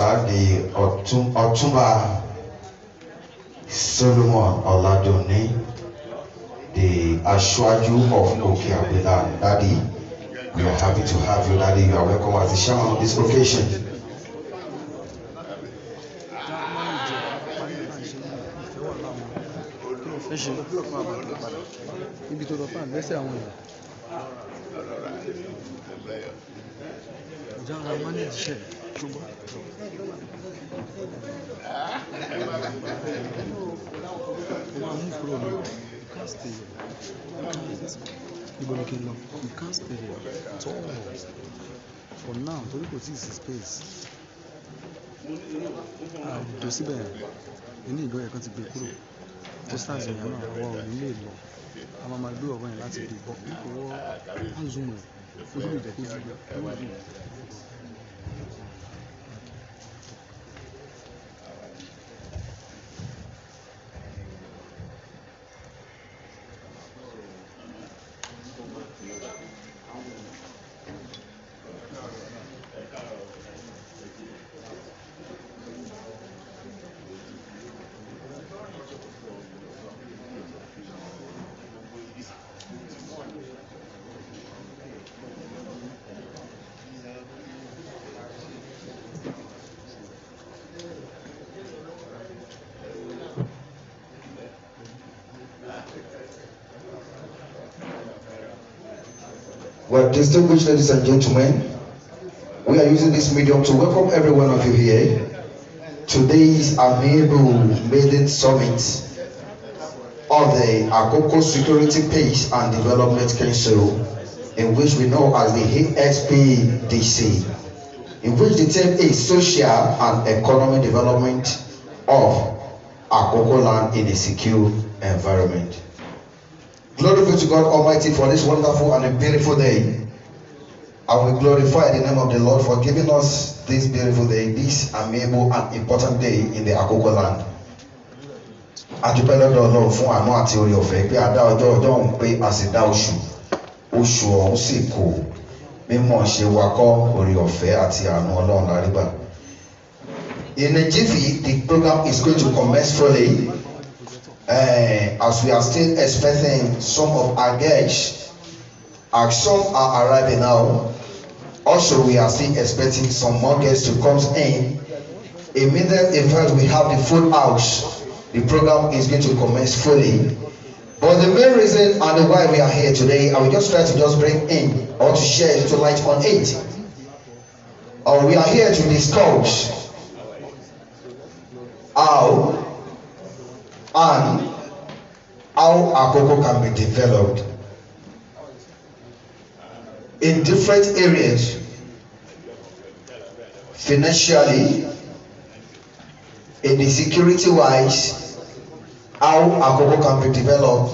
the Otumba Solomon Oladoni, the Ashwaju of Okeabela. Daddy, we are happy to have you, Daddy. You are welcome as the chairman on this occasion. You can't stay here at all. For now, torí kò tí ì sí space. Àdó síbẹ̀ ní ìgbọ́ yẹn kan ti gbé kúrò. Posters yẹn náà àwọn ò ní lè lọ. A máa gbé ọ̀rọ̀ yẹn láti bí bọ́. Wọ́n zoom ẹ̀. Ó lè jẹ́ kó zoom ẹ̀. Well, distinguished ladies and gentlemen, we are using this medium to welcome every one of you here. Today's amiable Maiden Summit of the Akoko Security Peace and Development Council, in which we know as the HSPDC, in which the theme is Social and Economic Development of Akoko Land in a Secure Environment. Glory be to God Almighty for this wonderful and a beautiful day. And we glorify the name of the Lord for giving us this beautiful day, this amiable and important day in the Akoko land. Adúpẹ́ lọ́dọ̀ Ọlọ́run fún àánú àti oore ọ̀fẹ́ pé a dá ọjọ́ òun pé a sì dá oṣù ọ̀hún sì kò mímọ̀ ṣe wakọ́ oore ọ̀fẹ́ àti àánú Ọlọ́run lárígbà. In a jiffy, the program is going to commence fully. As we are still expecting some of our guests, some are arriving now. Also, we are still expecting some more guests to come in. Immediately, in fact, we have the full house. The program is going to commence fully. But the main reason and why we are here today, I will just try to just bring in or to share a little light on it. We are here to discuss how Akoko can be developed in different areas, financially, in the security wise, how Akoko can be developed.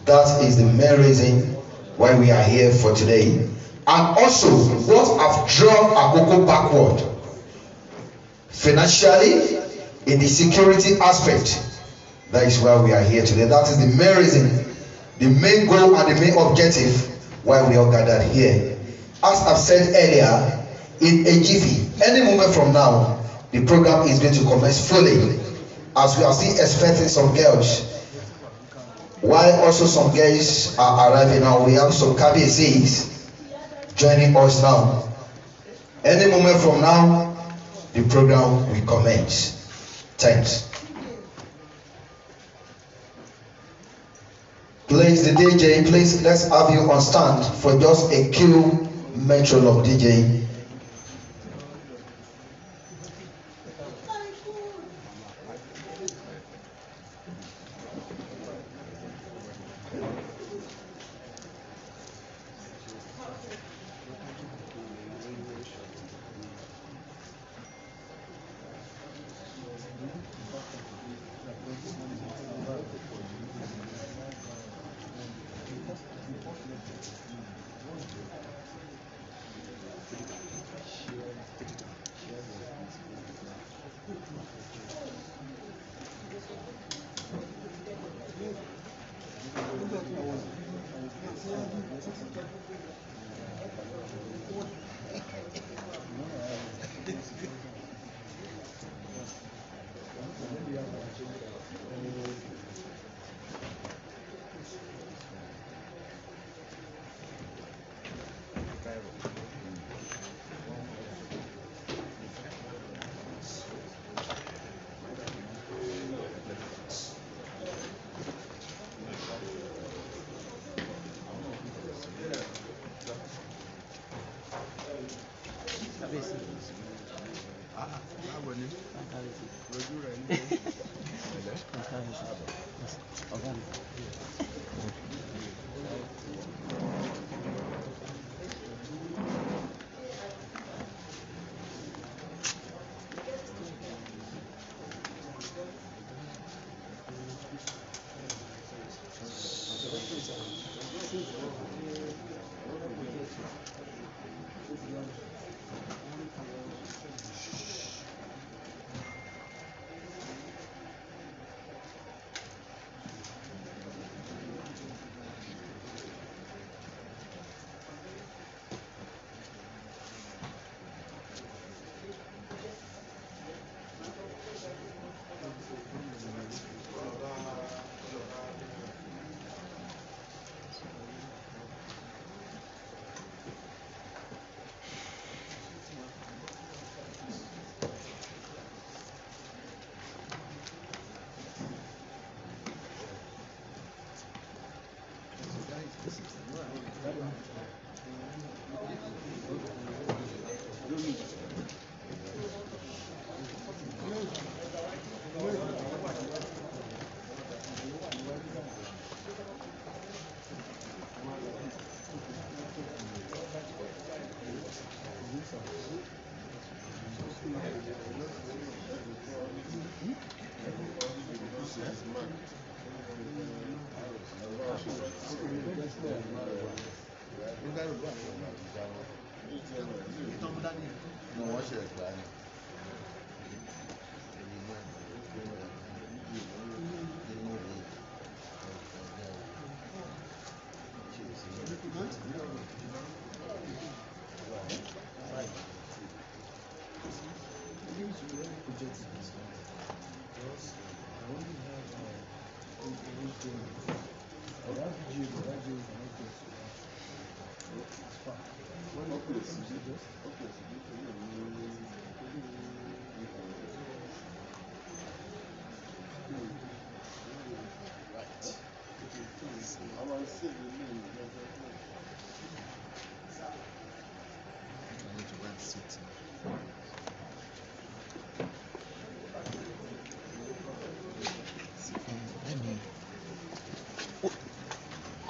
That is the main reason why we are here for today. And also what have drawn Akoko backward financially, in the security aspect. That is why we are here today. That is the main reason, the main goal and the main objective why we are gathered here. As I've said earlier, in a jiffy, any moment from now, the program is going to commence fully. As we are still expecting some girls, while also some girls are arriving now, we have some KBCs joining us now. Any moment from now, the program will commence. Thanks. Please, the DJ, please let's have you on stand for just a cue metro of DJ.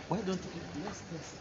Why don't you let's test?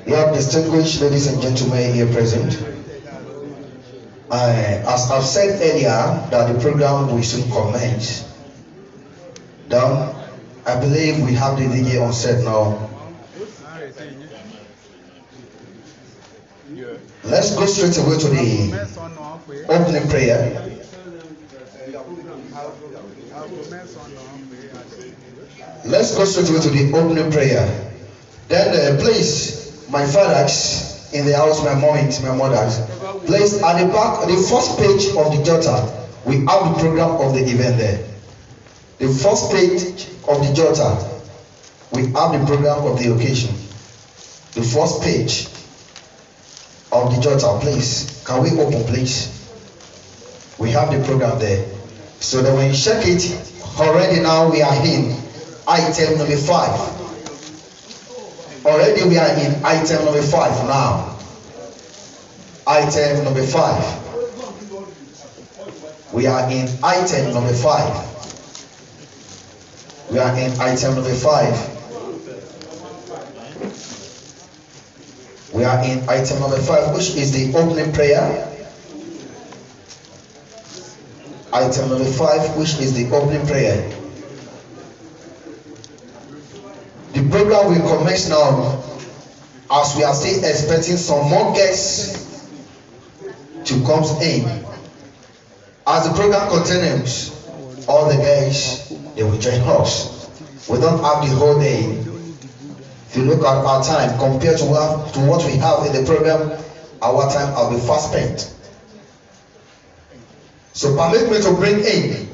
Yeah, distinguished ladies and gentlemen here present. As I've said earlier, that the program will soon commence. Down, I believe we have the DJ on set now. Let's go straight away to the opening prayer. Let's go straight away to the opening prayer. Then please, my fathers in the house, my moms, my mothers, please at the back, the first page of the jotter, we have the program of the event there. The first page of the jotter, we have the program of the occasion. the first page of the jotter, please. Can we open, please? We have the program there. So that when you check it, already now we are in item number 5. Already we are in item number 5 now. Item number 5. We are in item number 5. We are in item number 5. We are in item number 5, which is the opening prayer. Item number 5, which is the opening prayer. The program will commence now, as we are still expecting some more guests to come in. As the program continues, all the guys, they will join us. We don't have the whole day. If you look at our time compared to what we have in the program, our time will be fast spent. So permit me to bring in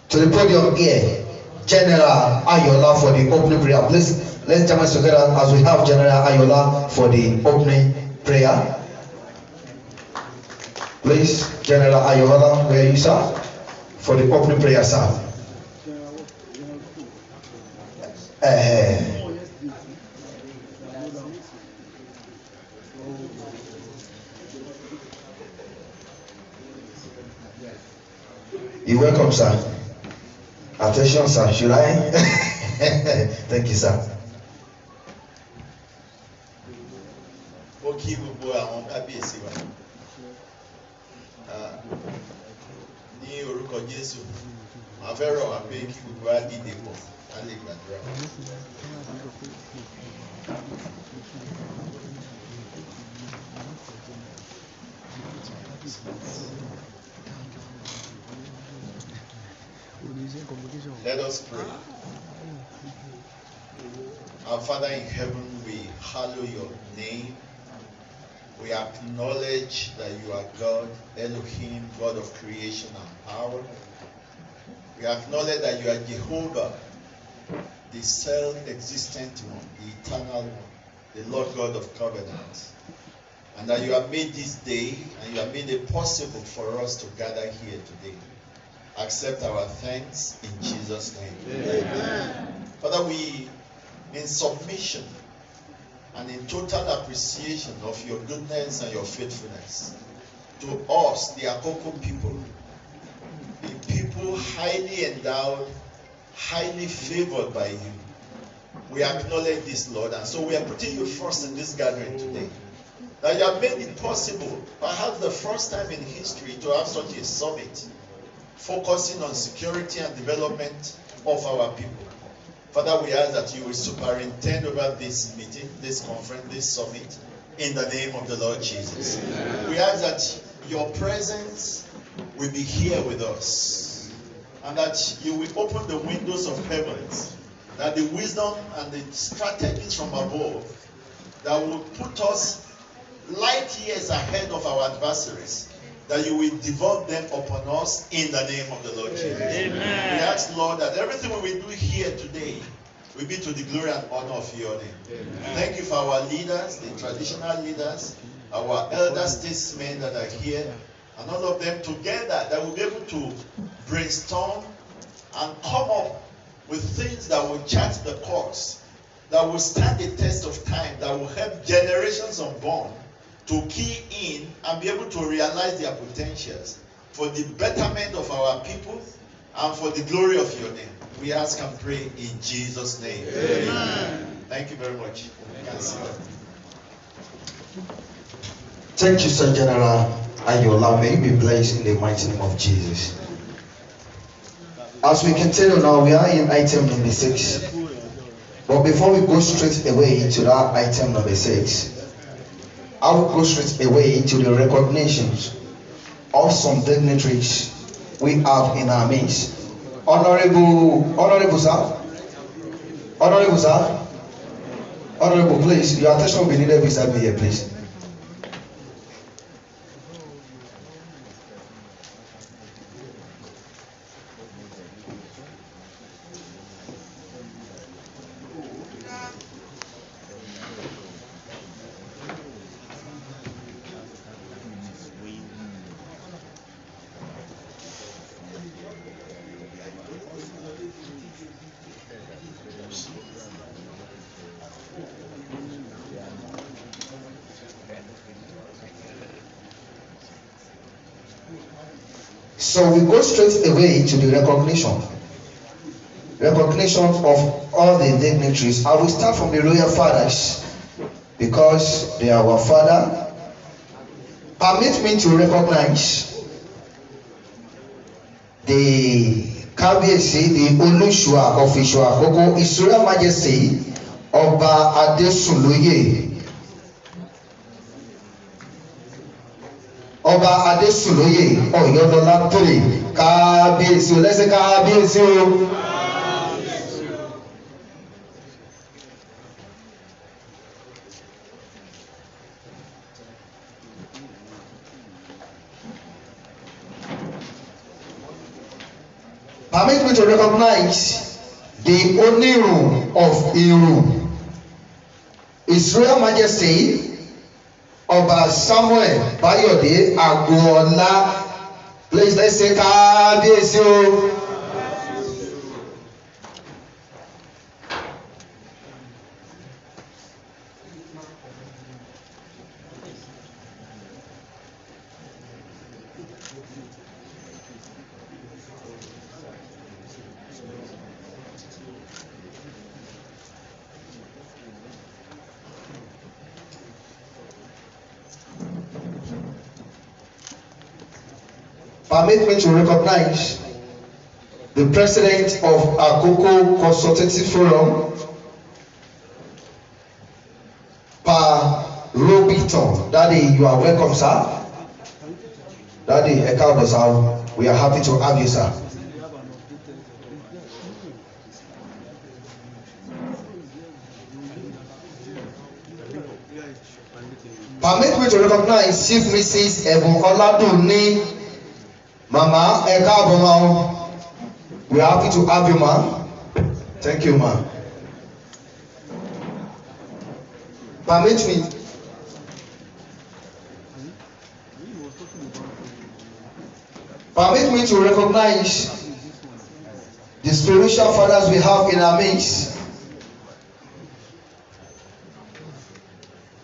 to the podium here General Ayola for the opening prayer. Please, let's join us together as we have General Ayola for the opening prayer. Please, General Ayola, where are you, sir? For the opening prayer, sir. You're welcome, sir. Attention, sir. Should I? Thank you, sir. Okay, gbogbo àwọn kábíyèsí wa ní orúkọ Jésù a fẹ́ rọ̀ wá pé kí gbogbo wa dìde pọ̀ ká lè gbàdúrà. Let us pray. Our Father in heaven, we hallow your name. We acknowledge that you are God, Elohim, God of creation and power. We acknowledge that you are Jehovah, the self-existent one, the eternal one, the Lord God of covenants. And that you have made this day and you have made it possible for us to gather here today. Accept our thanks in Jesus' name. Amen. Father, we, in submission and in total appreciation of your goodness and your faithfulness to us, the Akoko people, a people highly endowed, highly favored by you. We acknowledge this, Lord, and so we are putting you first in this gathering today. That you have made it possible, perhaps the first time in history, to have such a summit focusing on security and development of our people. Father, we ask that you will superintend over this meeting, this conference, this summit, in the name of the Lord Jesus. Amen. We ask that your presence will be here with us, and that you will open the windows of heavens, that the wisdom and the strategies from above that will put us light years ahead of our adversaries, that you will devote them upon us in the name of the Lord Jesus. Amen. We ask, Lord, that everything we will do here today will be to the glory and honor of your name. Amen. Thank you for our leaders, the traditional leaders, our elder statesmen that are here, and all of them together that will be able to brainstorm and come up with things that will chart the course, that will stand the test of time, that will help generations unborn to key in and be able to realize their potentials for the betterment of our people and for the glory of your name. We ask and pray in Jesus' name. Amen. Thank you very much. Thank you, Sir General Ayola. May you be blessed in the mighty name of Jesus. As we continue now, we are in item number 6. But before we go straight away to that item number 6, I will go straight away to the recognitions of some dignitaries we have in our midst. Honorable sir, please, your attention will be needed beside me here, please. So we go straight away to the recognition. Recognition of all the dignitaries. I will start from the royal fathers because they are our father. Permit me to recognize the Kábíyèsí, the Olúṣùà of Akoko, His Royal Majesty Ọba Adésùnlóyè. Ọba Adésùnlóyè Ọ̀yọ́lọ́lá III. Kábíyèsí o, let's say Kábíyèsí o. Permit me to recognize the Oniru of Iru, His Royal Majesty Ọba Samuel Bayode Agboola. Please, let's say Kábíyèsí o. Permit me to recognize the President of Akoko Consultative Forum, Pa Robiton. Daddy, you are welcome, sir. Daddy, Ekabo, sir. We are happy to have you, sir. Permit me to recognize Chief Mrs. Ebun Oladunni. Mama, Ekabo, ma. We are happy to have you, ma. Thank you, ma. Permit me. Permit me to recognize the spiritual fathers we have in our midst.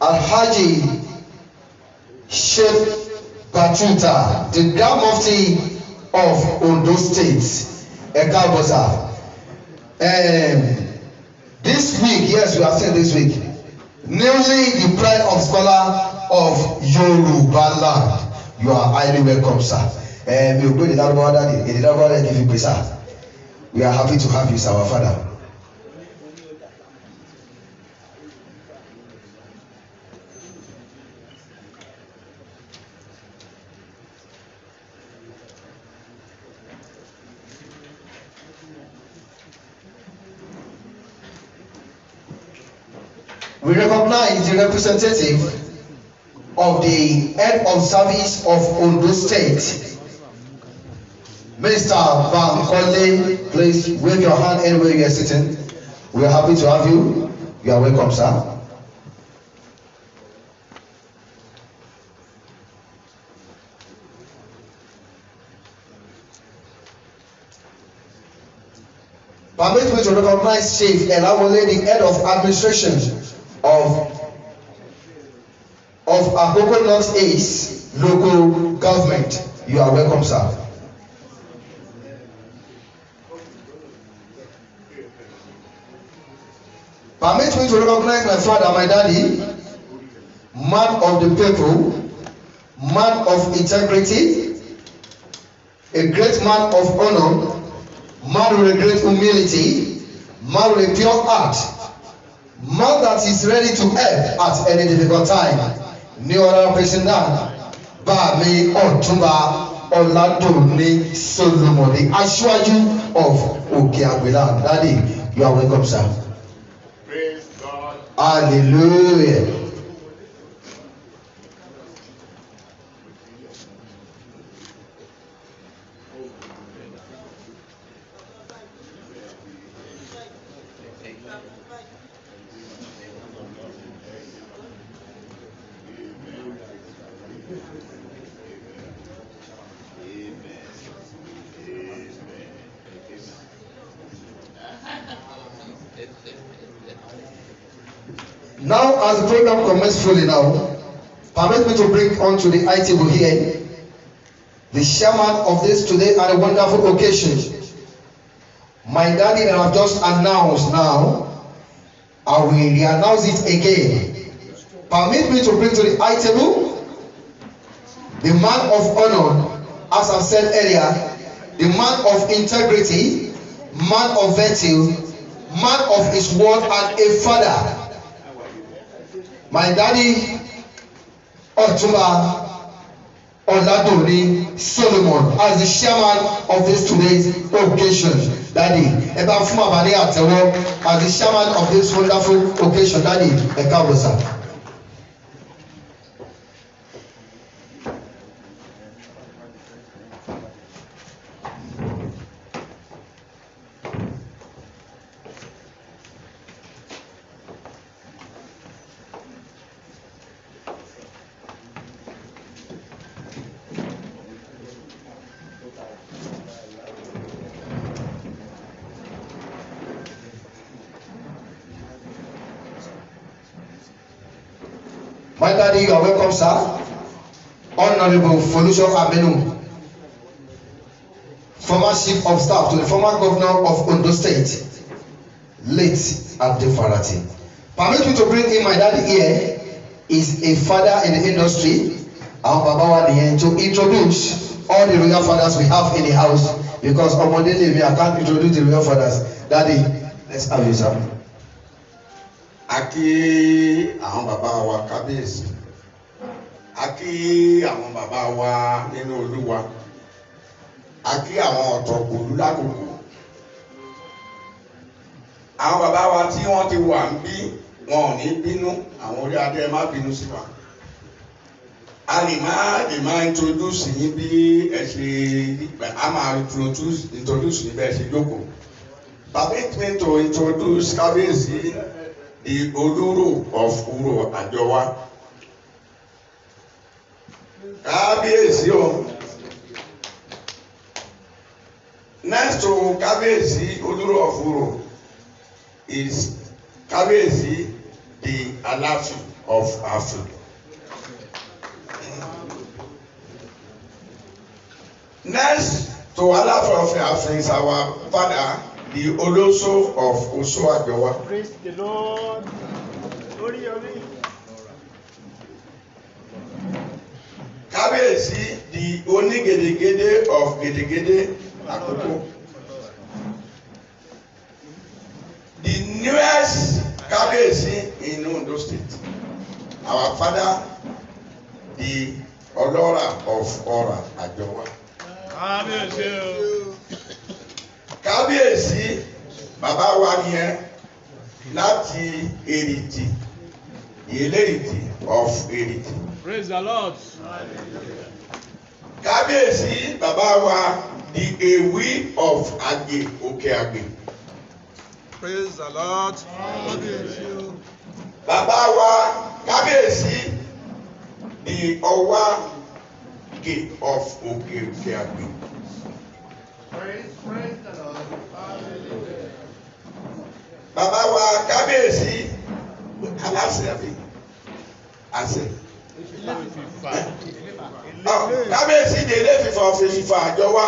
Alhaji Sheikh Batuta, the Grand Mufti of Ondo State, Ekabosa. This week, yes, we are saying this week, newly the pride of scholar of Yoruba land. You are highly welcome, sir. We are happy to have you, sir, our father. We recognize the representative of the head of service of Ondo State, Mr. Bankole. Please wave your hand anywhere you are sitting. We are happy to have you. You are welcome, sir. Permit me to recognize Chief Elawole, the head of administration of Akoko North East local government. You are welcome, sir. Permit me to recognize my father, my daddy, man of the people, man of integrity, a great man of honor, man with a great humility, man with a pure heart, man that is ready to help at any difficult time. Ní ọ̀rọ̀ person náà, bá mi Ọ̀túnba Ọládùnní Solomon, the aṣáájú of Òkè Àgbélà. Daddy, you are welcome, sir. Praise God. Hallelujah. Now, as the program commences fully now, permit me to bring onto the high table here the chairman of this today and a wonderful occasion. My daddy that I've just announced now, I will re-announce it again. Permit me to bring to the high table the man of honor, as I've said earlier, the man of integrity, man of virtue, man of his word, and a father. My daddy, Otumba Oladori Solomon, as the chairman of this today's occasion. Daddy, Eba Fuma Bani Atewo, as the chairman of this wonderful occasion. Daddy, Eka sir. My daddy, you are welcome, sir. Honorable Folusho Amenu, former chief of staff to the former governor of Ondo State, late Abdul Farati. Permit me to bring in my daddy here. Is a father in the industry, our Baba Wani, to introduce all the royal fathers we have in the house, because on Monday leave I can't introduce the royal fathers. Daddy, let's have you, sir. Aki àwọn bàbá wa kábíyèsí, aki àwọn bàbá wa nínú Olúwa, aki àwọn ọ̀tọ̀kùlú lákòókò. Àwọn bàbá wa tí wọ́n ti wà ń bí wọn ò ní bínú, àwọn orí adé má bínú sí wa. A lè má introduce yín bí ẹ ṣe a máa introduce yín bí ẹ ṣe jókòó. Permit me to introduce kábíyèsí, the Olúrò of Uro Àjọwá. Kábíyèsí o. Next to Kábíyèsí Olúrò of Uro is Kábíyèsí the Aláàfin of Afrin. Next to Aláàfin of Afrin is our father, the Olóso of Oso Àjọwá. Praise the Lord. Ori. Kábíyèsí the Onígèdègèdè of Gèdègèdè Akoko. The newest Kábíyèsí in Ondo State. Our father, the Ọlọ́ra of Ọ̀rà Àjọwá. Kábíyèsí bàbá wa nìyẹn láti Èrìtì, Ìlérìtì of Èrìtì. Praise the Lord. Kábíyèsí bàbá wa the Èwí of Àgbè Òkè Àgbè. Praise the Lord. Bàbá wa Kábíyèsí the Ọ̀wá-Gè of Òkè Àgbè. Praise the Lord. Bàbá wa Kábíyèsí aláṣẹ àbí àṣẹ. Kábíyèsí de Ilé-Ifẹ̀ of Ifẹ̀ Àjọwá.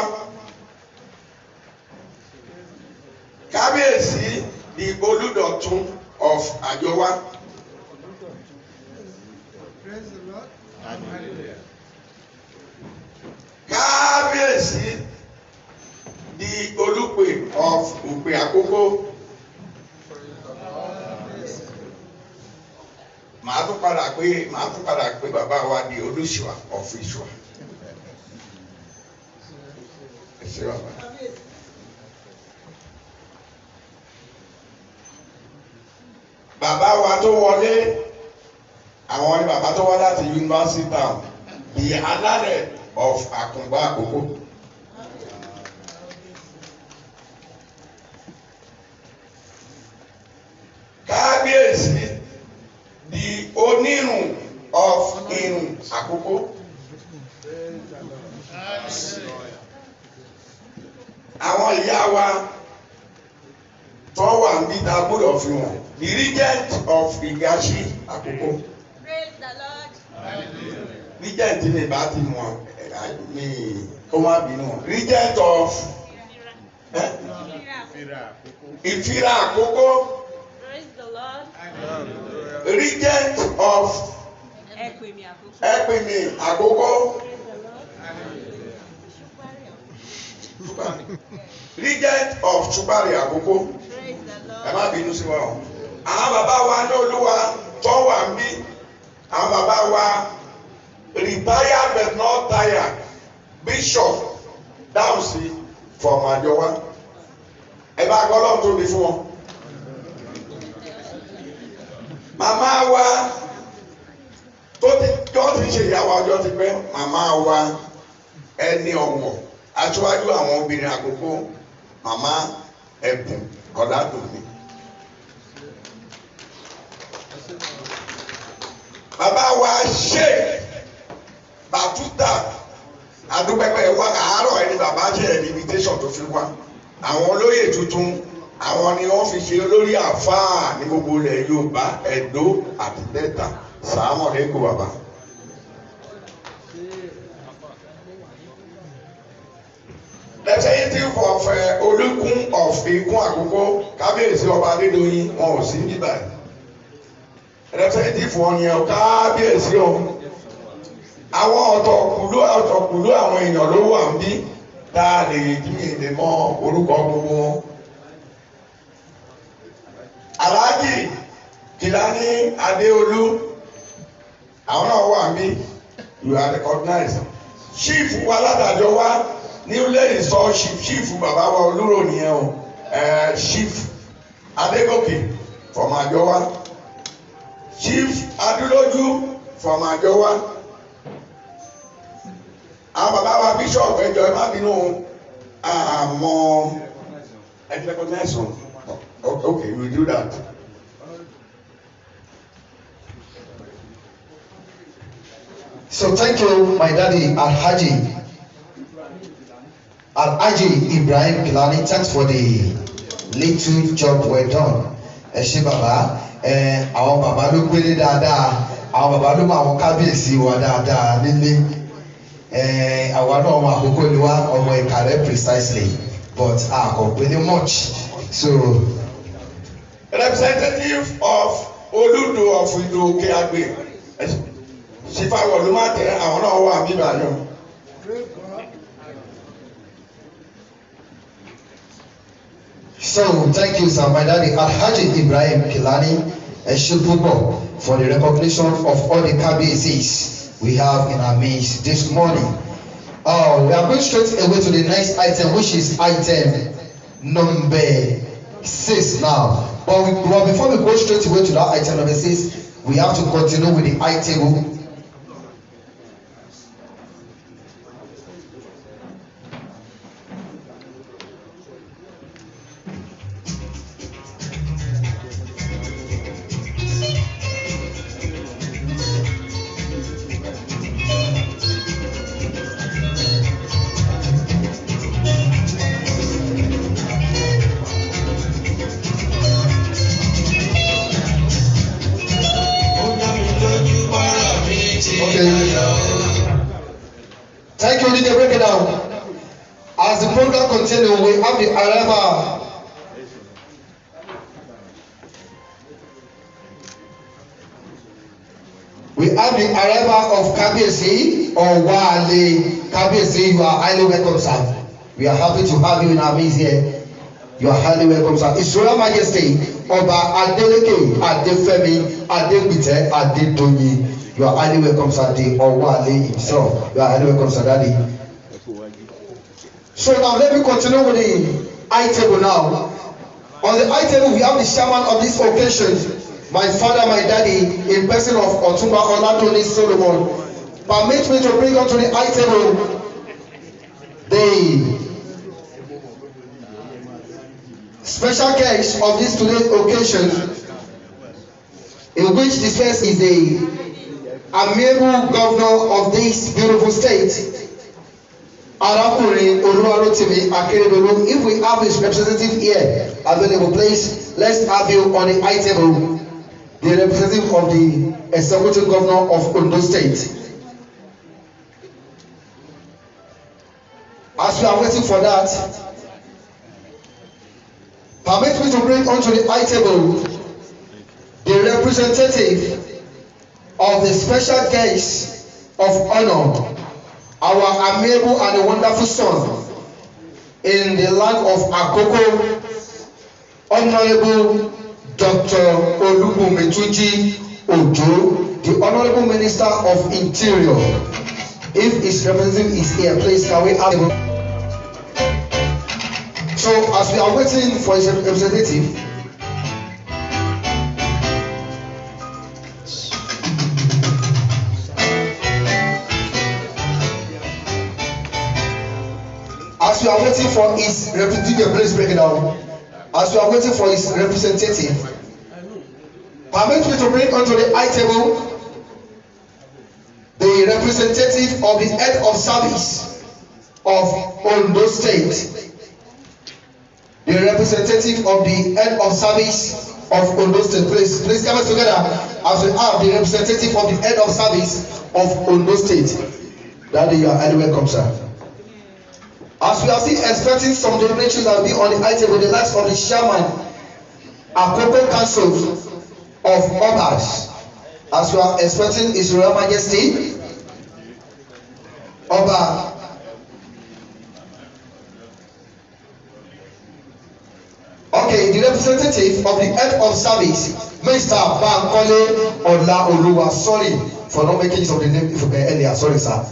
Kábíyèsí the Olúdọ̀tun of Àjọwá. Praise the Lord. Kábíyèsí the Olúpè of Òpè Àkókò. Màá tún padà pé bàbá wa di Olúṣùà of Ìṣùà. Ẹ ṣé bàbá. Bàbá wa tó wọlé, àwọn ni bàbá tó wá láti University Town, the Alárẹ̀ of Àkùngbá Àkókò. Kábíyèsí the Onírun of Irun Àkókò. Àwọn ìyá wa tó wà ń bí ta gbọ́dọ̀ fi wọn, the regent of Ìgàṣí Àkókò. Praise the Lord. regent ní ìbá ti mọ̀ mi kó má bínú regent of Ìfira Àkókò. Praise the Lord. Regent of Ẹ̀pìnmì Àkókò. Regent of Ṣúpárì Àkókò. Ẹ má bínú sí wa o. Àwọn bàbá wa ní Olúwa tó wà ń bí. Àwọn bàbá wa retired but not tired. Bishop dáhùn sí from Àjọwá. Ẹ bá gbọ́ lọ́wọ́ tóbi fún wọn. Màmá wa tó ti ṣe ìyàwó ọjọ́ ti pẹ́, màmá wa ẹni ọ̀wọ̀ aṣíwájú àwọn obìnrin Àkókò, màmá Ẹ̀bùn Ọ̀làdùnmí. Bàbá wa ṣe Bàtútà adúpẹ́pẹ́ wá àárọ̀ ẹni bàbá ṣe ẹni invitation tó fi wá. Àwọn olóyè tuntun àwọn ni wọ́n fi ṣe olórí àfáà ní gbogbo ilẹ̀ Yorùbá, Ẹdó àti Delta. Sàámọ̀ lẹ́kọ̀ọ́ bàbá. Representative of Olúkún of Ìkún Àkókò, kábíyèsí ọba Adédoyin wọn ò sí níbà yìí. Representative wọn yẹn kábíyèsí o. Àwọn ọ̀tọ̀kùlú àwọn èèyàn ló wà ń bí tá a lè lè mọ orúkọ gbogbo wọn. Alhaji Kìlání Adéolú àwọn náà wà ń bí, you are recognized. Chief wa látàjọ wa nílé ìsọ chief bàbá wa olúro nìyẹn o. Chief Adégòkè from Àjọwá. Chief Adúlójú from Àjọwá. Àwọn bàbá wa bishop ẹjọ ẹ má bínú àmọ́ ẹ ti recognize wọn. Okay, we will do that. So thank you, my daddy Alhaji Ibrahim Kilani. Thanks for the little job well done. Ẹ ṣé bàbá, àwọn bàbá ló gbélé dáadáa, àwọn bàbá ló mọ àwọn kábíyèsí wa dáadáa nílé. Àwa náà ọmọ Àkókò ni wá, ọmọ Ìkàrẹ́ precisely, but kò gbélé much. So representative of Olúdo of Ìdó-Òkè Àgbè. Ṣífàwọ̀ ló má tẹ àwọn náà wà bíbá náà. So thank you, sir, my daddy Alhaji Ibrahim Kilani Eshupupo, for the recognition of all the KBCs we have in our midst this morning. We are going straight away to the next item, which is item number 6 now. But before we go straight away to that item number 6, we have to continue with the item. Thank you, Lydia. Break it down. As the program continues, we have the arrival. We have the arrival of Kabiyesi or Wale. Kabiyesi, you are highly welcome, sir. We are happy to have you in our midst here. You are highly welcome, sir. His Royal Majesty Ọba Adeleke Adefemi Adegbite Adedoyin. You are highly welcome, sir. The Owale himself. You are highly welcome, sir, Daddy. So now let me continue with the item now. On the item we have the chairman of this occasion, my father, my daddy, in person of Otumba Oladoni Solomon. Permit me to bring on to the item the special guest of this today's occasion, in which the first is the amiable governor of this beautiful state, Arakunrin Oluwarotimi Akeredolu. If we have his representative here available, please, let's have you on the item, the representative of the executive governor of Ondo State. we are waiting for that, permit me to bring onto the high table the representative of the special guest of honor, our amiable and a wonderful son in the land of Akoko, Honorable Dr. Olubumetunji Ojo, the Honorable Minister of Interior. If his representative is here, please can we have him? So as we are waiting for his representative, as we are waiting for his representative, please break it down. As we are waiting for his representative, permit me to bring onto the high table the representative of the head of service of Ondo State. The representative of the head of service of Ondo State. Please come together as we have the representative of the head of service of Ondo State. Daddy, you are highly welcome, sir. As we are still expecting some donations that will be on the high table, the likes of the chairman, Akoko Council of Obas. As we are expecting His Royal Majesty, Oba okay, the representative of the head of service, Mr. Bankole Olaoluwa. Sorry for not making use of the name earlier. Sorry, sir.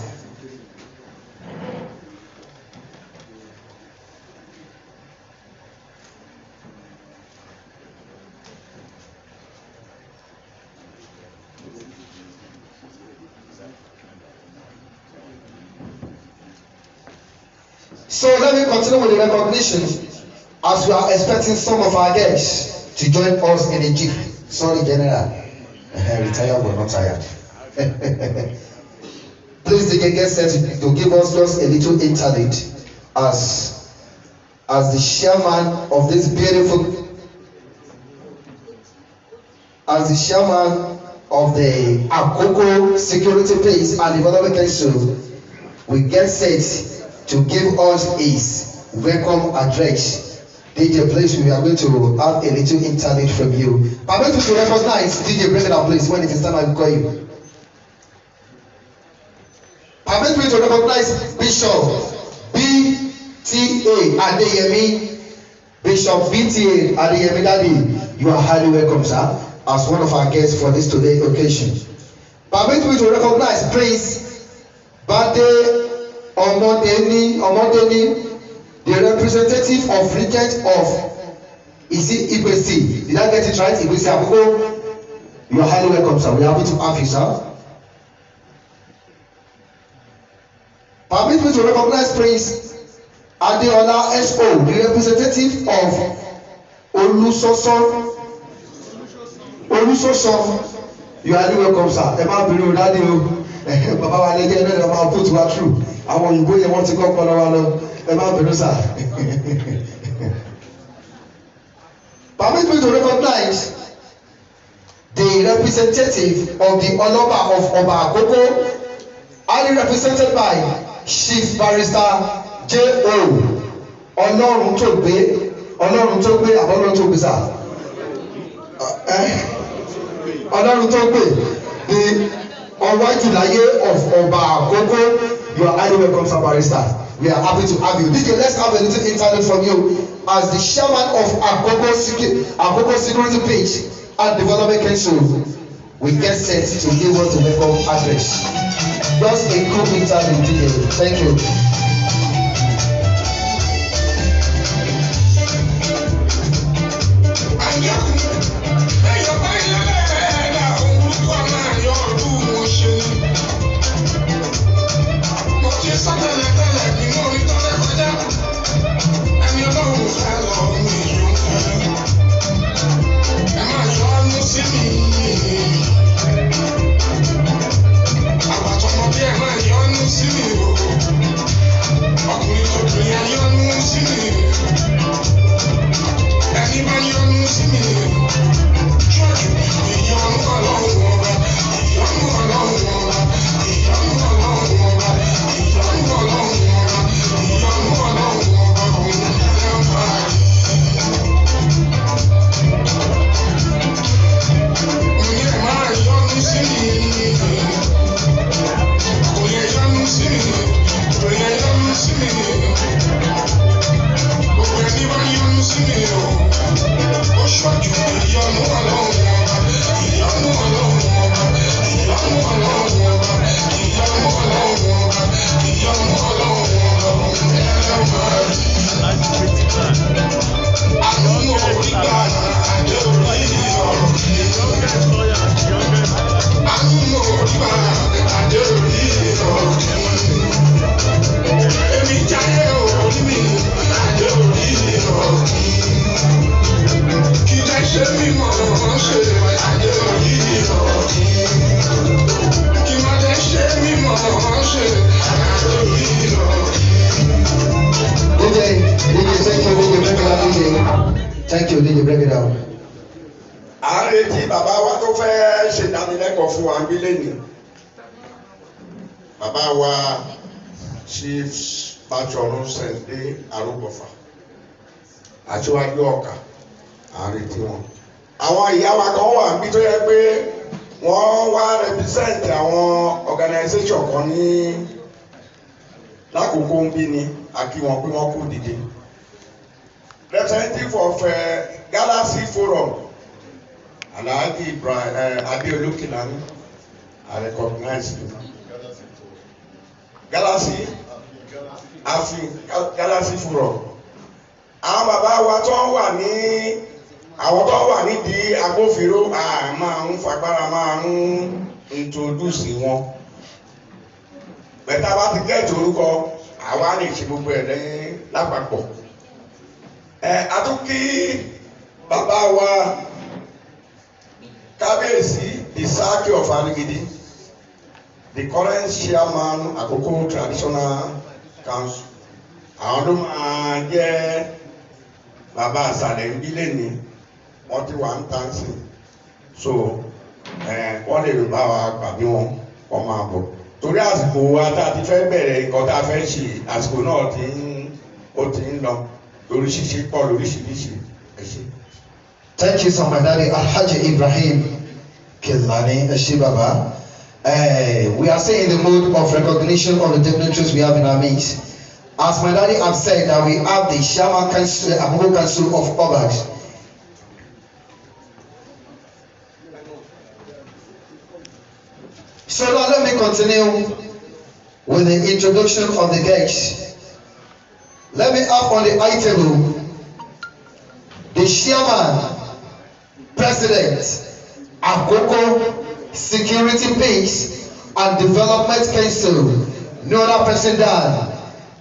So let me continue with the recognition as we are expecting some of our guests to join us in a jiff. Sorry, General. Retired but not tired. Please the guest set to give us just a little interlude as the chairman of this beautiful, as the chairman of the Akoko Security Peace and Development Council, we get set to give us his welcome address. DJ, please, we are going to have a little interlude from you. Permit me to recognize DJ, bring it up, please, when it is time I will call you. Permit me to recognize Bishop B.T.A. Adeyemi. Bishop B.T.A. Adeyemi, Daddy, you are highly welcome, sir, as one of our guests for this today occasion. Permit me to recognize Prince Bade Omodeni, the representative of Regent of Ibesi. Did I get it right? Ibesi Akoko. You are highly welcome, sir. We are happy to have you, sir. Permit me to recognize Prince Adeola S.O., the representative of Olusoso. You are highly welcome, sir. Emma Binu Daddy, Baba wa lẹ́jẹ̀ náà máa put wa through. Àwọn òyìnbó yẹn wọ́n ti kọ́ ọpọlọ wa lọ. Ẹ má bínú, sir. Permit me to recognize the representative of the Oloba of Oba Akoko, highly represented by Chief Barrister J.O. Ọlọ́run tó gbé àbọ̀lọ́run tó gbé, sir. Ọlọ́run tó gbé the Ọwájúláyé of Oba Akoko. You are highly welcome, sir, Barrister. We are happy to have you. DJ, let's have a little interview from you as the chairman of Akoko Security Page and Development Council. We get set to give us the welcome address. Just a quick interview, DJ. Thank you. Thank you, DJ. Break it down. À ń retí bàbá wa tó fẹ́ ṣe ìdánilẹ́kọ̀ọ́ fún wa bí lẹ́nu. Bàbá wa Chief Báṣọ̀run Sẹ̀ndé Arúgbọ̀fà. Aṣíwájú Ọ̀kà, à ń retí wọn. Àwọn ìyá wa kan wà níbi tó yẹ pé wọ́n wá represent àwọn organisation kan ní lákòókò ń bí ni àkí wọn pé wọ́n kú dìde. Representative of Galaxy Forum, Alhaji Ibrahim Adeolu Kilani, I recognize you. Galaxy Forum. Àwọn bàbá wa tó wà ní àwọn tó wà nídìí agbófinró máa ń fagbára máa ń introduce wọn. Bẹ̀tà bá ti gẹ́ẹ̀tì orúkọ àwa lè ṣe gbogbo ẹ̀ lẹ́yìn lápapọ̀. Àtúnkí bàbá wa Kábíyèsí Ìsáàkì of Arigidi, the current chairman Akoko Traditional Council. Àwọn ló máa jẹ́ bàbá àṣàlẹ̀ ń bí lẹ́ni wọ́n ti wà ń tàn sí. So wọ́n lè bá wa gbà bí wọ́n máa bọ̀. Torí àsìkò wa tá a ti fẹ́ bẹ̀rẹ̀ nǹkan tá a fẹ́ ṣe àsìkò náà ó ti ń lọ lórí ṣíṣe pọ̀ lóríṣiríṣi. Ẹ ṣé. Thank you so much, Daddy Alhaji Ibrahim Kilani Baba. We are still in the mood of recognition of the dignitaries we have in our midst. As my daddy have said, that we have the Shaman Council, Akoko Council of Obas. So now let me continue with the introduction of the guests. Let me have on the high table the Chairman, President, Akoko Security, Peace and Development Council, no other person than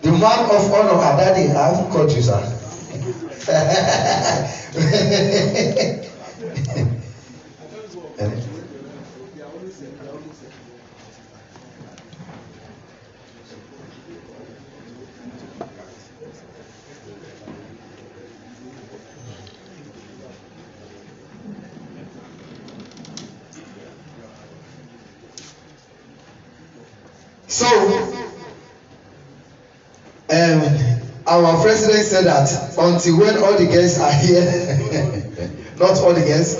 the man of honor. Daddy, I have caught you, sir. So, our president said that until when all the guests are here, not all the guests.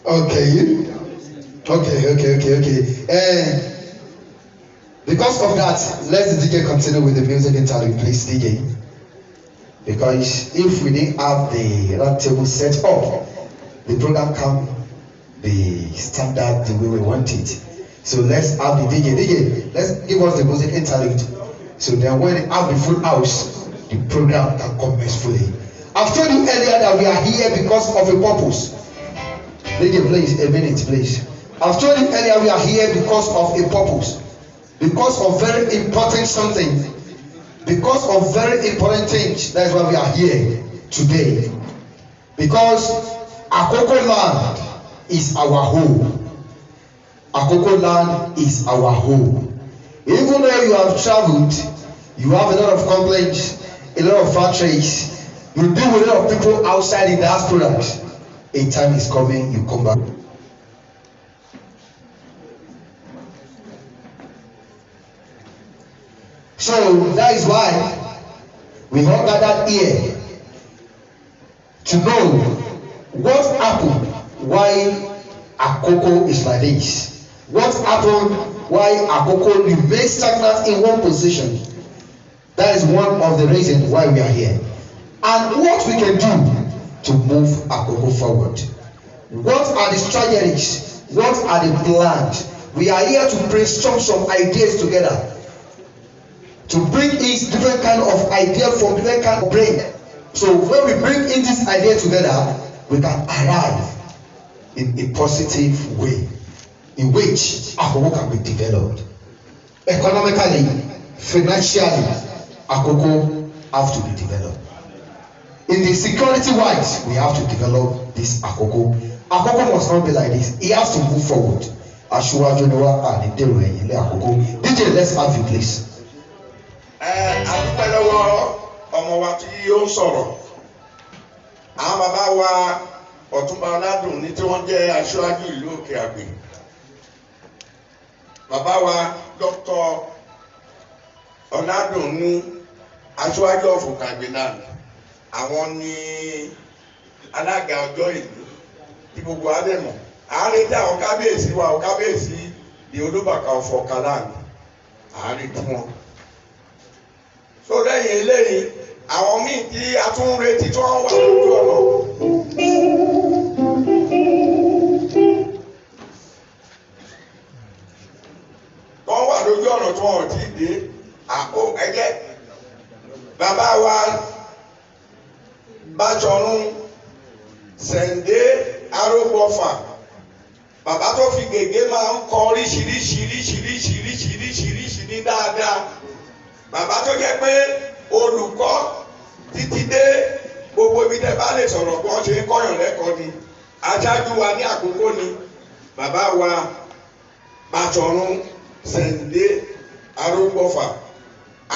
Okay. Because of that, let the DJ continue with the music interlude, please, DJ. Because if we didn't have the round table set up, the program can't be standard the way we want it. So let's have the DJ, let's give us the music interlude. So then when we have the full house, the program can commence fully. I've told you earlier that we are here because of a purpose. DJ, please, a minute, please. I've told you earlier we are here because of a purpose. Because of very important something. Because of very important things. That's why we are here today. Because Akoko land is our home. Akoko land is our home. Even though you have traveled, you have a lot of complaints, a lot of factories, you deal with a lot of people outside the diaspora. A time is coming, you come back. So that is why we all gathered here to know what happened, why Akoko is like this. What happened? Why Akoko remains stagnant in one position? That is one of the reasons why we are here. And what we can do to move Akoko forward. What are the strategies? What are the plans? We are here to brainstorm some ideas together. To bring in different kind of ideas from different kind of brain. So when we bring in this idea together, we can arrive in a positive way in which Akoko can be developed. Economically, financially, Akoko have to be developed. In the security wise, we have to develop this Akoko. Akoko must not be like this. He has to move forward. Aṣíwájú ni wá àní dèrò ẹ̀yìn lé Akoko. DJ, let's have you please. Adúpẹ́ lọ́wọ́ ọmọ wa tí ó ń sọ̀rọ̀ àwọn bàbá wa Ọ̀túnba Ọládùn ní tí wọ́n jẹ́ aṣáájú ìlú Òkè Àgbè bàbá wa Dr. Ọládùn ní aṣáájú of Òkè Àgbè land àwọn ní alága ọjọ́ ìlú tí gbogbo adé mọ̀ àárín tí àwọn kábíyèsí wa ò kábíyèsí di Olúbàkà of Ọ̀kà land àárín tí wọn. So lẹ́yìn eléyìí àwọn míì tí a tún ń retí tí wọ́n wà lójú ọ̀nà. Wọ́n wà lójú ọ̀nà tí wọ́n ò tí ì dé àpò ẹgbẹ́ bàbá wa Báṣọ̀run Sẹ̀ǹdé Arógbọ̀fà bàbá tó fi gègé máa ń kọ oríṣiríṣiríṣiríṣiríṣiríṣiríṣi ní dáadáa bàbá tó jẹ́ pé olùkọ́ títí dé gbogbo ibi tẹ́ bá lè sọ̀rọ̀ bí wọ́n ṣe ń kọ́yàn lẹ́kọ̀ọ́ ni aṣáájú wa ní Àkókò ni bàbá wa Báṣọ̀run Sẹ̀ǹdé Arógbọ̀fà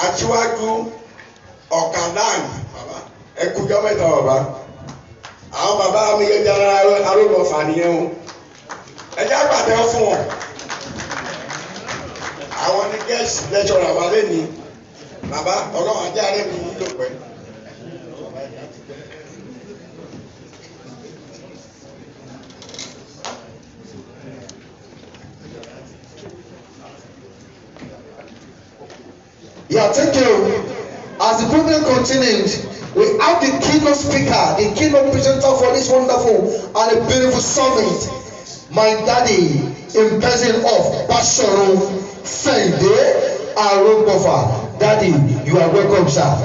aṣíwájú Ọ̀kà land bàbá ẹ kújọ́ mẹ́ta bàbá àwọn bàbá mi yẹ jára Arógbọ̀fà nìyẹn o ẹ jẹ́ àgbàdo fún wọn àwọn ní guest lecturer wà lẹ́ni bàbá ọlọ́run ajá rẹ̀ mi nílò pẹ́. Yeah, thank you. As the program continues, we have the keynote speaker, the keynote presenter for this wonderful and a beautiful summit. My daddy, in person of Báṣọ̀run Sẹ̀ǹdé Arógbọ̀fà. Daddy, you are welcome, sir.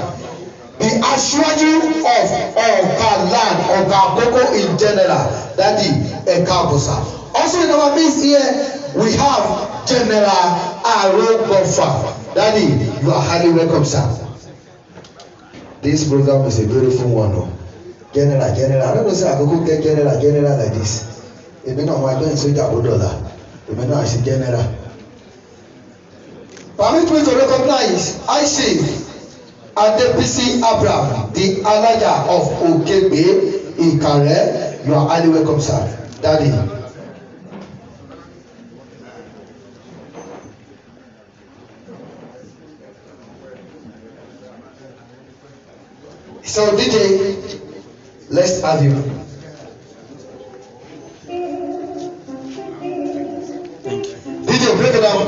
The aṣáájú of Ọ̀kà land, Ọ̀kà Akoko in general, Daddy, ẹ káàbọ̀ sir. Also in our midst here, we have General Arógbọ̀fà. Daddy, you are highly welcome, sir. This program is a beautiful one. Oh. General, I don't know say Akoko get general like this. Èmi náà máa join sójà àbúdọ̀là. Èmi náà ṣe general. Permit me to recognize Chief Adebisi Abraham, the Alaja of Okegbe Ikare. You are highly welcome, sir. Daddy. So DJ, let's have you. Thank you. DJ, break it down.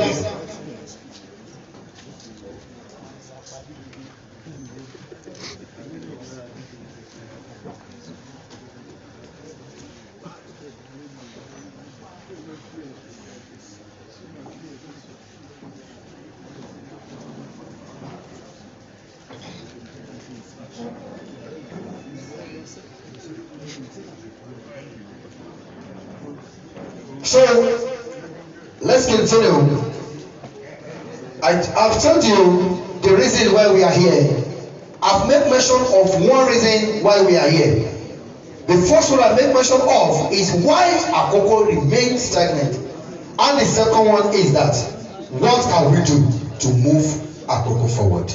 So let's continue. I've told you the reason why we are here. I've made mention of one reason why we are here. The first one I make mention of is why Akoko remains stagnant, and the second one is that what can we do to move Akoko forward?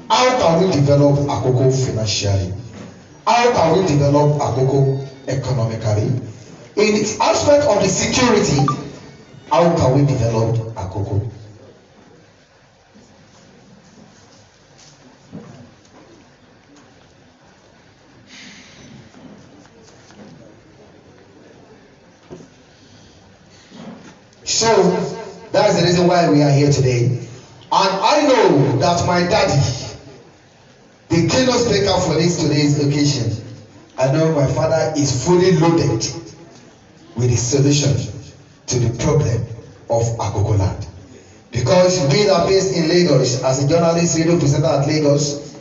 How can we develop Akoko financially? How can we develop Akoko economically? In the aspect of the security, how can we develop Akoko? So that's the reason why we are here today. And I know that my daddy, the keynote speaker for today's occasion, I know my father is fully loaded with the solution to the problem of Akoko land. Because we are based in Lagos, as a journalist, radio presenter at Lagos,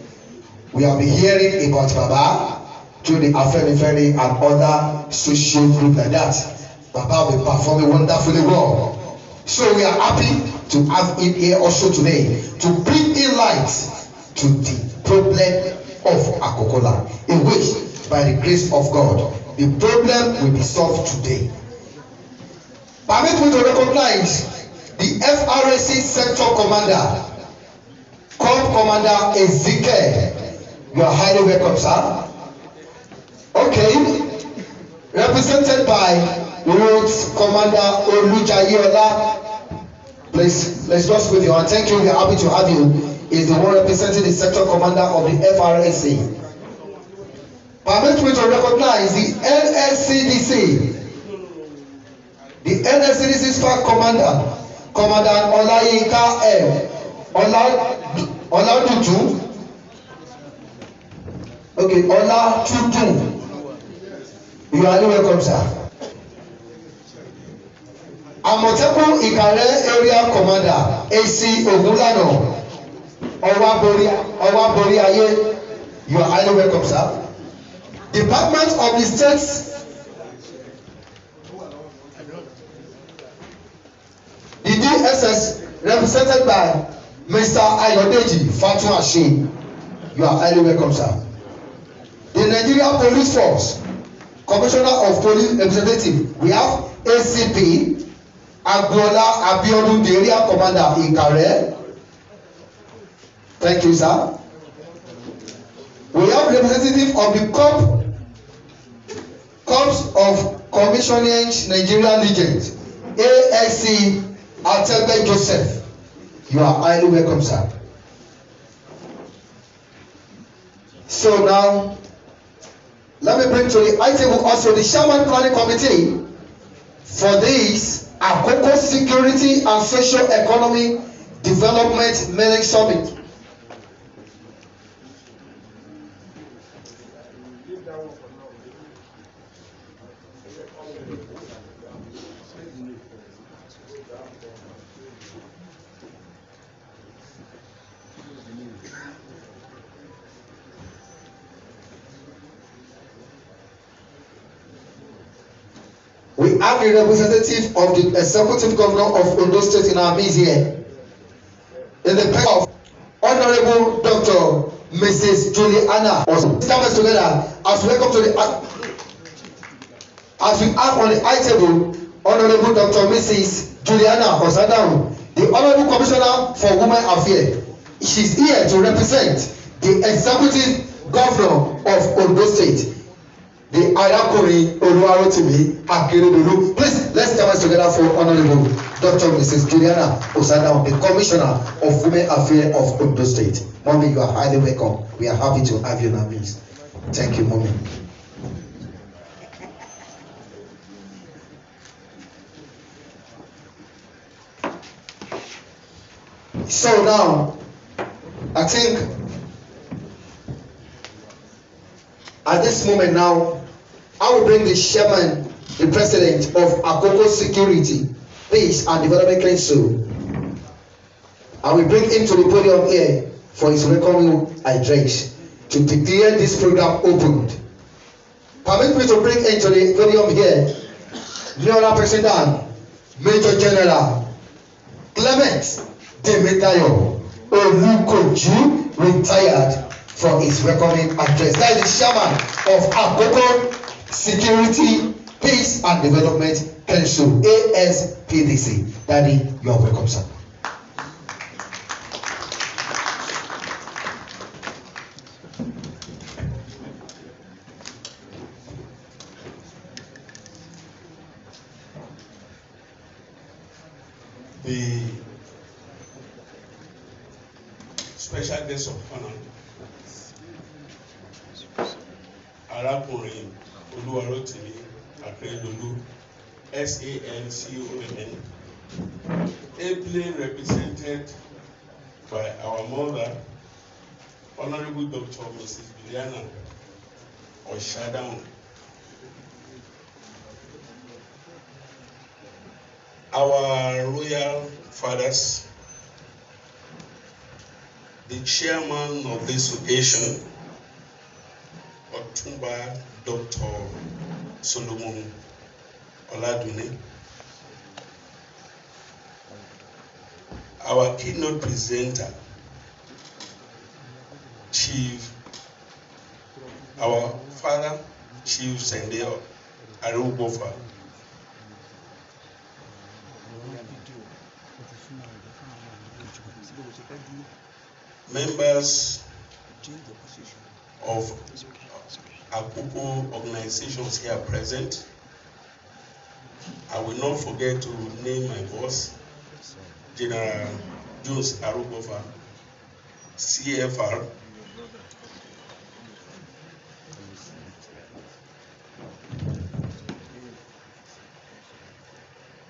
we have been hearing about Baba through the Afenifere and other social groups like that. Baba will be performing wonderfully well. So we are happy to have him here also today to bring in light to the problem of Akoko land, in which, by the grace of God, the problem will be solved today. Permit me to recognize the FRSC Sector Commander, Corps Commander Ezekiel You are highly welcome, sir. Okay. Represented by Roads Commander Olujayeola. Please, let's just wave your hand. Thank you. We are happy to have you. Is the one representing the sector commander of the FRSC. Permit me to recognize the NSCDC. The NSCDC Spark Commander, Commander Olayinka M. Oladudu. Okay, Oladudu. You are welcome, sir. Amotekun Ikare Area Commander AC Ogunlana Owabori Aye. You are highly welcome, sir. Department of the States. The DSS represented by Mr. Ayodeji Fatuashe. You are highly welcome, sir. The Nigeria Police Force, Commissioner of Police Representative. We have ACP Agboola Abiodun, the area commander Ikare. Thank you, sir. We have representative of the Corps of Commissioners Nigerian Legends, ASC Atebe Joseph. You are highly welcome, sir. So now, let me bring to the item also the Chairman Planning Committee for this Akoko Security and Socio-Economic Development Meeting Summit. We have a representative of the executive governor of Ondo State in our midst here. In the person of Honorable Dr. Mrs. Juliana. Stand us together as we welcome to the as we have on the table Honorable Dr. Mrs. Juliana Osadaru, the Honorable Commissioner for Women Affairs. She's here to represent the executive governor of Ondo State. The Ayakuri Oluwarotimi Akeredolu. Please, let's come together for Honorable Dr. Mrs. Juliana Osadaru, the Commissioner of Women Affairs of Ondo State. Mommy, you are highly welcome. We are happy to have you in our midst. Thank you, Mommy. So now, I think at this moment now, I will bring the chairman, the president of Akoko Security, Peace and Development Council. I will bring him to the podium here for his welcoming address to declare this program opened. Permit me to bring into the podium here, Leona President, Major General Clement Temetayo Olukoju, retired, for his welcoming address. That is the chairman of Akoko Security, Peace and Development Council, ASPDC. Daddy, you are welcome, sir. The special guest of honor, Arákùnrin Oluwarotimi Akeredolu, SANCON, ably represented by our mother, Honorable Dr. Mrs. Juliana Osadaru. Our royal fathers, the chairman of this occasion, Otumba Dr. Solomon Oladune, our keynote presenter, our father, Chief Sende Arubofa, members of Akoko organizations here present. I will not forget to name my boss, General Jones Arugofa, CFR.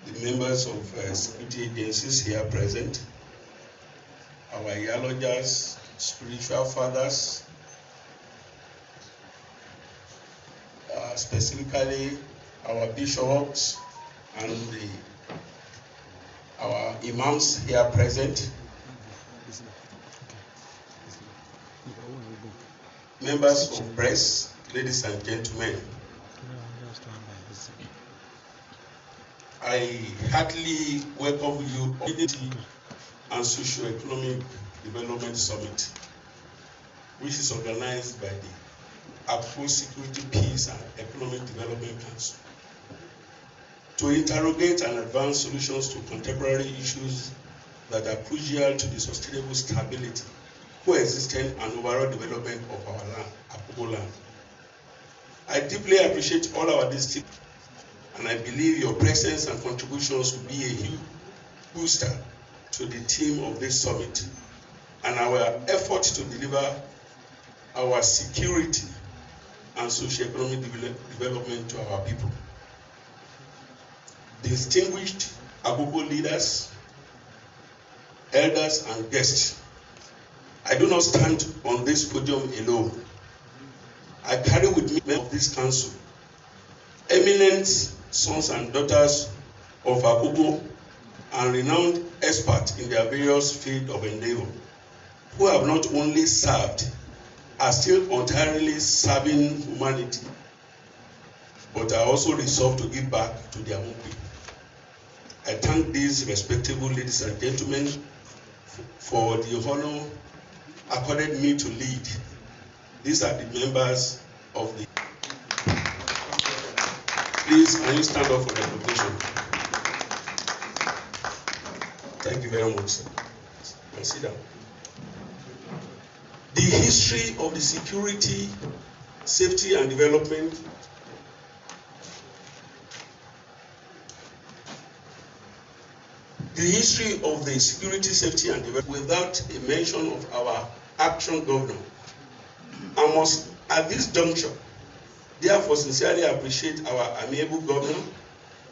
The members of security agencies here present, our theologians, spiritual fathers, specifically our bishops and our imams here present, members of press, ladies and gentlemen. I heartily welcome you to the and Socio-Economic Development Summit, which is organized by the Akoko Security, Peace and Economic Development Council to interrogate and advance solutions to contemporary issues that are crucial to the sustainable stability, coexistence and overall development of our land, Akoko land. I deeply appreciate all our districts, and I believe your presence and contributions will be a huge booster to the theme of this summit and our effort to deliver our security and socio-economic development to our people. Distinguished Akoko leaders, elders and guests, I do not stand on this podium alone. I carry with me members of this council, eminent sons and daughters of Akoko and renowned experts in their various fields of endeavor, who have not only served, are still entirely serving humanity, but are also resolved to give back to their own people. I thank these respectable ladies and gentlemen for the honor accorded me to lead. These are the members of the... Please, can you stand up for the recognition? Thank you very much, sir. Sit down. The history of the security, safety and development without a mention of our action governor. I must, at this juncture, therefore sincerely appreciate our amiable governor,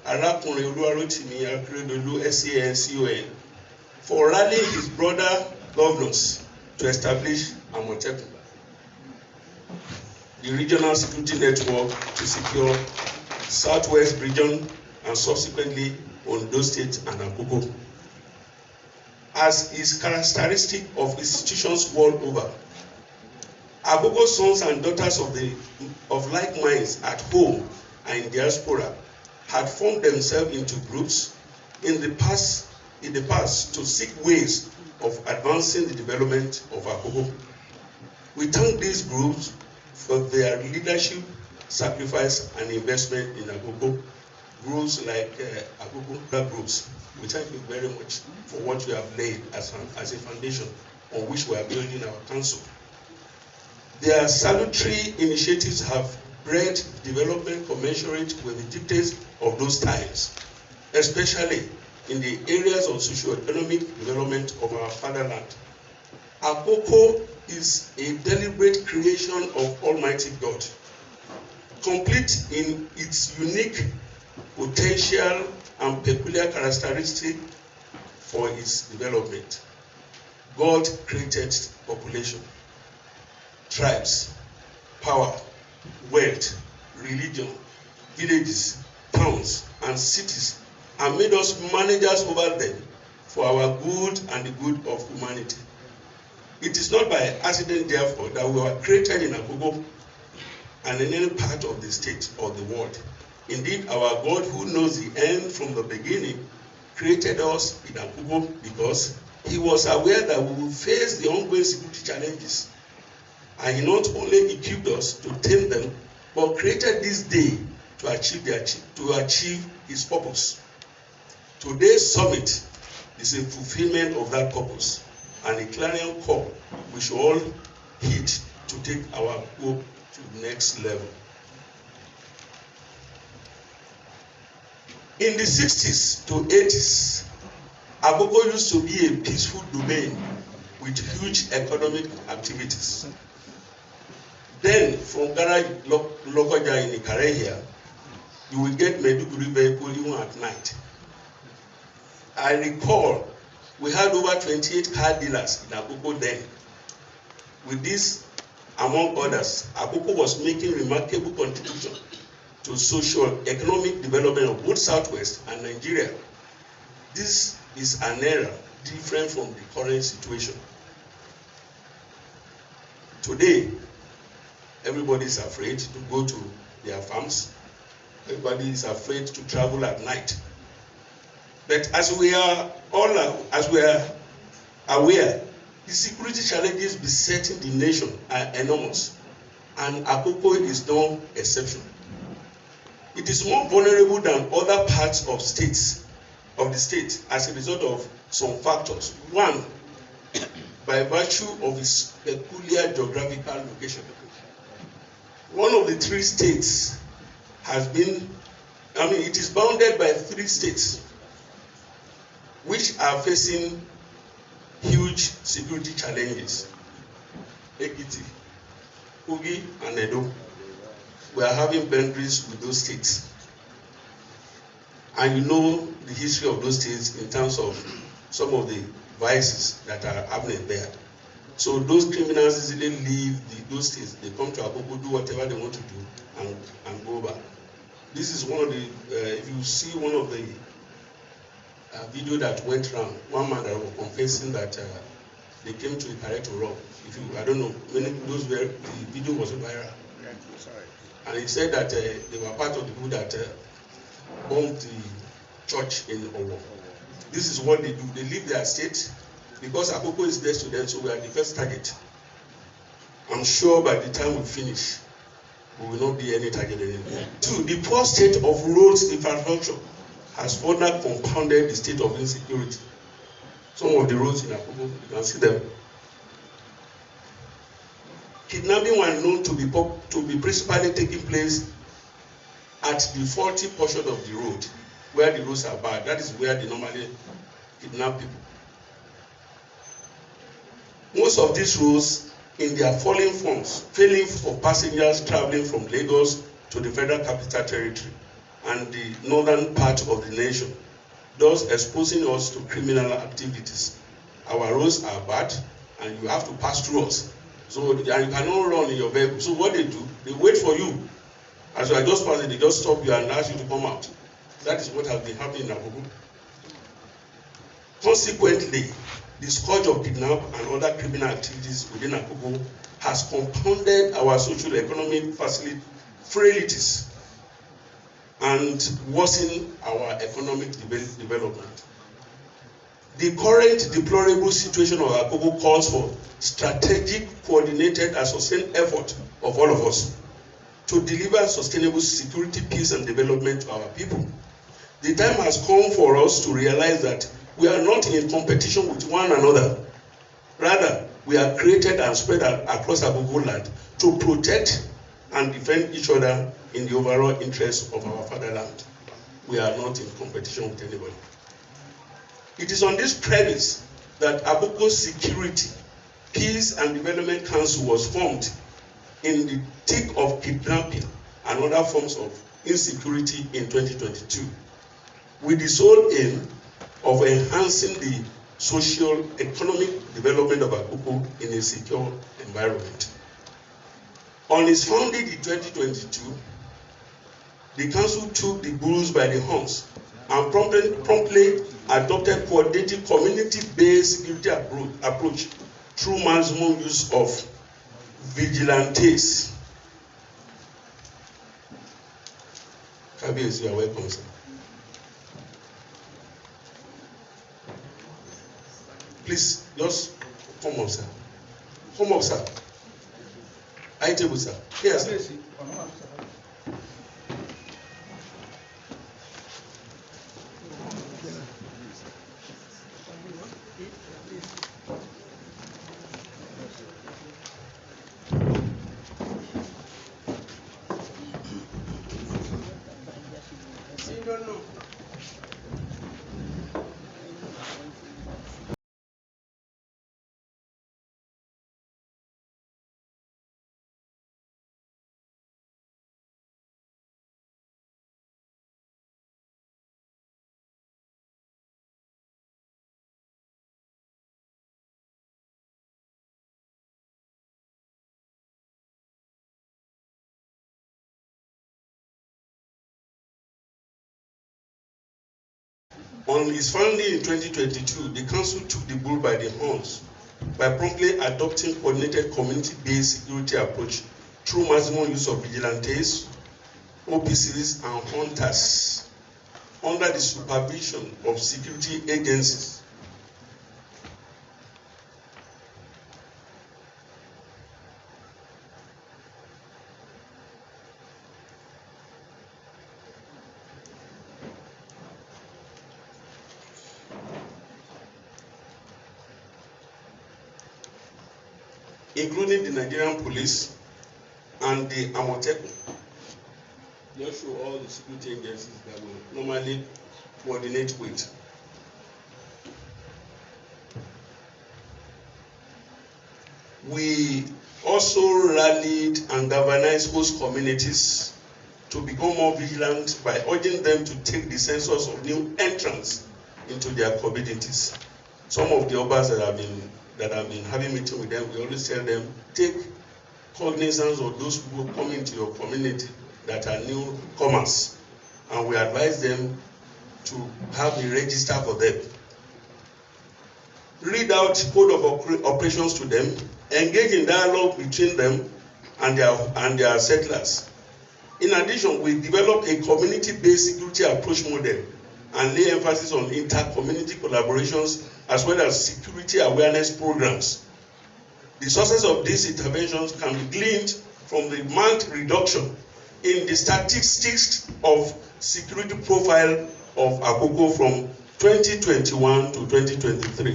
Arakunrin Oluwarotimi Akeredolu SANCON, for rallying his brother governors to establish Amotekun, the regional security network to secure Southwest region and subsequently Ondo State and Akoko. As is characteristic of institutions world over, Akoko sons and daughters of like minds at home and in diaspora had formed themselves into groups in the past to seek ways of advancing the development of Akoko. We thank these groups for their leadership, sacrifice, and investment in Akoko. Groups like Akoko groups, we thank you very much for what you have laid as a foundation on which we are building our council. Their salutary initiatives have bred development commensurate with the dictates of those times, especially in the areas of socio-economic development of our fatherland. Akoko is a deliberate creation of Almighty God, complete in its unique potential and peculiar characteristic for its development. God created population, tribes, power, wealth, religion, villages, towns, and cities, and made us managers over them for our good and the good of humanity. It is not by accident, therefore, that we were created in Akoko and in any part of the state or the world. Indeed, our God, who knows the end from the beginning, created us in Akoko because he was aware that we will face the ongoing security challenges. And he not only equipped us to tame them, but created this day to achieve his purpose. Today's summit is a fulfillment of that purpose and a clarion call we should all heed to take our hope to the next level. In the 60s to 80s, Akoko used to be a peaceful domain with huge economic activities. Then, from Garage Lokoja in Ikare here, you will get Maiduguri vehicle even at night. I recall we had over 28 car dealers in Akoko then. With this, among others, Akoko was making remarkable contribution to socio-economic development of both Southwest and Nigeria. This is an era different from the current situation. Today, everybody is afraid to go to their farms. Everybody is afraid to travel at night. But as we are aware, the security challenges besetting the nation are enormous, and Akoko is no exception. It is more vulnerable than other parts of the state as a result of some factors. One, by virtue of its peculiar geographical location. One of the three states it is bounded by 3 states which are facing huge security challenges. Ekiti, Kogi, and Edo. We are having boundaries with those states. And you know the history of those states in terms of some of the vices that are happening there. So those criminals easily leave those states. They come to Akoko, do whatever they want to do, and go back. This is one of the, if you see one of the video that went around, one man that was confessing that they came to Ikare to rob. I don't know, the video was viral. And he said that they were part of the people that bombed the church in Owo. This is what they do. They leave their state because Akoko is next to them, so we are the first target. I'm sure by the time we finish, we will not be any target anymore. 2, the poor state of roads infrastructure has further compounded the state of insecurity. Some of the roads in Akoko, you can see them. Kidnapping was known to be principally taking place at the faulty portion of the road, where the roads are bad. That is where they normally kidnap people. Most of these roads, in their failing for passengers traveling from Lagos to the Federal Capital Territory and the northern part of the nation, thus exposing us to criminal activities. Our roads are bad, and you have to pass through us. So and you cannot run in your vehicle. So what they do, they wait for you. As you are just passing, they just stop you and ask you to come out. That is what has been happening in Akoko. Consequently, the scourge of kidnap and other criminal activities within Akoko has compounded our social economic frailties and worsened our economic development. The current deplorable situation of Akoko calls for strategic, coordinated, and sustained effort of all of us to deliver sustainable security, peace, and development to our people. The time has come for us to realize that we are not in competition with one another. Rather, we are created and spread across Akoko land to protect and defend each other in the overall interest of our fatherland. We are not in competition with anybody. It is on this premise that Akoko Security, Peace and Development Council was formed in the thick of kidnapping and other forms of insecurity in 2022, with the sole aim of enhancing the socio-economic development of Akoko in a secure environment. On its founding in 2022, the council took the bulls by the horns and promptly adopted coordinated community-based security approach through maximum use of vigilantes. Kabiyesi, you are welcome, sir. Please, just come up, sir. Come up, sir. High table, sir. Yes, sir. On its founding in 2022, the Council took the bull by the horns by promptly adopting coordinated community-based security approach through maximum use of vigilantes, OPCs, and hunters under the supervision of security agencies. Including the Nigerian police and the Amotekun. Just show all the security agencies that we normally coordinate with. We also rallied and galvanized host communities to become more vigilant by urging them to take the census of new entrants into their communities. Some of the obas that have been having meeting with them, we always tell them, take cognizance of those people coming to your community that are newcomers, and we advise them to have a register for them. Read out code of operations to them, engage in dialogue between them and their settlers. In addition, we developed a community-based security approach model and lay emphasis on inter-community collaborations as well as security awareness programs. The sources of these interventions can be gleaned from the marked reduction in the statistics of security profile of Akoko from 2021 to 2023.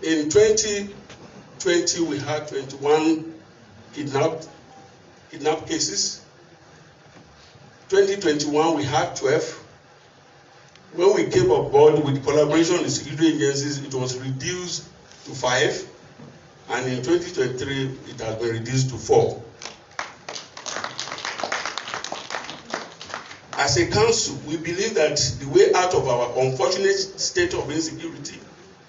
In 2020, we had 21 kidnapped cases. 2021, we had 12. When we came aboard with collaboration with security agencies, it was reduced to 5. And in 2023, it has been reduced to 4. As a council, we believe that the way out of our unfortunate state of insecurity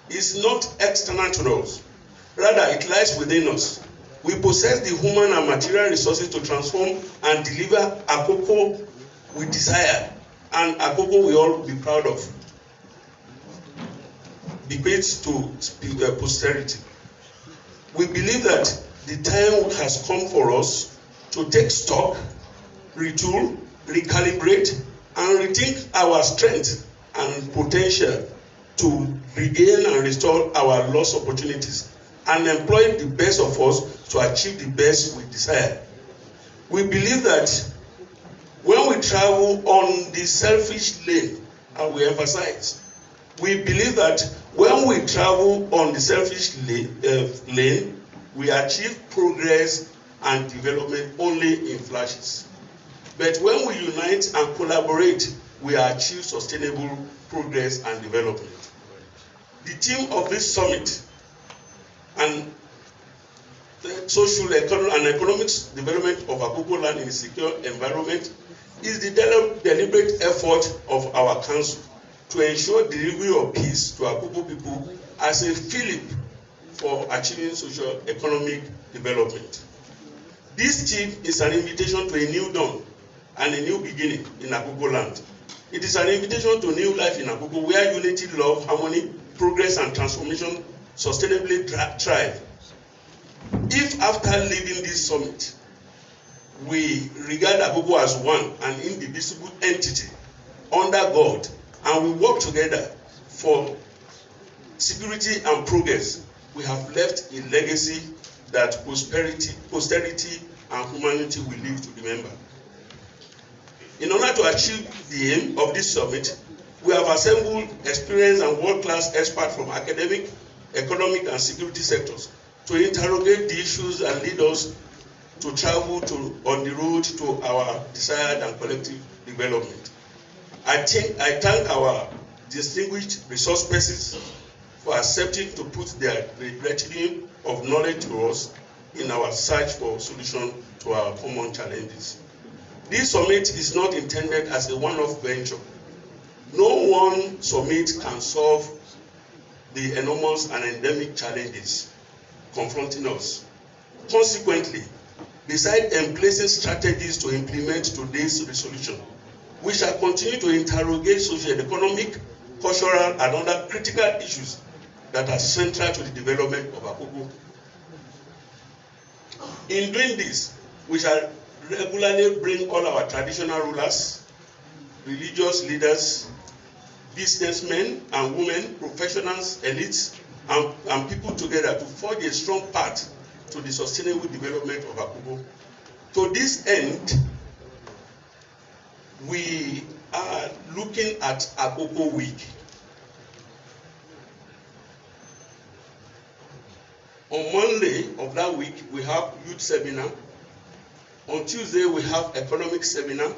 is not external to us. Rather, it lies within us. We possess the human and material resources to transform and deliver Akoko we desire, and Akoko we all be proud of. Bequeathed to posterity. We believe that the time has come for us to take stock, retool, recalibrate, and rethink our strength and potential to regain and restore our lost opportunities and employ the best of us to achieve the best we desire. We believe that when we travel on the selfish lane, and we emphasize, we believe that when we travel on the selfish lane, we achieve progress and development only in flashes. But when we unite and collaborate, we achieve sustainable progress and development. The theme of this summit and the social, economic, and economic development of Akoko land in a secure environment is the deliberate effort of our council to ensure delivery of peace to Akoko people as a fillip for achieving socio-economic development. This theme is an invitation to a new dawn and a new beginning in Akoko land. It is an invitation to new life in Akoko where unity, love, harmony, progress, and transformation sustainably thrive. If after leaving this summit, we regard Akoko as one, an indivisible entity under God, and we work together for security and progress, we have left a legacy that posterity and humanity will live to remember. In order to achieve the aim of this summit, we have assembled experienced and world-class experts from academic, economic, and security sectors to interrogate the issues and lead us to travel on the road to our desired and collective development. I thank our distinguished resource persons for accepting to put their retinue of knowledge to us in our search for solution to our common challenges. This summit is not intended as a one-off venture. No one summit can solve the enormous and endemic challenges confronting us. Consequently, besides emplacing strategies to implement today's resolution, We shall continue to interrogate socio-economic, cultural, and other critical issues that are central to the development of Akoko. In doing this, we shall regularly bring all our traditional rulers, religious leaders, businessmen and women, professionals, elites, and people together to forge a strong path to the sustainable development of Akoko. To this end, we are looking at Akoko Week. On Monday of that week, we have youth seminar. On Tuesday, we have economic seminar.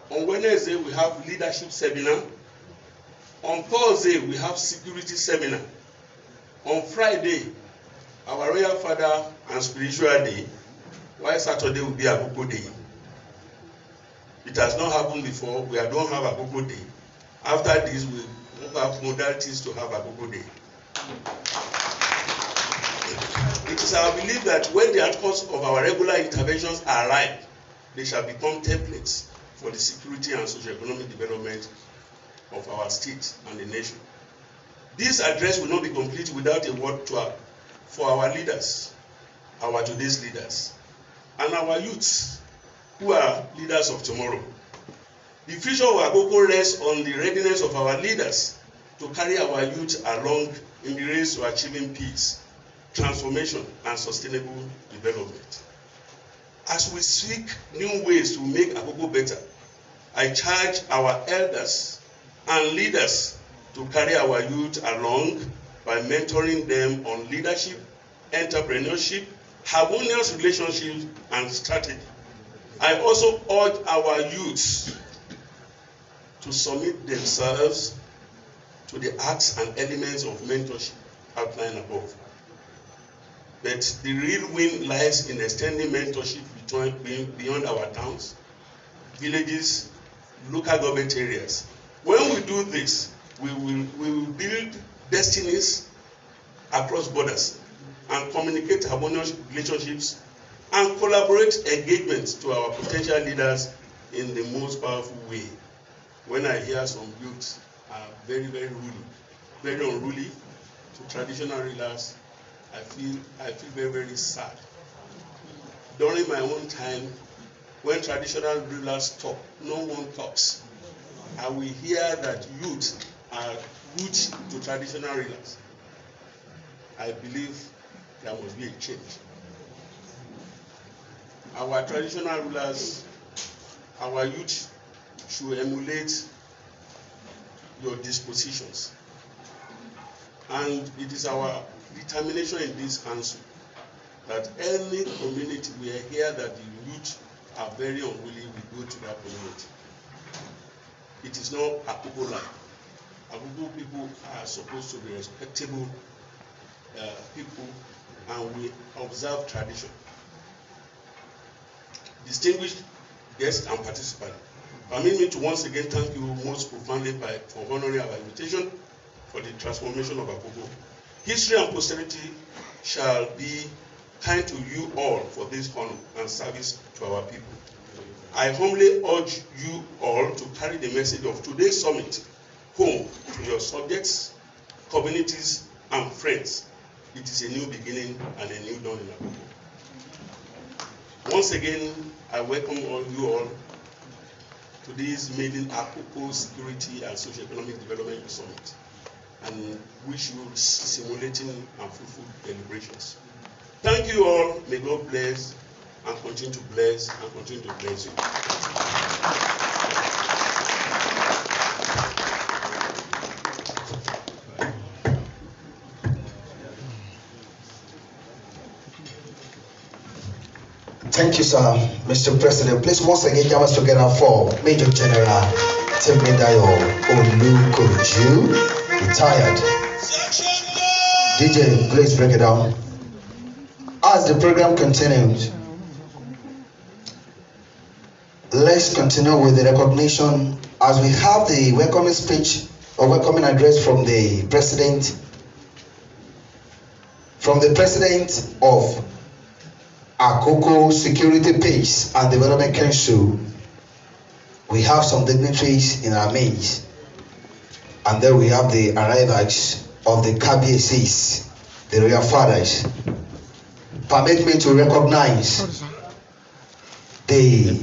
On Wednesday, we have leadership seminar. On Thursday, we have security seminar. On Friday, our Royal Father and Spiritual Day, while Saturday will be Akoko Day. It has not happened before. We don't have Akoko Day. After this, we will have modalities to have Akoko Day. It is our belief that when the outcomes of our regular interventions are ripe, they shall become templates for the security and socio-economic development of our state and the nation. This address will not be complete without a word for our leaders, our today's leaders, and our youths who are leaders of tomorrow. The future of Akoko rests on the readiness of our leaders to carry our youth along in the race to achieving peace, transformation, and sustainable development. As we seek new ways to make Akoko better, I charge our elders and leaders to carry our youth along by mentoring them on leadership, entrepreneurship, harmonious relationships, and strategy. I also urge our youths to submit themselves to the acts and elements of mentorship outlined above. But the real win lies in extending mentorship beyond our towns, villages, local government areas. When we do this, we will build destinies across borders and communicate harmonious relationships and collaborate engagements to our potential leaders in the most powerful way. When I hear some youths are very, very unruly to traditional rulers, I feel very, very sad. During my own time, when traditional rulers talk, no one talks. And we hear that youth are good to traditional rulers. I believe there must be a change. Our traditional rulers, our youth should emulate your dispositions. And it is our determination in this council that any community we hear that the youth are very unwilling, we go to that community. It is not Akoko land. Akoko people are supposed to be respectable people, and we observe tradition. Distinguished guests and participants, permit me to once again thank you most profoundly for honoring our invitation for the transformation of Akoko. History and posterity shall be kind to you all for this honor and service to our people. I humbly urge you all to carry the message of today's summit home to your subjects, communities, and friends. It is a new beginning and a new dawn in Akoko. Once again, I welcome you all to this Maiden Akoko Security and Socio-Economic Development Summit, and wish you stimulating and fruitful deliberations. Thank you all. May God bless and continue to bless and continue to bless you. Thank you, sir, Mr. President. Please once again jam us together for Major General Timidayo Olukoju, retired. DJ, please break it down. As the program continues, let's continue with the recognition as we have the welcoming speech or welcoming address from the president of Akoko Security Peace and Development Council, We have some dignitaries in our midst, and then we have the arrivals of the KBCs, the royal fathers. Permit me to recognize the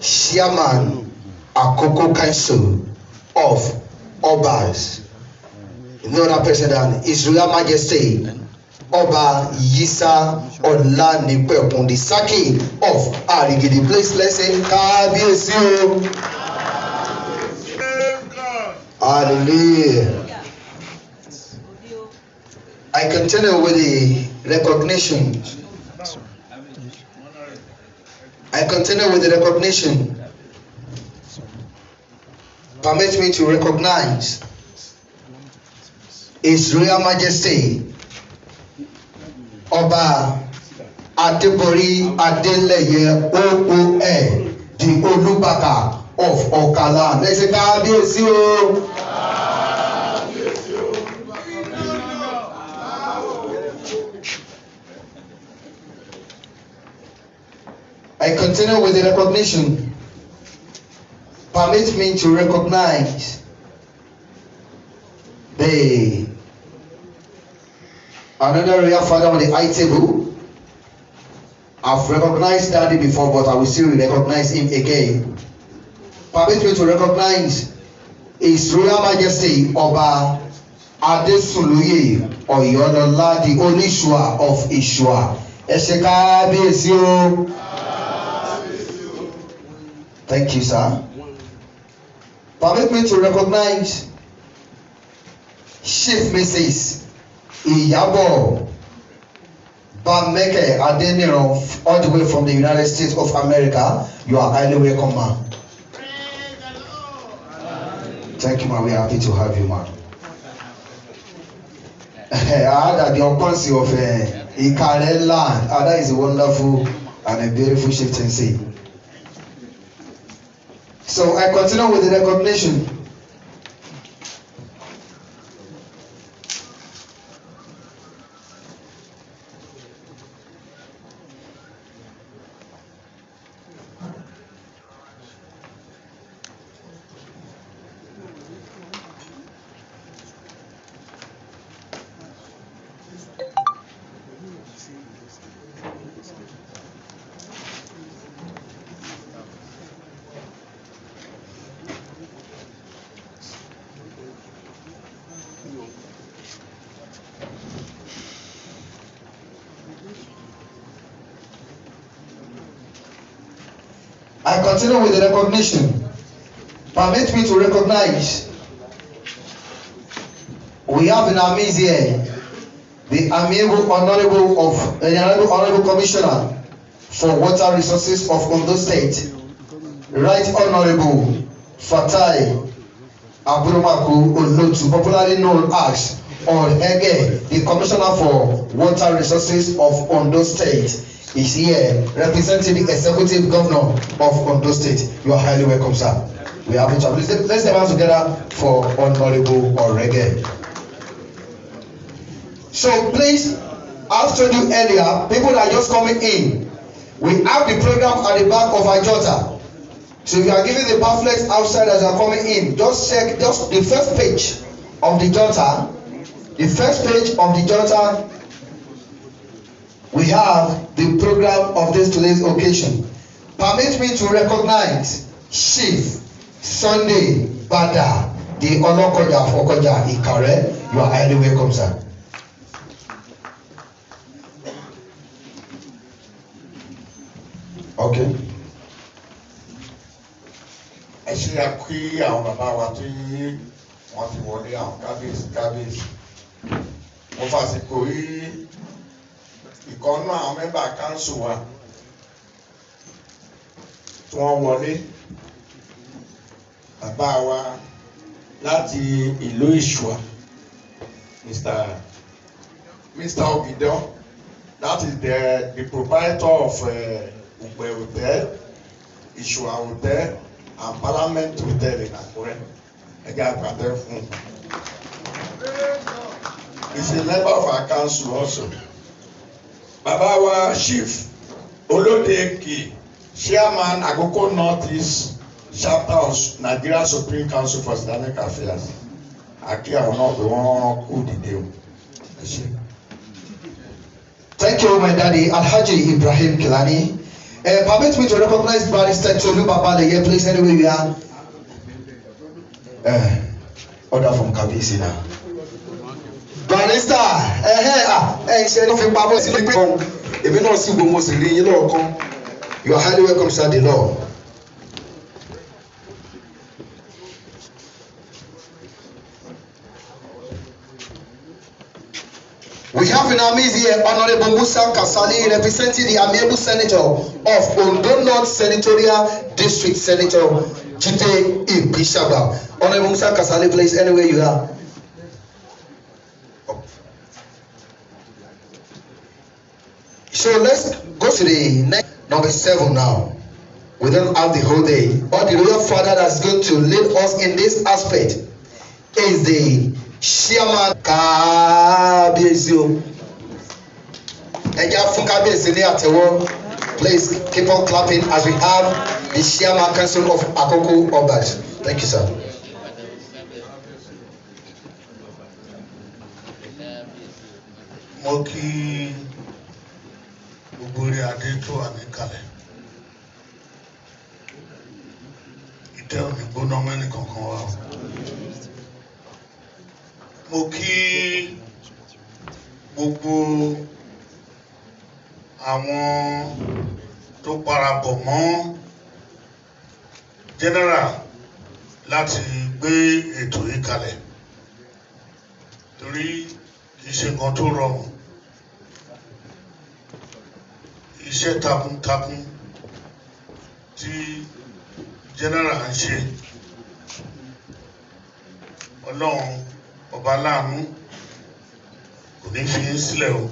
chairman Akoko Council of Obas, no other person than His Royal Majesty Oba Yisa Olanipekun, the Saki of Arigidi. Please let's say Kabiyesi o. Hallelujah. I continue with the recognition. Permit me to recognize His Royal Majesty Oba Adebori Adeleye OON, the Olubaka of Okala. Let's say Kabiyesi o. I continue with the recognition. Permit me to recognize another royal father on the high table. I've recognized Daddy before, but I will still recognize him again. Permit me to recognize His Royal Majesty Oba Adesuluye Oyolola, the Onishua of Ishua. Ẹ ṣé Kábíyèsí o. Thank you, sir. Permit me to recognize Chief Mrs. Iyabo Bameke Adeniran, all the way from the United States of America. You are highly welcome, ma'am. Thank you, ma'am. We are happy to have you, ma'am. I heard that the occupancy of Ikare land, that is a wonderful and a beautiful chieftaincy. So I continue with the recognition. I continue with the recognition. Permit me to recognize we have in our midst here the amiable honorable commissioner for water resources of Ondo State, Right Honorable Fatai Aburumaku Olotu, popularly known as Ohege, the commissioner for water resources of Ondo State, is here representing the executive governor of Ondo State. You are highly welcome, sir. We are happy to have you. Let's get together for Honorable Ohege. So please, as told you earlier, people that are just coming in, we have the program at the back of our Jota. So if you are giving the pamphlets outside as you are coming in, just check just the first page of the Jota. The first page of the Jota, we have the program of today's occasion. Permit me to recognize Chief Sunday Bada, the Olokoja of Okoja Ikare. You are highly welcome, sir. Okay. Ẹ ṣe àkí àwọn bàbá wa tí wọ́n ti wọlé àwọn kábíyèsí. Mo fàsìkò rí ìkọ́nú àwọn mẹ́bà káńsù wa tí wọ́n wọlé. Bàbá wa láti ìlú Ìṣùà, Mr. Ogidan, that is the proprietor of Ugbe Hotel, Ìṣùà Hotel and Parliament Hotel in Akure. Ẹja àpàtẹ fún. He's a member of our council also. Bàbá wa Chief Olódèkì, Chairman Akoko Northeast chapter of Nigeria Supreme Council for Islamic Affairs. Àkí àwọn náà pé wọ́n kú dìde o. Thank you, my daddy, Alhaji Ibrahim Kilani. Permit me to recognize Barrister Tolu Babaleye, please, anywhere you are. Order from Kabisi now. Barrister, ṣe ló fi pamọ́ sí pípé kan. Èmi náà sì gbogbo sì rí yín lọ́ọ̀kan. You are highly welcome, sir, the law. We have in our midst here Honorable Musa Kasali, representing the amiable senator of Ondo North Senatorial District, Senator Jite Ibishaba. Honorable Musa Kasali, please, anywhere you are. So let's go to the next, number 7 now. We don't have the whole day. But the royal father that's going to lead us in this aspect is the Chairman Kabiyesi. Please keep on clapping as we have the Chairman Council of Akoko Obaj. Thank you, sir. Mo kí gbogbo orí adé tó wà níkàlẹ̀. Ìtẹ́ ò ní gbóná mẹ́ni kankan wá. Mo kí gbogbo àwọn tó parapọ̀ mọ́ general láti gbé ètò yìí kalẹ̀. Torí kì í ṣe nǹkan tó rọrùn. Iṣẹ́ takuntakun tí general ń ṣe, Ọlọ́run ọba láàánú kò ní fi yín sílẹ̀ o.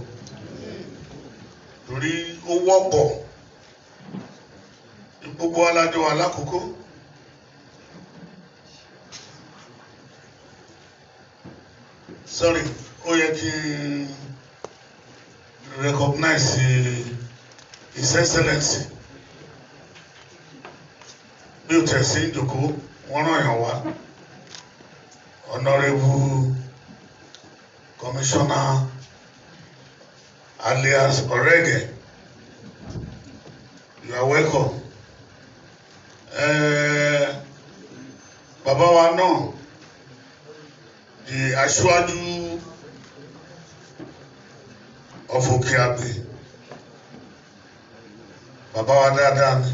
Torí ó wọ́pọ̀ ní gbogbo alájọ alákòókò. Sorry, ó yẹ kí n recognize His Excellency. Bí o tẹ̀ sí ìjòkó, wọ́n ràn yàn wá. Honorable Commissioner alias Orege, you are welcome. Bàbá wa náà, di aṣáájú of Òkè-Àgbè. Bàbá wa dáadáa ni.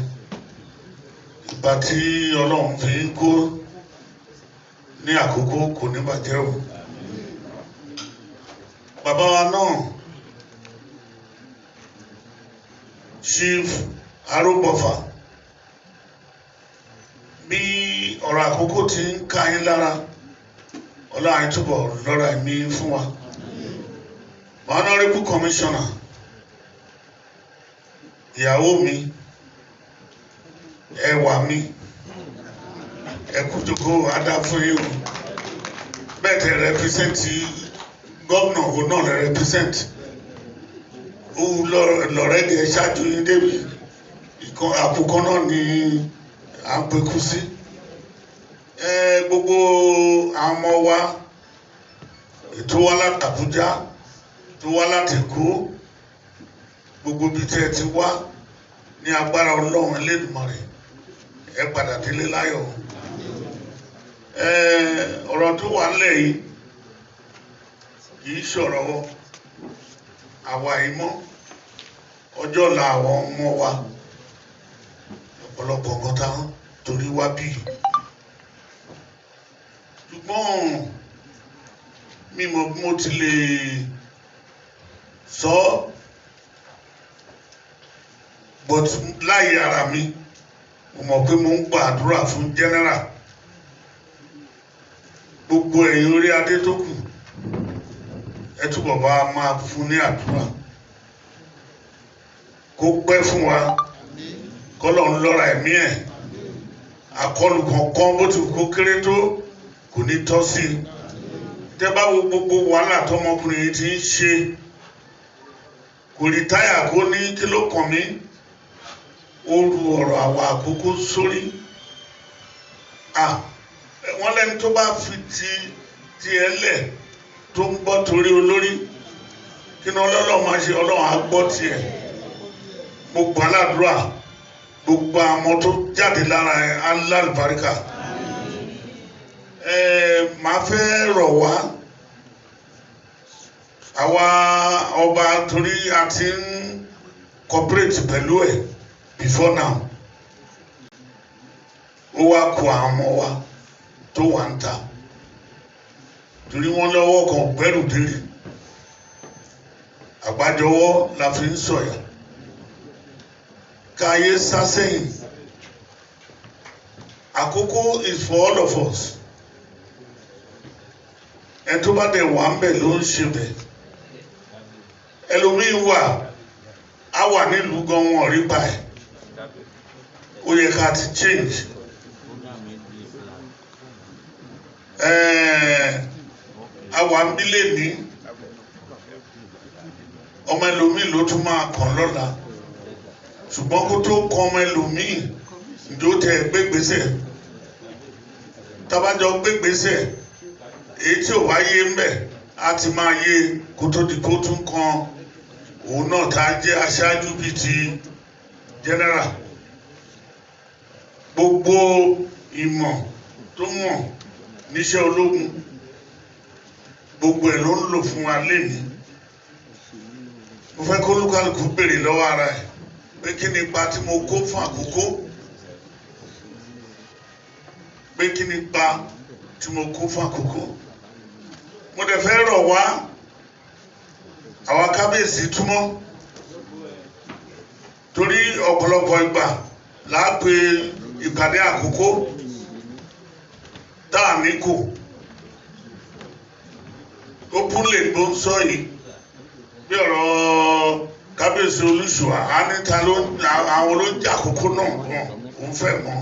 Ìgbà tí Ọlọ́run fi ń kó ní àkókò kò ní bàjẹ́ o. Bàbá wa náà, Chief Arúgbọ̀fà, bí ọ̀rọ̀ àkókò ti ń ká yín lára, Ọlọ́run túbọ̀ lọ́ra ẹ̀mí fún wa. Honorable Commissioner, ìyàwó mi, ẹwà mi, ẹkùtùkù adáfún yìí o. Bẹ́ẹ̀ tẹ represent gómìnà òun náà lè represent. Ó lọ́rẹ́dì ẹ ṣáájú yín débi. Ìkan àkókò náà ni à ń pekú sí. Gbogbo àwọn ọmọ wa tó wá láti Àbújá, tó wá láti Èkó, gbogbo bí tẹ́ ti wá ní agbára Ọlọ́run Elédùmarè, ẹ padà délé láyọ̀. Ọ̀rọ̀ tó wà nílẹ̀ yìí kì í ṣọ̀rọ̀ àwa yìí mọ́. Ọjọ́ ọ̀la àwọn ọmọ wa, ọ̀pọ̀lọpọ̀ nǹkan táwọn torí wá bí. Ṣùgbọ́n mi mọ̀ bí mo ti lè sọ, but láyé ara mi, mo mọ̀ pé mo ń gbàdúrà fún general. Gbogbo ẹ̀yin orí adé tó kù, ẹ túbọ̀ bá máa fún ní àdúrà. Kó pẹ́ fún wa, k'Ọlọ́run lọ́ra ẹ̀mí ẹ̀. Àkọlù kankan bó ti kó kéré tó kò ní tọ́ sí i. Tẹ́ bá wo gbogbo wàhálà tọmọkùnrin yìí ti ń ṣe, kò rí táyà kó ní kí ló kàn mí. Ó ru ọ̀rọ̀ àwọn Àkókò sórí. wọ́n lẹ́ni tó bá fi ti ẹlẹ̀ tó ń gbọ́ torí olórí kí ni ọlọ́run máa ṣe ọlọ́run á gbọ́ tiẹ̀ gbogbo aládùúrà gbogbo àmọ́ tó jáde lára alálùbáríkà màá fẹ́ rọ̀ wá àwa ọba torí a ti ń cooperate pẹ̀lú ẹ̀ before now ó wá kó àwọn ọmọ wa tó wà ń ta torí wọ́n lọ́wọ́ kan gbẹ́rù délé àgbájọwọ́ la fi ń sọ̀yà káyé sásẹ́yìn Akoko is for all of us ẹ tó bá dẹ̀ wà ń bẹ̀ ló ń ṣe bẹ̀ ẹlòmíín wà á wà nílùú gan wọn rí báyìí ó yẹ ká ti change àwa ń bílẹ̀ ní ọmọ ẹlòmíì ló tún máa kàn lọ́la ṣùgbọ́n kó tó kàn ọmọ ẹlòmíì ǹjọ́ tẹ gbégbèsè tábàjọ gbégbèsè èyí tí ò bá yé ń bẹ̀ á ti máa yé kó tó di kó tún kan òun náà tá a jẹ́ aṣáájú bíi ti general gbogbo ìmọ̀ tó mọ̀ níṣẹ́ ológun gbogbo ẹ̀ ló ń lò fún wa lénìí mo fẹ́ kó olúkálùkù béèrè lọ́wọ́ ara ẹ̀ pé kí ni ipa tí mo kó fún Akoko pé kí ni ipa tí mo kó fún Akoko mo dẹ̀ fẹ́ rọ̀ wá àwa kábíyèsí túmọ̀ torí ọ̀pọ̀lọpọ̀ ìgbà là á pe ìpàdé Akoko tá a ní kò ó púnlẹ̀ ló ń sọ yìí bí ọ̀rọ̀ kábíyèsí Olúṣùwà á ní ta ló àwọn ló ń jà Akoko náà wọn òun fẹ́ mọ́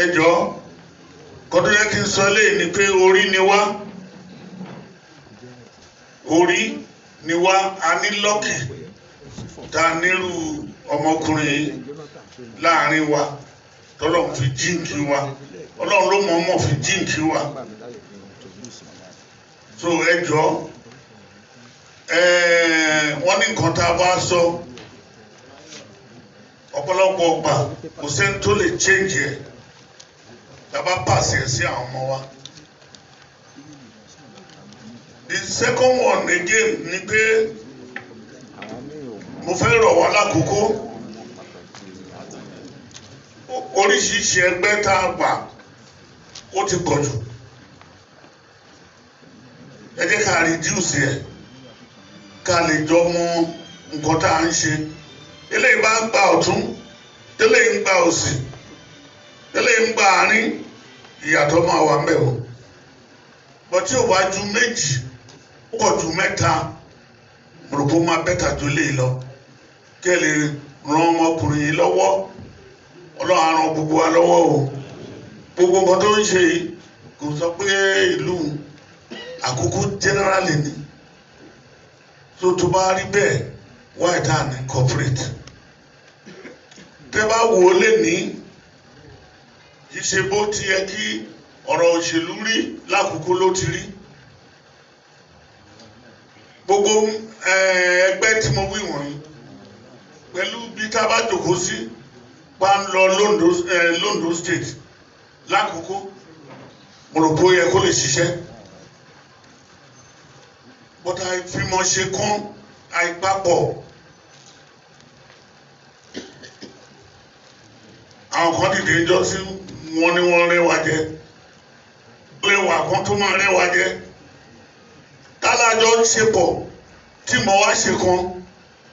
ẹ jọ kọ́dún yẹ kí n sọ léyìí ni pé orí ni wá a ní lọ́kì tá a nírú ọmọkùnrin láàrin wa tọ́lọ́run fi jíǹkì wa ọlọ́run ló mọ̀ọ́mọ̀ fi jíǹkì wa so ẹ jọ wọ́n ní nǹkan tá a bá sọ ọ̀pọ̀lọpọ̀ ọgbà kò sẹ́ni tó lè change ẹ̀ tá a bá pàṣẹ sí àwọn ọmọ wa. The second one again ni pé mo fẹ́ rọ̀ wá lákòókò oríṣiríṣi ẹgbẹ́ tá a gbà ó ti pọ̀ jù ẹ jẹ́ ká reduce ẹ̀ ká lè jọ mọ nǹkan tá à ń ṣe eléyìí bá ń gba ọ̀tún tẹ́lẹ̀ ń gba òsì tẹ́lẹ̀ ń gba àárín ìyàtọ̀ máa wà mẹ́ o bọ́ tí ò bá ju méjì ó pọ̀ ju mẹ́ta mo rò pé ó máa bẹ́tà ju lé lọ kí ẹ lè ran ọmọkùnrin yìí lọ́wọ́ ọlọ́run á ran gbogbo wa lọ́wọ́ o gbogbo nǹkan tó ń ṣe yìí kò sọ pé ìlú Akoko generally ni so tó bá rí bẹ́ẹ̀ why that ní corporate tẹ́ bá wò ó lè ní ìṣe bó ti yẹ kí ọ̀rọ̀ òṣèlú rí lákòókò ló ti rí gbogbo ẹgbẹ́ tí mo wí wọ̀nyí pẹ̀lú bí tá a bá jókòó sí bá ń lọ Londo state lákòókò mo rò bó yẹ kó lè ṣiṣẹ́ but àìfimọ̀ ṣe kán àìpapọ̀ àwọn kan dìde jọ sí wọn ni wọ́n rẹwà jẹ lẹ́wà kan tó máa rẹwà jẹ tálájọ ń ṣe pọ̀ tí mo wá ṣe kan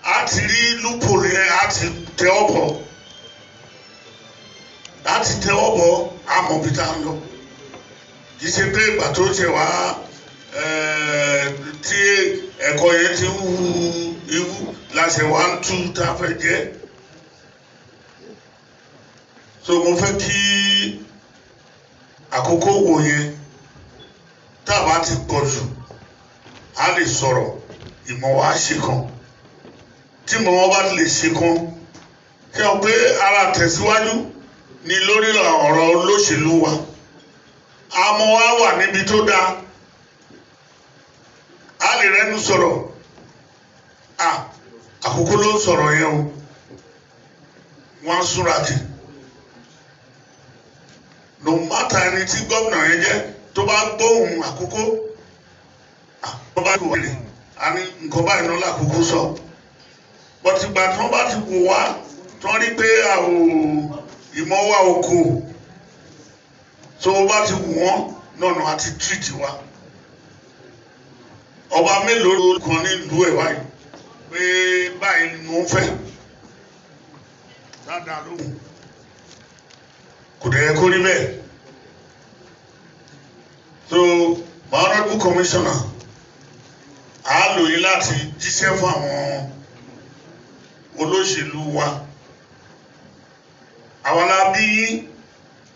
á ti rí lúpọ̀ yẹn á ti tẹ ọ̀bọ̀ láti tẹ ọ̀bọ̀ àmọ́ bí tá a lọ kì í ṣe pé ìgbà tó ṣe wá tí ẹ̀kọ́ yẹn ti ń hu ewu láṣẹ wá ń tú tá a fẹ́ jẹ́ so mo fẹ́ kí Akoko wò yẹn tá a bá ti pọ̀ jù a lè sọ̀rọ̀ ìmọ̀ wa ṣe kan tí ìmọ̀ wọn bá lè ṣe kan kí wọ́n pé ara tẹ̀síwájú ni lórí ọ̀rọ̀ olóṣèlú wa àmọ́ wa wà níbi tó dáa a lè rẹ́nu sọ̀rọ̀ Àkókò ló ń sọ̀rọ̀ yẹn o wọ́n súnra kì no matter ẹni tí gómìnà yẹn jẹ́ tó bá gbóhùn Àkókò tó bá wà lè a ní nǹkan báyìí ló l'Àkókò sọ bọ́tí ìgbà tí wọ́n bá ti wò wá tí wọ́n rí pé ìmọ̀ wa ò kò tó bá ti wù wọ́n náà àti treat wa ọba mélòó kan nílùú ẹ̀ wáyé pé báyìí ni wọ́n fẹ́ dáadáa lóhùn kò dẹ̀ yẹ kó rí bẹ́ẹ̀ so my honourable commissioner a lò yín láti jíṣẹ́ fún àwọn olóṣèlú wa àwọn la bí yín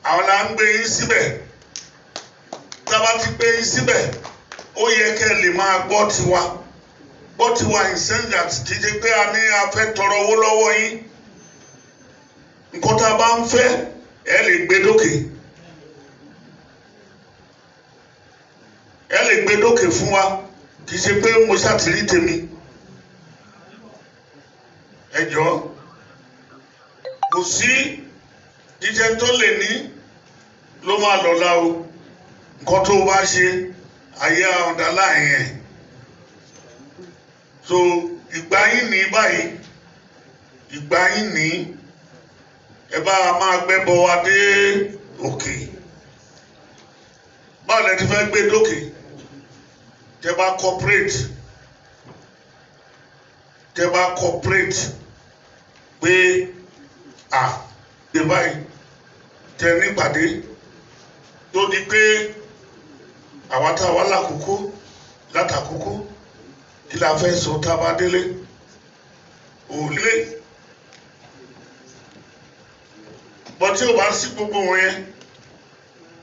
àwọn la ń gbé yín síbẹ̀ tá a bá ti gbé yín síbẹ̀ ó yẹ kẹ́ lè máa gbọ́ tiwa in sense that kì í ṣe pé a ní a fẹ́ tọrọ owó lọ́wọ́ yín nǹkan tá a bá ń fẹ́ ẹ lè gbé dókè fún wa kì í ṣe pé mo ṣàtìrí tèmi ẹ jọ̀ọ́ kò sí jíjẹ tó lè ní ló máa lọ́la o nǹkan tó bá ṣe ayé ọ̀dà láàyè ẹ̀ so ìgbà yín ní báyìí ìgbà yín ní ẹ bá máa gbẹ́bọ wa dé òkè báwo lẹ ti fẹ́ gbé dókè tẹ bá cooperate pé ṣe báyìí tẹ nípàdé tó di pé àwa tá a wá látàkókò kí la fẹ́ sọ tá a bá délé òlé bọ́ tí ò bá sí gbogbo wọn yẹn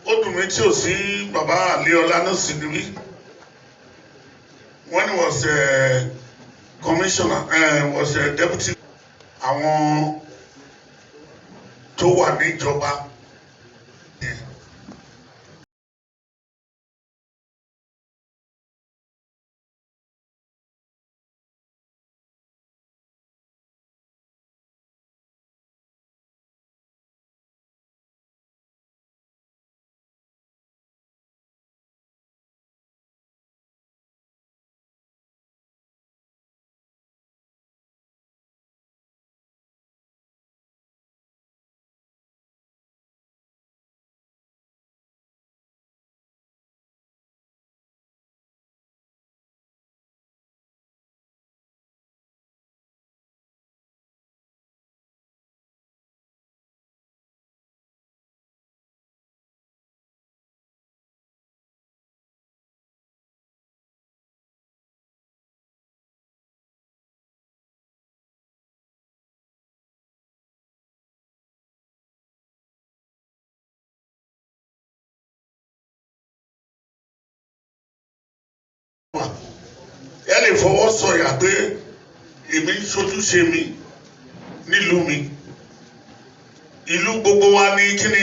ó dùn mí tí ò sí bàbá Àléọlá náà sì níbí when he was commissioner was deputy àwọn tó wà níjọba ẹ lè fọwọ́ sọ̀yà pé èmi ń ṣojúṣe mi nílùú mi ìlú gbogbo wa ní kíni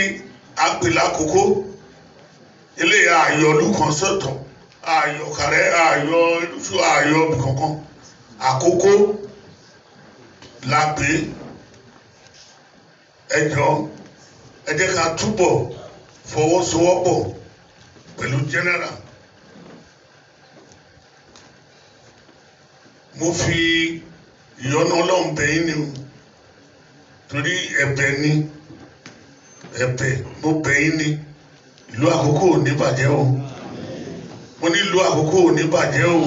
àpèlà Àkókò eléyà àyọ̀lú kan sọ̀tọ̀ àyọ̀kàrẹ́ àyọ̀lúṣù àyọ̀bì kankan Àkókò la pè ẹ jọ̀ọ́ ẹ jẹ́ ká túbọ̀ fọwọ́sowọ́pọ̀ pẹ̀lú general. Mo fi ìyọ́nú Ọlọ́run bẹ̀ yín ni o torí ẹ̀bẹ̀ ni mo bẹ̀ yín ni ìlú Àkókò ò ní bàjẹ́ o mo ní ìlú Àkókò ò ní bàjẹ́ o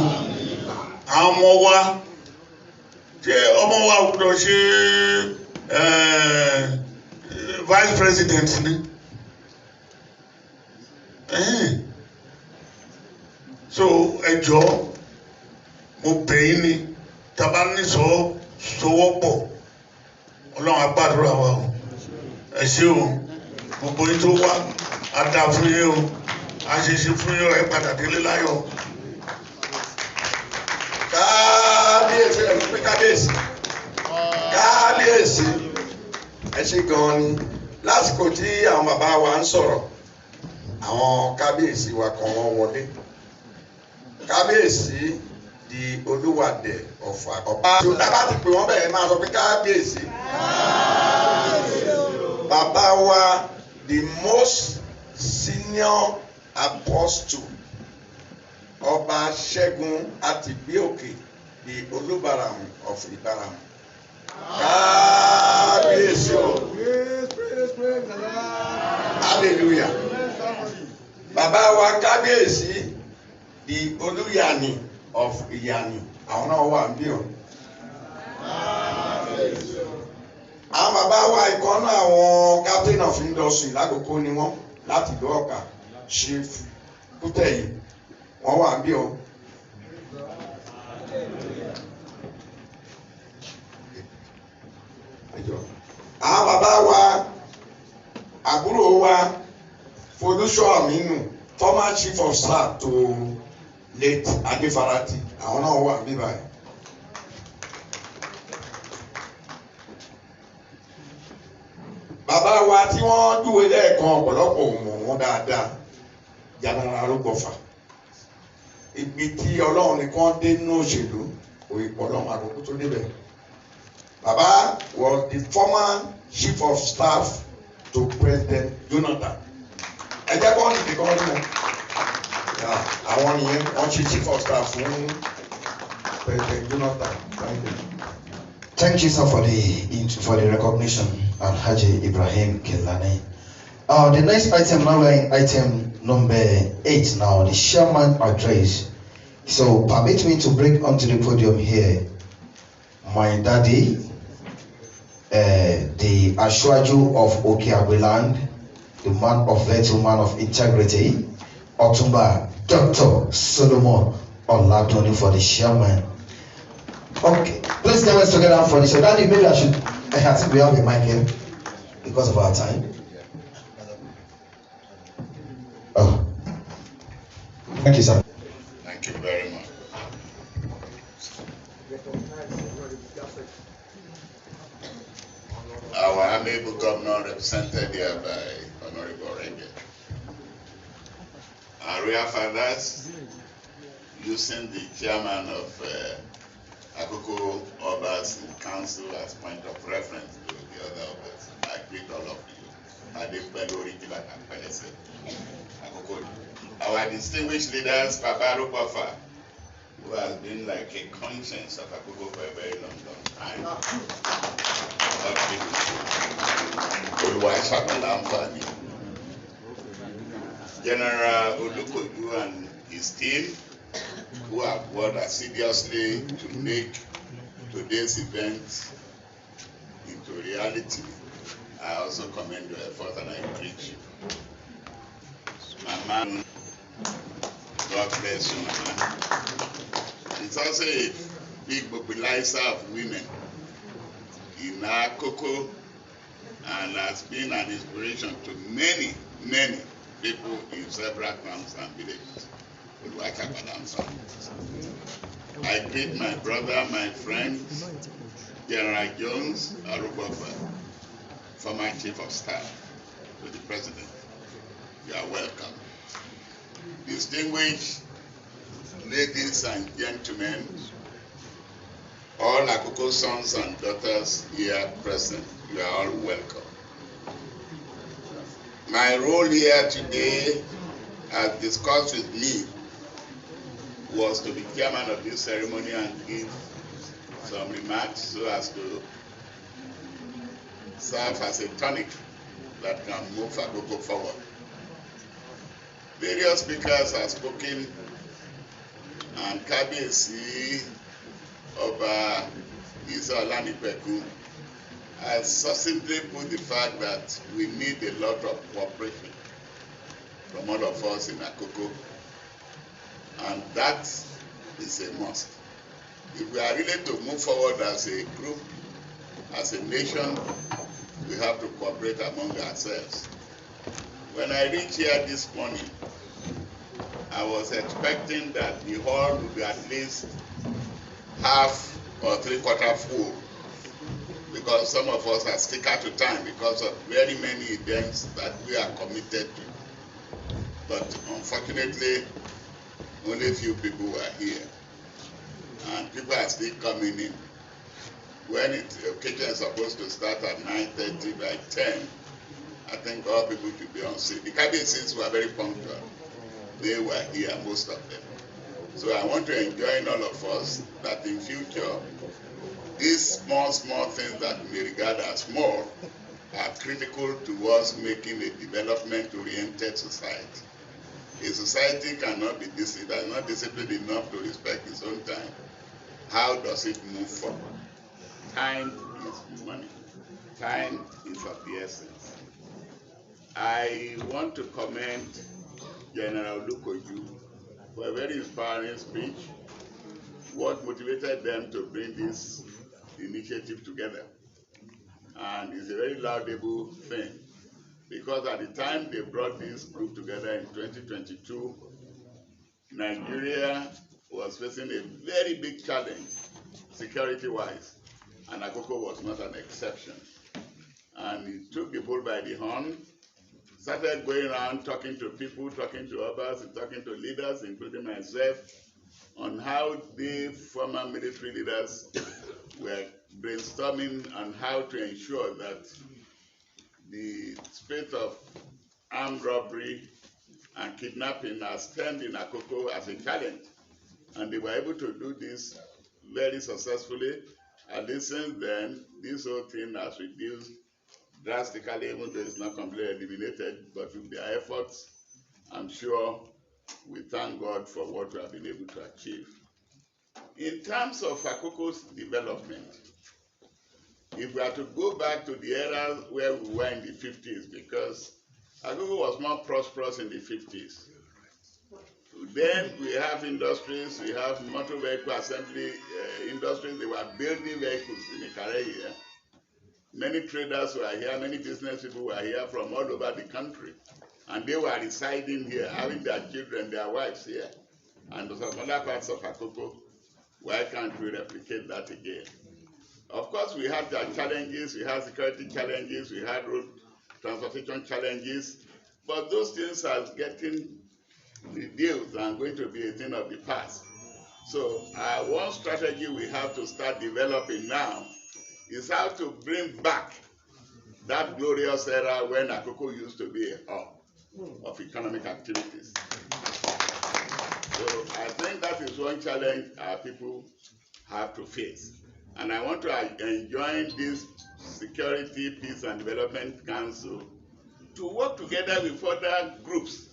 àwọn ọmọ wa ṣé ọmọ wa gbọ́dọ̀ ṣe vice president ni so ẹ jọ̀ọ́ mo bẹ̀ yín ni taba ní sọwọ́pọ̀ Ọlọ́run á gbàdúrà wa o ẹ ṣé o gbogbo yín tó wá á dá fún yín o á ṣe fún yín o ẹ padà délé láyọ̀. kábíyèsí ẹ̀ pé kábíyèsí ẹ ṣé gan-an ni lásìkò tí àwọn bàbá wa ń sọ̀rọ̀ àwọn kábíyèsí wa kan wọ́n wọlé kábíyèsí di olúwàdẹ ọ̀fà ọ̀pá tí ó dábàá ti pè wọ́n bẹ̀rẹ̀ máa sọ pé kábíyèsí bàbá wa the most senior apostle ọba Ṣẹ́gun Àtìgbéòkè the olúbàràmù of Ìbàràmù kábíyèsí o hallelujah bàbá wa kábíyèsí the olúyàní of Ìyàní àwọn náà wà ń bí o àwọn bàbá wa ìkànnà àwọn captain of industry lákòókò ni wọ́n láti ìlú Ọ̀kà Chief Kútẹ̀yì wọ́n wà ń bí o. àwọn bàbá wa àbúrò wa Folúṣọ́ Àmínú former chief of staff to late Adéfarati àwọn náà wà ń bí báyìí. bàbá wa tí wọ́n dúwe lẹ́ẹ̀kan ọ̀pọ̀lọpọ̀ mọ̀ wọ́n dáadáa General Arúgbọ̀fà ibi tí Ọlọ́run nìkan dé nínú òṣèlú òyìnbó Ọlọ́run àkókò tó débẹ̀. Baba was the former chief of staff to President Jonathan. ẹ jẹ́ kọ́ nìdí kan nínú àwọn nìyẹn wọ́n ṣe chief of staff fún President Jonathan. Thank you, sir, for the recognition, Alhaji Ibrahim Kelani. The next item now, we're in item number 8 now, the chairman address. So permit me to bring onto the podium here my daddy, the Ashwaju of Okeagbeland, the man of virtue, man of integrity, Otumba Dr. Solomon Oladoni for the chairman. Okay, let's get us together for this. So daddy, maybe I think we have a mic here because of our time. Oh, thank you, sir. Thank you very much. Our amiable governor, represented here by Honorable Renge. Our real fathers, using the chairman of Akoko Obas in council as point of reference to the other Obas. I greet all of you. Our distinguished leaders, Papa Rupafa, who has been like a conscience of Akoko for a very long time. General Olukoju and his team, who have worked assiduously to make today's event into reality. I also commend your effort and I greet you. Mama, God bless you, Mama. It's also a big mobilizer of women in Akoko and has been an inspiration to many, many people in several towns and villages. I greet my brother, my friend, General Jones Arubofa, former Chief of Staff to the President. You are welcome. Distinguished ladies and gentlemen, all Akoko sons and daughters here present, you are all welcome. My role here today, as discussed with me, was to be chairman of this ceremony and give some remarks so as to serve as a tonic that can move Akoko forward. Various speakers have spoken, and Kabiyesi Oba Isa Olanipeku has succinctly put the fact that we need a lot of cooperation from all of us in Akoko, and that is a must. If we are really to move forward as a group, as a nation, we have to cooperate among ourselves. When I reached here this morning, I was expecting that the hall would be at least half or 3/4 full, because some of us are sticker to time because of very many events that we are committed to. But unfortunately, only a few people were here. And people are still coming in. When the occasion is supposed to start at 9:30, by 10, I think all people should be on seat. The cabinets were very punctual. They were here, most of them. So I want to enjoin all of us that in future, these small things that we may regard as small are critical towards making a development-oriented society. A society cannot be not disciplined enough to respect its own time. How does it move forward? Time is money. Time is of the essence. I want to commend General Lukoju for a very inspiring speech. What motivated them to bring this initiative together? And it's a very laudable thing, because at the time they brought this group together in 2022, Nigeria was facing a very big challenge security-wise, and Akoko was not an exception. And he took the bull by the horn, started going around talking to people, talking to others, and talking to leaders, including myself, on how the former military leaders were brainstorming on how to ensure that the spate of armed robbery and kidnapping are stemmed in Akoko as a challenge. And they were able to do this very successfully. And since then, this whole thing has reduced drastically, even though it's not completely eliminated. But with their efforts, I'm sure we thank God for what we have been able to achieve. In terms of Akoko's development, if we are to go back to the era where we were in the 50s, because Akoko was more prosperous in the 50s. Then we have industries, we have motor vehicle assembly industries. They were building vehicles in Ikare here. Many traders were here, many business people were here from all over the country. And they were residing here, having their children, their wives here. And some other parts of Akoko, why can't we replicate that again? Of course, we had our challenges, we had security challenges, we had road transportation challenges, but those things are getting reduced and going to be a thing of the past. So one strategy we have to start developing now is how to bring back that glorious era when Akoko used to be a hub of economic activities. So I think that is one challenge our people have to face. And I want to enjoin this Security, Peace and Development Council to work together with other groups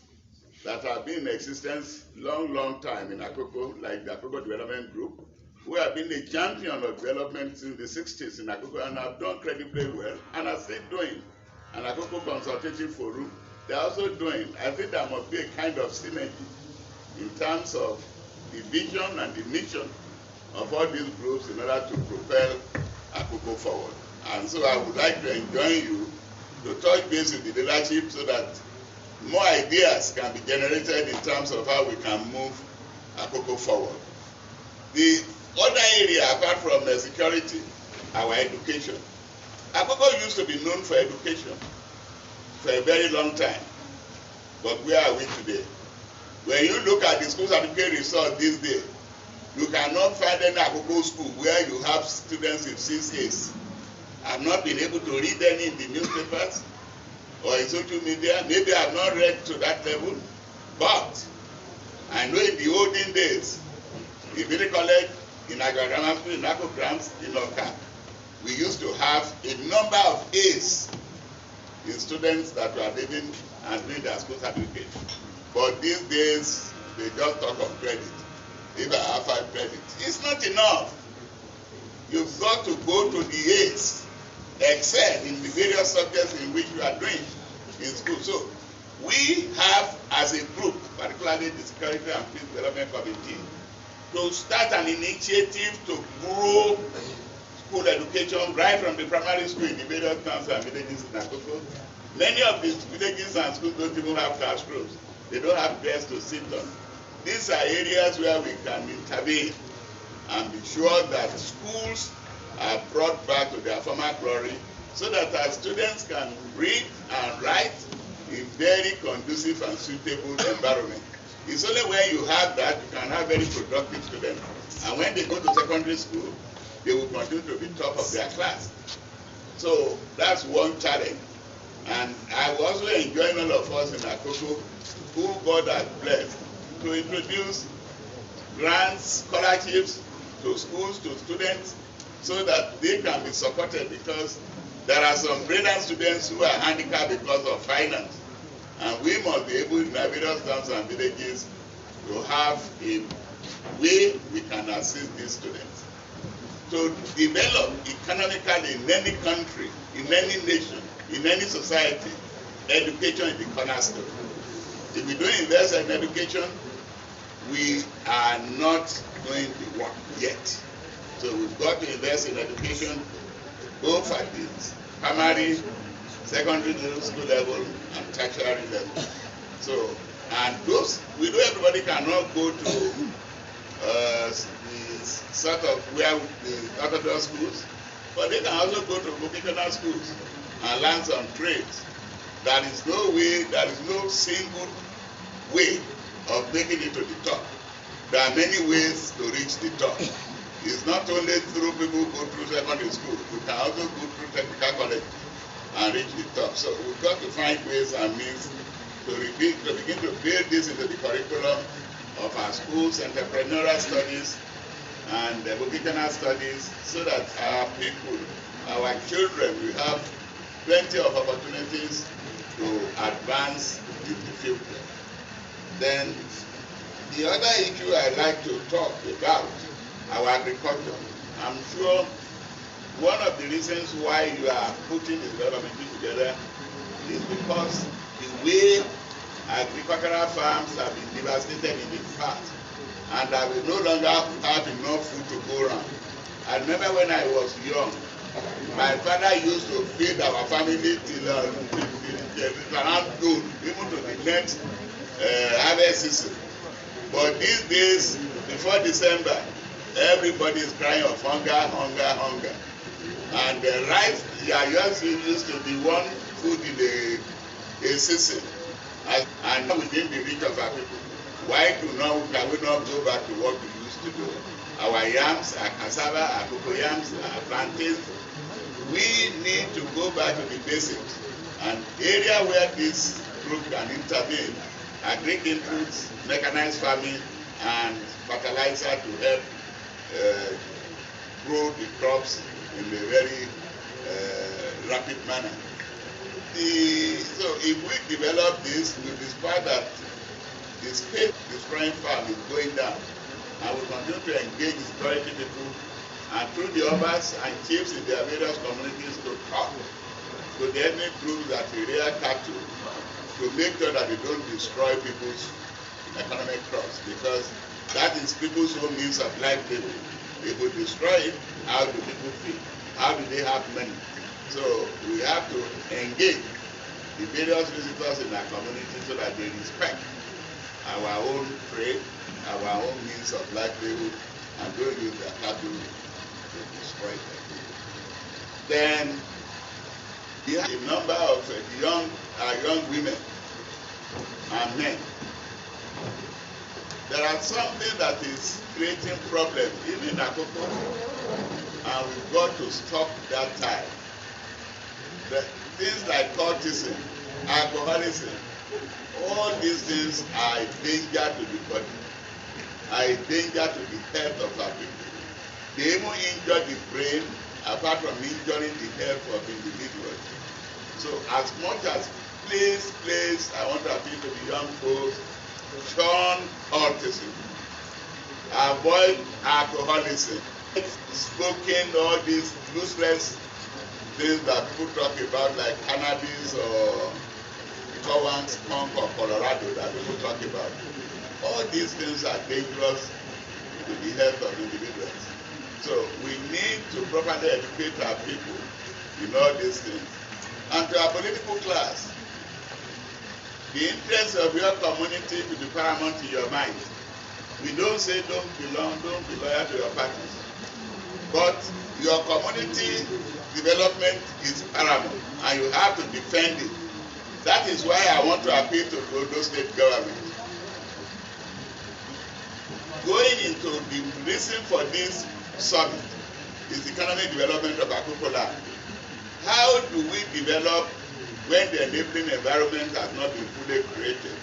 that have been in existence long time in Akoko, like the Akoko Development Group, who have been a champion of development since the 60s in Akoko and have done credibly well and are still doing. And Akoko Consultative Forum, they are also doing. I think there must be a kind of synergy in terms of the vision and the mission of all these groups in order to propel Akoko forward. And so I would like to enjoin you to touch base with the leadership so that more ideas can be generated in terms of how we can move Akoko forward. The other area, apart from security, our education. Akoko used to be known for education for a very long time. But where are we today? When you look at the school certificate result these days, you cannot find any Akoko school where you have students with 6 A's. I've not been able to read any in the newspapers or in social media. Maybe I've not read to that level, but I know in the olden days, in Village College, in Agadama, in Akograms, in Oka, we used to have a number of A's in students that were living and doing their school certificate. But these days, they just talk of credit. If I have 5 credits, it's not enough. You've got to go to the A's, excel in the various subjects in which you are doing in school. So we have, as a group, particularly the Security and Peace Development Committee, to start an initiative to grow school education right from the primary school in the various towns and villages in Akoko. Many of these villages and schools don't even have classrooms. They don't have desks to sit on. These are areas where we can intervene and be sure that schools are brought back to their former glory so that our students can read and write in very conducive and suitable environment. It's only when you have that you can have very productive students. And when they go to secondary school, they will continue to be top of their class. So that's one challenge. And I was also enjoying all of us in Akoko, who God has blessed, to introduce grants, scholarships to schools, to students, so that they can be supported, because there are some brilliant students who are handicapped because of finance. And we must be able in our various towns and villages to have a way we can assist these students. To develop economically in any country, in any nation, in any society, education is the cornerstone. If we don't invest in education, we are not doing the work yet. So we've got to invest in education, both at the primary, secondary school level, and tertiary level. So, and those, we know everybody cannot go to the sort of where the orthodox schools, but they can also go to vocational schools and learn some trades. There is no way, there is no single way of making it to the top. There are many ways to reach the top. It's not only through people who go through secondary school. We can also go through technical college and reach the top. So we've got to find ways and means to begin to build this into the curriculum of our schools, entrepreneurial studies, and vocational studies, so that our people, our children, will have plenty of opportunities to advance in the future. Then the other issue I like to talk about, our agriculture. I'm sure one of the reasons why you are putting this development together is because the way agricultural farms have been devastated in the past, and that we no longer have enough food to go around. I remember when I was young, my father used to feed our family till around noon, even to the next harvest season. But these days, before December, everybody is crying of hunger, hunger, hunger. And the rice, used to be one food in a season, and within the reach of our people. Why can we not go back to what we used to do? Our yams, our cassava, our cocoa yams, our plantains. We need to go back to the basics. An area where this group can intervene, agric inputs, mechanized farming, and fertilizer to help grow the crops in a very rapid manner. So if we develop this, despite that the space destroying farm is going down, and we continue to engage the security people and through the others and chiefs in their various communities to talk to the ethnic groups that rear cattle to make sure that they don't destroy people's economic crops, because that is people's own means of livelihood. If we destroy it, how do people feed? How do they have money? So we have to engage the various visitors in our community so that they respect our own trade, our own means of livelihood, and don't use their cattle to destroy them. Then we have a number of young women and men. There are something that is creating problems even in Akoko, and we've got to stop that time. The things like cultism, alcoholism, all these things are a danger to the body, are a danger to the health of our people. They even injure the brain, apart from injuring the health of individuals. So as much as please, I want to appeal to the young folks, shun cultism, avoid alcoholism, smoking, all these useless things that people talk about like cannabis or Cowan, skunk or Colorado that people talk about. All these things are dangerous to the health of individuals. So we need to properly educate our people in all these things. And to our political class, the interest of your community will be paramount in your mind. We don't say don't be loyal to your parties. But Your community development is paramount and you have to defend it. That is why I want to appeal to the Ondo State government. Going into the reason for this summit is economic development of Akoko land. How do we develop when the enabling environment has not been fully created?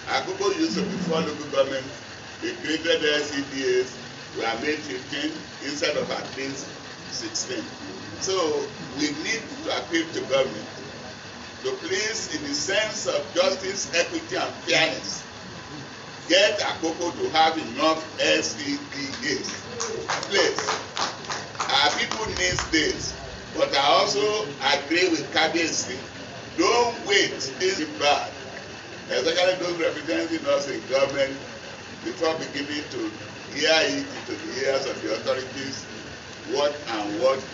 Akoko used to be 4 local governments. We created the LCDAs. We are made 15 instead of at least 16. So we need to appeal to government to please, in the sense of justice, equity, and fairness, get Akoko to have enough LCDAs. Please, our people need this, but I also agree with Kabiyesi. Don't wait till it's bad, especially those representing us in government, before beginning to hear it into the ears of the authorities what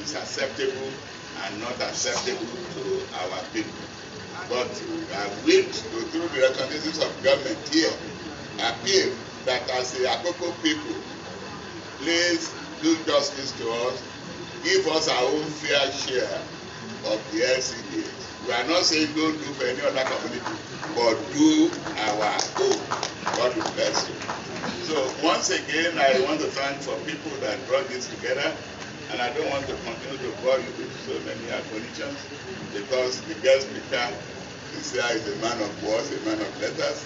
is acceptable and not acceptable to our people. But I will, through the recognitions of government here, appeal that as the Akoko people, please do justice to us, give us our own fair share of the LCDs. We are not saying don't do for any other community, but do our own. God will bless you. So once again, I want to thank for people that brought this together, and I don't want to continue to bore you with so many admonitions, because the guest speaker is a man of words, a man of letters,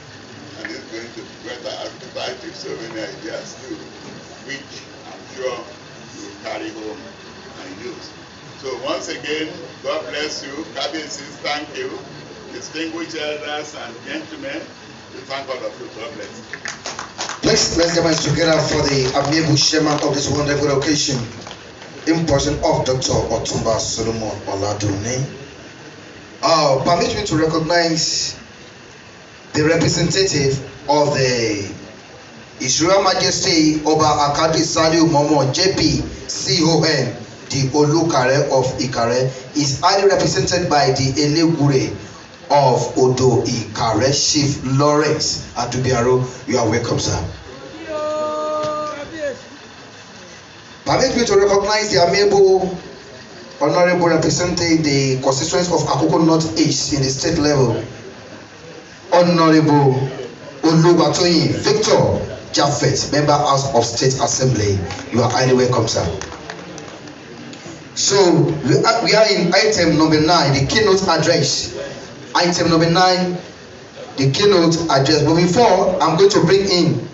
and he's going to better advocate with so many ideas too, which I'm sure you will carry home and use. So once again, God bless you. Kabiyesi, thank you. Distinguished elders and gentlemen, we thank all of you. God bless you. Let's get hands together for the amiable chairman of this wonderful occasion, in person of Dr. Otumba Solomon Oladune. Permit me to recognize the representative of the Israel Majesty Oba Akadi Saliu Momo JP CON, the Olukare of Ikare, is highly represented by the Elegure of Odo Ikare, Chief Lawrence Atubiaro. You are welcome, sir. Permit me to recognize the amiable honorable representing the constituents of Akoko North East in the state level, Honorable Oluwatoyin Victor Jaffet, Member House of State Assembly. You are highly welcome, sir. So we are in item number 9, the keynote address. Item number 9, the keynote address. But before, I'm going to bring in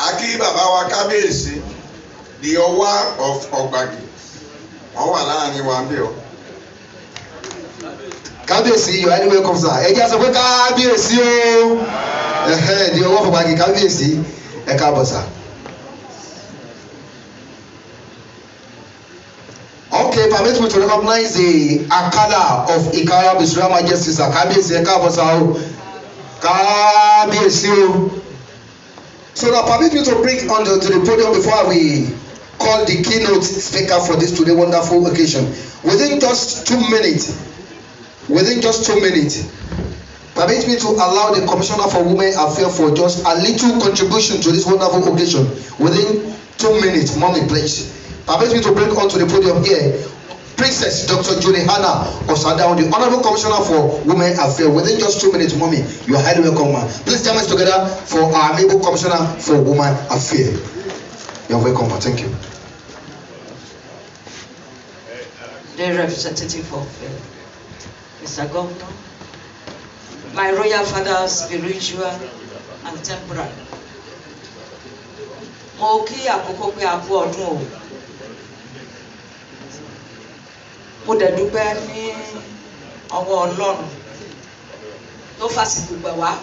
Aki Baba wa Kabiyesi, the Owa of Ogbagi. Wọ́n wà láàrin wa bí o. Kabiyesi, you are highly welcome, sir. Ẹ jẹ́ sọ pé Kabiyesi o. The Owa of Ogbagi, Kabiyesi, ẹ káàbọ̀, sir. Okay, permit me to recognize the Akala of Ikara, His Royal Majesty, sir. Kabiyesi, ẹ káàbọ̀, sir. Kabiyesi o. So now permit me to bring on to the podium before we call the keynote speaker for this today wonderful occasion. Within just 2 minutes, permit me to allow the Commissioner for Women Affairs for just a little contribution to this wonderful occasion. Within 2 minutes, mommy, please. Permit me to bring on to the podium here Princess Dr. Julie Hannah of Sandown, the Honorable Commissioner for Women Affairs. Within just 2 minutes, mommy, you are highly welcome, man. Please join us together for our amiable Commissioner for Women Affairs. You are welcome, man. Thank you. The representative of Mr. Governor, my royal fathers, spiritual and temporal. Mo kí Akoko pé a kú ọdún o. Mo dẹ̀ dúpẹ́ ní ọwọ́ Ọlọ́run tó fàsìkò gbà wá.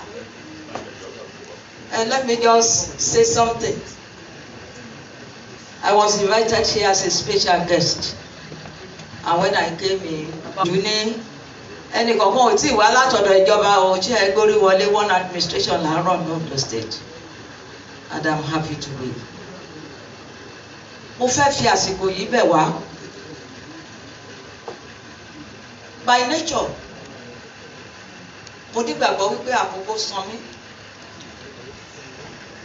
And let me just say something. I was invited here as a special guest. And when I came in, ẹnì kankan ò tí ì wá látọ̀dọ̀ ìjọba o, ṣé ẹ gbórí wọlé one administration là ń run ní Ondo State. And I'm happy to be. Mo fẹ́ fi àsìkò yìí bẹ̀ wá. By nature, mo nígbàgbọ́ wípé Àkókò san mí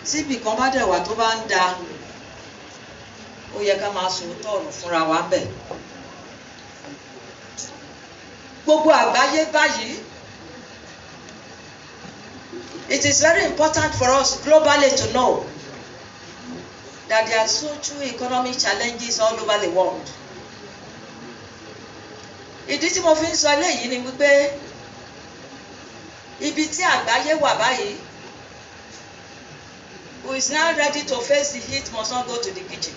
síbì kan bá dẹ̀ wà tó bá ń da ó yẹ ká máa sòótọ́ ọ̀rọ̀ fúnra wa bẹ̀. Gbogbo àgbáyé báyìí, it is very important for us globally to know that there are socio-economic challenges all over the world. Ìdí tí mo fi ń sọ eléyìí ni wípé ibi tí àgbáyé wà báyìí, who is now ready to face the heat must not go to the kitchen.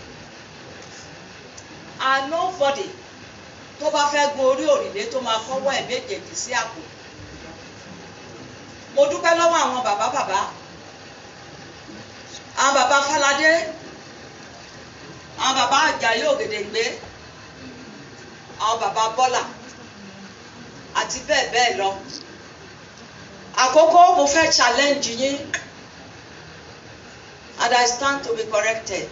And nobody tó bá fẹ́ gun orí òrìlé tó máa kọ́wọ́ ẹ̀ méjèèjì sí àpò. Mo dúpẹ́ lọ́wọ́ àwọn bàbá, àwọn bàbá Fáládé, àwọn bàbá Àjàyí Ògèdèngbé, àwọn bàbá Bọ́lá àti bẹ́ẹ̀ bẹ́ẹ̀ lọ. Àkókò mo fẹ́ challenge yín, and I stand to be corrected.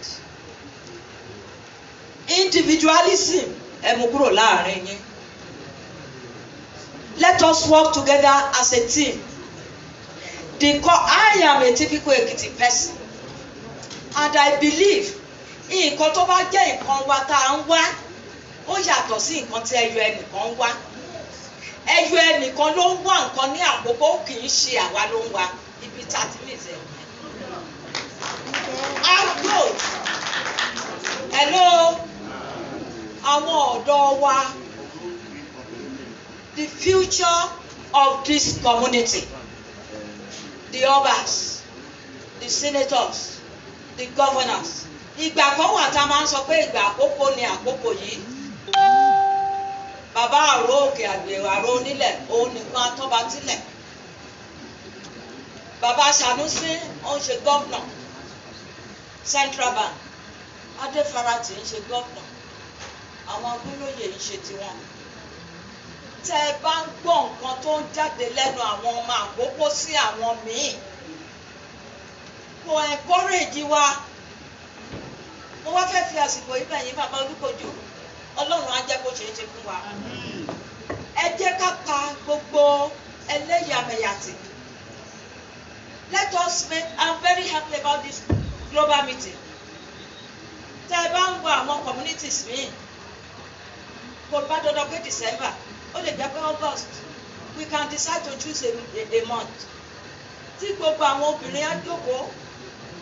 Individualism ẹ mú kúrò láàrin yín. Let us work together as a team. I am a typical Ekiti person, and I believe nǹkan tó bá jẹ́ nǹkan wa tá à ń wá ó yàtọ̀ sí nǹkan tí ẹyọ ẹnìkan ń wá. Ẹyọ ẹnìkan ló ń wá nǹkan ní Àkókò, kì í ṣe àwa ló ń wá. Ibi tá a ti mí ìṣẹ́. Hello, àwọn ọ̀dọ́ wa, the future of this community, the obas, the senators, the governors. Ìgbà kan wà tá a máa ń sọ pé ìgbà Àkókò ni Àkókò yìí. Bàbá àrò òkè àgbèrò àrò onílẹ̀ òun nìkan atọ́ba tílẹ̀. Bàbá Sanusi ó ń ṣe gọ́vnà Central Bank. Adéfarati ń ṣe gọ́vnà. Àwọn agbólóyè ń ṣe tiwọn. Tẹ́ ẹ bá ń gbọ́ nǹkan tó ń jáde lẹ́nu àwọn ọmọ Àkókò sí àwọn míì, kò encourage wa. Mo wá fẹ́ fi àsìkò yìí bẹ̀yìn bàbá Olúkojú, Ọlọ́run á jẹ́ kó ṣeé ṣe fún wa. Ẹ jẹ́ ká pa gbogbo ẹlẹ́yàmẹ̀yà tì. Let us make, I'm very happy about this global meeting. Tẹ́ ẹ bá ń wo àwọn communities míì, kò bá dandan pé December, ó lè jẹ́ pé August, we can decide to choose a month. Tí gbogbo àwọn obìnrin á jókòó,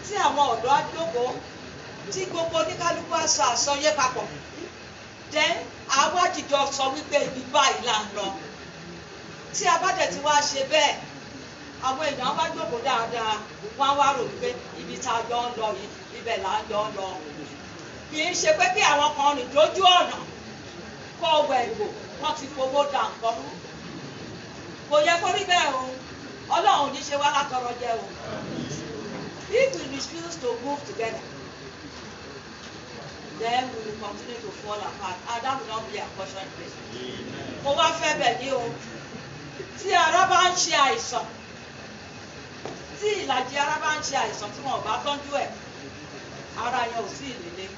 tí àwọn ọ̀dọ́ á jókòó, tí gbogbo oníkálukú á sọ àsọyé papọ̀. Then àwa jìjọ sọ wípé ibi báyìí là ń lọ. Tí a bá dẹ̀ ti wá ṣe bẹ́ẹ̀, àwọn èèyàn bá jókòó dáadáa, wọ́n á wá rò wípé ibi tá a jọ ń lọ yìí, ibẹ̀ là ń jọ ń lọ. Kì í ṣe pé kí àwọn kan rìn lójú ọ̀nà kó wẹ̀ ìbò wọ́n ti fowó dà nǹkan mú. Kò yẹ kó rí bẹ́ẹ̀ o, Ọlọ́run ní ṣe wá látọrọ jẹ o. If we refuse to move together, then we will continue to fall apart, and that will not be our portion place. Mo wá fẹ́ bẹ̀ ní o, tí ara bá ń ṣe àìsàn, tí ìlàjì ara bá ń ṣe àìsàn tí wọn ò bá tọ́jú ẹ̀, ara yẹn ò sí ìlélẹ̀.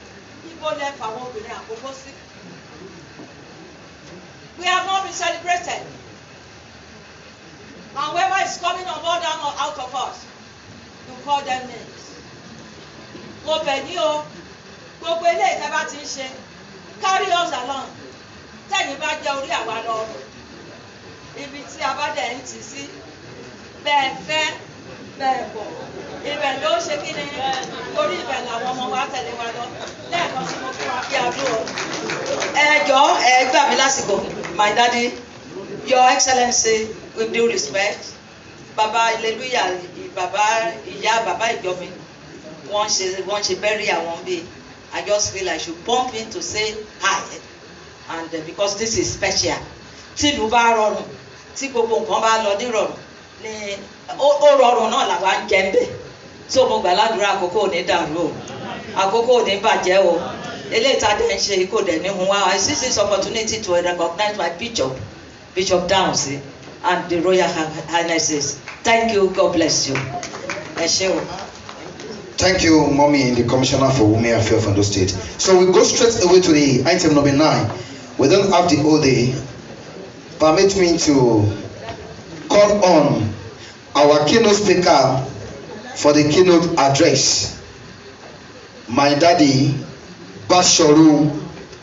Ibo lẹ fà àwọn obìnrin Àkókò sí. We have not been celebrated. And whoever is coming on board and out of us, you call them names. Mo bẹ̀ ní o, gbogbo eléyìí tẹ́ bá ti ń ṣe, carry us along. Tẹ́yìn bá jẹ́ orí àwa lọ. Ibi tí a bá dẹ̀ ń tì sí, bẹ́ẹ̀ fẹ́, bẹ́ẹ̀ bọ̀. Ibẹ̀ ló ṣe kí ni, orí ibẹ̀ làwọn ọmọ wa tẹ̀lé wa lọ. Lẹ́ẹ̀kan sí mo fún wa kí a dúró. Ẹ jọ̀ọ́, ẹ gbà mí lásìkò. My daddy, Your Excellency, with due respect, Baba Hallelujah, Baba Ìyá, Baba Ìjọmi, wọ́n ṣe bury àwọn bíi. I just feel I should bump in to say hi, and because this is special. Tí ìlú bá rọrùn, tí gbogbo nǹkan bá lọ ní rọrùn, ní ó rọrùn náà làwa ń jẹ ń bẹ̀. So mo gbà ládùúrà Àkókò ò ní dàrú o, Àkókò ò ní bàjẹ́ o. Eléyìí tá a dẹ̀ ń ṣe kò dẹ̀ ní hun wá. I seize this opportunity to recognize my Bishop Downsy, and the Royal Highnesses. Thank you, God bless you. Ẹ ṣé o. Thank you, Mommy, the Commissioner for Women Affairs of Ondo State. So we go straight away to the item number 9. We don't have the whole day. Permit me to call on our keynote speaker for the keynote address, my daddy Bashoru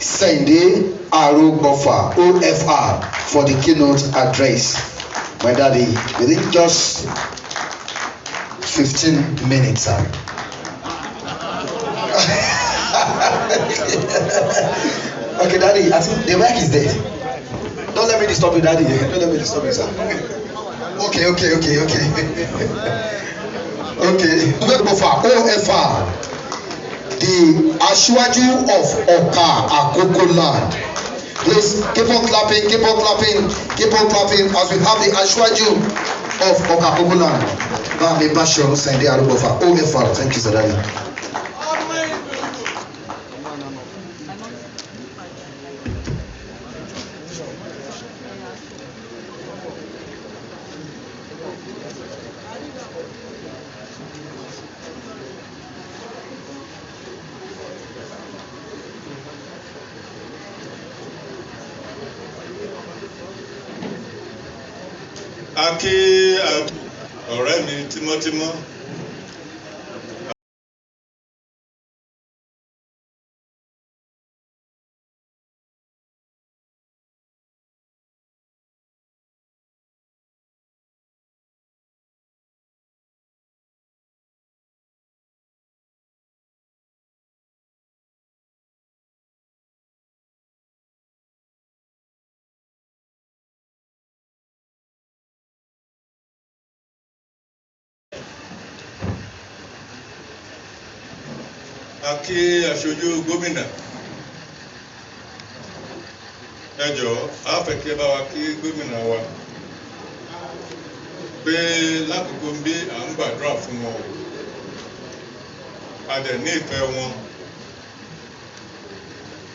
Sende Arugbofa OFR, for the keynote address. My daddy, within just 15 minutes. Okay, daddy, I think the mic is there. Don't let me disturb you, daddy. Don't let me disturb you, sir. Okay. Okay. Arugbofa OFR, the Asiwaju of Akoko land. Please keep on clapping as we have the Asiwaju of Akoko land. Bami Bashoru Sende Arugbofa OFR. Thank you, sir, daddy. Akí ọ̀rẹ́ mi tímọ́tímọ́. Akí aṣojú gómìnà. Ẹ jọ̀ọ́, a fẹ́ kí ẹ bá wa kí gómìnà wa pé lákòókò ń bí à ń gbàdúrà fún wọn. A dẹ̀ ní ìfẹ́ wọn.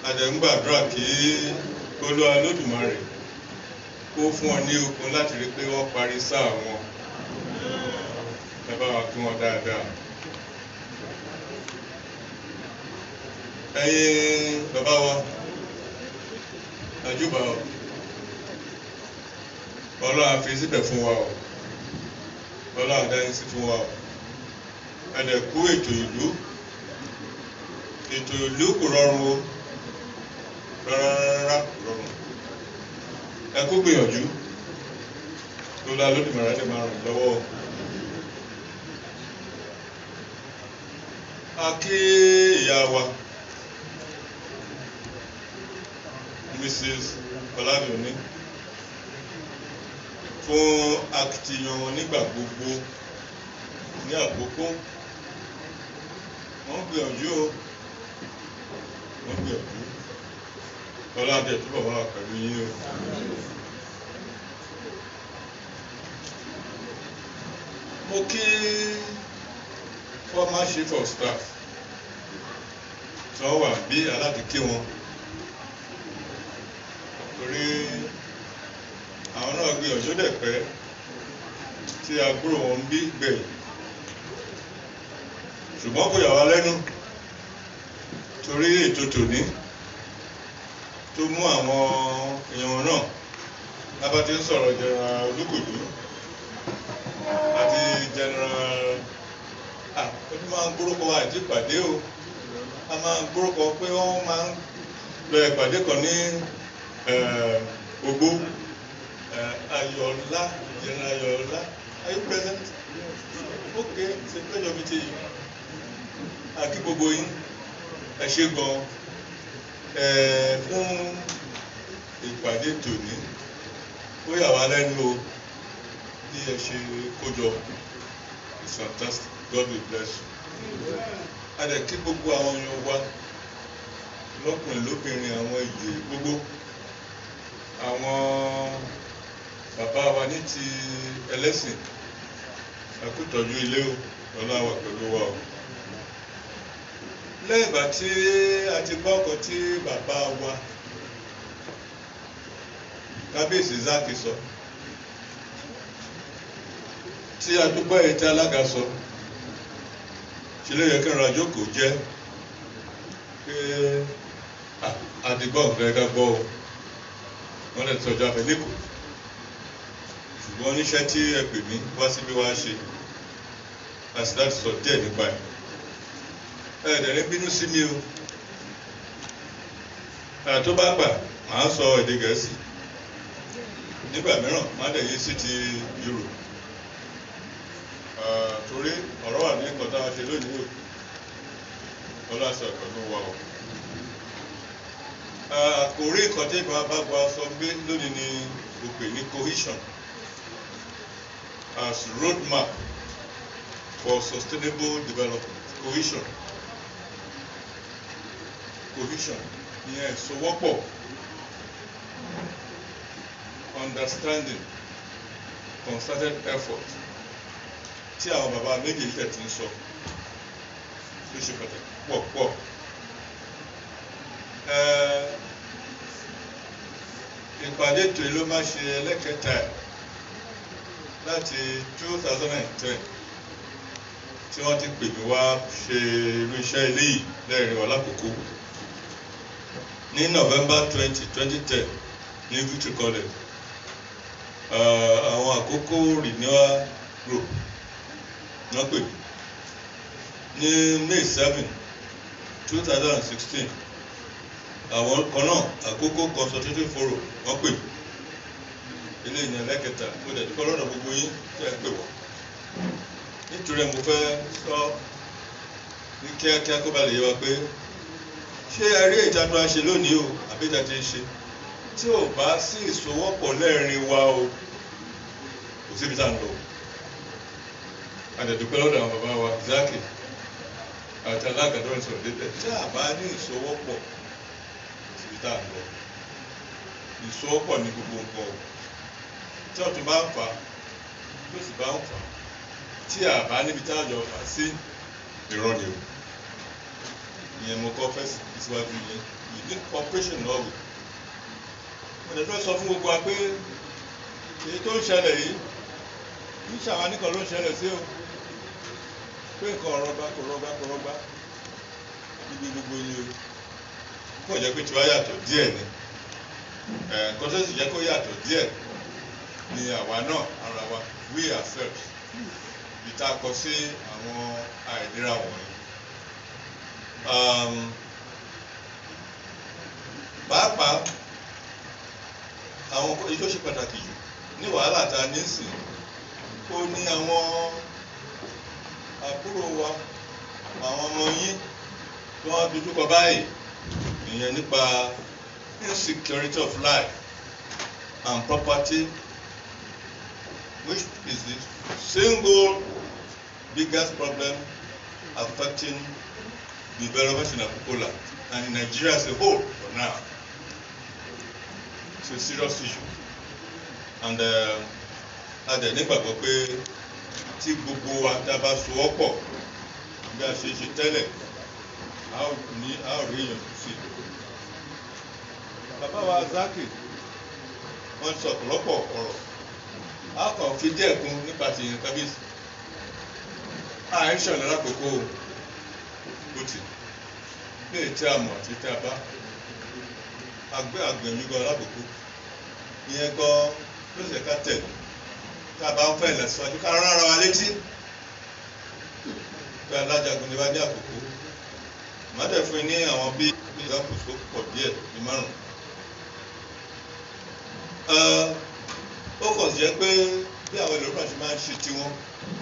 A dẹ̀ ń gbàdúrà kí Olúwa Olódùmarè kó fún wọn ní okun láti rí pé wọ́n parí sáà wọn. Ẹ bá wa kí wọn dáadáa. Ẹ̀yin bàbá wa, àjùbà o, Ọlọ́run á fi síbẹ̀ fún wa o, Ọlọ́run á dá yín sí fún wa o. Ẹ dẹ̀ kú ètò ìlú kò rọrùn o, rárá kò rọrùn. Ẹ kú gbìyànjú, Olúwa Olódùmarè lè máa ràn lọ́wọ́ o. A kí ìyá wa, Mrs. Ọládùnní, fún akitiyan wọn nígbà gbogbo ní Àkókò. Wọ́n gbìyànjú o, wọ́n gbìyànjú. Ọládẹ túbọ̀ wà pẹ̀lú yín o. Mo kí former chief of staff tí wọ́n wà bí aládìkí wọn. Torí àwọn náà gbìyànjú dẹ̀ pẹ́ tí àbúrò wọn bí gbẹ̀yìn, ṣùgbọ́n kò yà wá lẹ́nu torí ètò tòní tó mú àwọn èèyàn náà lábá tí ń sọ̀rọ̀ General Olúkòjú àti General ó máa ń gbórúkọ wa àti ìpàdé o, a máa ń gbórúkọ pé wọ́n máa ń lọ ìpàdé kan ní Ogbo, Ayọ̀lá, General Ayọ̀lá, are you present? Okay, it's a pleasure meeting you. Àkí gbogbo yín, ẹ ṣé gan fún ìpàdé tòní. Ó yà wá lẹ́nu o bí ẹ ṣe kójọ. It's fantastic. God will bless you. A dẹ̀ kí gbogbo àwọn èèyàn wa lọ́kùnrin lóbìnrin, àwọn ìjòyè gbogbo, àwọn bàbá wa ní ti ẹlẹ́sìn, ẹ kú tọ́jú ilé o, Ọlọ́run wà pẹ̀lú wa o. Lẹ́yìn ìgbà tí a ti gbọ́ ọ̀kan tí bàbá wa Kábíyèsí Zákì sọ, tí a dúpẹ́ èyí tí alága sọ, ṣe lè yẹ kí n ra jókòó jẹ́ pé àdìgbọ́ nǹkan ẹ̀ka gbọ́ o, wọ́n lè tọ́jú afẹ́ lẹ́kọ̀ọ́, ṣùgbọ́n oníṣẹ́ tí ẹ pè mí wá síbí wá ṣe àti láti sọ díẹ̀ nípa ẹ̀. Ẹ̀ẹ́dẹ̀rẹ́ bínú sí mi o. Tó bá gbà màá sọ èdè Gẹ̀ẹ́sì. Nígbà mìíràn má dẹ̀ yí sí ti Yorùbá. Torí ọ̀rọ̀ wà ní nǹkan tá a ṣe lónìí o. Ọlá sọ ìpẹ̀lú wa o. Àkòrí nǹkan tí ìgbà bá gba sọ gbé lónìí ni òpè ní cohesion as roadmap for sustainable development. Cohesion. Cohesion ìyẹn ìsowọ́pọ̀, understanding, concerted effort tí àwọn bàbá méjèèjì tẹ̀ ti ń sọ tó ṣe pàtàkì pọ̀. Ìpàdé ètò ló máa ṣe ẹlẹ́kẹta láti 2010 tí wọ́n ti pè mí wá ṣe irú iṣẹ́ eléyìí lẹ́rìn wà lákòókò ní November 2010 ní Victory College. Àwọn Akoko renewal group náà pè mí ní May 7 2016. Àwọn kan náà Akoko consultative forum wọ́n pè mí ilé ìyẹn lẹ́kẹta mo dẹ̀ dúpọ́ lọ́dọ̀ gbogbo yín tí ẹ pè wọ́n. Nítorí mo fẹ́ sọ ní kíákíá kó ba lè yé wa pé ṣé eré ìtàdó a ṣe lónìí o àbí ìtàdó a ṣe tí ò bá sí ìsowọ́pọ̀ lẹ́ẹ̀rin wa o kò síbi tá à ń lọ. A dẹ̀ dúpẹ́ lọ́dọ̀ àwọn bàbá wa Zaki àti alágàdo ìsọ̀rọ̀ débẹ̀ tí a bá ní ìsowọ́pọ̀ síbi tá à ń lọ. Ìsowọ́pọ̀ ní gbogbo nǹkan o. Tí ọ̀tún bá ń fà á tó sì bá ń fà á tí a bá níbi tá a jọ fà sí ìrọ̀lì o. Ìyẹn mo kọ́ fẹ́ síwájú yẹn. You need cooperation náà wò. Mo lè fẹ́ sọ fún gbogbo wa pé èyí tó ń ṣẹlẹ̀ yìí ní ṣàwọn nìkan ló ń ṣẹlẹ̀ sí o. Pé nǹkan rọgbá níbi gbogbo yìí o. Kò jẹ́ pé tiwa yàtọ̀ díẹ̀ ni. Nǹkan tó sì jẹ́ kó yàtọ̀ díẹ̀ ni àwa náà ara wa we ourselves ìta kọ sí àwọn àìlera wọ̀nyí. Pàápàá àwọn èyí tó ṣe pàtàkì jù ní wàhálà tá a ní sìn ó ní àwọn àbúrò wa àwọn ọmọ yín tí wọ́n dojúkọ báyìí ìyẹn nípa insecurity of life and property, which is the single biggest problem affecting development in Akoko and in Nigeria as a whole for now. It's a serious issue. And adẹ̀ nígbàgbọ́ pé tí gbogbo wa tá a bá sowọ́pọ̀ bí a ṣe ṣe tẹ́lẹ̀ a ò rí èèyàn sí i. Bàbá wa Zaki wọ́n sọ ọ̀pọ̀lọpọ̀ ọ̀rọ̀ a kàn fi díẹ̀ kún nípa ti ìyẹn kábíyèsí. Àìsàn lákòókò bùtì lè tí a mọ̀ àti tí a bá àgbẹ̀mí gan lákòókò ìyẹn gan ló ṣe ká tẹ̀ tá a bá ń fẹ́ ìlọsíwájú ká rán ara wa létí pé alájagun ni wá ní Àkókò. Màdẹ̀ fún ní àwọn bí ìdáàbò tó pọ̀ díẹ̀ ní márùn-ún. Ó kàn jẹ́ pé bí àwọn ẹlòmíràn ṣe máa ń ṣe tiwọn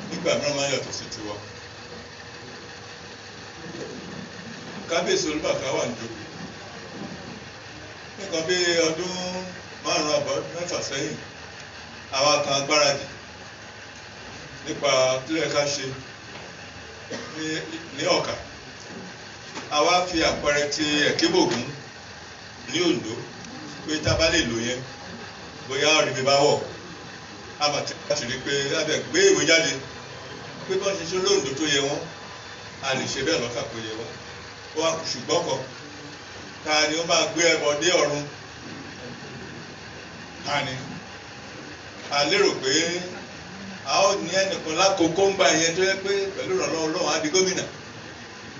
nígbà mìíràn máa ń yàtọ̀ sí tiwa. Kábíyèsí Olúbàkà wà níjòkó nǹkan bí ọdún márùn-ún àbọ̀ mẹ́fà sẹ́yìn àwa kan gbáradì nípa kílẹ̀ ká ṣe ní Ọ̀kà. Àwa fi àpẹẹrẹ ti Ẹ̀kíbògún ní Oǹdó pé tá a bá lè lò yẹn bóyá ọ̀rẹ́ mi bá wọ̀ a máa ti rí pé lábẹ́ gbé ìwé jáde pé bọ́n ṣe ṣe lóǹdó tó yẹ wọ́n a lè ṣe bẹ́ẹ̀ lọ́kà tó yẹ wọ́n. Ó wá ṣùgbọ́n kan ta ni ó máa gbé ẹbọ dé ọ̀run? Ta ni? A lérò pé a ó ní ẹnìkan lákòókò ń gbà yẹn tó yẹ pé pẹ̀lú ìrànlọ́wọ́ Ọlọ́run á di gómìnà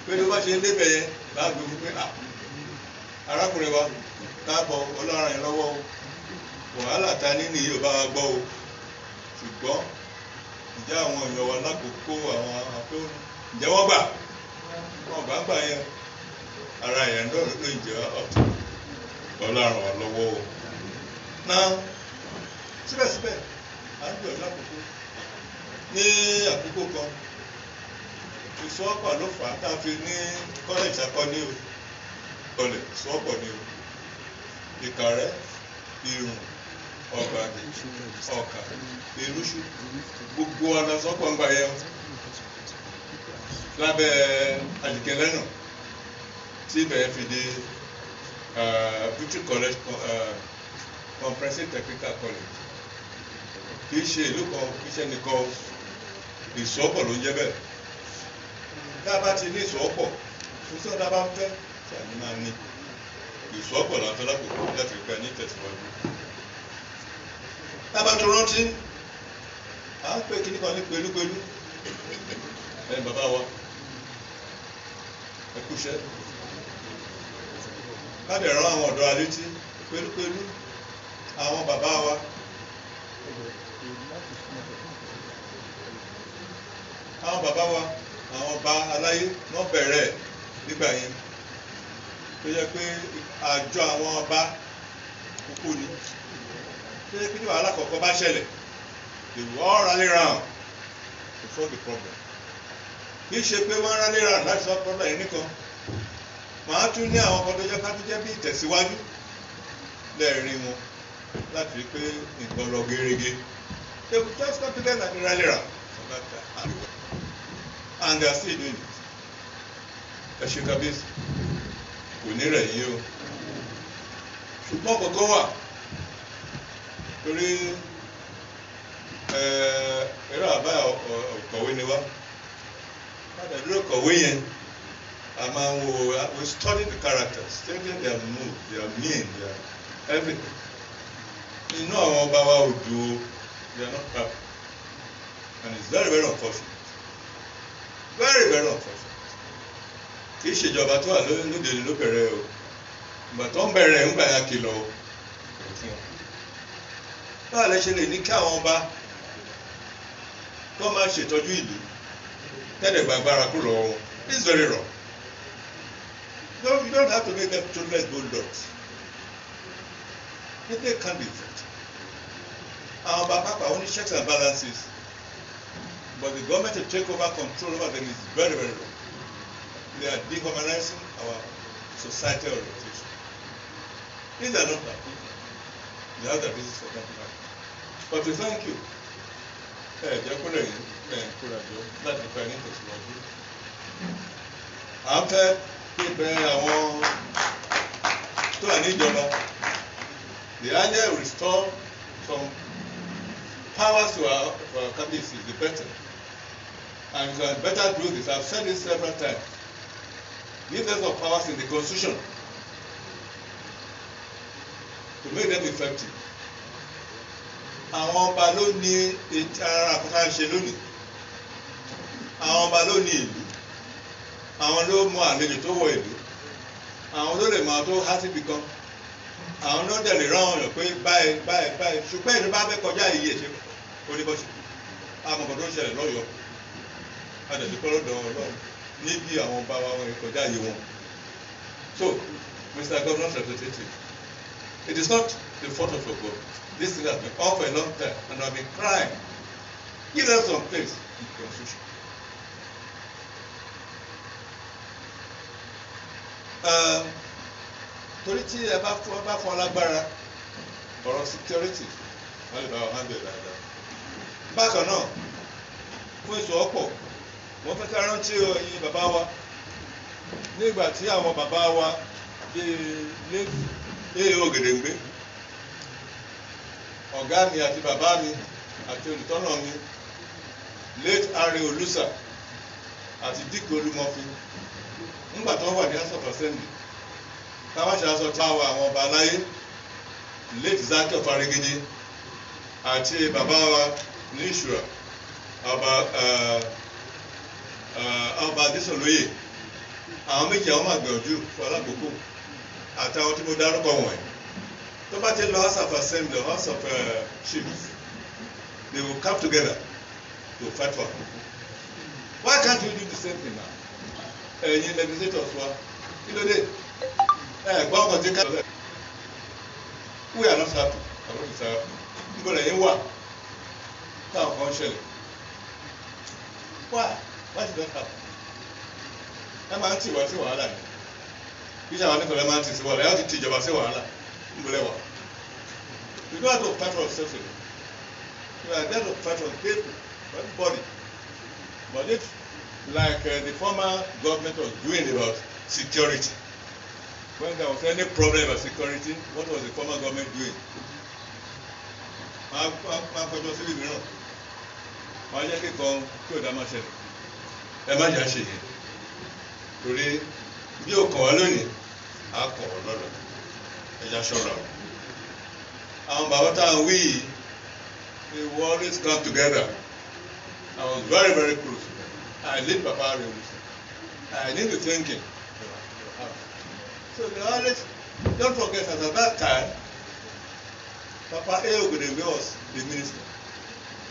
pé ló bá ṣe ń débẹ̀ yẹn bá gbé fún pé arákùnrin wa káàbọ̀ Ọlọ́run yẹn lọ́wọ́ o wàhálà ta ní nìyí ò bá wa gbọ́ o ṣùgbọ́n ìjà àwọn èèyàn wa lákòókò àwọn afẹ́wọ́n ǹjẹ́ wọ́n gbà wọ́n gbà yẹn ara yẹn náà ló ń jẹ́ ọ̀tún ọlọ́run wa lọ́wọ́ o. náà síbẹ̀síbẹ̀ à ń gbìyànjú àkókò ní àkókò kan ìsọ́pọ̀ ló fà á tá a fi ní kọ́lẹ̀jì akọ́ni o kọ́lẹ̀ ìsọ́pọ̀ ni o Ìkàrẹ́ Ìrùn Ọ̀gbàdì Ọ̀kà Ìrúṣù gbogbo ọ̀nà sọ́pọ̀ ń gbà yẹn lábẹ́ àdìkẹ́lẹ́nà tí ibẹ̀ fi di Victory College Comprehensive Technical College kì í ṣe ìlú kan kì í ṣe nìkan ìsọ́pọ̀ ló ń jẹ́ bẹ́ẹ̀ tá a bá ti ní ìsọ́pọ̀ fún sí ọ̀dà bá ń fẹ́ tí a ní máa ní ìsọ́pọ̀ láti lákòókò láti gba ní tẹ̀síwájú. tá a bá tó rántí à ń pè kíní kan ní pẹ̀lúpẹ̀lú ẹni bàbá wa ẹ kúṣẹ́ ká dẹ̀ rán àwọn ọ̀dọ́ alétí pẹ̀lúpẹ̀lú àwọn bàbá wa àwọn ọba aláyé wọ́n bẹ̀rẹ̀ nígbà yẹn tó yẹ pé àjọ àwọn ọba kúkú ni tó yẹ pé ní wàhálà kọ̀ọ̀kan bá ṣẹlẹ̀ they will all rally round to solve the problem kì í ṣe pé wọ́n rally round láti solve problem yẹn nìkan màá tún ní àwọn ọkọ̀ tó jẹ́ ká tó jẹ́ bí ìtẹ̀síwájú lẹ́ẹ̀rin wọn láti rí pé nǹkan lọ gẹ́rẹ́gẹ́ they will just come together and rally round for that time and they are still doing it ẹ ṣe kábíyèsí kò ní rẹ̀ yí o ṣùgbọ́n kọ̀ọ̀kan wà torí ẹ̀rọ àbáyà ọ̀kọ̀wé ni wá láti dúró kọ̀wé yẹn a máa ń wo we study the characters studying their mood their mean their everything inú àwọn ọba wa ò dùn they are not happy and it's very very unfortunate very very unfortunate kì í ṣèjọba tó wà lóde ló bẹ̀rẹ̀ o ìgbà tó ń bẹ̀rẹ̀ ń gbà ya kìlọ̀ o fún wọn báwo lẹ ṣe lè ní kí àwọn ọba tó máa ṣètọ́jú ìlú tẹ́lẹ̀ gbàgbára kúrò lọ́wọ́ wọn this is very wrong you don't have to make them toothless bulldogs they can be effective àwọn ọba pápá wọn ní checks and balances but the government to take over control over them is very very wrong they are dehumanizing our societal orientation these are not our people they have their business for them but we thank you jẹ́ kó lẹ́yìn kórajọ láti pa ní tẹ̀síwájú à ń fẹ́ pípẹ́ àwọn tó wà ní ìjọba the earlier we restore some powers to our cabinet the better and you can better do this I have said this several times give them some powers in the constitution to make them effective àwọn ọba ló ní ara àkọsá ń ṣe lónìí àwọn ọba ló ní ìlú àwọn ló mọ àlejò tó wọ ìlú àwọn ló lè mọ tó há síbi kan àwọn ló dẹ̀ lè rán ọ̀yàn pé báyìí ṣùgbọ́n ìlú bá fẹ́ kọjá iye ṣe oníbọ̀ṣe àmọ̀kàn tó ń ṣẹlẹ̀ lọ́yọ̀ọ́ adẹ̀dùkọ́ lọ́dọ̀ ọlọ́run níbi àwọn ọba wa wọn kọjá iye wọn so Mr. Governor representative it is not the fault of your government. This thing has been on for a long time and I've been crying. Give them some place in the constitution. Torí tí ẹ bá fún alágbára ọ̀rọ̀ security wọ́n lè bá wọn handle dáadáa. Bákan náà fún èso ọ̀pọ̀ wọ́n fẹ́ ká rántí ẹ̀yin bàbá wa nígbà tí àwọn bàbá wa bíi lé Ògèdèngbé ọ̀gá mi àti bàbá mi àti olùtọ́nà mi late Harry Olusa àti Dick Olúmọfin nígbà tó wà ní House of Assembly táwọn ṣe aṣọ táwọn àwọn ọba aláyé late Zaki of Arigidi àti bàbá wa ní ìṣúra ọba Adésọlóyè àwọn méjì àwọn máa gbìyànjú fún alákòókò àtàwọn tí mo dárúkọ wọ̀nyí tó bá ti lọ House of Assembly House of Chiefs they will come together to fight for Akoko. Why can't you do the same thing now? Ẹ̀yin legislators wa, kí ló dé? Gbọ́ ọkàn tí ká lọ. We are not happy. Àwọn ìsà níbo lẹ́yìn wà táwọn kan ṣẹlẹ̀. Why? Why should that happen? Ẹ máa ń tì wá sí wàhálà ni. Bí sàwọn nípa ẹ máa ń tì sí wàhálà, ẹ á ti tì ìjọba sí wàhálà. Níbo lẹ́wà? We don't have to fight for ourselves alone. We are there to fight for people, for everybody. But if, like the former government was doing about security, when there was any problem about security, what was the former government doing? Máa kọjọ síbi mìíràn. Máa jẹ́ kí kan kí ò dá máa ṣẹlẹ̀. Ẹ má jà ṣe yẹn. Torí bí o kàn wá lónìí, á kàn wá lọ́dọ̀. Ẹ já ṣọ́ra o. Àwọn bàbá tá à ń wí yìí, they will always come together. I was very, very close to them. I lead Papa Revolution. I need to thank him. So they always, don't forget that at that time, Papa Eogudembe was the minister.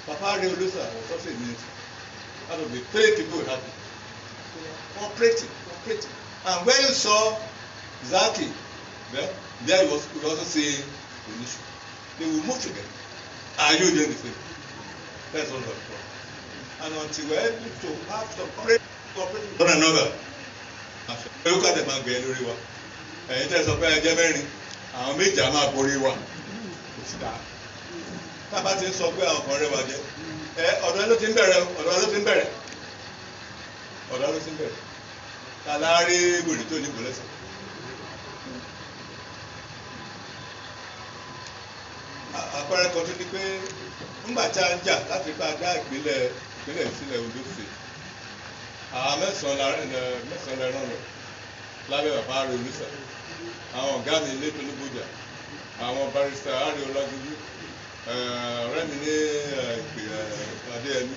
Papa Revolution was also a minister. Out of the 3 people we had, cooperating. And when you saw Zaki, there he was also saying the issue. They will move together. Are you doing the same? That's all the problem. And until we're able to have some cooperation one another, look at the man going to river. Ẹ̀yin tẹ́ sọ pé ẹjẹ́ mẹ́rin, àwọn méjì á máa borí wa. Kò sí dáa. Tá a bá ti ń sọ pé àwọn kan rẹwà jẹ, ọ̀dọ̀ ló ti ń bẹ̀rẹ̀. Ta la rí wèrè tó ní kò lẹ́sẹ̀. Àpẹẹrẹ kan tó ní pé ńgbà tí a ń jà láti pa dá ìpínlẹ̀ ìsílẹ̀ Ondo State, àwọn mẹ́sàn-án lẹ́rán lọ lábẹ́ bàbá rẹ̀ olùsà, àwọn ọ̀gá mi ilé Tolúbọjà, àwọn barista Ari Ọlágúnjú, ọ̀rẹ́ mi ní Adéyẹmí,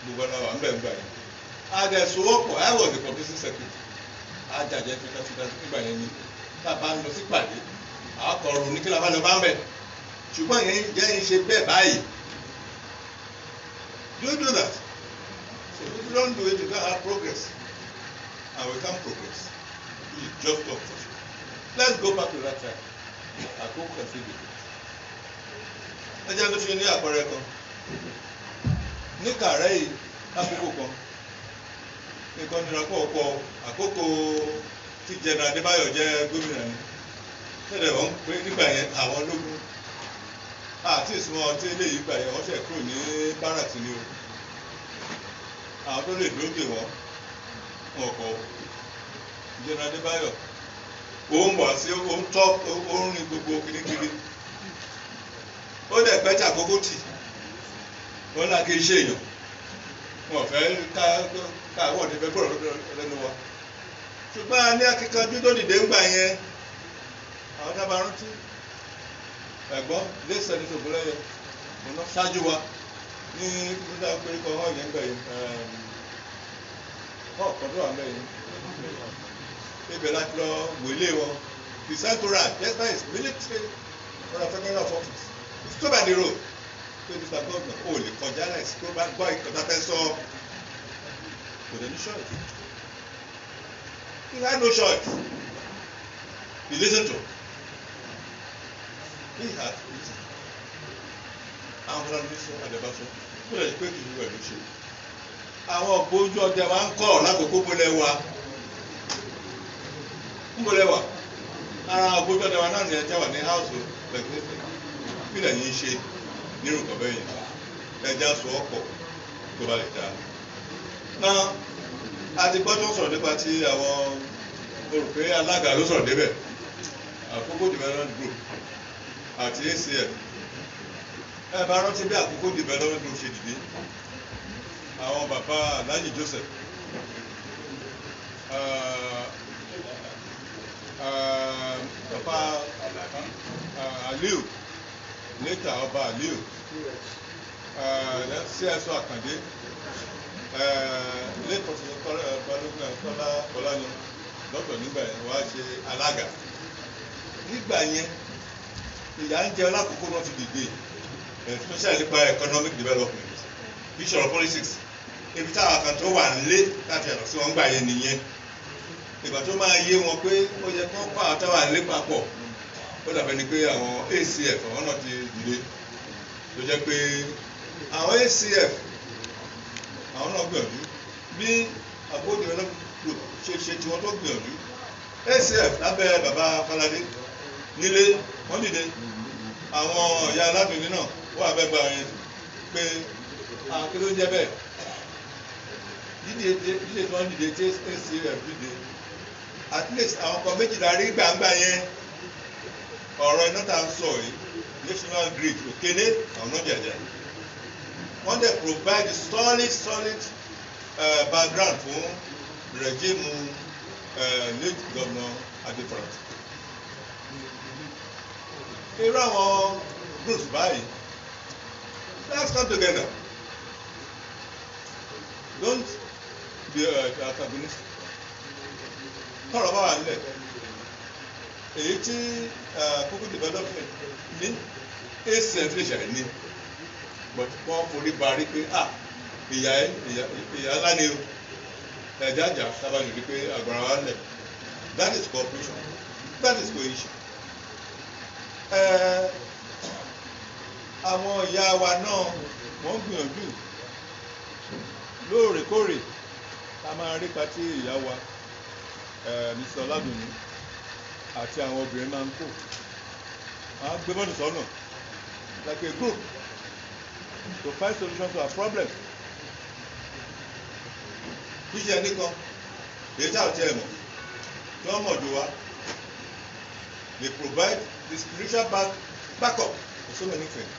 gbogbo ọ̀nà wà ń bẹ̀ ń gbà yẹn. Adẹ̀sowọ́pọ̀, I was the publicity secretary. Ajàjẹ́ fitafita nígbà yẹn ni tá a bá ń lọ sí pàdé, àkọ̀rò ní kí la bá lọ bá ń bẹ̀. Ṣùgbọ́n yẹn jẹ́ ṣe bẹ́ẹ̀ báyìí. Do you do that? So if you don't do it, you can't have progress. And we can't progress. You just talk for sure. Let's go back to that time. Akoko can still be good. Ẹ jẹ́ tó fi ní àpẹẹrẹ kan. Ní kàrẹ́ yìí, lákòókò kan, nǹkan nira pọ̀ Àkókò tí General Adébáyọ̀ jẹ́ gómìnà ni. Ṣẹ̀dẹ̀ wọ́n pé nígbà yẹn àwọn ológun àti ìsúnmọ́ ọtí eléyìí gbà yẹn wọ́n ṣẹ̀ kúrò ní barracks ni o. Àwọn tó lè dúró dè wọ́n kọ̀ General Adébáyọ̀ ó ń wá sí ó ń rìn gbogbo kirikiri. Ó dẹ̀ pẹ́ tí Àkókò tì wọ́n là kí iṣẹ́ èèyàn wọ́n fẹ́ káwọ́ ní fẹ́ gbọ́dọ̀ lẹ́nu wa. Ṣùgbọ́n a ní akíkanjú tó dìde ńgbà yẹn àwọn dábàá rántí ẹ̀gbọ́n ilé ìsẹ̀ni tó gbọ́lẹ́yẹ ọ̀nà ṣáájú wa ní nígbà péré hàn yẹn gbà yẹn kọ́dọ̀ wà mẹ́yìn ibẹ̀ láti lọ wèlé wọn the central despite his military or a federal office he stood by the road so Mr. Governor o lè kọjá láìsí tó bá gbọ́ ìkọjá fẹ́ sọ kò dé ní choice he had no choice he listened to he had listened àwọn ọmọdé ní sọ àdébásọ kó lè pé kì í wẹ̀ ló ṣe àwọn ògbójú ọdẹ wa ń kọ́ lákòókò bólẹ̀ wà ara ògbójú ọdẹ wa náà ní ẹjẹ́ wà ní house lẹ́gbẹ̀ẹ́ kí lẹ́yìn ṣe nírú nǹkan bẹ́ẹ̀ yẹn ẹja sọ ọ̀pọ̀ tó bá lè dáa. náà a ti gbọ́ tó sọ̀rọ̀ nípa ti àwọn olùpẹ alága ló sọ̀rọ̀ débẹ̀ Àkókò development group àti ACF ẹ bá rántí bí Àkókò development group ṣe dìde àwọn bàbá Alhaji Joseph bàbá Aliu later ọba Aliu CSO Àkàndé late Professor Balógun Kọ́lá Bọ́láyan dọ́kítọ̀ nígbà yẹn wá ṣe alága nígbà yẹn ìyá ń jẹ Lákòókò náà ti dìde especially nípa economic development bí ìṣòro politics ibi táwọn kan tó wà nílé láti yàtọ̀ sí wọn gbà yẹn nìyẹn ìgbà tó máa yé wọn pé ó yẹ kó pa àwọn táwọn nílé papọ̀ ó dàbẹ̀ ni pé àwọn ACF àwọn náà ti dìde ló jẹ́ pé àwọn ACF àwọn náà gbìyànjú bí àgbóde ọlọ́pàá ṣe tí wọ́n tó gbìyànjú ACF lábẹ́ bàbá Falade nílé wọ́n dìde àwọn ìyá aládùnní náà wọ́n àbẹ́gbà yẹn pé kí ló ń jẹ́ bẹ́ẹ̀ dídé tí wọ́n dìde tí ACF dìde at least àwọn kan méjìlá rí gbàǹgbà yẹn ọ̀rọ̀ iná tá a sọ yìí national grid òkèlè àwọn náà jẹjẹ wọ́n dẹ̀ provide solid background fún regime late governor Adefrat irú àwọn groups báyìí let's come together don't be antagonistic tọrọ bá wà nílẹ̀ èyí tí Akoko development ní ACF lè ṣàlẹ̀ ní but wọ́n forí barí pé ìyá ńlá ni o ẹ̀já àjà sábà lè rí pé àgbàrá wa lẹ̀ that is cooperation that is cohesion. Àwọn ìyá wa náà wọ́n gbìyànjú lóòrèkóòrè ká máa rí pàtí ìyá wa Mr. Ọládùnní àti àwọn obìnrin máa ń kó àwọn gbé bọ́ọ̀dù sọ́nà like a group to find solutions to our problems. Kíṣe ẹni kan èyí tí a ò tiẹ̀ mọ̀ tí wọ́n mọ̀ jù wá they provide the spiritual backup for so many things.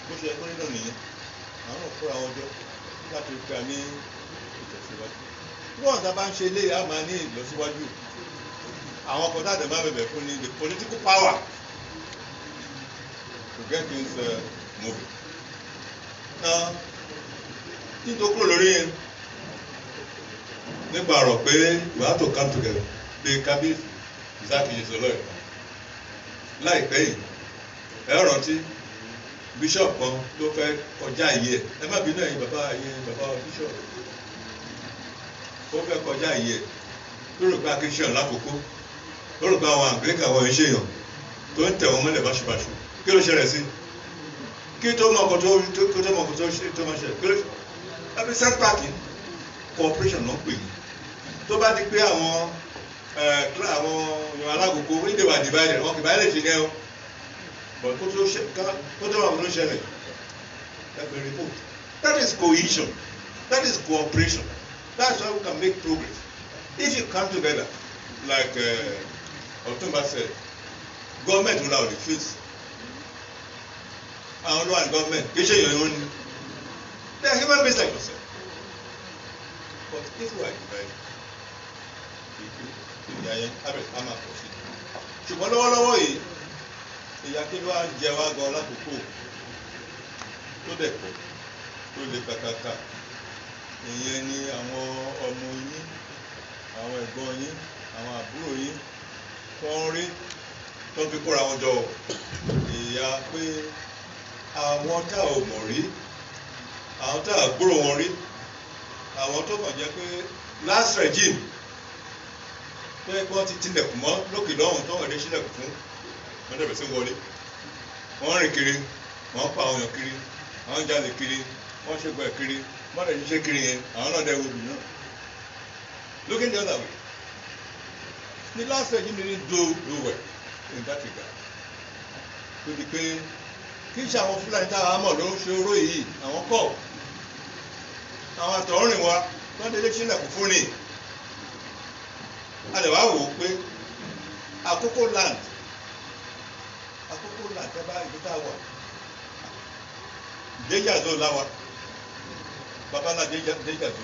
Bó ṣe ẹgbẹ́ nínú nìyẹn àwọn náà kóra wọn jọ láti rí pé a ní ìtẹ̀síwájú. Wọ́n tá a bá ń ṣe ilé a máa ní ìlọsíwájú. Àwọn kan táàdé máa bẹ̀bẹ̀ fún ni the political power to get things moving. Nítorí kúrò lórí yẹn nípa ọ̀rọ̀ pé we have to come together pé kábíyèsí ìsákìyè sọlọ ẹ̀ láìpẹ́ yìí ẹ rántí bishop kan ló fẹ́ kọjá iye ẹ má bínú ẹ̀yin bàbá bishop ó fẹ́ kọjá iye lórí pé akéṣíọ̀n lákòókò lórí pé àwọn àgbẹ̀kà àwọn ìṣèyàn tó ń tẹ̀ wọ́n mọ́lẹ̀ báṣubàṣu kí ló ṣẹlẹ̀ sí kí tó mọ ọkọ̀ tó máa ṣẹlẹ̀ kí ló ẹbí setbacking cooperation náà pè ní tó bá di pé àwọn èèyàn alákòókò ìdè wà divided wọn kì bá lè ṣe yẹn o but kó tó wà ló ṣẹlẹ̀ ẹgbẹ́ report that is cohesion that is cooperation that's how we can make progress if you come together like Ọ̀túnba said government will now refuse àwọn olówó and government kì í ṣe èèyàn ìwọ́n ni they are human beings like yourself but if we are divided ìyá yẹn abẹ ká máa pọ̀ sí ṣùgbọ́n lọ́wọ́lọ́wọ́ yìí ìyá kí ló wá ń jẹ wá gan lákòókò tó dẹ̀ pọ̀ tó lè kàkàkà ìyẹn ni àwọn ọmọ yín àwọn ẹ̀gbọ́n yín àwọn àbúrò yín tó ń rí tó ń fi kóra wọn jọ ìyá pé àwọn tá ò mọ̀ rí àwọn tá à gbúrò wọn rí àwọn tó kàn jẹ́ pé last regime pé wọ́n ti tilẹ̀kùn mọ́ lókè lọ́hùn tó wọ̀n dé sílẹ̀kùn fún wọ́n dẹ̀bẹ̀ sí wọlé wọ́n rìn kiri wọ́n pa àwọn èèyàn kiri àwọn jalè kiri wọ́n ṣe gbọ́ kiri wọ́n dẹ̀ ṣiṣẹ́ kiri yẹn àwọn náà dẹ̀ wo dùn náà looking the other way the last regime didn't do well in that regard tó di pé kí ṣe àwọn Fúlàní táwọn amọ̀ ló ń ṣe oró yìí àwọn kọ̀ àwọn àtọ̀rìn wa wọ́n délé sílẹ̀kùn fún ni a lè wá wò ó pé Akoko land tẹ́ bá ìlú tá a wà déjà zó láwa babalá déjà zó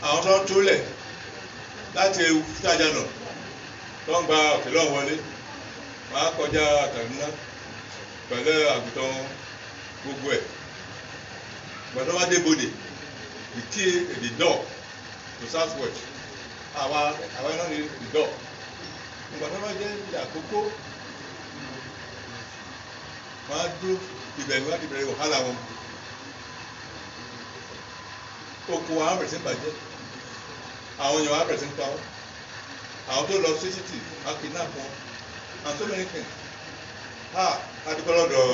àwọn tó ń túlẹ̀ láti ṣáájà náà tó ń gba òkèlè wọlé wọ́n á kọjá Kaduna pẹ̀lú àgùntàn gbogbo ẹ̀ gbọ́dọ̀ wá dé bodè the key the door to south west àwa náà ní the door gbọ́dọ̀ wá dé Akoko wọ́n á dúró ìbẹ̀rù láti bẹ̀rẹ̀ wàhálà wọn. Oko wa á bẹ̀rẹ̀ sí bàjẹ́, àwọn èèyàn á bẹ̀rẹ̀ sí pa wọ́n, àwọn tó lọ sí títì á kidnap wọn, and so many things. Adúpẹ́ lọ́dọ̀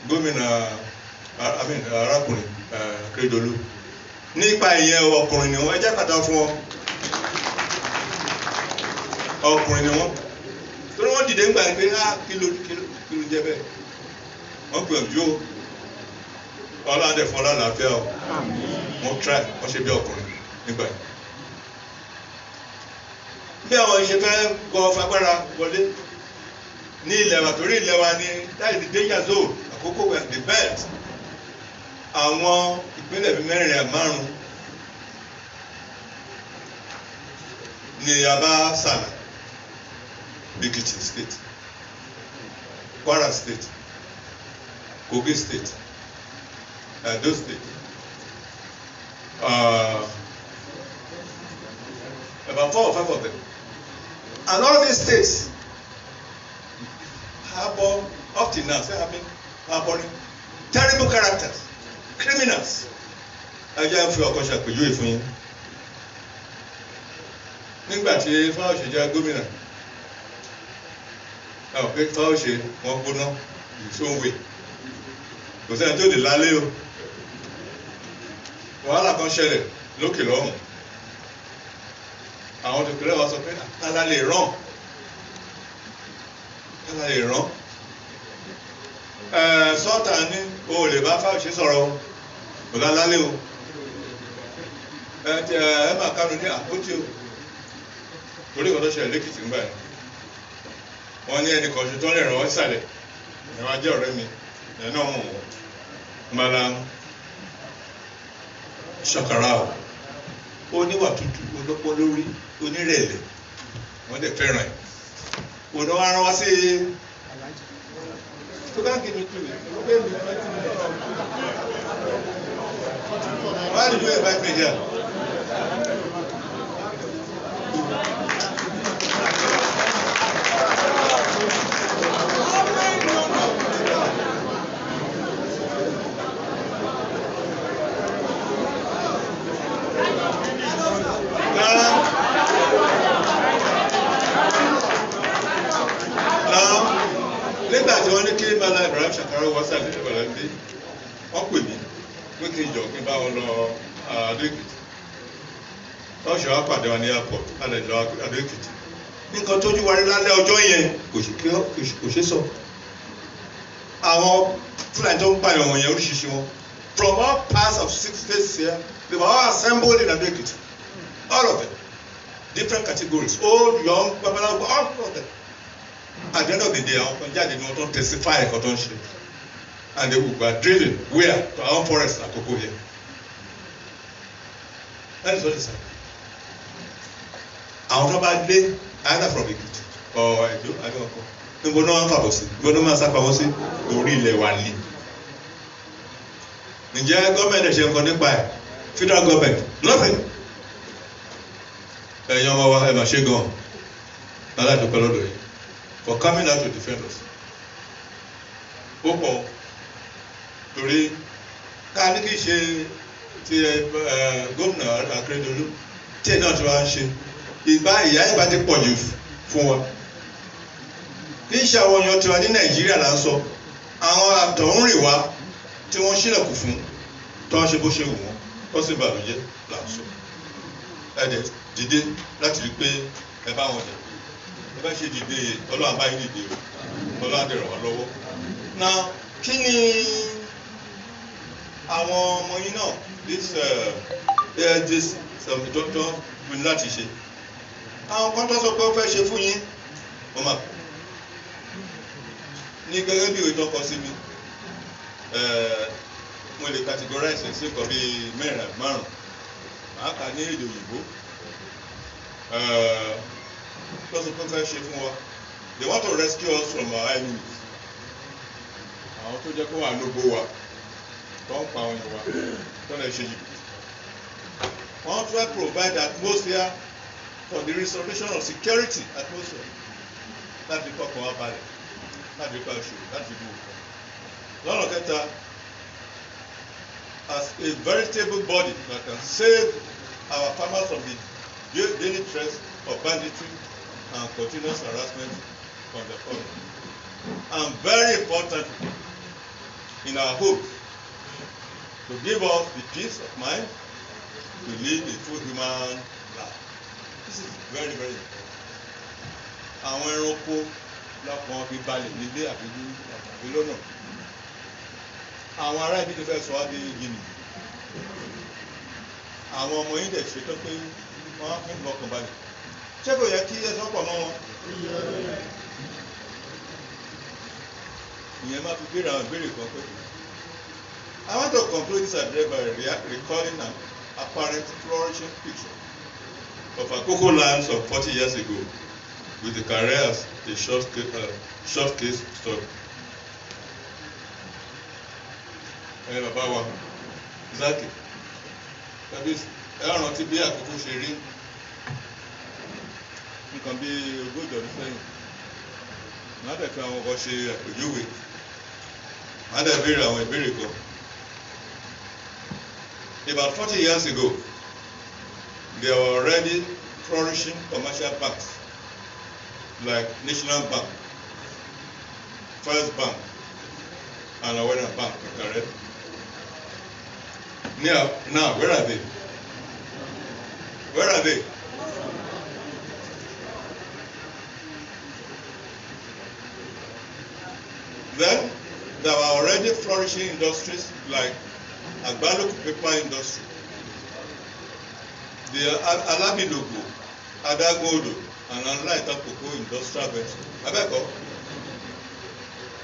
gómìnà arákùnrin Akérédolú nípa ìyẹn ọkùnrin ni wọ́n ẹ jẹ́ pàtàkì fún wọn. Ọkùnrin ni wọ́n torí wọ́n dìde ńgbà pé kí ló jẹ́ bẹ́ẹ̀ wọ́n gbìyànjú o ọlọ́dẹ fún ọlọ́láfíà o wọ́n try wọ́n ṣe bí ọkùnrin nígbà yìí. Bí àwọn ìṣe fẹ́ gbọ́ fagbára wọlé ní ilẹ̀ wa torí ilẹ̀ wa ni that is the danger zone. Àkókò were the belt. Àwọn ìpínlẹ̀ bíi mẹ́rin àmárùn ní Yaba Sàlà, Ekiti state, Kwara state, Kogi state, Edo state, about 4 or 5 of them, and all these states harbor up till now still harboring terrible characters, criminals. Ajá ń fi ọkọ ṣàpèjúwe fún yín. Nígbà tí Fáwọ̀ṣe jẹ́ gómìnà, àwọn pé Fáwọ̀ṣe wọ́n gbóná ìṣòwò kò sẹ́ni tó lè lálé o. Wàhálà kan ṣẹlẹ̀ lókè lọ́hùn. Àwọn tó kéré wa sọ pé tálá lè rán. Tálá lè rán. Sọ́ọ̀tà ní o lè bá Fáwọ̀ṣe sọ̀rọ̀ kò lálé o. Ẹ máa kánu ní àpótí o. Torí kan tó ṣẹlẹ̀ lẹ́kìtì nígbà yẹn. Wọ́n ní ẹnì kan ṣe tó ń lè ràn wọ́n sàlẹ̀. Ẹ máa jẹ́ ọ̀rẹ́ mi. Ẹ náà mọ̀ wọ́n. Malam Ṣàkàrà o. Ó níwà tútù, olópó lórí, onírẹ̀lẹ̀. Wọ́n dẹ̀ fẹ́ràn ẹ̀. Òun wá rán wá sí tó bá kí ni tú mi. Why did you invite me here? Nígbà tí wọ́n ní kí Mala Ibrahim Ṣàkàrà wá sí àlejò ìbàdàn bí wọ́n pè mí pé kí n jọ kí n bá wọn lọ Adó-Èkìtì. Lọ́sọ̀ á pàdé wa ní airport àlejò Adó-Èkìtì. Nǹkan tójú wa rí lálẹ́ ọjọ́ yẹn kò ṣe sọ. Àwọn Fúlàní tó ń pààyàn wọ̀nyẹn oríṣiríṣi wọn. From all parts of 6 states here, they were all assembled in Adó-Èkìtì. All of them. Different categories. Old, young, babaláwo, all of them. At the end of the day, àwọn kan jáde ni wọ́n tó ń testify ẹ̀kọ́ tó ń ṣe. And they were driven where? To our forest Akoko here. That is what is happening. Àwọn tó bá dé either from Ekiti or Edo, Akoko. Níbo náà wọ́n fàbọ̀ sí? Níbo náà máa sápamọ́ sí? Orí ilẹ̀ wa ni. Ǹjẹ́ gọ́ọ̀mẹ̀ntì ṣe nǹkan nípa ẹ̀? Federal government? Nothing. Ẹ̀yin ọmọ wa ẹ̀ máa ṣe gan-an. Aládùúgbò lọ́dọ̀ yìí. For coming out to defend us. Ó pọ̀ torí ká ní kí ṣe ti gómìnà Akérédolú tí ẹ̀ náà ti wá ń ṣe ìyá ìbá ti pọ̀ jù fún wa. Kì í ṣe àwọn èèyàn tiwa ní Nàìjíríà là ń sọ. Àwọn àtọ̀húnrìn wa tí wọ́n ṣílẹ̀kùn fún tó ń ṣe bó ṣe wù wọ́n tó sì bàlújẹ́ là ń sọ. Ẹ dẹ̀ dìde láti rí pé ẹ bá wọn jà. Ẹ bá ṣe dìde Ọlọ́run bá yín dìde o Ọlọ́run á dẹ̀ ràn wá lọ́wọ́. Now kí ni àwọn ọmọ yín náà this doctor wí láti ṣe? Àwọn kan tó sọ pé ó fẹ́ ṣe fún yín wọ́n máa ní gẹ́gẹ́ bí ìwé tó kọ sí mi mo lè categorize ẹ̀ sí nǹkan bíi 4 àbí 5. Màá kà ní èdè òyìnbó. Because of fẹ́ ṣe fún wa. They want to rescue us from our enemies. Àwọn tó jẹ́ kó wà lógbó wa tó ń pa àwọn èèyàn wa tó lè ṣe yìí. Wọ́n tún fẹ́ provide atmosphere for the restoration of security atmosphere láti kọ́kọ́ wá balẹ̀ láti kọ́ ṣe láti mú nǹkan. Lọ́nà kẹta, as a veritable body that can save our farmers from the daily threats of banditry and continuous harassment from the farm. And very importantly, in our hopes to give us the peace of mind to live a full human life. This is very, very important. Àwọn ẹranko lọ́kàn fi balẹ̀ nílé àbí lọ́nà. Àwọn ará ibi tó fẹ́ sọ wá dé Guinea. Àwọn ọmọ yín dẹ̀ ṣetán pé wọ́n á fún ọkàn balẹ̀. Ṣé kò yẹ kí ẹsẹ̀ pọ̀ mọ́ wọn? Ìyẹn máa fi gbéra àwọn ìbéèrè kan pé. I want to conclude this address by recalling an apparent flourishing picture of Akoko lands of 40 years ago with the career as a short case study. Bàbá wa, Zaki, tàbí rántí bí Akoko ṣe rí nǹkan bí ogójì ọdún sẹ́yìn. Má dẹ̀ fi àwọn ọkọ̀ ṣe àpèjúwe. Má dẹ̀ béèrè àwọn ìbéèrè kan. About 40 years ago, there were already flourishing commercial banks like National Bank, First Bank, and Awena Bank, correct? Now, where are they? Where are they? Then, there were already flourishing industries like Agbaluk paper industry, the Alabilogo, Adagodo, and Anlaita Cocoa industrial venture. Abeko,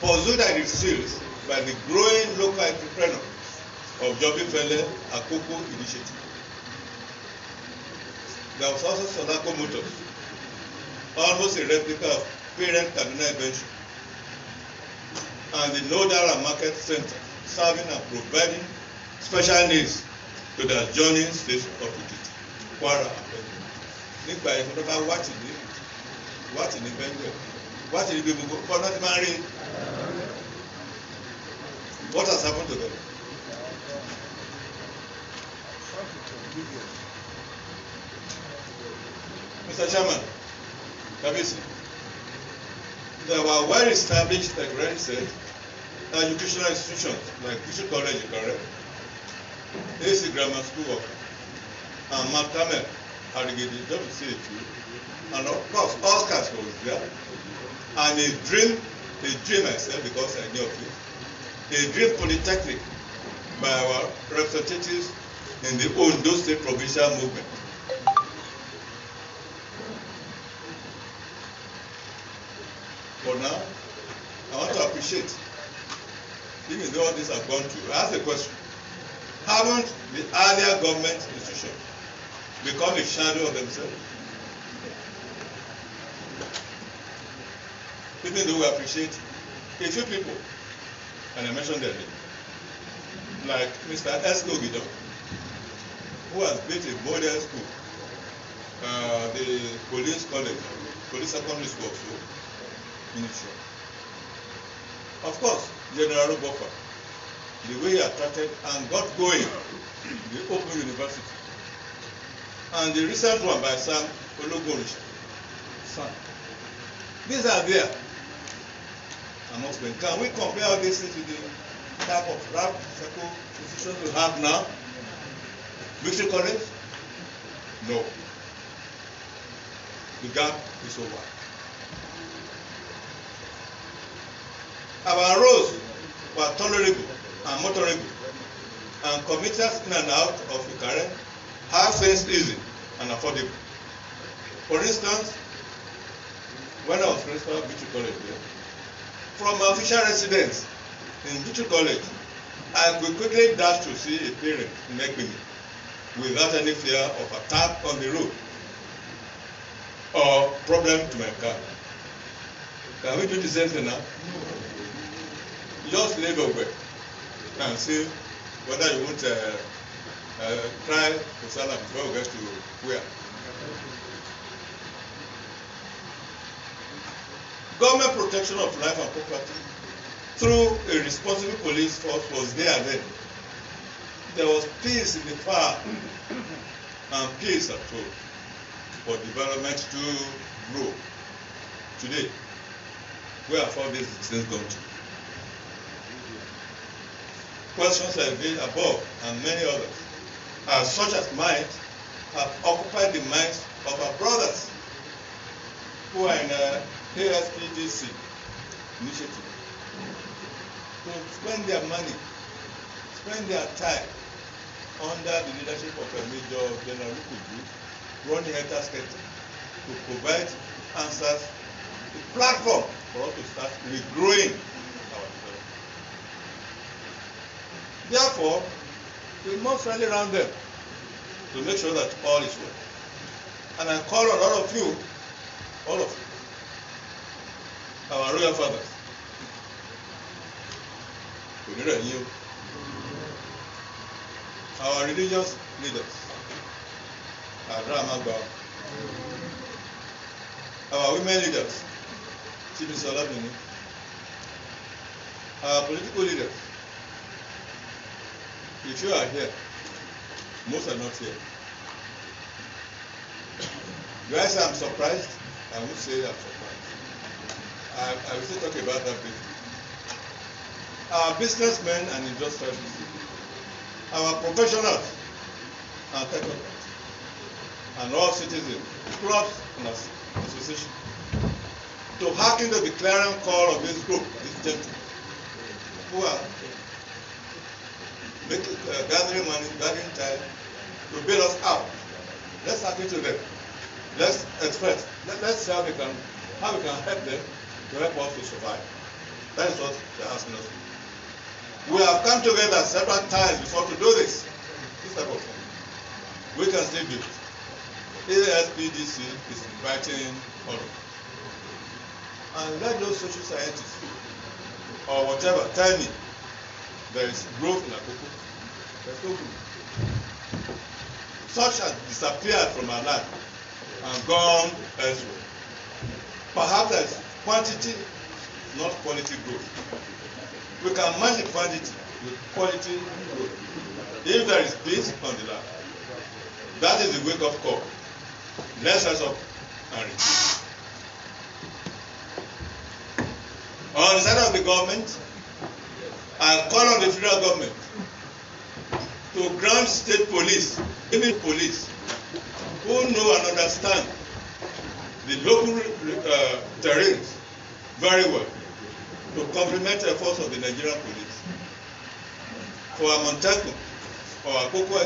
pursued and resealed by the growing local entrepreneur of Jobifele Akoko initiative. There was also Sodako Motors, almost a replica of parent Kaduna venture, and the Nodara Market Center, serving and providing special needs to the adjoining states of Ekiti, Kwara, and Benue. Nígbà yẹn tó bá wáàtì ní Benue, wáàtì ní gbogbo fọ́nà tí máa ń rí. What has happened to them? Mr. Chairman, Kabisi, there were well-established, like Ren said, educational institutions like Bishop College, correct? AC Grammar School and Matamel, Harigedi, just to say a few. And of course, Oscars was there. And a dream I said because I knew of it, a dream polytechnic by our representatives in the Ondo State Provincial Movement. For now, I want to appreciate, even though all this have gone through, I ask a question. Haven't the earlier government institutions become a shadow of themselves? Even though we appreciate a few people, and I mentioned their name, like Mr. Esko Gido, who has built a model school, the police college, police secondary school also, in Israel. Of course, General Boffa, the way he attracted and got going the Open University. And the recent one by Sam Ologorish. These are there amongst them. Can we compare all these things with the type of rap circle institutions we have now? Victory College? No. The gap is over. Our roads were tolerable and motorable, and commuters in and out of Ikare have things easy and affordable. For instance, when I was principal of Victory College there, from my official residence in Victory College, I could quickly dash to see a parent in Ekpini without any fear of attack on the road or problem to my car. Can we do the same thing now? Just live away and see whether you want to try to sell them before we get to where. Government protection of life and property through a responsible police force was there then. There was peace in the farm and peace at home for development to grow. Today, where have all these things gone to? Questions like this above and many others, as such as mine, have occupied the minds of our brothers who are in a ASPDC initiative to spend their money, spend their time under the leadership of a Major General Ukuju, running Hector to provide answers, a platform for us to start regrowing our development. Therefore, we must rally around them to make sure that all is well. And I call on all of you, our royal fathers, our religious leaders, our women leaders, our political leaders. If you are here, most are not here. Do I say I'm surprised? I won't say I'm surprised. I will still talk about that briefly. Our businessmen and industrialists, our professionals and technocrats, and all citizens, clubs and associations, to hearken to the clarion call of this group, these gentlemen, who are gathering money, gathering time to bail us out. Let's hearken to them. Let's express. Let's see how we can help them to help us to survive. That is what they're asking us to do. We have come together several times before to do this type of thing. We can still do it. ASPDC is inviting all of us. And let those social scientists or whatever tell me there is growth in Akoko. There's no growth. Such has disappeared from our land and gone elsewhere. Perhaps there is quantity, not quality growth. We can match the quantity with quality growth. If there is peace on the land, that is the wake-up call. Let's rise up and reduce. On the side of the government, I call on the federal government to grant state police, even police, who know and understand the local terrains very well, to complement the efforts of the Nigerian police. For our Montego or Akoko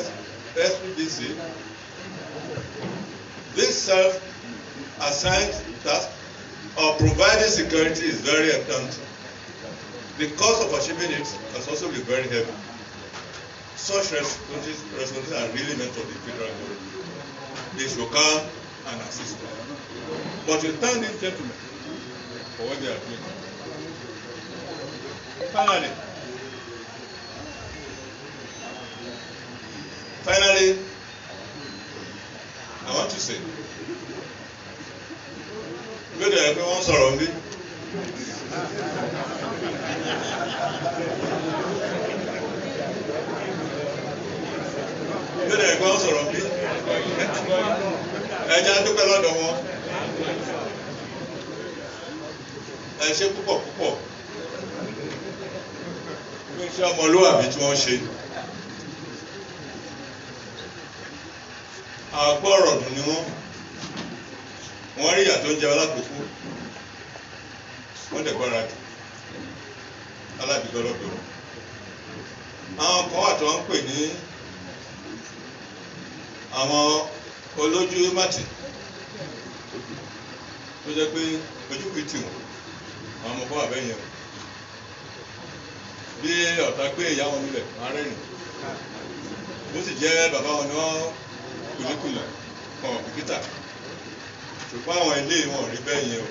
SPDC, this self-assigned task of providing security is very important. The cost of achieving it has also been very heavy. Such responsibilities are really meant for the federal government. They should come and assist us. But we thank these gentlemen for what they are doing. Finally, I want to say, good day, everyone surround me. Good day, everyone surround me. Ẹ jẹ́ a dúpẹ́ lọ́dọ̀ wọn. Ẹ ṣe púpọ̀ púpọ̀. Fún iṣẹ́ ọmọlúwàbí tí wọ́n ṣe. Àgbọ̀rọ̀ dùn ni wọ́n rí ìyà tó ń jẹ alákòókò, wọ́n dẹ̀ gbára dùn alábìgbọ́lọ́dọ̀. Àwọn kan wà tó ń pè ní àwọn olójú mátì tó jẹ́ pé ojú kìí tì wọ́n, àwọn ọmọ kan wà bẹ́yẹn o. Bí ọ̀tá gbé ìyá wọn nílẹ̀, wọ́n á rẹ́rìn. Bó sì jẹ́ bàbá wọn ni wọ́n kùnìkùnà kan bìkítà. Ṣùgbọ́n àwọn ilé wọn rí bẹ́ẹ̀ yẹn o.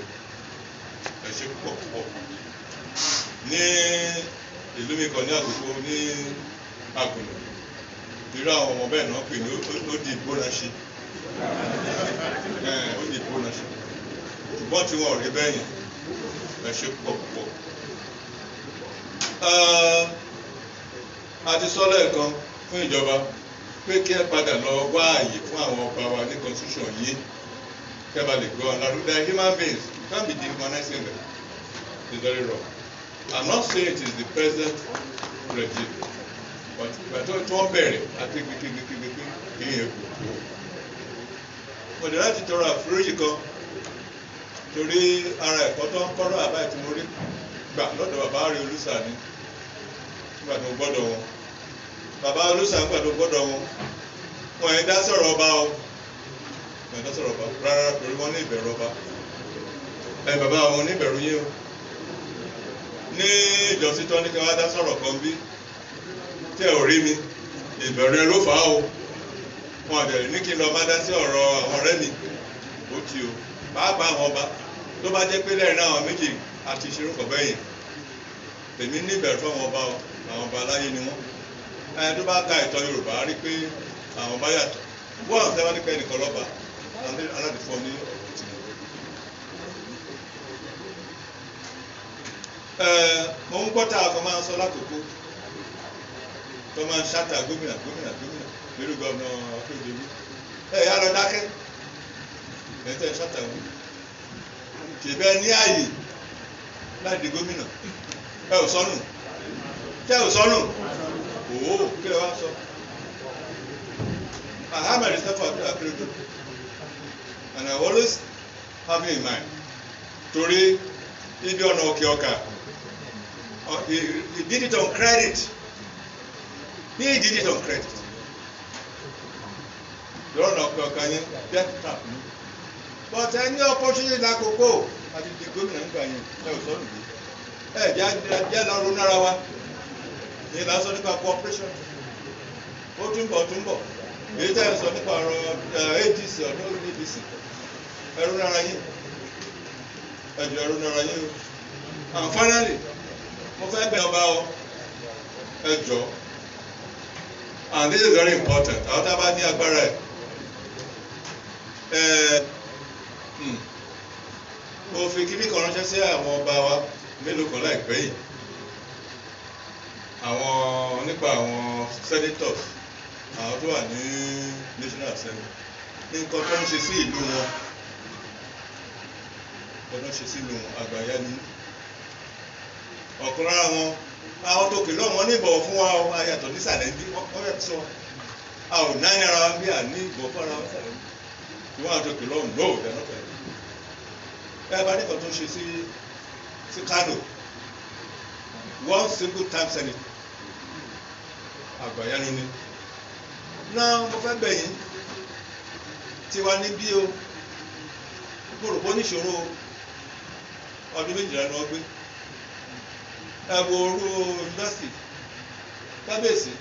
Ẹ ṣe púpọ̀ púpọ̀. Ní ìlú mi kan ní Akoko ní Agùnà, irú àwọn ọmọ bẹ́ẹ̀ náà pè ní ó di ìgbónáṣe. Ó di ìgbónáṣe. Ṣùgbọ́n tí wọn rí bẹ́ẹ̀ yẹn, ẹ ṣe púpọ̀ púpọ̀. A ti sọ lẹ́ẹ̀kan fún ìjọba pé kí ẹ padà lọ wá àyè fún àwọn ọba wa ní constitution yìí kí ẹ bá lè gbọ́ ọ̀nà. They are human beings, you can't be dehumanizing them. It's very wrong. I'm not saying it is the present regime, but ìgbà tí wọ́n bẹ̀rẹ̀ àti gbẹgbẹgbẹgbẹ kí yẹn kú. Mo dẹ̀ láti tọrọ àforíjì kan torí ara ẹ̀kọ́ tó ń kọ́rọ̀ àbá ìtumọ̀ rí gbà lọ́dọ̀ bàbá rẹ̀ olùsà ni nígbà tó gbọ́dọ̀ wọn. Bàbá olùsà nígbà tó gbọ́dọ̀ wọn. Wọ́n yẹn dá sọ̀rọ̀ ọba o. Wọ́n yẹn dá sọ̀rọ̀ ọba rárá torí wọ́n ní ìbẹ̀rù ọba. Bàbá wọn ní ìbẹ̀rù yín o. Ní ìjọsìn tó ní kí wọ́n dá sọ̀rọ̀ kan bí tí ẹ ò rí mi ìbẹ̀rù ẹ ló fà á o. Wọ́n àdẹ̀rẹ̀ ní kí n lọ bá dá sí ọ̀rọ̀ àwọn ọ̀rẹ́ mi ó ti o pàápàá àwọn ọba tó bá jẹ́ pé lẹ́rìn àwọn méjì àti ìṣerúkọ̀ bẹ́yìn èmi ní ìbẹ̀rù fún àwọn ọba o àwọn ọba aláyé ni wọ́n ẹni tó bá ka ìtàn Yorùbá rí pé àwọn ọba yàtọ̀ wọ́n àwọn sẹ́wọ́n nípa ẹnìkan lọ́ba aládìfọ́ ní mo ń gbọ́ta ọkọ̀ máa ń sọ lákòókò tó máa ń ṣáta gómìnà lórí gómìnà Akérédolú yà lọ dákẹ́ ẹ̀ńtẹ́ ṣáta wù ṣèbẹ́ ní ààyè láti di gómìnà ẹ ò sọnù tẹ́ ò sọnù òwò kí lè wá sọ I have my respect for Akérédolú and I always have it in mind torí ibi ọ̀nà òkè ọkà. He did it on credit. He did it on credit. Lọ́rọ̀ náà pé ọkàn yẹn death trap ni. But any opportunity lákòókò àti di gómìnà nígbà yẹn ẹ ò sọ́nù bí. Jẹ́ lọ ronú ara wa. Ní ìlà sọ nípa cooperation. Ó túnbọ̀. Èyí tẹ́ ẹ sọ nípa ọ̀rọ̀ ADC ọ̀dọ́ ADC. Ẹ ronú ara yín. Ẹ jọ ẹ ronú ara yín o. And finally, mo fẹ́ bẹ̀ ọba ọ ẹ jọ and this is very important àwọn tá a bá ní agbára mo fi kíní kan ránṣẹ́ sí àwọn ọba wa mélòó kan láìpẹ́ yìí àwọn nípa àwọn senators àwọn tó wà ní National Assembly ní nǹkan tó ń ṣe sí ìlú wọn àgbáyé ni ọ̀kan lára wọn àwọn tó kìlọ̀ wọn ní ìbọ̀wọ̀ fún wa ayàtọ̀ nísàlẹ̀ ní wọ́n yẹ sọ a ò náà ní ara wa bí à ní ìbọ̀wọ̀ fún ara wa nísàlẹ̀ ní wọ́n àti kìlọ̀ no ìdáná fẹ́ ẹ bá nìkan tó ń ṣe sí Kano one single time senate àgbàyanu ni náà mo fẹ́ bẹ̀ yín tiwa ní bí o mo rò pé oníṣòro ọdún méjìlá ni wọ́n gbé ẹ wo orú yunifásitì kábíyèsí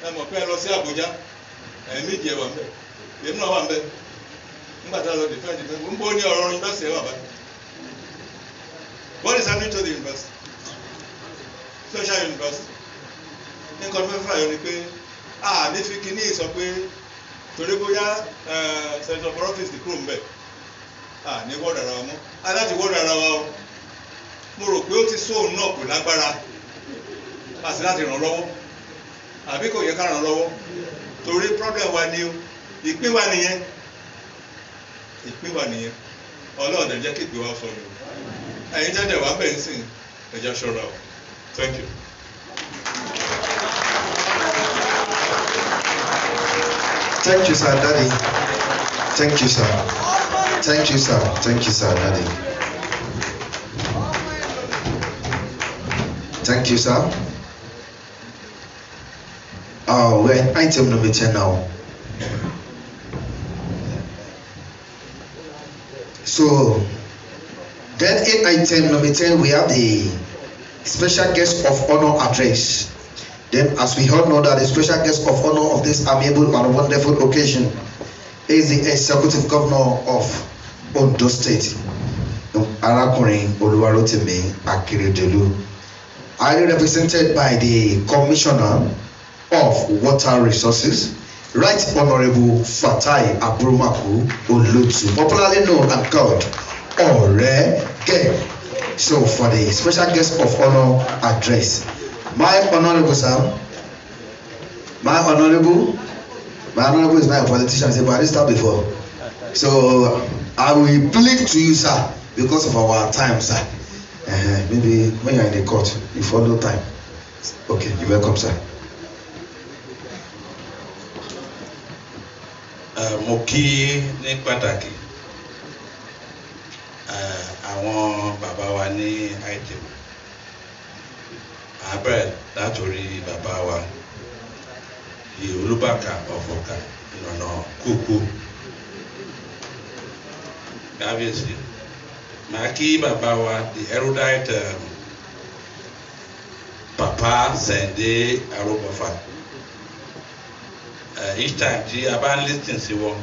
ẹ mọ̀ pé ẹ lọ sí Àbújá méjì ẹ wà ń bẹ̀ èmi náà wà ń bẹ̀ nígbà tá a lọ defend ń bó ní ọ̀rọ̀ yunifásitì ẹ wà báyìí. What is happening to the university? Social university. Nǹkan tó fẹ́ fà yọ ni pé ní fi kíní sọ pé torí bóyá senator for office ti kúrò ń bẹ̀ ní wọ́ọ̀dù ara wa mọ́ aláti wọ́ọ̀dù ara wa o. Mo rò pé ó ti sóun náà kò lágbára àti láti ràn lọ́wọ́ àbí kò yẹ ká ràn lọ́wọ́ torí problem wa ni o ìpín wa nìyẹn Ọlọ́run jẹ́ kí ìpín wa sọ ni o ẹ̀yin jẹ́jẹ̀ wá bẹ̀ ń sìn ẹ̀jẹ̀ ṣọ́ra o thank you. Thank you, sir, Daddy. Thank you, sir. Thank you, sir. Thank you, sir, Daddy. Thank you, sir. We're in item number 10 now. So, then in item number 10, we have the special guest of honor address. Then, as we all know that the special guest of honor of this amiable and wonderful occasion is the executive governor of Ondo State, Arakunrin Oluwarotimi Akeredolu, highly represented by the Commissioner of Water Resources, Right Honorable Fatai Aburumaku Olotu, popularly known and called Orege. So for the special guest of honor address, My honorable sir, my honorable is not a politician, he's a barrister before. So I will plead to you, sir, because of our time, sir. Maybe when you're in the court, you follow time. Okay, you're welcome, sir. Mo kí ní pàtàkì àwọn bàbá wa ní item abẹ́rẹ́ látòrí bàbá wa di Olúbàkà ọ̀fọ̀kà ìnànà kúkú kábíyèsí màá kí bàbá wa the erudite Papa Sẹ̀ndé Arúgbọ̀fà. Each time tí a bá ń listen sí wọn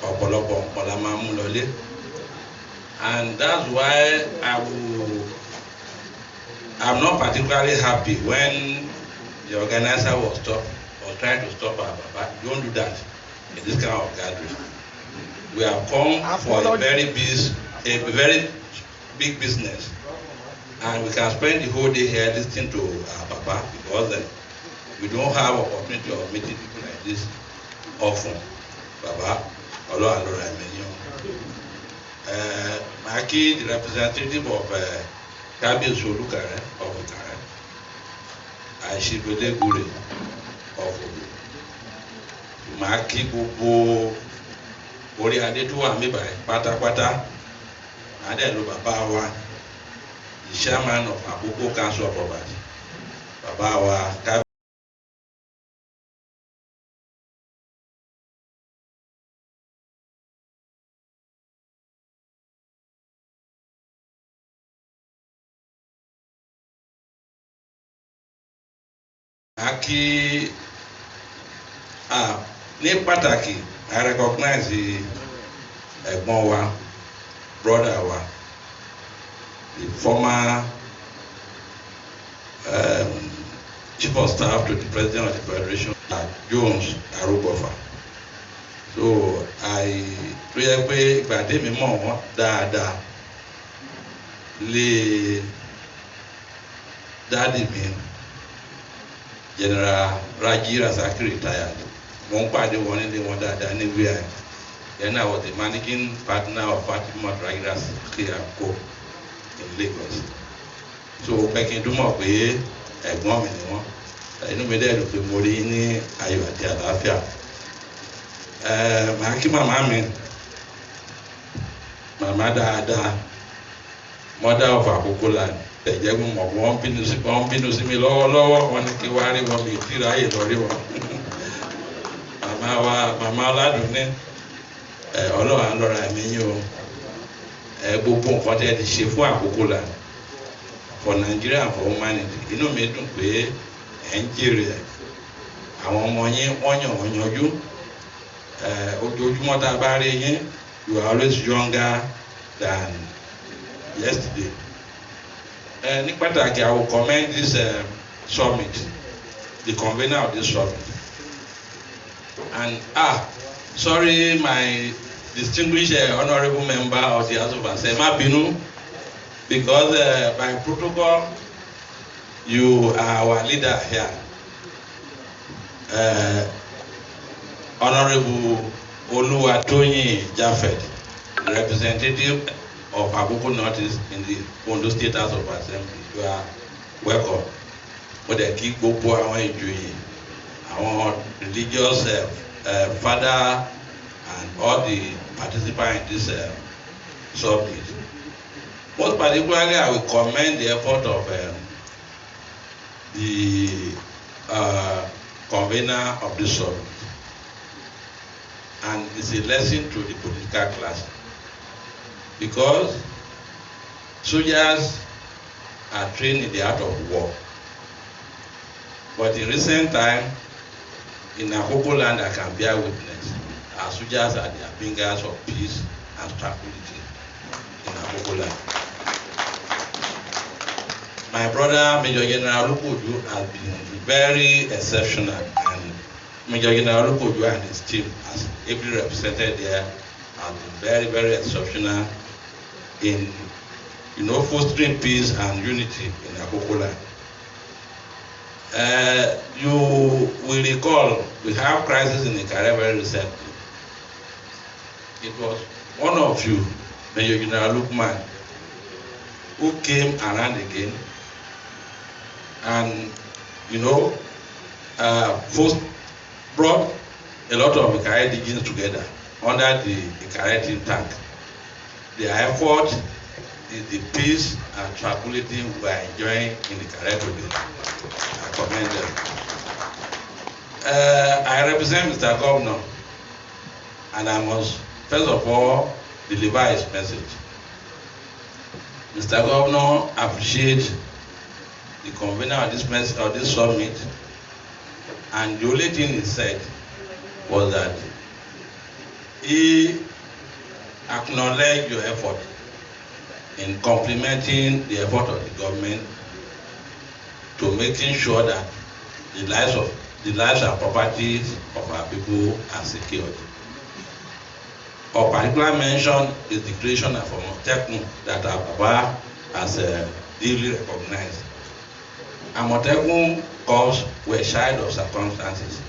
ọ̀pọ̀lọpọ̀ nǹkan la máa mú lọlé, and that's why I'm not particularly happy when the organizer was trying to stop our Baba. Don't do that in this kind of gathering. We have come for a very big business, and we can spend the whole day here listening to our Baba because we don't have opportunity of meeting people like this often. Baba, Allah Alora Emenyo. Maki, the representative of Kábíyèsí Olúkàrẹ́ of Ìkàrẹ́, Àìṣègbèdé Gure of Ogun. Maki gbogbo orí adé tó wà níbàyí pátápátá, Adélo bàbá wa, the chairman of Akoko Council of Property, bàbá wa Aki ní pàtàkì I recognize ẹ̀gbọ́n wa, brother wa, the former chief of staff to the president of the federation, Jones Arúgbọ̀fà. So tó yẹ pé ìgbà tèmi mọ̀ wọ́n dáadáa lé dáàdì mi General Raji Rasaki retired. Mo ń pàdé wọn nílé wọn dáadáa ní wíwá ẹ̀. Then I was the managing partner of Fatima Raji Rasaki Akoko in Lagos. So pẹ̀kín tó mọ̀ pé ẹ̀gbọ́n mi ni wọ́n. Inú mi dẹ̀ dùn pé mo rí ní ayọ̀ àti àlàáfíà. Màá kí màmá mi, màmá dáadáa, mother of Akoko land. Ẹ̀jẹ̀gun mọ̀ wọ́n bínú sí mi lọ́wọ́lọ́wọ́ wọn ní kí wá rí wọn mi tí ráyè lọ rí wọn. Màmá Ọládùn ní Ọlọ́run Alora Emenyo gbogbo nǹkan tẹ́ ti ṣe fún Akoko land for Nigeria and for humanity. Inú mi dùn pé ẹ̀ ń jèrè ẹ̀. Àwọn ọmọ yín wọ́n yanjú. Ojoojúmọ́ tá a bá rí yín, you are always younger than yesterday. Ní pàtàkì, I will commend this summit, the convener of this summit. And sorry, my distinguished honorable member of the House of Assembly, má bínú, because by protocol, you are our leader here. Honorable Oluwatoyin Japheth, the representative of Akoko Northeast in the Ondo State House of Assembly. You are welcome. Mo dẹ̀ kí gbogbo àwọn ìjòyè, àwọn religious father and all the participants in this summit. Most particularly, I will commend the effort of the convener of this summit. And it's a lesson to the political class. Because soldiers are trained in the art of war. But in recent time, in Akoko land, I can bear witness, our soldiers are the bringers of peace and tranquility in Akoko land. My brother, Major General Olukoju, has been very exceptional, and Major General Olukoju and his team, as ably represented there, have been very, very exceptional in fostering peace and unity in Akoko land. You will recall we have crisis in Ikare very recently. It was one of you, Major General Lukman, who came around again and, you know, first brought a lot of Ikare diggings together under the Ikare think tank. Their effort is the peace and tranquility we are enjoying in Ikare today. I commend them. I represent Mr. Governor, and I must first of all deliver his message. Mr. Governor appreciates the convener of this summit, and the only thing he said was that he acknowledged your effort in complementing the effort of the government to making sure that the lives and properties of our people are secured. Of particular mention is the creation of Amotekun that our Baba has duly recognized. Amotekun cause were child of circumstances,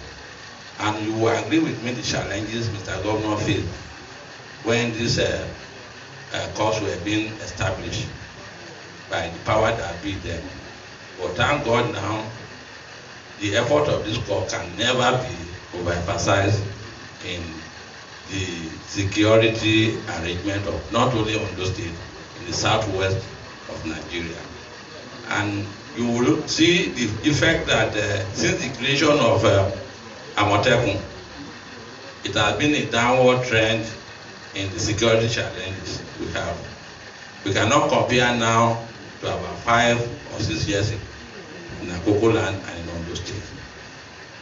and you will agree with me the challenges Mr. Governor faced when this cause were being established by the power that be there. But thank God now, the effort of this corps can never be overemphasized in the security arrangement of not only Ondo State, in the southwest of Nigeria. And you will see the effect that since the creation of Amotekun, it has been a downward trend in the security challenges we have. We cannot compare now to about 5 or 6 years in Akoko land and in Ondo State.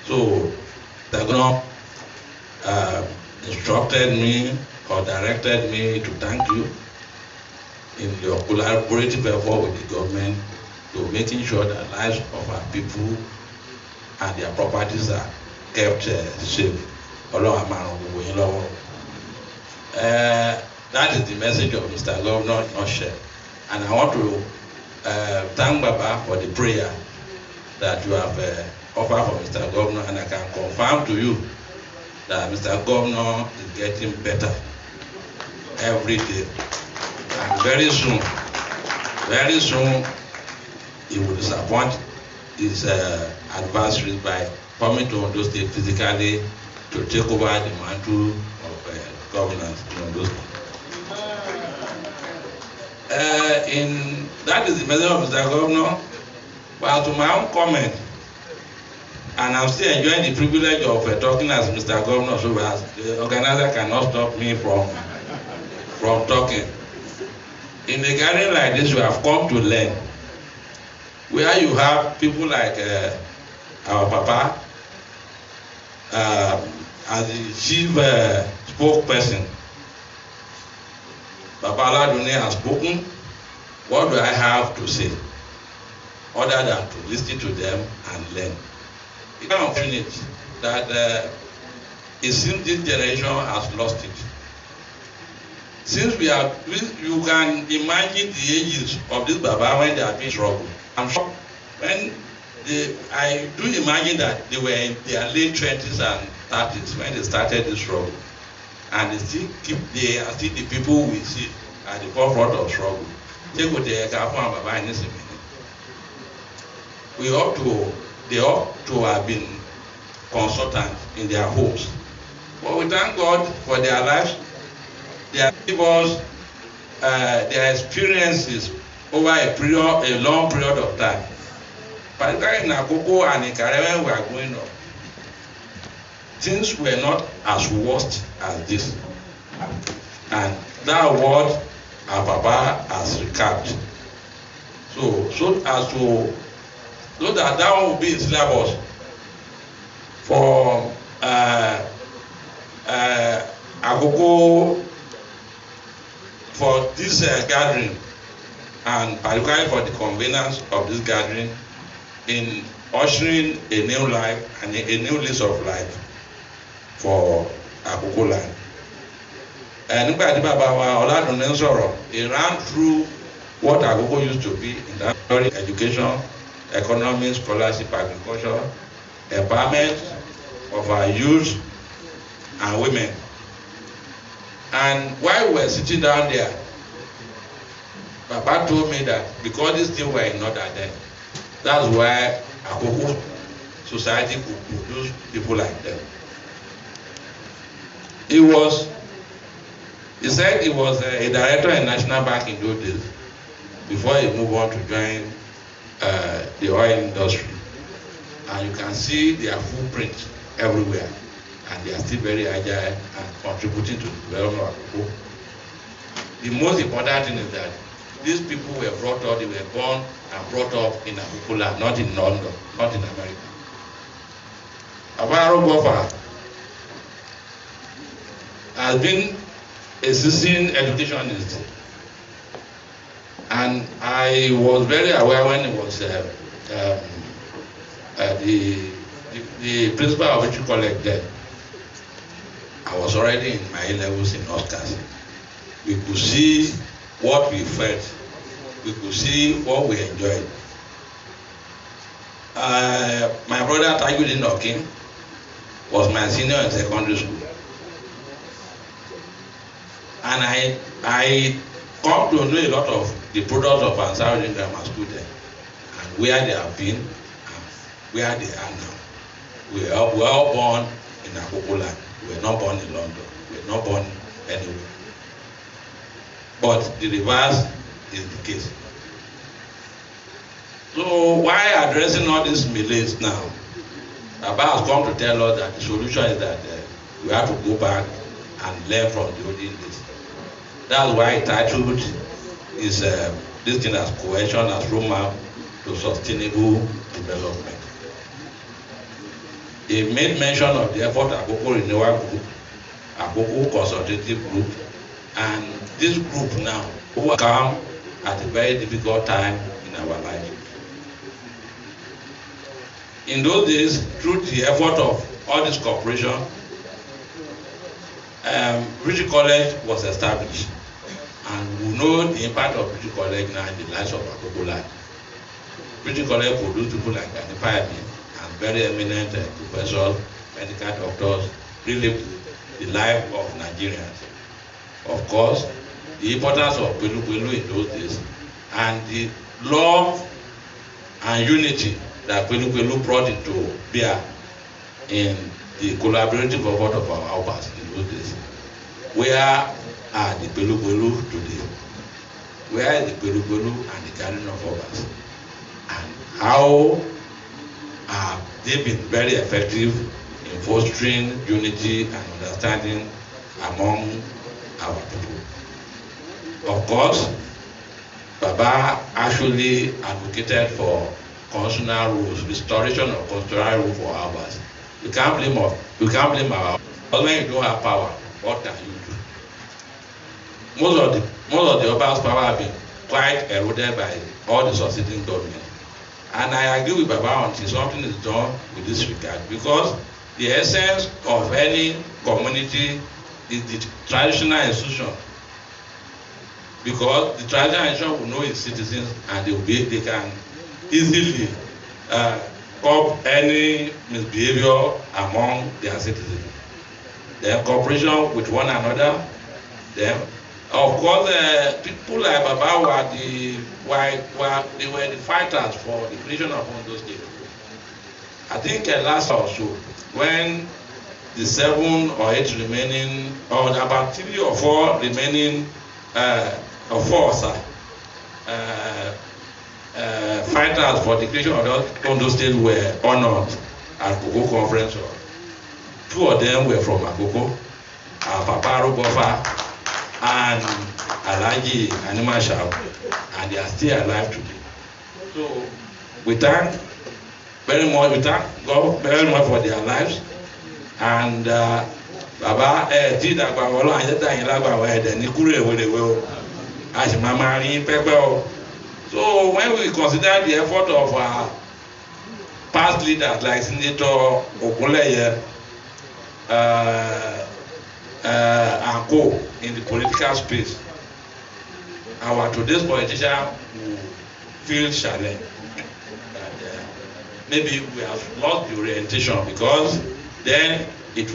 So the governor instructed me or directed me to thank you in your collaborative effort with the government to making sure that lives of our people and their properties are kept safe. That is the message of Mr. Governor in nutshell. And I want to thank Baba for the prayer that you have offered for Mr. Governor, and I can confirm to you that Mr. Governor is getting better every day. And very soon, he will disappoint his adversaries by coming to Ondo State physically to take over the mantle of governance in Ondo State. That is the message of Mr. Governor. But to my own comment, and I'm still enjoying the privilege of talking as Mr. Governor, so as the organizer cannot stop me from talking. In a gathering like this, you have come to learn. Where you have people like our Papa as the chief spokesperson, Papa Aladune has spoken. What do I have to say other than to listen to them and learn? It's kind of unfortunate that it seems this generation has lost it. Since you can imagine the ages of this Baba when they are being struggled. I'm sure when I do imagine that they were in their late 20s and 30s when they started this struggle, and they are still the people we see at the forefront of struggle. They ought to have been consultants in their homes. But we thank God for their lives. They have given us their experiences over a long period of time. Particularly in Akoko and in Ikare when we are going up, things were not as worst as this. And that word our Papa has recapped. So that one will be its syllabus for Akoko, for this gathering, and particularly for the conveners of this gathering in ushering a new life and a new lease of life for Akoko land. And nígbà tí bàbá wa Ọládùnní ń sọ̀rọ̀, he ran through what Akoko used to be in that education, Socio-Economic, Scholarship, Agriculture, empowerment of our youth and women. And while we were sitting down there, Papa told me that because these things were in order then, that's why Akoko society could produce people like them. He said he was a director in National Bank in those days before he moved on to join the oil industry. And you can see their footprint everywhere. And they are still very agile and contributing to the development of Akoko. The most important thing is that these people were brought up, they were born and brought up in Akoko land, not in London, not in America. Abaro Gofa has been a seasoned educationist, and I was very aware when he was the principal of which you collect then. I was already in my A-levels in Oscars. We could see what we felt. We could see what we enjoyed. My brother Tajudin Okin was my senior in secondary school. And I come to know a lot of the products of Ansarudin Grammar School there, and where they have been and where they are now. We were all born in Akoko land. We were not born in London. We were not born anywhere. But the reverse is the case. So why addressing all these malaise now? Baba has come to tell us that the solution is that we have to go back and learn from the olden days. That's why he titled is this thing as cohesion as roadmap to sustainable development. He made mention of the effort Akoko Renewal Group, Akoko Consultative Group, and this group now who have come at a very difficult time in our life. In those days, through the effort of all this cooperation, British College was established, and we know the impact of British College now in the lives of Akoko land. British College produced people like Anipa and very eminent professors, medical doctors, really the life of Nigerians. Of course, the importance of Pelu in those days and the love and unity that Pelu brought into bear in the collaborative effort of our helpers in those days. Where are the Pelu today? Where is the Pelu and the gathering of helpers? And how have they been very effective in fostering unity and understanding among our people? Of course, Baba actually advocated for constitutional rules, restoration of constitutional rules for ours. You can't blame our. But when you don't have power, what can you do? Most of the Oba's power have been quite eroded by all the succeeding government. And I agree with Baba until something is done with this regard, because the essence of any community is the traditional institution. Because the traditional institution will know its citizens and they can easily curb any misbehavior among their citizens. Then cooperation with one another. Then, of course, people like Baba they were the fighters for the creation of Ondo State. I think last or so, when the 7 or 8 remaining, or about 3 or 4 remaining, fighters for the creation of Ondo State were honored at Akoko conference. 2 of them were from Akoko, Papa Robofa and Alaji Animashao, and they are still alive today. So we thank very much. We thank God very much for their lives. And Baba, so when we consider the effort of our past leaders like Senator Okunleye and co in the political space, our today's politician will feel challenged that maybe we have lost the orientation, because then it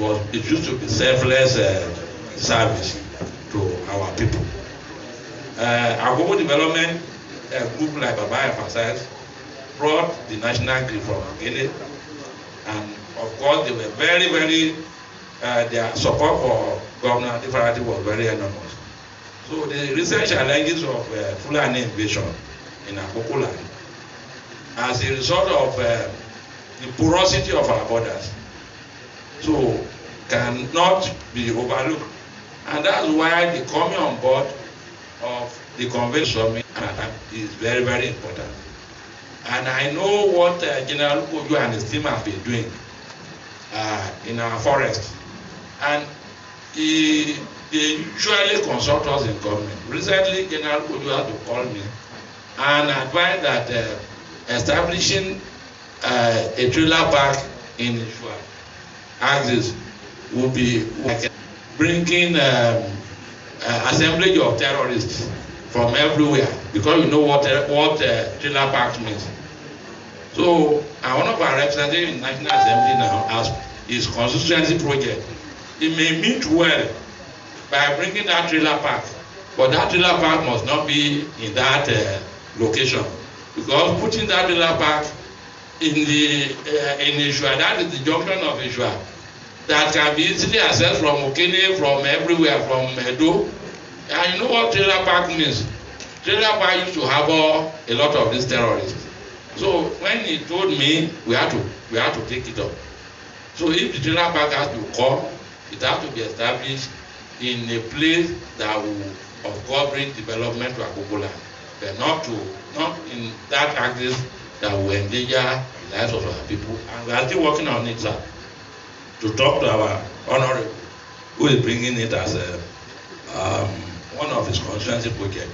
used to be selfless service to our people. Akoko development, a group like Baba emphasized, brought the national grid from Guinea, and of course they were very, very, their support for Governor Differenti was very enormous. So the recent challenges of Fulani invasion in Akoko land, as a result of the porosity of our borders, so cannot be overlooked, and that's why the coming on board of the convention is very, very important. And I know what General Akoko and his team have been doing in our forest, and they usually consult us in government. Recently, General Akoko had to call me and advise that establishing a trailer park in Ishua axis will be like bringing assemblage of terrorists from everywhere, because you know what trailer parks means. So one of our representatives in National Assembly now has his constituency project. It may meet well by bringing that trailer park, but that trailer park must not be in that location, because putting that trailer park in Ishua, that is the junction of Ishua, that can be easily accessed from Okene, from everywhere, from Edo. And you know what trailer park means? Trailer park used to harbor a lot of these terrorists. So when he told me we had to take it up. So if the trailer park has to come, it has to be established in a place that will, of course, bring development to Akoko land, but not in that axis that will endanger the lives of our people. And we are still working on it, sir, to talk to our honorable, who is bringing it as one of his constituency projects,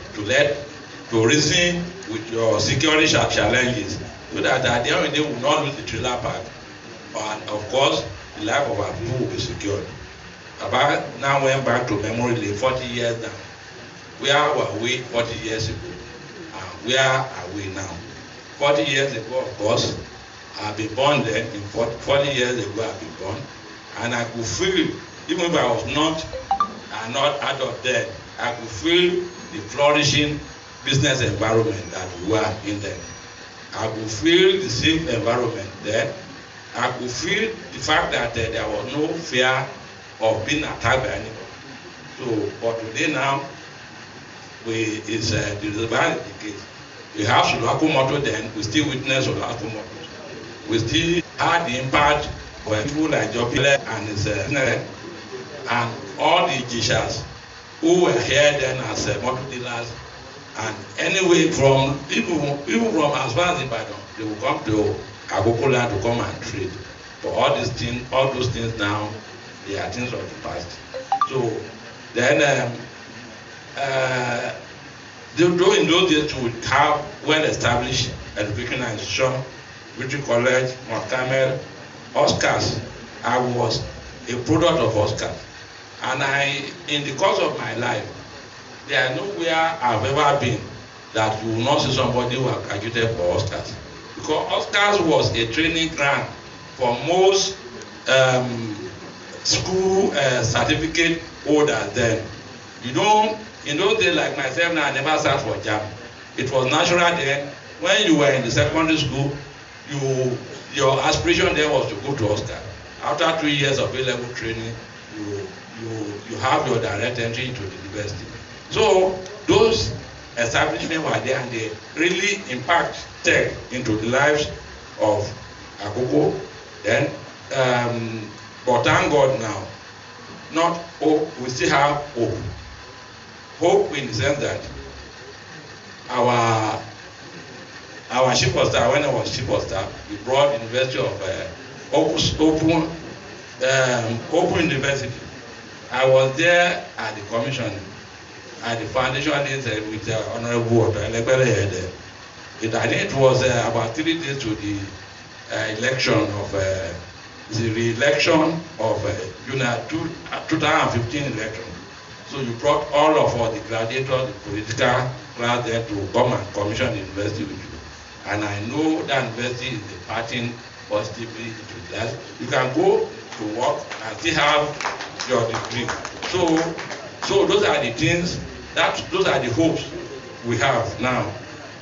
to reason with your security challenges, so that at the end of the day we will not lose the trailer park, and of course the life of our people will be secured. About now went back to memory lane 40 years now. Where were we 40 years ago? And where are we now? 40 years ago, of course, I've been born then. In 40 years ago, I've been born, and I could feel, even if I was not adult then, I could feel the flourishing business environment that we were in then. I could feel the safe environment there. I could feel the fact that there was no fear of being attacked by anybody. So, but today now, it's the reverse of the case. We have Socio-Economic then, we still witness Socio-Economic. We still had the impact of people like Jopile and his and all the Jishas who were here then as motor dealers. And anyway, from even from as far as Ibadan, they will come to Akoko land to come and trade. But all those things now, they are things of the past. So then, though in those days we have well-established educational institution, British College, Mount Carmel, Oscars. I was a product of Oscars, and in the course of my life, there are nowhere I've ever been that you will not see somebody who has graduated for Oscars, because Oscars was a training ground for most school certificate holders then. You don't, in those days like myself now, I never sat for JAM. It was natural then. When you were in the secondary school, your aspiration then was to go to Oscar. After 2 years of A-level training, you have your direct entry into the university. So those establishments were there, and they really impacted into the lives of Akoko. Then, but thank God now, not hope, we still have hope. Hope in the sense that our chief of staff, when I was chief of staff, we brought the University of Open University. I was there at the commission, at the foundation with Honorable Water. I think it was about 3 days to the election of the re-election of 2015 election. So you brought all of us, the gladiators, the political class there, to come and commission the university with you. and I know that university is imparting positively into that. You can go to work and still have your degree. So those are the things, those are the hopes we have now.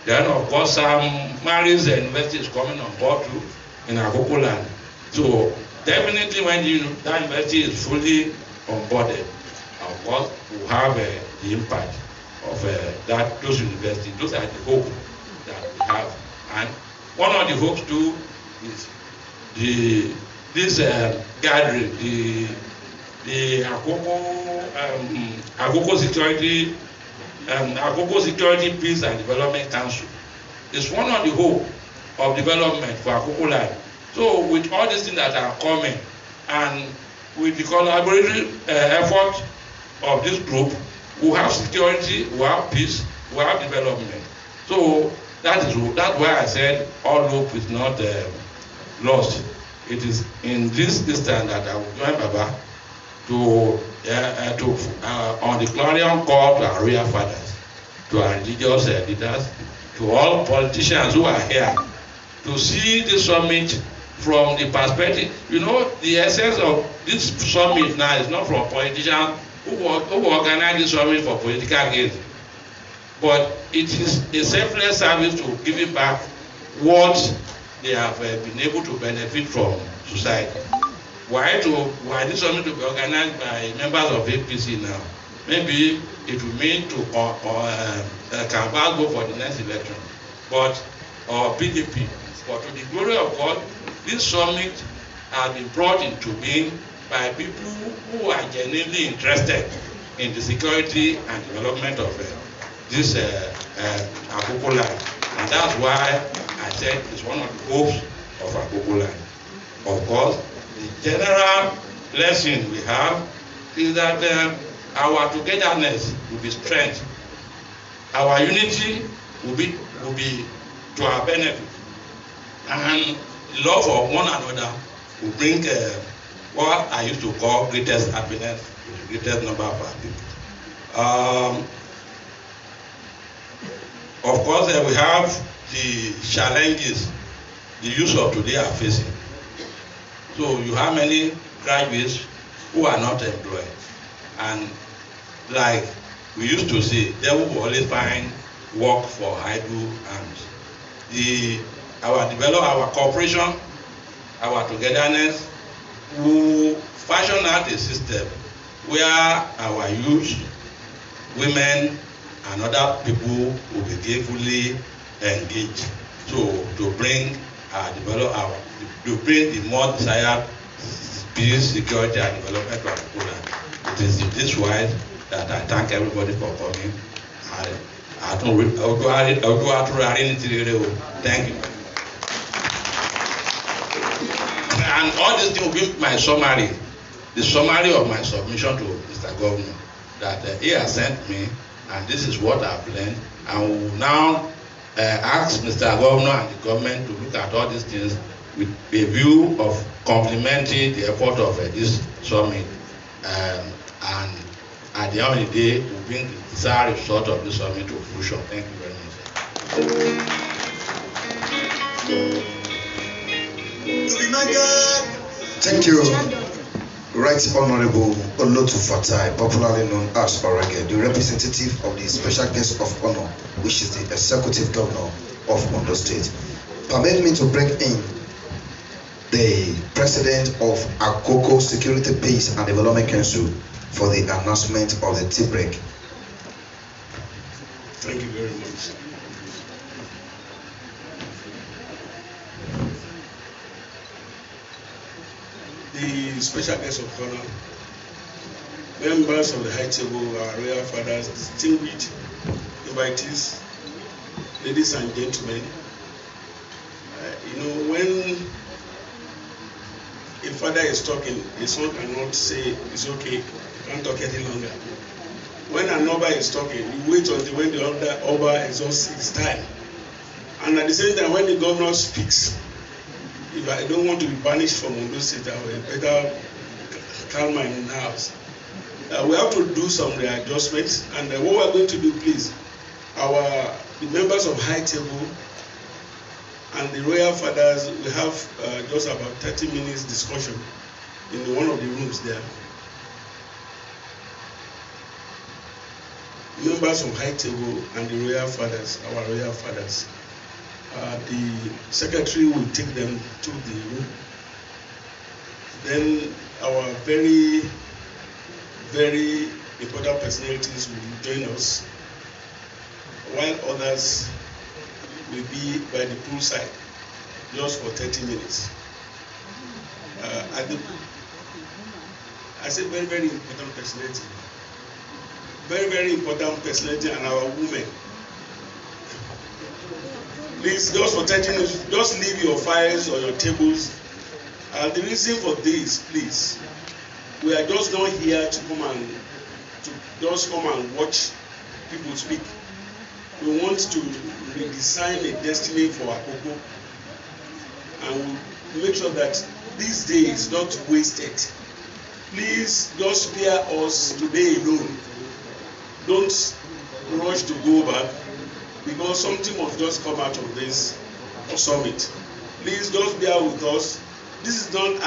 Then of course Maris University is coming on board too in Akoko land. So definitely when that university is fully onboarded, of course we'll have the impact of those universities. Those are the hopes that we have. And one of the hopes too is this gathering, the Akoko Security Peace and Development Council is one of the hope of development for Akoko land. So with all these things that are coming and with the collaborative effort of this group, we have security, we have peace, we have development. So that's why I said all hope is not lost. It is in this instant that I will join Baba on the clarion call to our royal fathers, to our religious leaders, to all politicians who are here, to see the summit from the perspective. The essence of this summit now is not from politicians who organize this summit for political gain, but it is a selfless service to giving back what they have been able to benefit from society. Why this summit to be organized by members of APC now? Maybe it will mean to canvass go for the next election, or PDP. But to the glory of God, this summit has been brought into being by people who are genuinely interested in the security and development of this Akoko land. And that's why I said it's one of the hopes of Akoko land. Of course, the general lesson we have is that our togetherness will be strength. Our unity will be to our benefit. And love of one another will bring what I used to call greatest happiness to the greatest number of our people. Of course, we have the challenges the youth of today are facing. So you have many graduates who are not employed. And like we used to say, they will always find work for idle hands. Our cooperation, our togetherness will fashion out a system where our youth, women, and other people will be carefully engaged to bring to bring the more desired peace, security, and development of the land. It is in this way that I thank everybody for coming. Thank you. And all this thing will be my summary, the summary of my submission to Mr. Governor, that he has sent me, and this is what I've learned. And we will now ask Mr. Governor and the government to look at all these things with a view of complementing the effort of this summit. And at the end of the day, we bring the desired result of this summit to fruition. Thank you very much. Thank you, Right Honorable Olotu Fatai, popularly known as Orege, the representative of the special guest of honor, which is the executive governor of Ondo State. Permit me to bring in the president of Akoko Security Peace and Development Council for the announcement of the tea break. Thank you very much. The special guest of honor, members of the high table, our royal fathers, distinguished invitees, ladies and gentlemen. When a father is talking, a son cannot say it's okay, you can't talk any longer. When an Oba is talking, you wait until when the other Oba exhausts his time. And at the same time, when the governor speaks, if I don't want to be banished from Ondo State, I will better calm my nerves. We have to do some readjustments, and what we are going to do, please, the members of high table and the royal fathers, we have just about 30 minutes discussion in one of the rooms there. Members of High Table and the royal fathers, our royal fathers, the secretary will take them to the room. Then our very, very important personalities will join us, while others will be by the poolside just for 30 minutes. I say very, very important personality. Very, very important personality, and our women. Please, just for 30 minutes, just leave your files or your tables. The reason for this, please, we are just not here to come and watch people speak. We want to redesign a destiny for Akoko, and we'll make sure that this day is not wasted. Please just spare us today alone. Don't rush to go back, because something must just come out of this summit. Please just bear with us. This is not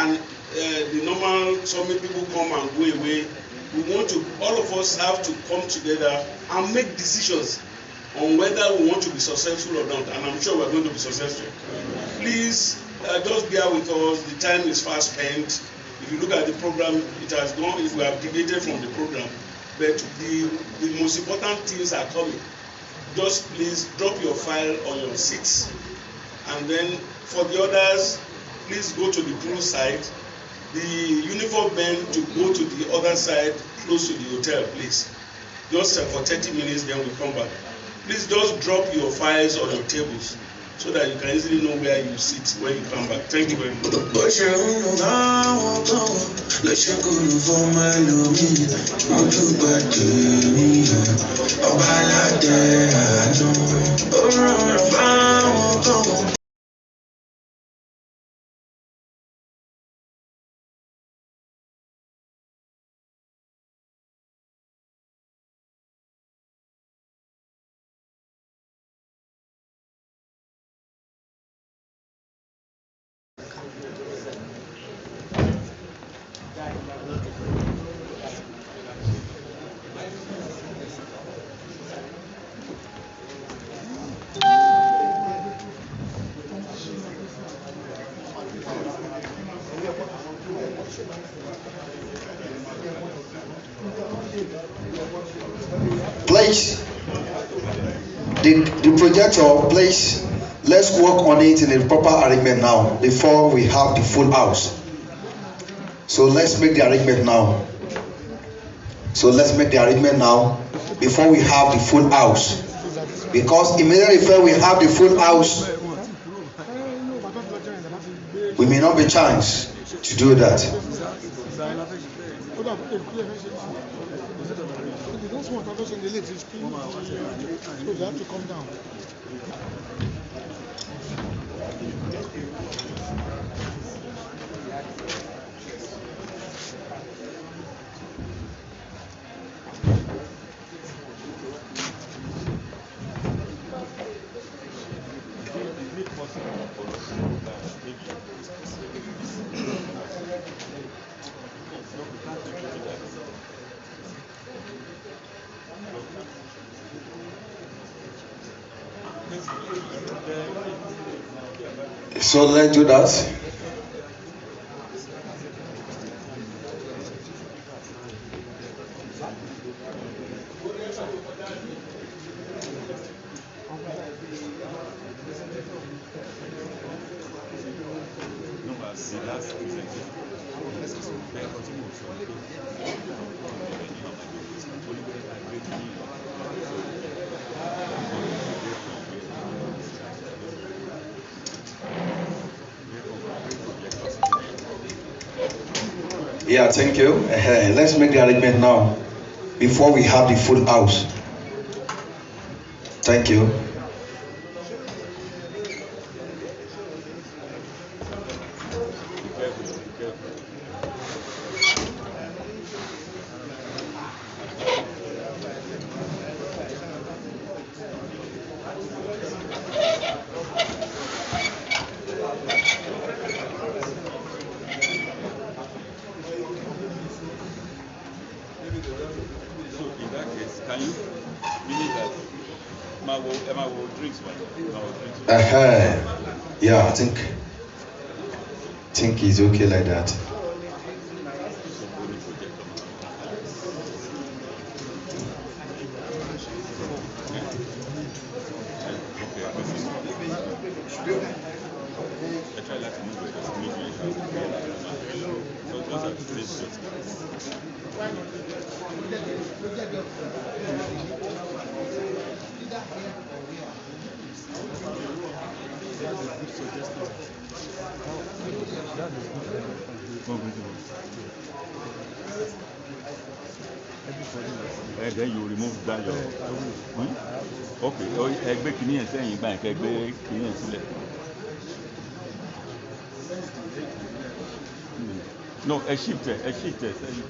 the normal summit, people come and go away. We want to, all of us have to come together and make decisions on whether we want to be successful or not, and I'm sure we're going to be successful. Please just bear with us. The time is fast spent. If you look at the program, it has gone, if we have deviated from the program, but the most important things are coming. Just please drop your file on your seats, and then for the others, please go to the pool side. The uniform men to go to the other side, close to the hotel, please. Just for 30 minutes, then we come back. Please just drop your files on your tables so that you can easily know where you sit when you come back. Thank you very much. Please, the projector, please, let's work on it in a proper arrangement now before we have the full house. So let's make the arrangement now. Before we have the full house. Because immediately before we have the full house, we may not be chance to do that. They have to come down. So let's do that. Yeah, thank you. Let's make the arrangement now before we have the full house. Thank you. Yeah, I think he's okay like that. And then you remove that your. Okay. Ẹgbẹ́ kìíní yẹn sẹ́yìn báyìí kẹgbẹ́ kìíní yẹn sílẹ̀. No, ẹ shift sẹ́yìn.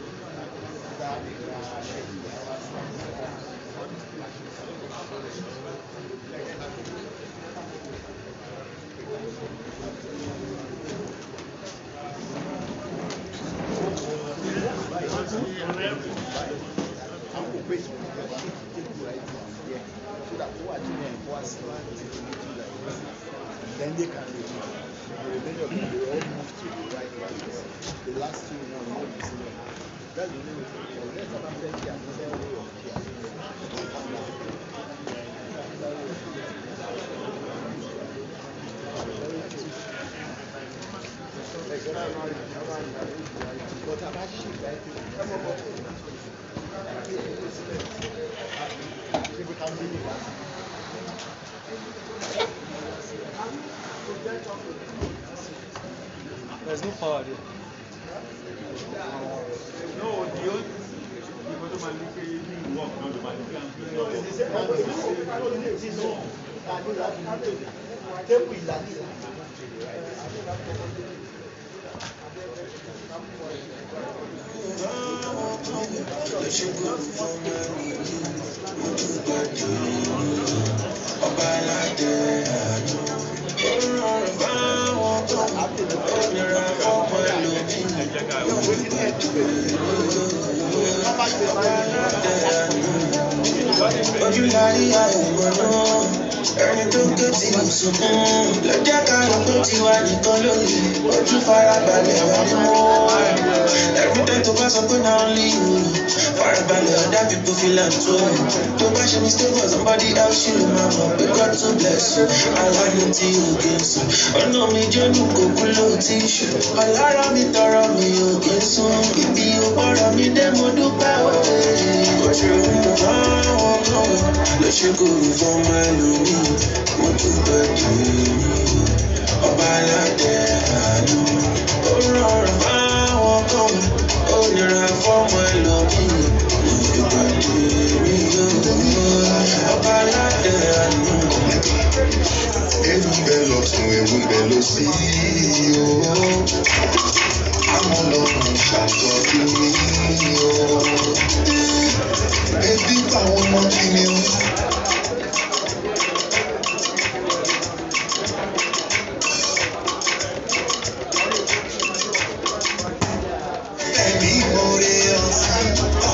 Then they can remove. The remainder of them, they all move to the right ones. The last two now, you know, that's the only way. Let's have a plenty of another way of care. But I'm actually like, people can be there's no power there. No, the old people don't mind making work, no, the Ojúlárí àìmọ̀nà ẹni tó ké tí mo sunkún lọ́jọ́ karùn-ún tó ti wá nìkan lónìí ojú farabalẹ̀ wà ní mọ́ everyday tó bá sọ pé náà only you farabalẹ̀ other people feel am too tó bá ṣe mistake for somebody else you máa mọ̀ pé God to bless you aláàánú tí o kì í sùn ọ̀nà mi jẹ́nu kò kú ló ti ṣù ọ̀lára mi tọrọ mi ò kì í sùn ibi ò bọ́rọ̀ mi dé mo dúpẹ́ òye kò ṣe òun fáwọn kan ló ṣe kò fún ọmọ ẹlòmíì mo dúpẹ́ tèmi ọba aládé àánú ó rọrùn fáwọn kan ó nira fọmọ ẹlòmíì mo dúpẹ́ tèmi ọba aládé àánú. Ewu ń bẹ lọ́tún, ewu ń bẹ lósì o. Àwọn ọlọ́run ṣàtọ́jú mi o. Ebi táwọn ọmọ kìnìún. Ẹ̀mí ìmoore ọ̀sán,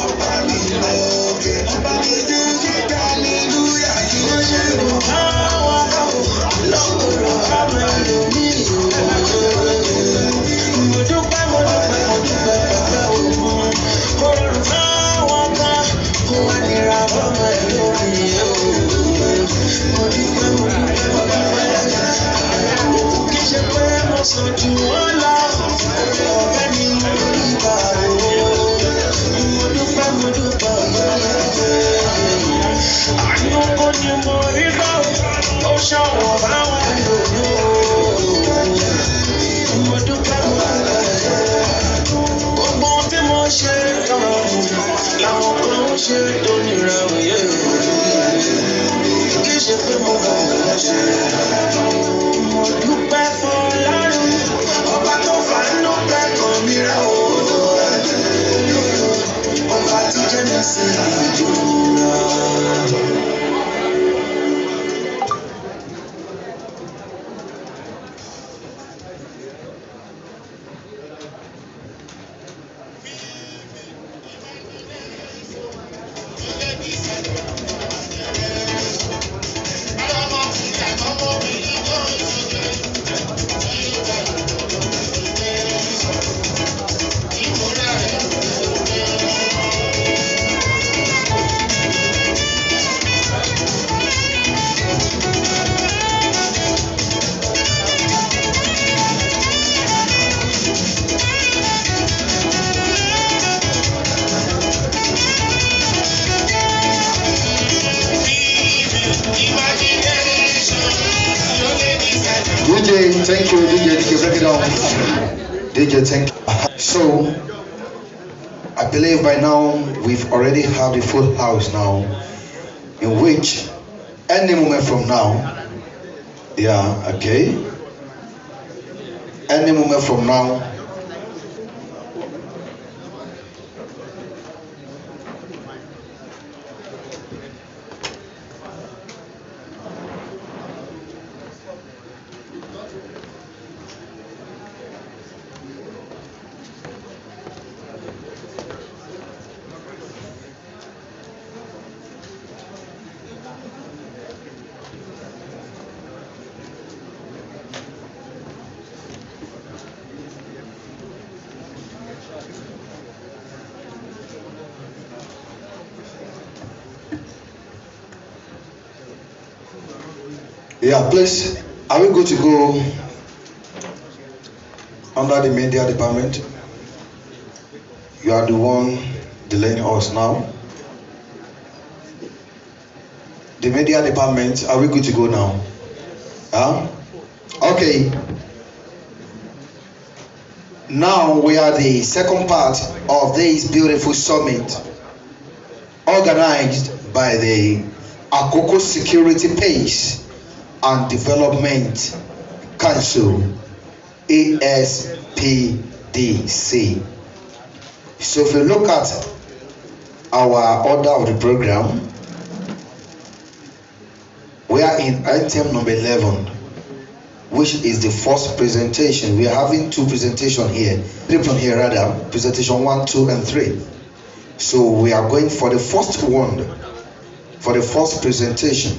ọba mi lókè, ọba mi dé kíkà hallelujah kí ó ṣe lò káwọn káwọn lọ́kùnrin ọmọ ẹlòmíì mo dúpẹ́ pẹ̀pẹ́ ògùn mo rọrùn fáwọn kan kó wá nira fọmọ ẹlòmíì. DJ, thank you. DJ, break it down. DJ, thank you. So, I believe by now we've already had a full house now, in which any moment from now, yeah, okay, any moment from now, yeah, please, are we good to go under the media department? You are the one delaying us now. The media department, are we good to go now? Huh? Okay. Now we are the second part of this beautiful summit organized by the Akoko Security Pace and Development Council, ASPDC. So if you look at our order of the program, we are in item number 11, which is the first presentation. We are having two presentations here, presentation 1, 2, and 3. So we are going for the first one, for the first presentation.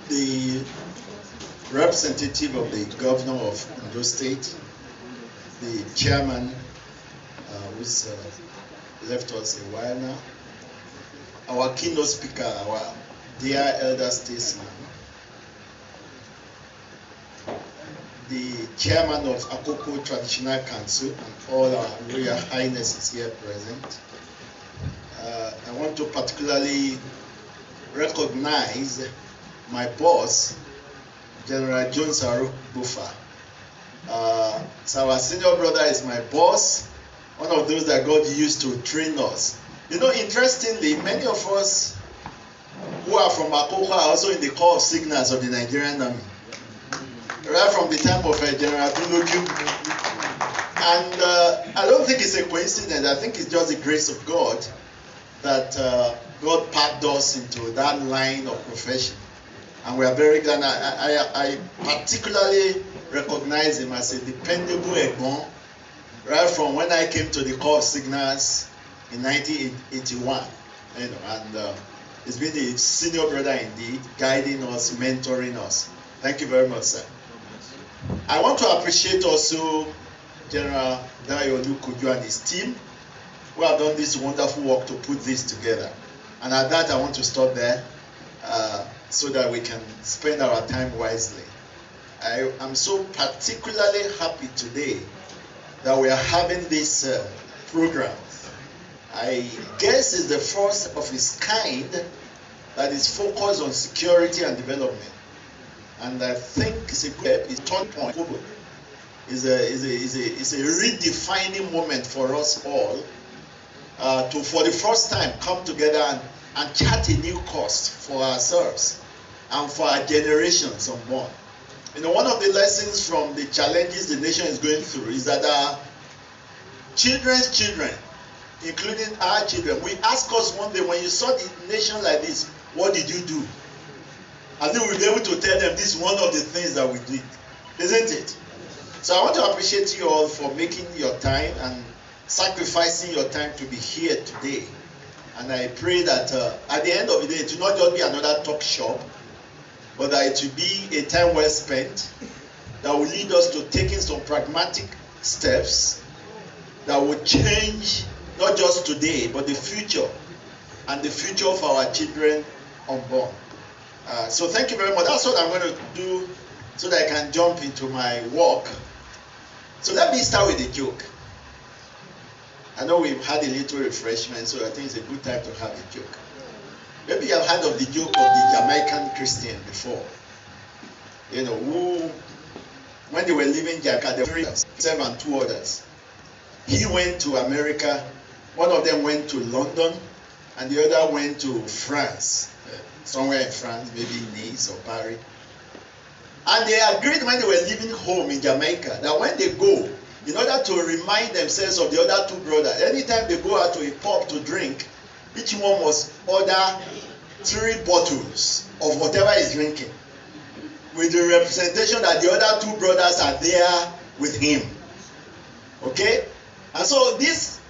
The representative of the governor of Ondo State, the chairman who's left us a while now, our keynote speaker, our dear elder statesman, the chairman of Akoko Traditional Council, and all our royal highnesses here present. I want to particularly recognize my boss, General Jones Bufa. So our senior brother is my boss, one of those that God used to train us. You know, interestingly, many of us who are from Akoko are also in the Corps of Signals of the Nigerian Army, right from the time of General Dunoju. And I don't think it's a coincidence. I think it's just the grace of God that God packed us into that line of profession. And we are very glad. I particularly recognize him as a dependable Egbon, right from when I came to the Corps of Signals in 1981. You know, and he's been a senior brother indeed, guiding us, mentoring us. Thank you very much, sir. I want to appreciate also General Dayo Lukuju and his team who have done this wonderful work to put this together. And at that, I want to stop there. So that we can spend our time wisely. I am so particularly happy today that we are having this program. I guess it's the first of its kind that is focused on security and development. And I think it's a good turning point. It's a redefining moment for us all to, for the first time, come together and chart a new course for ourselves and for our generations unborn. You know, one of the lessons from the challenges the nation is going through is that our children's children, including our children, we ask us one day, when you saw the nation like this, what did you do? And then we'll be able to tell them this is one of the things that we did, isn't it? So I want to appreciate you all for making your time and sacrificing your time to be here today. And I pray that at the end of the day, it will not just be another talk shop, but that it will be a time well spent that will lead us to taking some pragmatic steps that will change not just today, but the future, and the future of our children unborn. So thank you very much. That's what I'm going to do so that I can jump into my work. So let me start with a joke. I know we've had a little refreshment, so I think it's a good time to have a joke. Maybe you have heard of the joke of the Jamaican Christian before. You know, who, when they were leaving Jakarta, there were 7 and 2 others. He went to America, one of them went to London, and the other went to France, somewhere in France, maybe Nice or Paris. And they agreed when they were leaving home in Jamaica that when they go, in order to remind themselves of the other 2 brothers, anytime they go out to a pub to drink, each one must order 3 bottles of whatever is drinking, with the representation that the other 2 brothers are there with him. Okay? And so this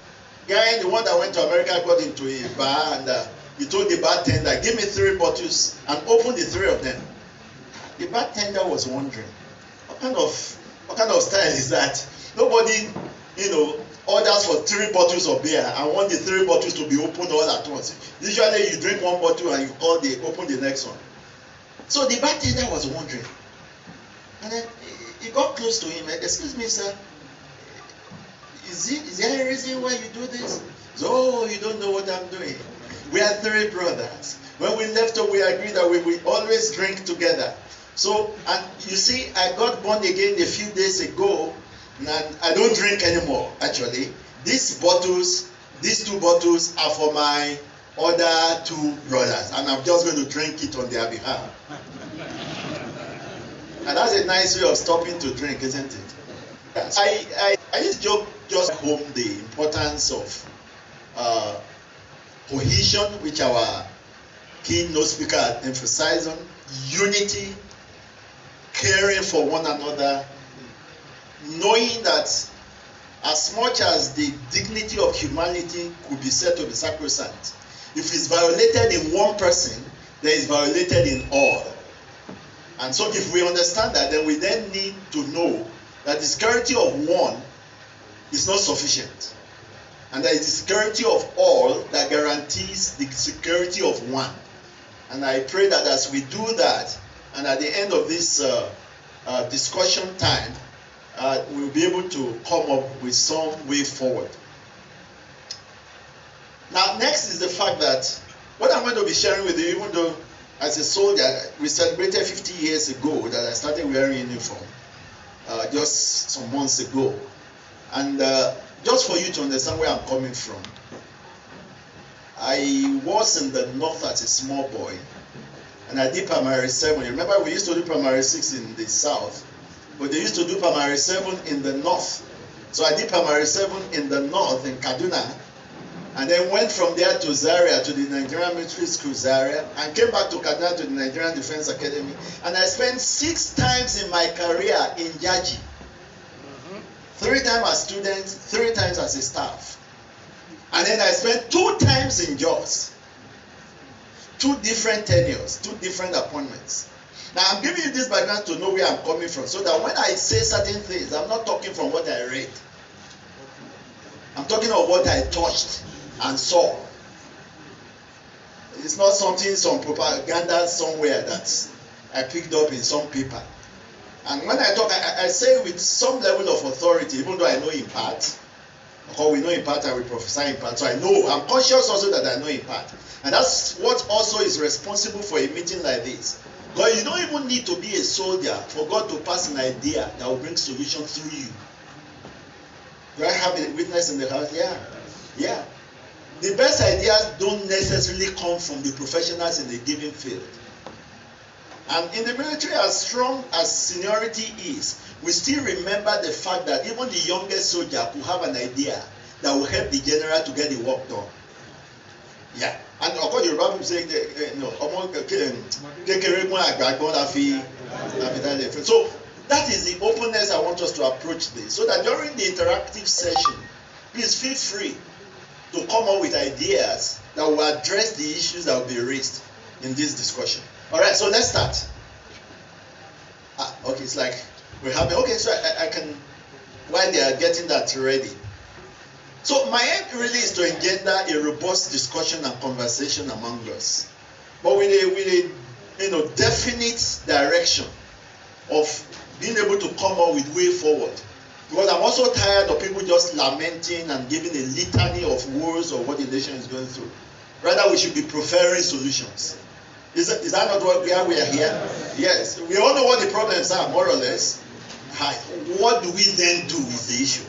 guy, the one that went to America, got into a bar and he told the bartender, give me 3 bottles and open the 3 of them. The bartender was wondering, what kind of style is that? Nobody, orders for 3 bottles of beer and want the 3 bottles to be opened all at once. Usually you drink 1 bottle and you open the next one. So the bartender was wondering. And then he got close to him. Excuse me, sir. Is there a reason why you do this? So, you don't know what I'm doing. We are 3 brothers. When we left home, we agreed that we will always drink together. So, and you see, I got born again a few days ago, and I don't drink anymore, actually. These 2 bottles are for my other 2 brothers, and I'm just going to drink it on their behalf. And that's a nice way of stopping to drink, isn't it? I used to just home the importance of cohesion, which our keynote speaker emphasized on, unity, caring for one another, knowing that as much as the dignity of humanity could be said to be sacrosanct, if it's violated in one person, then it's violated in all. And so if we understand that, then we then need to know that the security of one is not sufficient. And that it is the security of all that guarantees the security of one. And I pray that as we do that, and at the end of this discussion time, we'll be able to come up with some way forward. Now, next is the fact that what I'm going to be sharing with you, even though as a soldier, we celebrated 50 years ago that I started wearing uniform, just some months ago. And just for you to understand where I'm coming from, I was in the north as a small boy, and I did primary 7. Remember, we used to do primary 6 in the south, but they used to do primary 7 in the north. So I did primary 7 in the north, in Kaduna, and then went from there to Zaria, to the Nigerian Military School Zaria, and came back to Kaduna to the Nigerian Defense Academy. And I spent 6 times in my career in Yaji. 3 times as students, 3 times as a staff. And then I spent 2 times in Jos. 2 different tenures, 2 different appointments. Now I'm giving you this background to know where I'm coming from, so that when I say certain things, I'm not talking from what I read. I'm talking of what I touched and saw. It's not some propaganda somewhere that I picked up in some paper. And when I talk, I say with some level of authority, even though I know in part, because we know in part and we prophesy in part. So I know, I'm conscious also that I know in part. And that's what also is responsible for a meeting like this. Because you don't even need to be a soldier for God to pass an idea that will bring solution through you. Do I have a witness in the house? Yeah. Yeah. The best ideas don't necessarily come from the professionals in the given field. And in the military, as strong as seniority is, we still remember the fact that even the youngest soldier could have an idea that will help the general to get the work done. Yeah. And of course, Yoruba people say, so that is the openness I want us to approach this. So that during the interactive session, please feel free to come up with ideas that will address the issues that will be raised in this discussion. All right, so let's start. Okay, it's like we're having, okay, so I can, while they are getting that ready. So my aim really is to engender a robust discussion and conversation among us, but with a definite direction. of being able to come up with way forward. Because I'm also tired of people just lamenting and giving a litany of woes of what the nation is going through. Rather, we should be preferring solutions. Is that not why we are here? Yes. We all know what the problems are, more or less. What do we then do is the issue.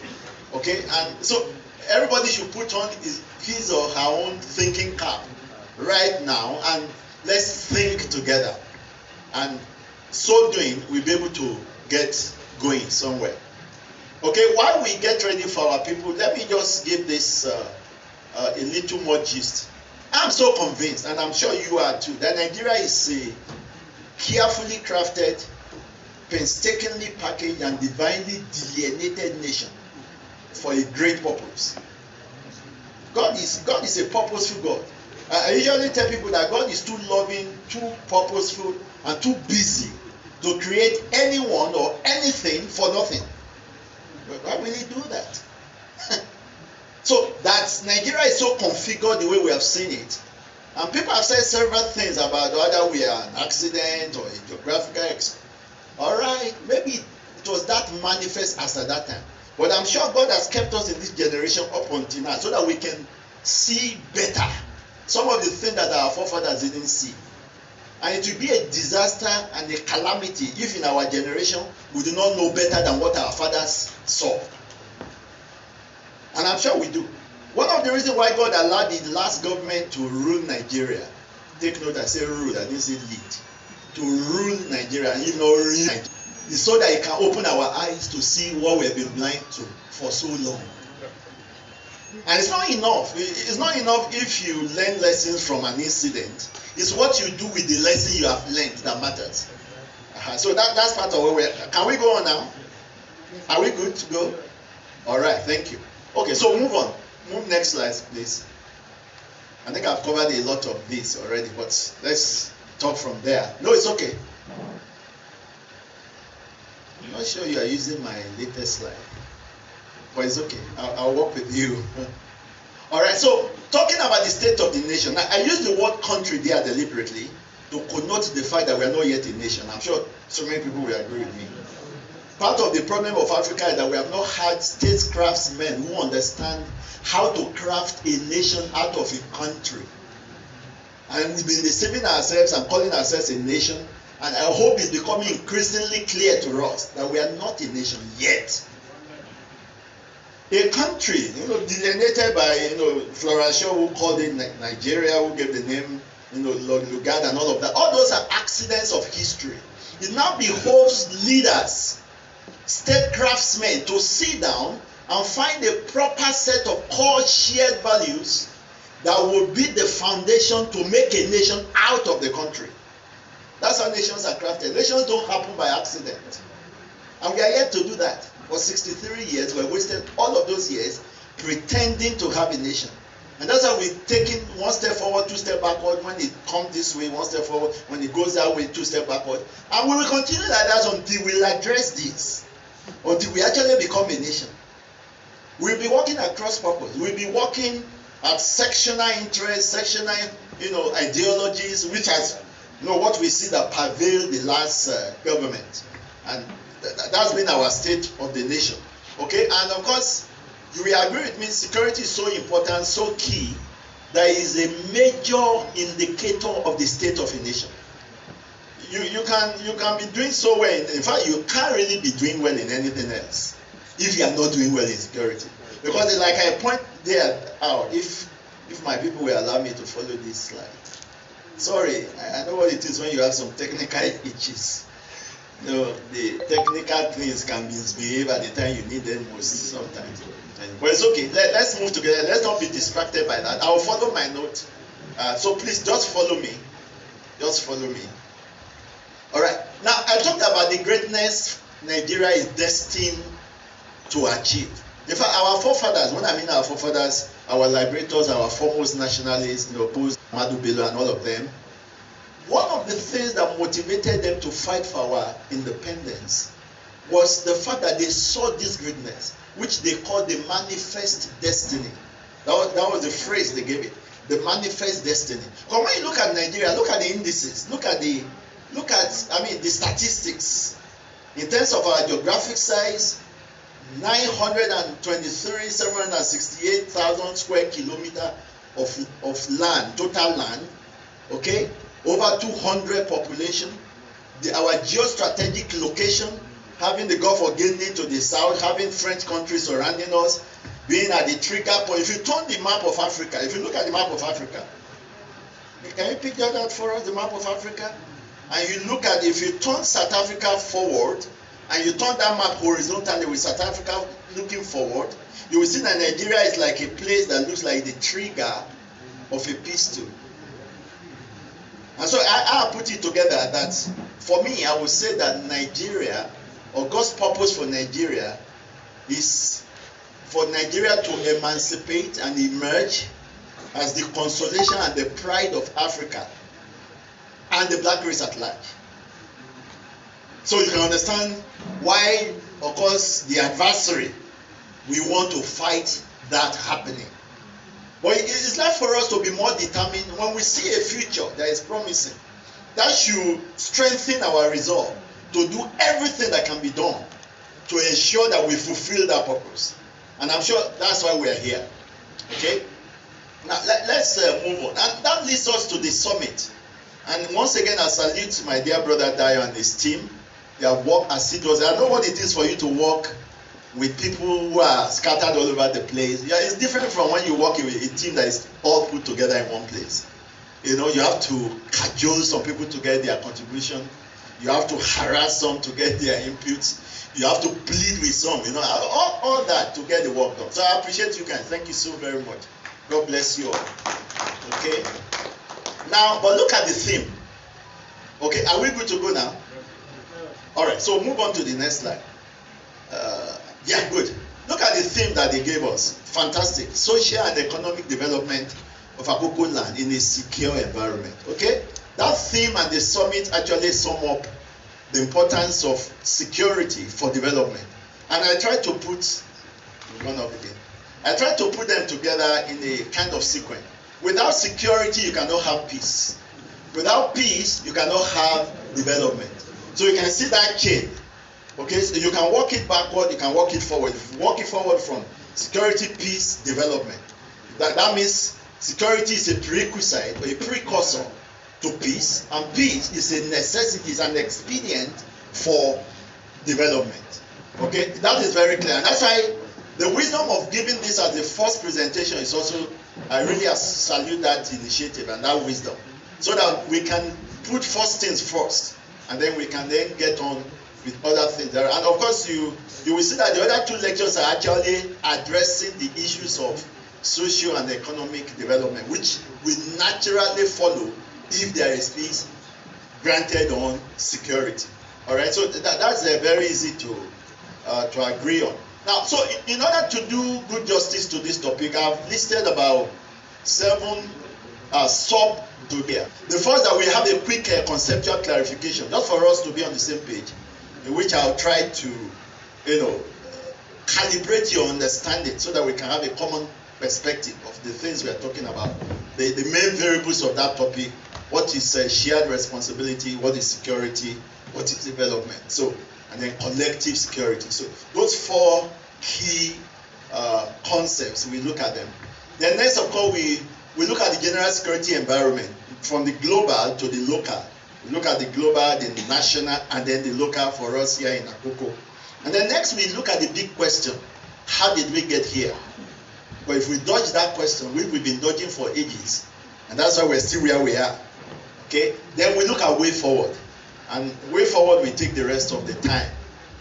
Okay? And so everybody should put on his or her own thinking cap right now, and let's think together. And so doing, we'll be able to get going somewhere. Okay, while we get ready for our people, let me just give this a little more gist. I'm so convinced, and I'm sure you are too, that Nigeria is a carefully crafted, painstakingly packaged, and divinely delineated nation for a great purpose. God is a purposeful God. I usually tell people that God is too loving, too purposeful, and too busy to create anyone or anything for nothing. But why will he do that? So that Nigeria is so configured the way we have seen it. And people have said several things about whether we are an accident or a geographical Alright, maybe it was that manifest as at that time. But I'm sure God has kept us in this generation up until now so that we can see better some of the things that our forefathers didn't see. And it will be a disaster and a calamity if in our generation we do not know better than what our fathers saw. And I'm sure we do. One of the reasons why God allowed the last government to rule Nigeria, take note I say rule, I didn't say lead, to rule Nigeria and even rule Nigeria, is so that it can open our eyes to see what we have been blind to for so long. And it's not enough. It's not enough if you learn lessons from an incident. It's what you do with the lesson you have learned that matters. So that's part of where we are. Can we go on now? Are we good to go? All right, thank you. Okay, so move on. Move next slide, please. I think I've covered a lot of this already, but let's talk from there. No, it's okay. I'm not sure you are using my latest slide. But it's okay. I'll work with you. All right, so talking about the state of the nation. Now, I use the word country there deliberately to connote the fact that we are not yet a nation. I'm sure so many people will agree with me. Part of the problem of Africa is that we have not had statecraftsmen who understand how to craft a nation out of a country. And we've been deceiving ourselves and calling ourselves a nation. And I hope it's becoming increasingly clear to us that we are not a nation yet. A country, delineated by, Florence Shaw, who called it Nigeria, who gave the name, Lugard and all of that. All those are accidents of history. It now behoves leaders, statecraftsmen, to sit down and find a proper set of core shared values that will be the foundation to make a nation out of the country. That's how nations are crafted. Nations don't happen by accident. And we are yet to do that. For 63 years, we wasted all of those years pretending to have a nation. And that's how we're taking one step forward, two steps backward. When it comes this way, one step forward. When it goes that way, two steps backward. And we will continue like that until we address this. Until we actually become a nation. We'll be working across purpose. We'll be working at sectional interests, sectional, ideologies, which has, what we see that prevailed the last government. And that's been our state of the nation. Okay, and of course, you will agree with me, security is so important, so key, that is a major indicator of the state of a nation. You can be doing so well, in fact, you can't really be doing well in anything else if you are not doing well in security. Because like I point there out, if my people will allow me to follow this slide. Sorry, I know what it is when you have some technical itches. The technical things can misbehave at the time you need them most sometimes. But it's okay. Let's move together. Let's not be distracted by that. I'll follow my note. So please just follow me. Just follow me. All right. Now, I talked about the greatness Nigeria is destined to achieve. In fact, our forefathers, when I mean our forefathers, our liberators, our foremost nationalists, Post, Ahmadu Bello and all of them, one of the things that motivated them to fight for our independence was the fact that they saw this greatness, which they called the manifest destiny. That was the phrase they gave it, the manifest destiny. Because when you look at Nigeria, look at the indices, look at the statistics. In terms of our geographic size, 768,000 square kilometers of land, total land, okay? Over 200 population. Our geostrategic location, having the Gulf of Guinea to the south, having French countries surrounding us, being at the trigger point. If you turn the map of Africa, if you look at the map of Africa, can you picture that for us, the map of Africa? And you look at, if you turn South Africa forward, and you turn that map horizontally with South Africa looking forward, you will see that Nigeria is like a place that looks like the trigger of a pistol. And so I put it together that, for me, I would say that Nigeria, or God's purpose for Nigeria, is for Nigeria to emancipate and emerge as the consolation and the pride of Africa and the black race at large. So you can understand why, of course, the adversary, we want to fight that happening. But it's left for us to be more determined when we see a future that is promising. That should strengthen our resolve to do everything that can be done to ensure that we fulfill that purpose. And I'm sure that's why we are here. Okay? Now, let's move on. And that leads us to the summit. And once again, I salute my dear brother Dio and his team. They have worked assiduously. I know what it is for you to work with people who are scattered all over the place. Yeah, it's different from when you work with a team that is all put together in one place. You know, you have to cajole some people to get their contribution. You have to harass some to get their inputs. You have to plead with some, you know, all that to get the work done. So I appreciate you guys. Thank you so very much. God bless you all. Okay? Now, but look at the theme. Okay, are we good to go now? All right, so move on to the next slide. Yeah, good. Look at the theme that they gave us. Fantastic. Social and economic development of Akoko land in a secure environment. Okay? That theme and the summit actually sum up the importance of security for development. And I tried to put them together in a kind of sequence. Without security, you cannot have peace. Without peace, you cannot have development. So you can see that chain. Okay, so you can walk it backward, you can walk it forward. If you walk it forward from security, peace, development. That means security is a prerequisite or a precursor to peace, and peace is a necessity, is an expedient for development. Okay, that is very clear. And that's why the wisdom of giving this as the first presentation is also, I really salute that initiative and that wisdom, so that we can put first things first, and then we can then get on with other things. And of course, you will see that the other two lectures are actually addressing the issues of social and economic development, which will naturally follow if there is peace granted on security. All right, so that's very easy to agree on. Now, so in order to do good justice to this topic, I've listed about 7 sub-to here. The first, that we have a quick conceptual clarification, just for us to be on the same page, in which I'll try to, calibrate your understanding so that we can have a common perspective of the things we are talking about. The main variables of that topic: what is shared responsibility, what is security, what is development, so, and then collective security. So those 4 key concepts, we look at them. Then next, of course, we look at the general security environment from the global to the local. We look at the global, the national, and then the local for us here in Akoko. And then next, we look at the big question: how did we get here? But if we dodge that question, we've been dodging for ages, and that's why we're still where we are. Okay? Then we look at way forward, and way forward we take the rest of the time.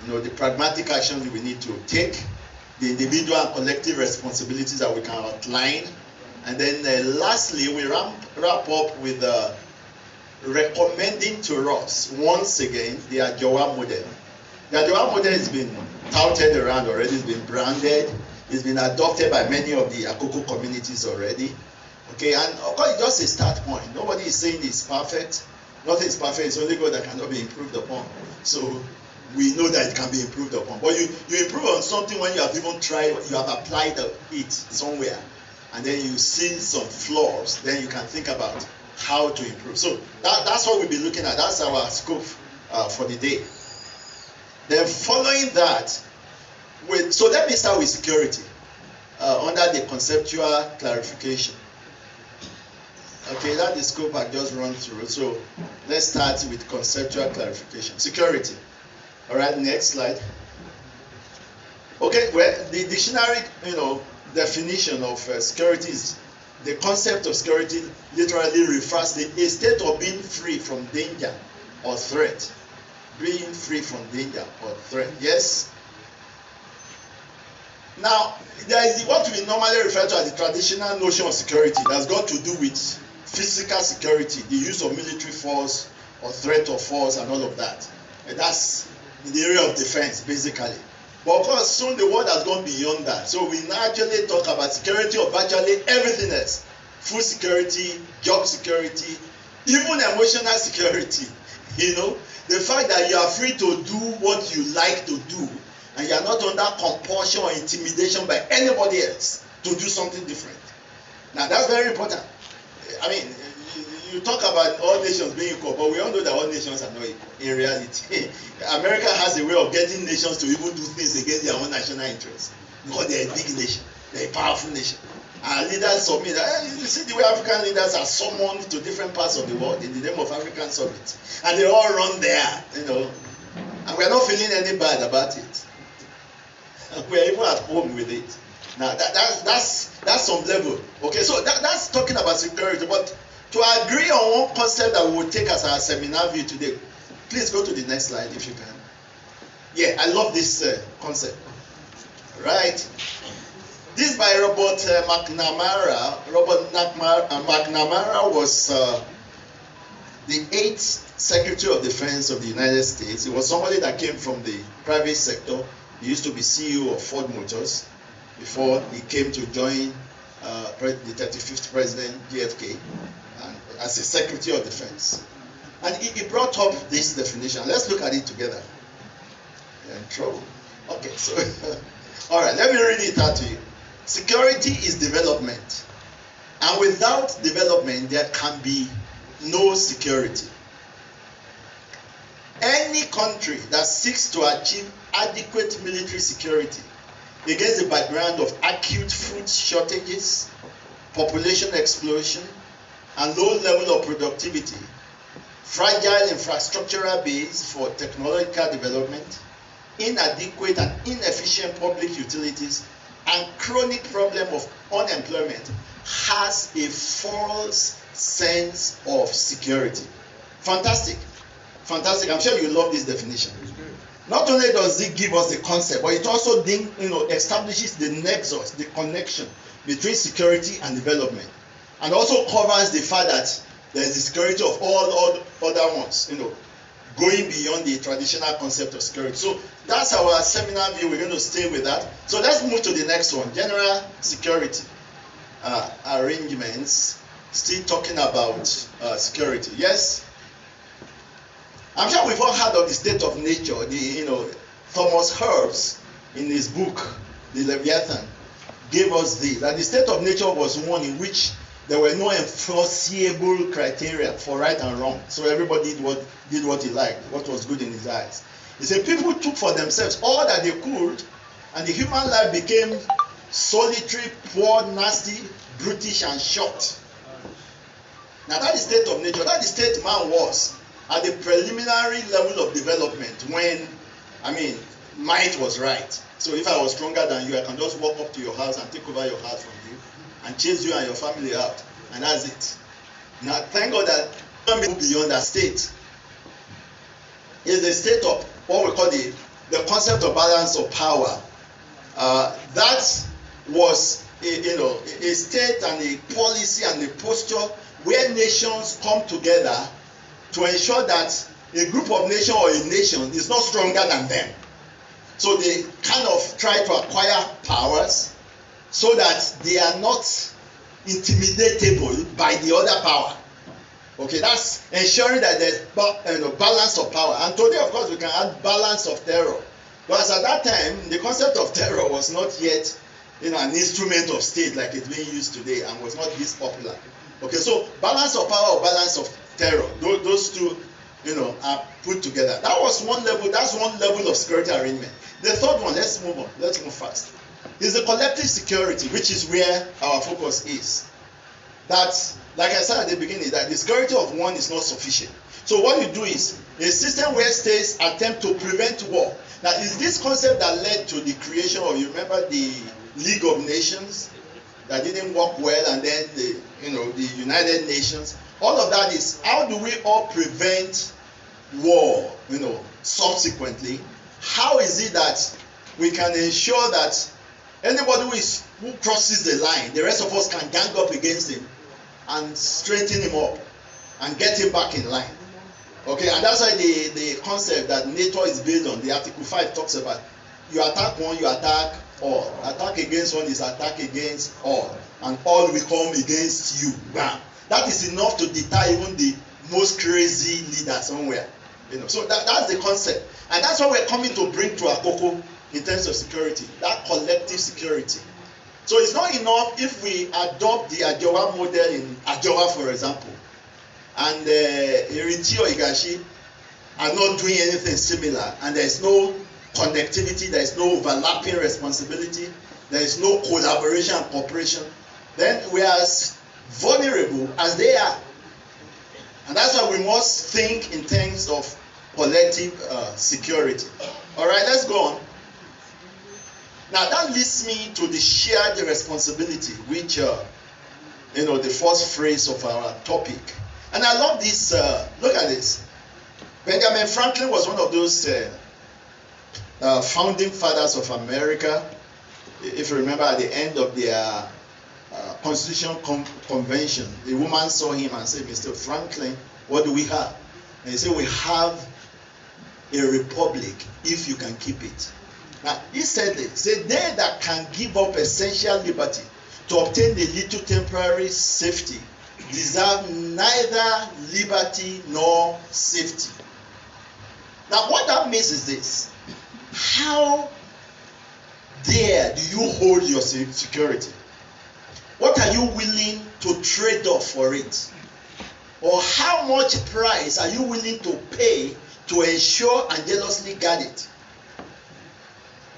The pragmatic actions we need to take, the individual and collective responsibilities that we can outline, and then lastly we wrap up with recommending to us once again the Ajowa model. The Ajowa model has been touted around already, it's been branded, it's been adopted by many of the Akoko communities already. Okay, and of course it's just a start point. Nobody is saying it's perfect. Nothing is perfect, it's only God that cannot be improved upon. So we know that it can be improved upon. But you improve on something when you have even tried, you have applied it somewhere, and then you see some flaws, then you can think about how to improve. So that's what we'll be looking at. That's our scope for the day. Then following that, so let me start with security under the conceptual clarification. Okay, that's the scope I just run through. So let's start with conceptual clarification. Security. All right, next slide. Okay, well, the dictionary, definition of security is the concept of security literally refers to a state of being free from danger or threat. Being free from danger or threat. Yes? Now, there is what we normally refer to as the traditional notion of security that's got to do with physical security, the use of military force or threat of force and all of that. And that's in the area of defense, basically. But of course, soon the world has gone beyond that. So we naturally talk about security of virtually everything else. Food security, job security, even emotional security. The fact that you are free to do what you like to do and you are not under compulsion or intimidation by anybody else to do something different. Now that's very important. I mean, you talk about all nations being equal, but we all know that all nations are not equal in reality. America has a way of getting nations to even do things against their own national interests because they are a big nation, they are a powerful nation. Our leaders submit. You see the way African leaders are summoned to different parts of the world in the name of African summit, and they all run there, and we are not feeling any bad about it. We are even at home with it. Now that's some level. Okay, so that's talking about security. But to agree on one concept that we will take as our seminar view today, please go to the next slide if you can. Yeah, I love this concept. Right. This by Robert McNamara. Robert McNamara was the 8th Secretary of Defense of the United States. He was somebody that came from the private sector. He used to be CEO of Ford Motors before he came to join the 35th President JFK and as a Secretary of Defense. And he brought up this definition. Let's look at it together. You're in trouble. Okay, so all right, let me read it out to you. Security is development, and without development there can be no security. Any country that seeks to achieve adequate military security against the background of acute food shortages, population explosion, and low level of productivity, fragile infrastructural base for technological development, inadequate and inefficient public utilities, and chronic problem of unemployment has a false sense of security. Fantastic. Fantastic. I'm sure you love this definition. Not only does it give us the concept, but it also establishes the nexus, the connection between security and development, and also covers the fact that there is the security of all other ones, going beyond the traditional concept of security. So that's our seminar view. We're going to stay with that. So let's move to the next one. General security arrangements. Still talking about security. Yes? I'm sure we've all heard of the state of nature. Thomas Hobbes in his book, The Leviathan, gave us this. That the state of nature was one in which there were no enforceable criteria for right and wrong. So everybody did what he liked, what was good in his eyes. He said people took for themselves all that they could, and the human life became solitary, poor, nasty, brutish, and short. Now that is the state of nature. That is the state man was at the preliminary level of development when, might was right. So if I was stronger than you, I can just walk up to your house and take over your house from you and chase you and your family out, and that's it. Now, thank God that we move beyond that state. It's a state of what we call the concept of balance of power. That was a state and a policy and a posture where nations come together to ensure that a group of nations or a nation is not stronger than them. So they kind of try to acquire powers so that they are not intimidatable by the other power. Okay, that's ensuring that there's balance of power. And today, of course, we can add balance of terror. But as at that time, the concept of terror was not yet an instrument of state like it's being used today and was not this popular. Okay, so balance of power or balance of terror, those two are put together. That was one level. That's one level of security arrangement. The third one, let's move on. Let's move fast. Is the collective security, which is where our focus is. That, like I said at the beginning, that the security of one is not sufficient. So what you do is a system where states attempt to prevent war. Now, is this concept that led to the creation of, you remember the League of Nations that didn't work well, and then the United Nations. All of that is how do we all prevent war? Subsequently, how is it that we can ensure that anybody who crosses the line, the rest of us can gang up against him and straighten him up and get him back in line? Okay, and that's why the concept that NATO is based on, the Article 5 talks about, you attack one, you attack all. Attack against one is attack against all. And all will come against you. Bam. That is enough to deter even the most crazy leader somewhere. So that's the concept. And that's what we're coming to bring to Akoko in terms of security. That collective security. So it's not enough if we adopt the Ajowa model in Ajowa, for example, and Iriti or Igashi are not doing anything similar, and there is no connectivity, there is no overlapping responsibility, there is no collaboration and cooperation, then we are as vulnerable as they are. And that's why we must think in terms of collective security. All right, let's go on. Now that leads me to the shared responsibility, which the first phrase of our topic. And I love this. Look at this. Benjamin Franklin was one of those founding fathers of America. If you remember, at the end of their Constitutional Convention, the woman saw him and said, "Mr. Franklin, what do we have?" And he said, "We have a republic if you can keep it." Now, he said, "They that can give up essential liberty to obtain a little temporary safety deserve neither liberty nor safety." Now, what that means is this: how dare do you hold your security? What are you willing to trade off for it? Or how much price are you willing to pay to ensure and jealously guard it?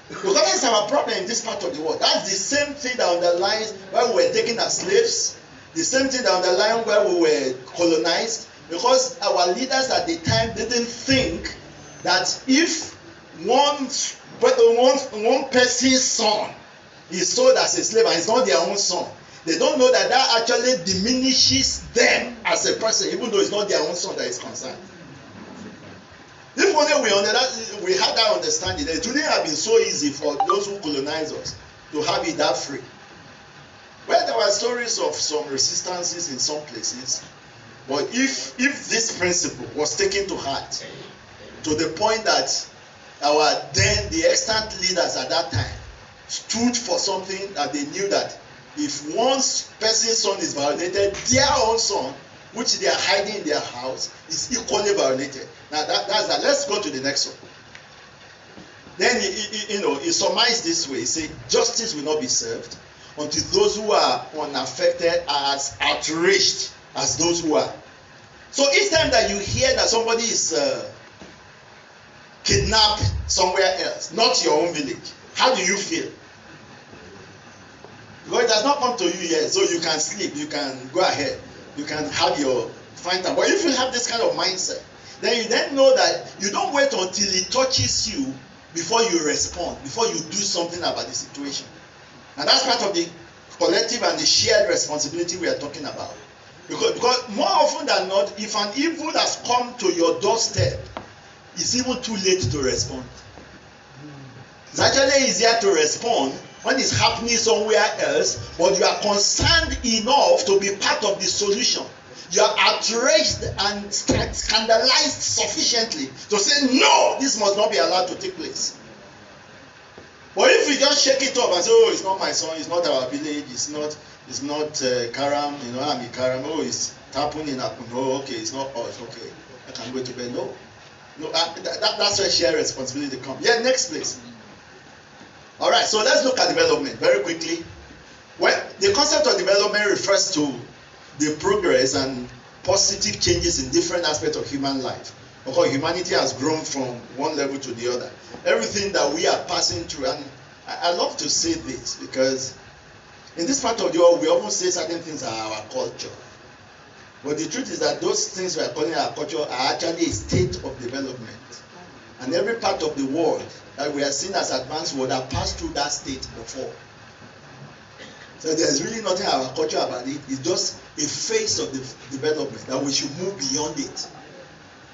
Because that's our problem in this part of the world. That's the same thing that underlies why we were taken as slaves, the same thing that underlies why we were colonized, because our leaders at the time didn't think that if one person's son is sold as a slave and it's not their own son, they don't know that that actually diminishes them as a person, even though it's not their own son that is concerned. If only we had that understanding, then it wouldn't have been so easy for those who colonized us to have it that free. Well, there were stories of some resistances in some places, but if this principle was taken to heart, to the point that the extant leaders at that time stood for something that they knew that if one person's son is violated, their own son, which they are hiding in their house, is equally violated. Now that's that. Let's go to the next one. Then he summarized this way. He said, "Justice will not be served until those who are unaffected are as outraged as those who are." So each time that you hear that somebody is kidnapped somewhere else, not your own village, how do you feel? Because it has not come to you yet, so you can sleep, you can go ahead, you can have your fine time. But if you have this kind of mindset, then you then know that you don't wait until it touches you before you respond, before you do something about the situation. And that's part of the collective and the shared responsibility we are talking about. Because more often than not, if an evil has come to your doorstep, it's even too late to respond. It's actually easier to respond when it's happening somewhere else, but you are concerned enough to be part of the solution. You are outraged and scandalized sufficiently to say, "No, this must not be allowed to take place." But if you just shake it up and say, "Oh, it's not my son, it's not our village, it's not Karam, I'm in Karam, oh, it's Tapun in Apun, oh, okay, it's not us, okay, I can go to bed." No, that's where shared responsibility comes. Yeah, next please. All right, so let's look at development very quickly. Well, the concept of development refers to the progress and positive changes in different aspects of human life, Because humanity has grown from one level to the other. Everything that we are passing through, and I love to say this because in this part of the world, we often say certain things are our culture. But the truth is that those things we are calling our culture are actually a state of development. And every part of the world that we are seeing as advanced world have passed through that state before. So there's really nothing our culture about it. It's just a phase of the development that we should move beyond it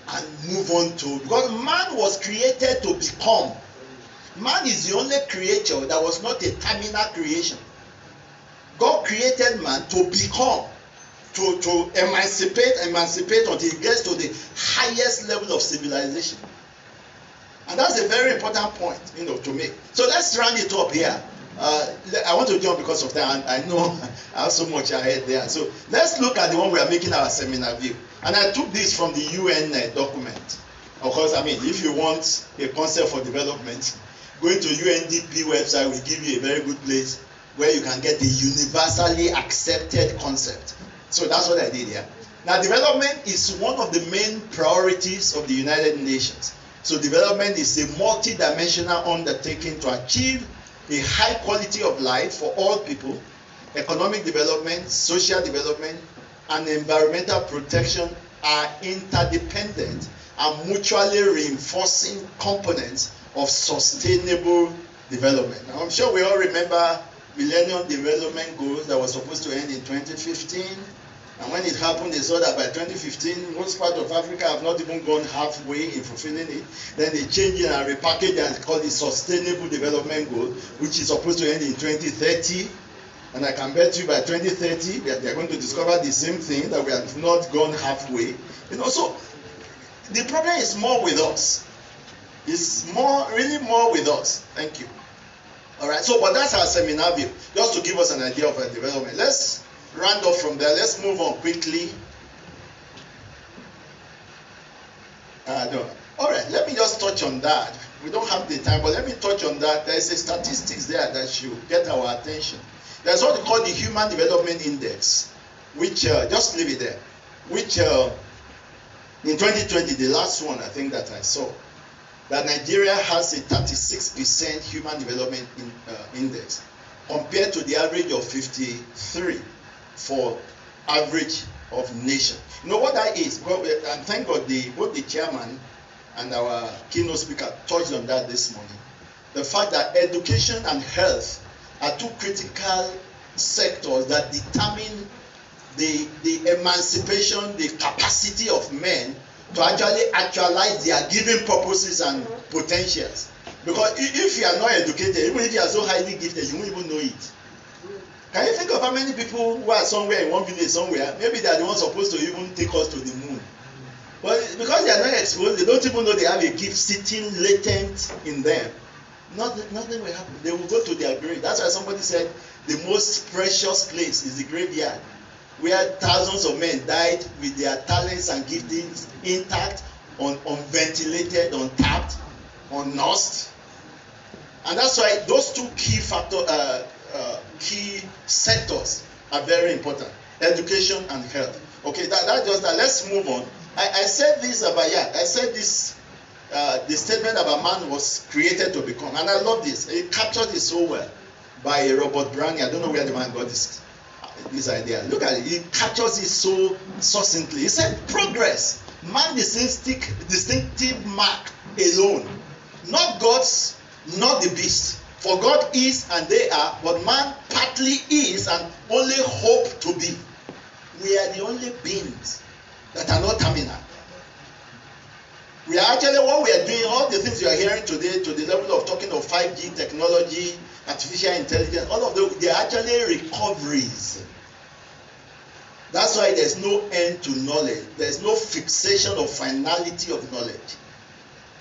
and move on to. Because man was created to become. Man is the only creature that was not a terminal creation. God created man to become, to emancipate until he gets to the highest level of civilization. And that's a very important point, to make. So let's round it up here. I want to jump because of time, and I know I have so much ahead there. So let's look at the one we are making our seminar view. And I took this from the UN document. Of course, if you want a concept for development, going to UNDP website will give you a very good place where you can get a universally accepted concept. So that's what I did here. Now, development is one of the main priorities of the United Nations. So development is a multi-dimensional undertaking to achieve a high quality of life for all people. Economic development, social development, and environmental protection are interdependent and mutually reinforcing components of sustainable development. Now, I'm sure we all remember Millennium Development Goals that was supposed to end in 2015. And when it happened, they saw that by 2015, most part of Africa have not even gone halfway in fulfilling it. Then they changed it and repackaged it and called it Sustainable Development Goal, which is supposed to end in 2030. And I can bet you by 2030, they are going to discover the same thing, that we have not gone halfway. So the problem is more with us. It's really more with us. Thank you. All right, but that's our seminar view, just to give us an idea of our development. Let's round off from there. Let's move on quickly. No. All right, let me just touch on that. We don't have the time, but let me touch on that. There's a statistics there that should get our attention. There's what we call the Human Development Index, which, just leave it there, which in 2020, the last one I think that I saw, that Nigeria has a 36% Human Development Index compared to the average of 53 for average of nation. You know what that is? And thank God both the chairman and our keynote speaker touched on that this morning. The fact that education and health are two critical sectors that determine the emancipation, the capacity of men to actually actualize their given purposes and potentials. Because if you are not educated, even if you are so highly gifted, you won't even know it. Can you think of how many people who are somewhere in one village somewhere, maybe they are the ones supposed to even take us to the moon. But because they are not exposed, they don't even know they have a gift sitting latent in them. Nothing will happen. They will go to their grave. That's why somebody said the most precious place is the graveyard, where thousands of men died with their talents and giftings intact, unventilated, untapped, unnursed. And that's why those two key sectors are very important: education and health. Okay, that's just that. Let's move on. I said this about I said this. The statement about man was created to become, and I love this. It captured it so well by Robert Browning. I don't know where the man got this idea. Look at it. He captures it so succinctly. He said, "Progress, man's distinctive mark alone, not God's, not the beast. For God is and they are, but man partly is and only hope to be." We are the only beings that are not terminal. We are actually, what we are doing, all the things you are hearing today, to the level of talking of 5G technology, artificial intelligence, all of them, they are actually recoveries. That's why there's no end to knowledge. There's no fixation of finality of knowledge.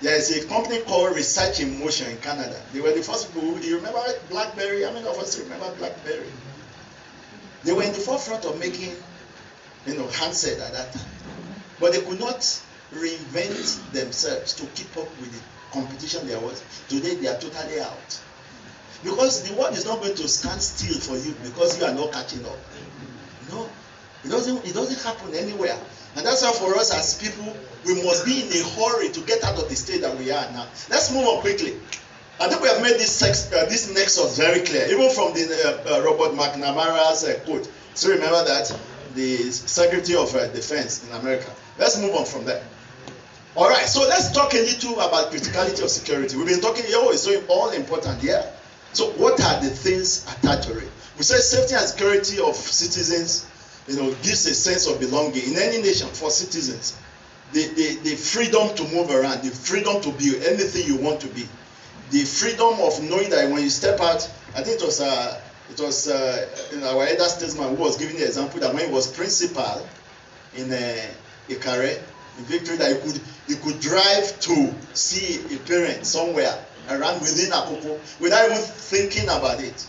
There's a company called Research in Motion in Canada. They were the first people. You remember BlackBerry? How many of us remember BlackBerry? They were in the forefront of making, handset at that time. But they could not reinvent themselves to keep up with the competition there was. Today they are totally out. Because the world is not going to stand still for you because you are not catching up. No. It doesn't happen anywhere. And that's why for us as people, we must be in a hurry to get out of the state that we are now. Let's move on quickly. I think we have made this nexus very clear, even from the Robert McNamara's quote. So remember that, the Secretary of Defense in America. Let's move on from there. All right, so let's talk a little about criticality of security. We've been talking, it's so all important here. Yeah? So what are the things attached to it? We say safety and security of citizens, gives a sense of belonging in any nation for citizens. The freedom to move around, the freedom to be anything you want to be, the freedom of knowing that when you step out. I think it was our elder statesman who was giving the example that when he was principal in Ikare, in Victory, that he could drive to see a parent somewhere around within Akoko without even thinking about it.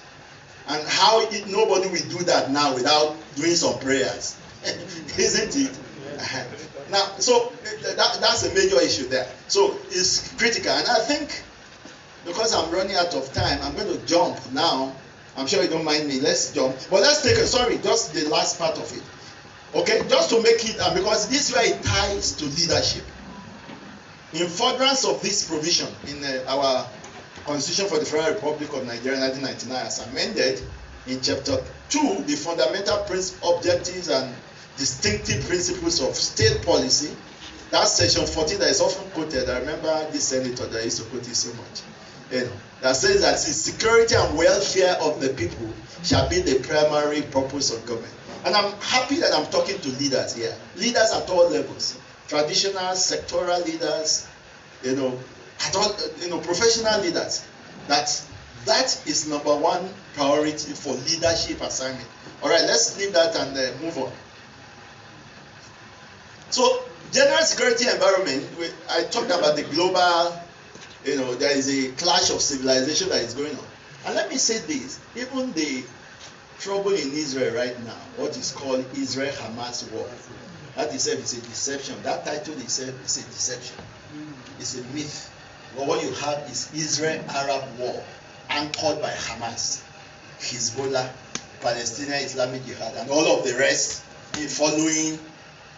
And how nobody will do that now without doing some prayers, isn't it? Now, so that's a major issue there. So it's critical, and I think because I'm running out of time, I'm going to jump now. I'm sure you don't mind me. Let's jump, but let's take just the last part of it. Okay, just to make it, because this way it ties to leadership. In furtherance of this provision in our Constitution for the Federal Republic of Nigeria 1999 as amended in Chapter 2, the fundamental objectives and distinctive principles of state policy, that's Section 14 that is often quoted. I remember this senator that used to quote it so much. That says that the security and welfare of the people shall be the primary purpose of government. And I'm happy that I'm talking to leaders here. Leaders at all levels. Traditional, sectoral leaders, at all, professional leaders. That is number one priority for leadership assignment. All right, let's leave that and move on. So, general security environment, I talked about the global, there is a clash of civilization that is going on. And let me say this, even the trouble in Israel right now, what is called Israel-Hamas war, that itself is a deception. That title itself is a deception. It's a myth. But what you have is Israel-Arab war, anchored by Hamas, Hezbollah, Palestinian Islamic Jihad, and all of the rest following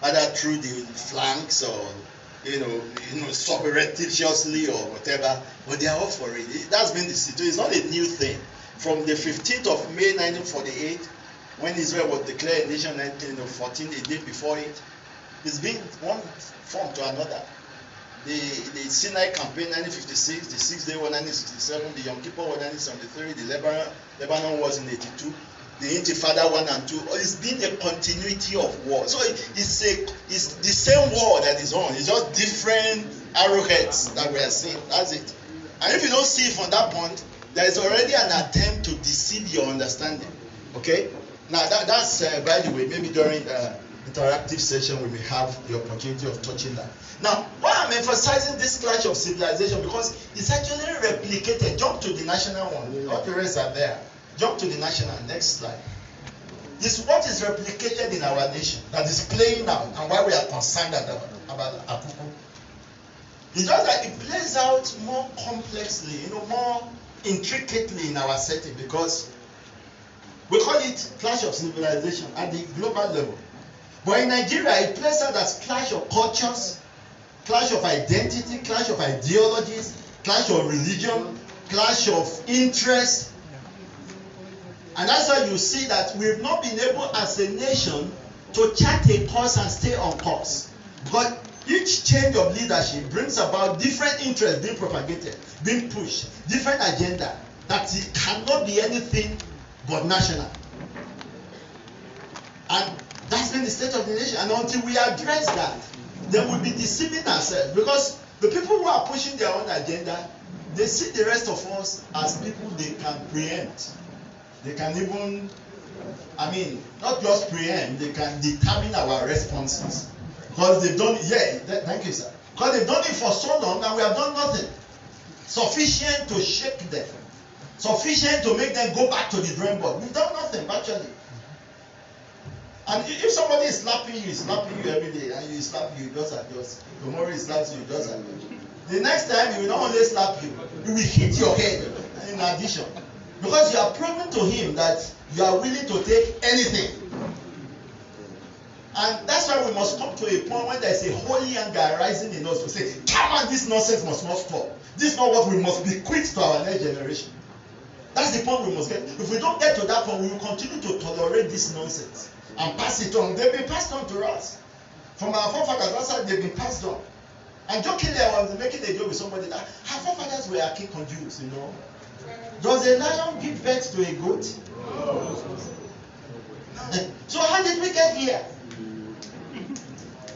either through the flanks or surreptitiously or whatever, but they are all for it. That's been the situation. It's not a new thing. From the 15th of May 1948, when Israel was declared a nation in 1914, a day before it, it's been one form to another. The Sinai campaign 1956, the 6 Day War 1967, the Yom Kippur War 1973, the Lebanon Wars in 82, the Intifada 1 and 2. It's been a continuity of war. So it's the same war that is on. It's just different arrowheads that we are seeing. That's it. And if you don't see it from that point, there is already an attempt to deceive your understanding. Okay? Now that's by the way, maybe during the interactive session we may have the opportunity of touching that. Now, why I'm emphasizing this clash of civilization, because it's actually replicated. Jump to the national one. All the rest are there. Jump to the national. Next slide. This is what is replicated in our nation that is playing out, and why we are concerned about Akoko. It's just that it plays out more complexly, more intricately in our setting, because we call it clash of civilization at the global level. But in Nigeria, it plays out as clash of cultures, clash of identity, clash of ideologies, clash of religion, clash of interest. And that's why you see that we've not been able as a nation to chart a course and stay on course. But each change of leadership brings about different interests being propagated, being pushed, different agenda that it cannot be anything but national. And that's been the state of the nation. And until we address that, then we'll be deceiving ourselves. Because the people who are pushing their own agenda, they see the rest of us as people they can preempt. They can even, not just preempt, they can determine our responses. Because they've done, thank you, sir. Because they've done it for so long and we have done nothing. Sufficient to shake them. Sufficient to make them go back to the drawing board. We've done nothing, actually. And if somebody is slapping you every day, and you slap you, just adjust. Tomorrow he slaps you, just adjust. The next time he will not only slap you, he will hit your head in addition. Because you are proven to him that you are willing to take anything. And that's why we must come to a point when there's a holy anger rising in us to say, come on, this nonsense must not stop. This is not what we must bequeath to our next generation. That's the point we must get. If we don't get to that point, we will continue to tolerate this nonsense and pass it on. They've been passed on to us. From our forefathers, that's how they've been passed on. And jokingly, I was making a joke with somebody that our forefathers were Akoko Jews, you know. Does a lion give birth to a goat? So how did we get here?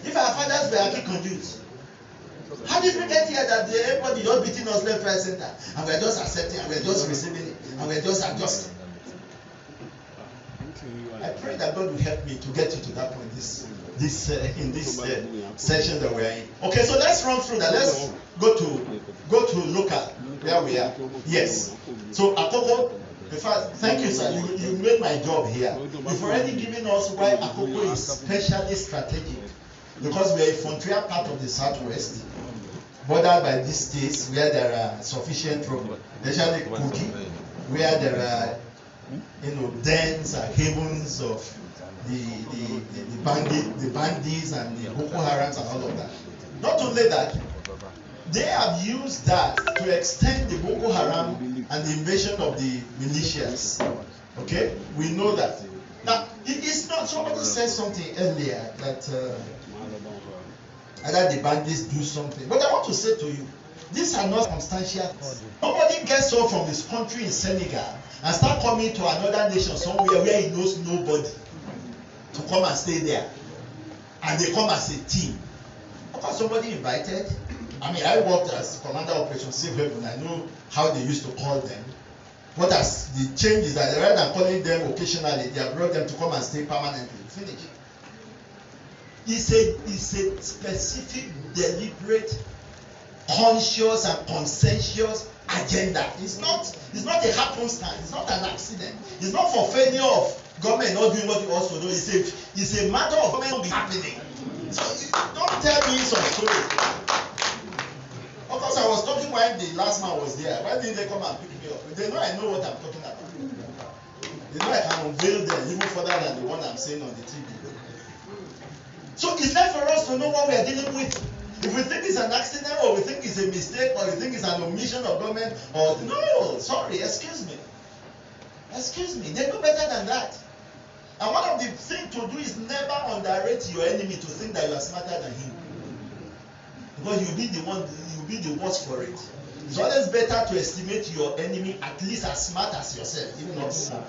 If our fathers were Akoko Jews, how did we get here that everybody just beating us left, right, center, and we're just accepting, and we're just receiving it, and we're just adjusting? I pray that God will help me to get you to that point in this session that we're in. Okay, so let's run through that. Let's go to local where we are. Yes. So Akoko, in fact, thank you, sir. You made my job here. You've already given us why Akoko is especially strategic. Because we are a frontier part of the southwest, bordered by these states where there are sufficient trouble, especially Kogi, where there are, dens and havens of the bandits and the Boko Harams and all of that. Not only that, they have used that to extend the Boko Haram and the invasion of the militias. Okay, we know that. Now, it is not. Somebody said something earlier that. Either the bandits do something. But I want to say to you, these are not circumstantial. Nobody gets off from this country in Senegal and start coming to another nation somewhere where he knows nobody to come and stay there. And they come as a team. Because somebody invited. I mean, I worked as Commander Operation Safe Haven. I know how they used to call them. What has the change is that rather than calling them occasionally, they have brought them to come and stay permanently. Finish. It's a specific, deliberate, conscious and consensuous agenda. It's not a happenstance. It's not an accident. It's not for failure of government not doing what it also do. It's a matter of government happening. So don't tell me some stories. Of course, I was talking when the last man was there. Why didn't they come and pick me up? They know I know what I'm talking about. They know I can unveil them even further than the one I'm saying on the TV. So it's not for us to know what we are dealing with. If we think it's an accident, or we think it's a mistake, or we think it's an omission of government, or no, sorry, excuse me. Excuse me, they know better than that. And one of the things to do is never underrate your enemy to think that you are smarter than him. Because you'll be the worst for it. It's always better to estimate your enemy at least as smart as yourself, if not more.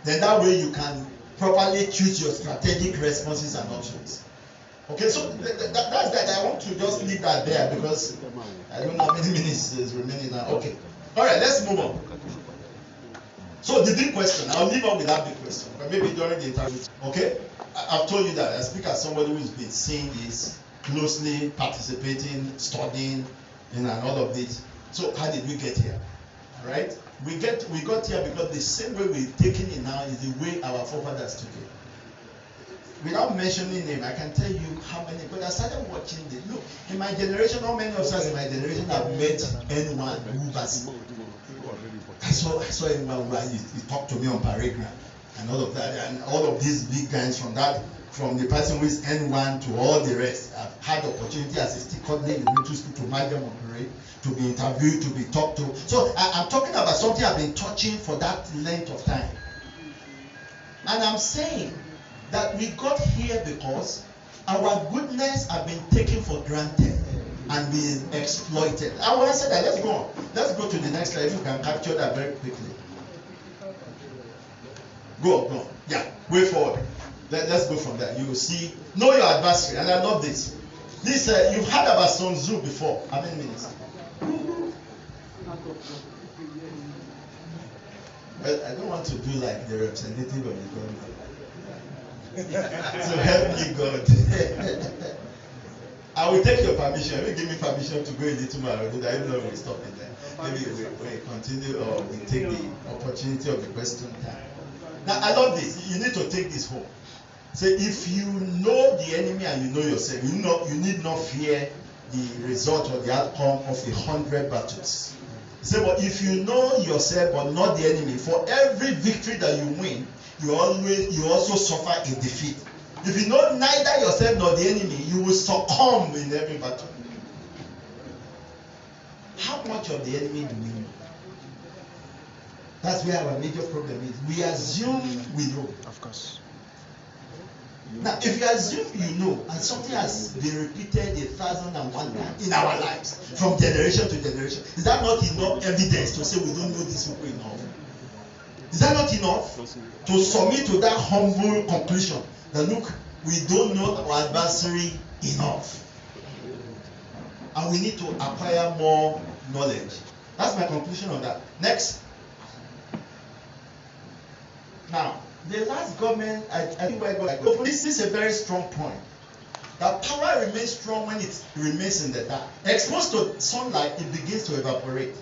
Then that way you can properly choose your strategic responses and options. Okay, so that's that. I want to just leave that there because I don't know how many minutes is remaining now. Okay, all right, let's move on. So the big question, I'll leave on with that big question, but maybe during the interview. Okay, I've told you that I speak as somebody who's been seeing this closely, participating, studying, and all of this. So how did we get here? All right. We got here because the same way we're taking it now is the way our forefathers took it. Without mentioning name, I can tell you how many, but I started watching this. Look, in my generation, how many of us in my generation have met anyone who was. I saw anyone who he talked to me on parade ground and all of that, and all of these big guys from the person who is N1 to all the rest. I've had the opportunity as a stick in the military school to meet them on parade, to be interviewed, to be talked to. So I'm talking about something I've been touching for that length of time. And I'm saying that we got here because our goodness have been taken for granted and being exploited. I want to say that. Let's go on. Let's go to the next slide if you can capture that very quickly. Go. Yeah, way forward. Let's go from there. You will see. Know your adversary, and I love this. This you've heard about Sun Tzu before. How many minutes? I don't want to do like the representative of the government. So help me God. I will take your permission. Will you give me permission to go a little more? I don't know if we stop it there. Maybe we continue or we take the opportunity of the question time. Now I love this. You need to take this home. Say if you know the enemy and you know yourself, you need not fear the result or the outcome of 100 battles. Say, but if you know yourself but not the enemy, for every victory that you win, you also suffer a defeat. If you know neither yourself nor the enemy, you will succumb in every battle. How much of the enemy do we know? That's where our major problem is. We assume we know. Of course. Now, if you assume you know, and something has been repeated 1,001 times in our lives, from generation to generation, is that not enough evidence to say we don't know this people enough? Is that not enough to submit to that humble conclusion that look, we don't know our adversary enough, and we need to acquire more knowledge? That's my conclusion on that. Next. Now, the last government, I think this is a very strong point. That power remains strong when it remains in the dark. Exposed to sunlight, it begins to evaporate.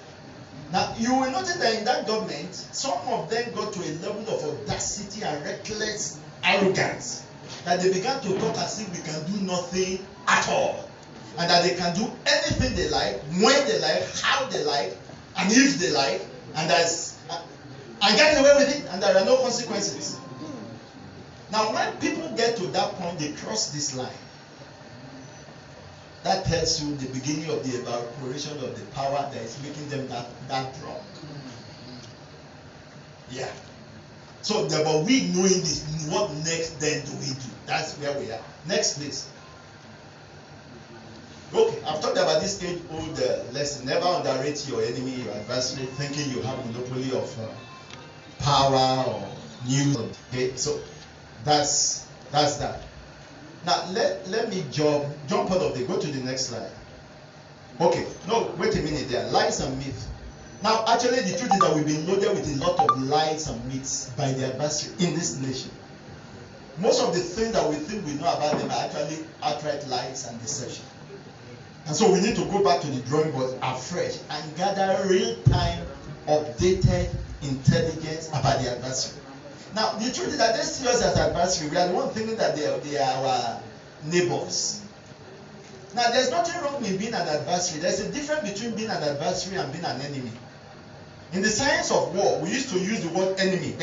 Now, you will notice that in that government, some of them got to a level of audacity and reckless arrogance that they began to talk as if we can do nothing at all. And that they can do anything they like, when they like, how they like, and if they like, and get away with it, and there are no consequences. Now, when people get to that point, they cross this line. That tells you the beginning of the evaporation of the power that is making them that drunk. Yeah. So, but we knowing this, what next then do we do? That's where we are. Next, please. Okay, I've talked about this age-old lesson. Never underrate your enemy, your adversary, thinking you have monopoly of power or news. Okay, so that's that. Now let me jump out of the. Go to the next slide. Okay, no, wait a minute there. Lies and myths. Now, actually, the truth is that we've been loaded with a lot of lies and myths by the adversary in this nation. Most of the things that we think we know about them are actually outright lies and deception. And so we need to go back to the drawing board afresh and gather real-time, updated intelligence about the adversary. Now, the truth is that they see us as adversary. We are the one thinking that they are our neighbors. Now, there's nothing wrong with being an adversary. There's a difference between being an adversary and being an enemy. In the science of war, we used to use the word enemy.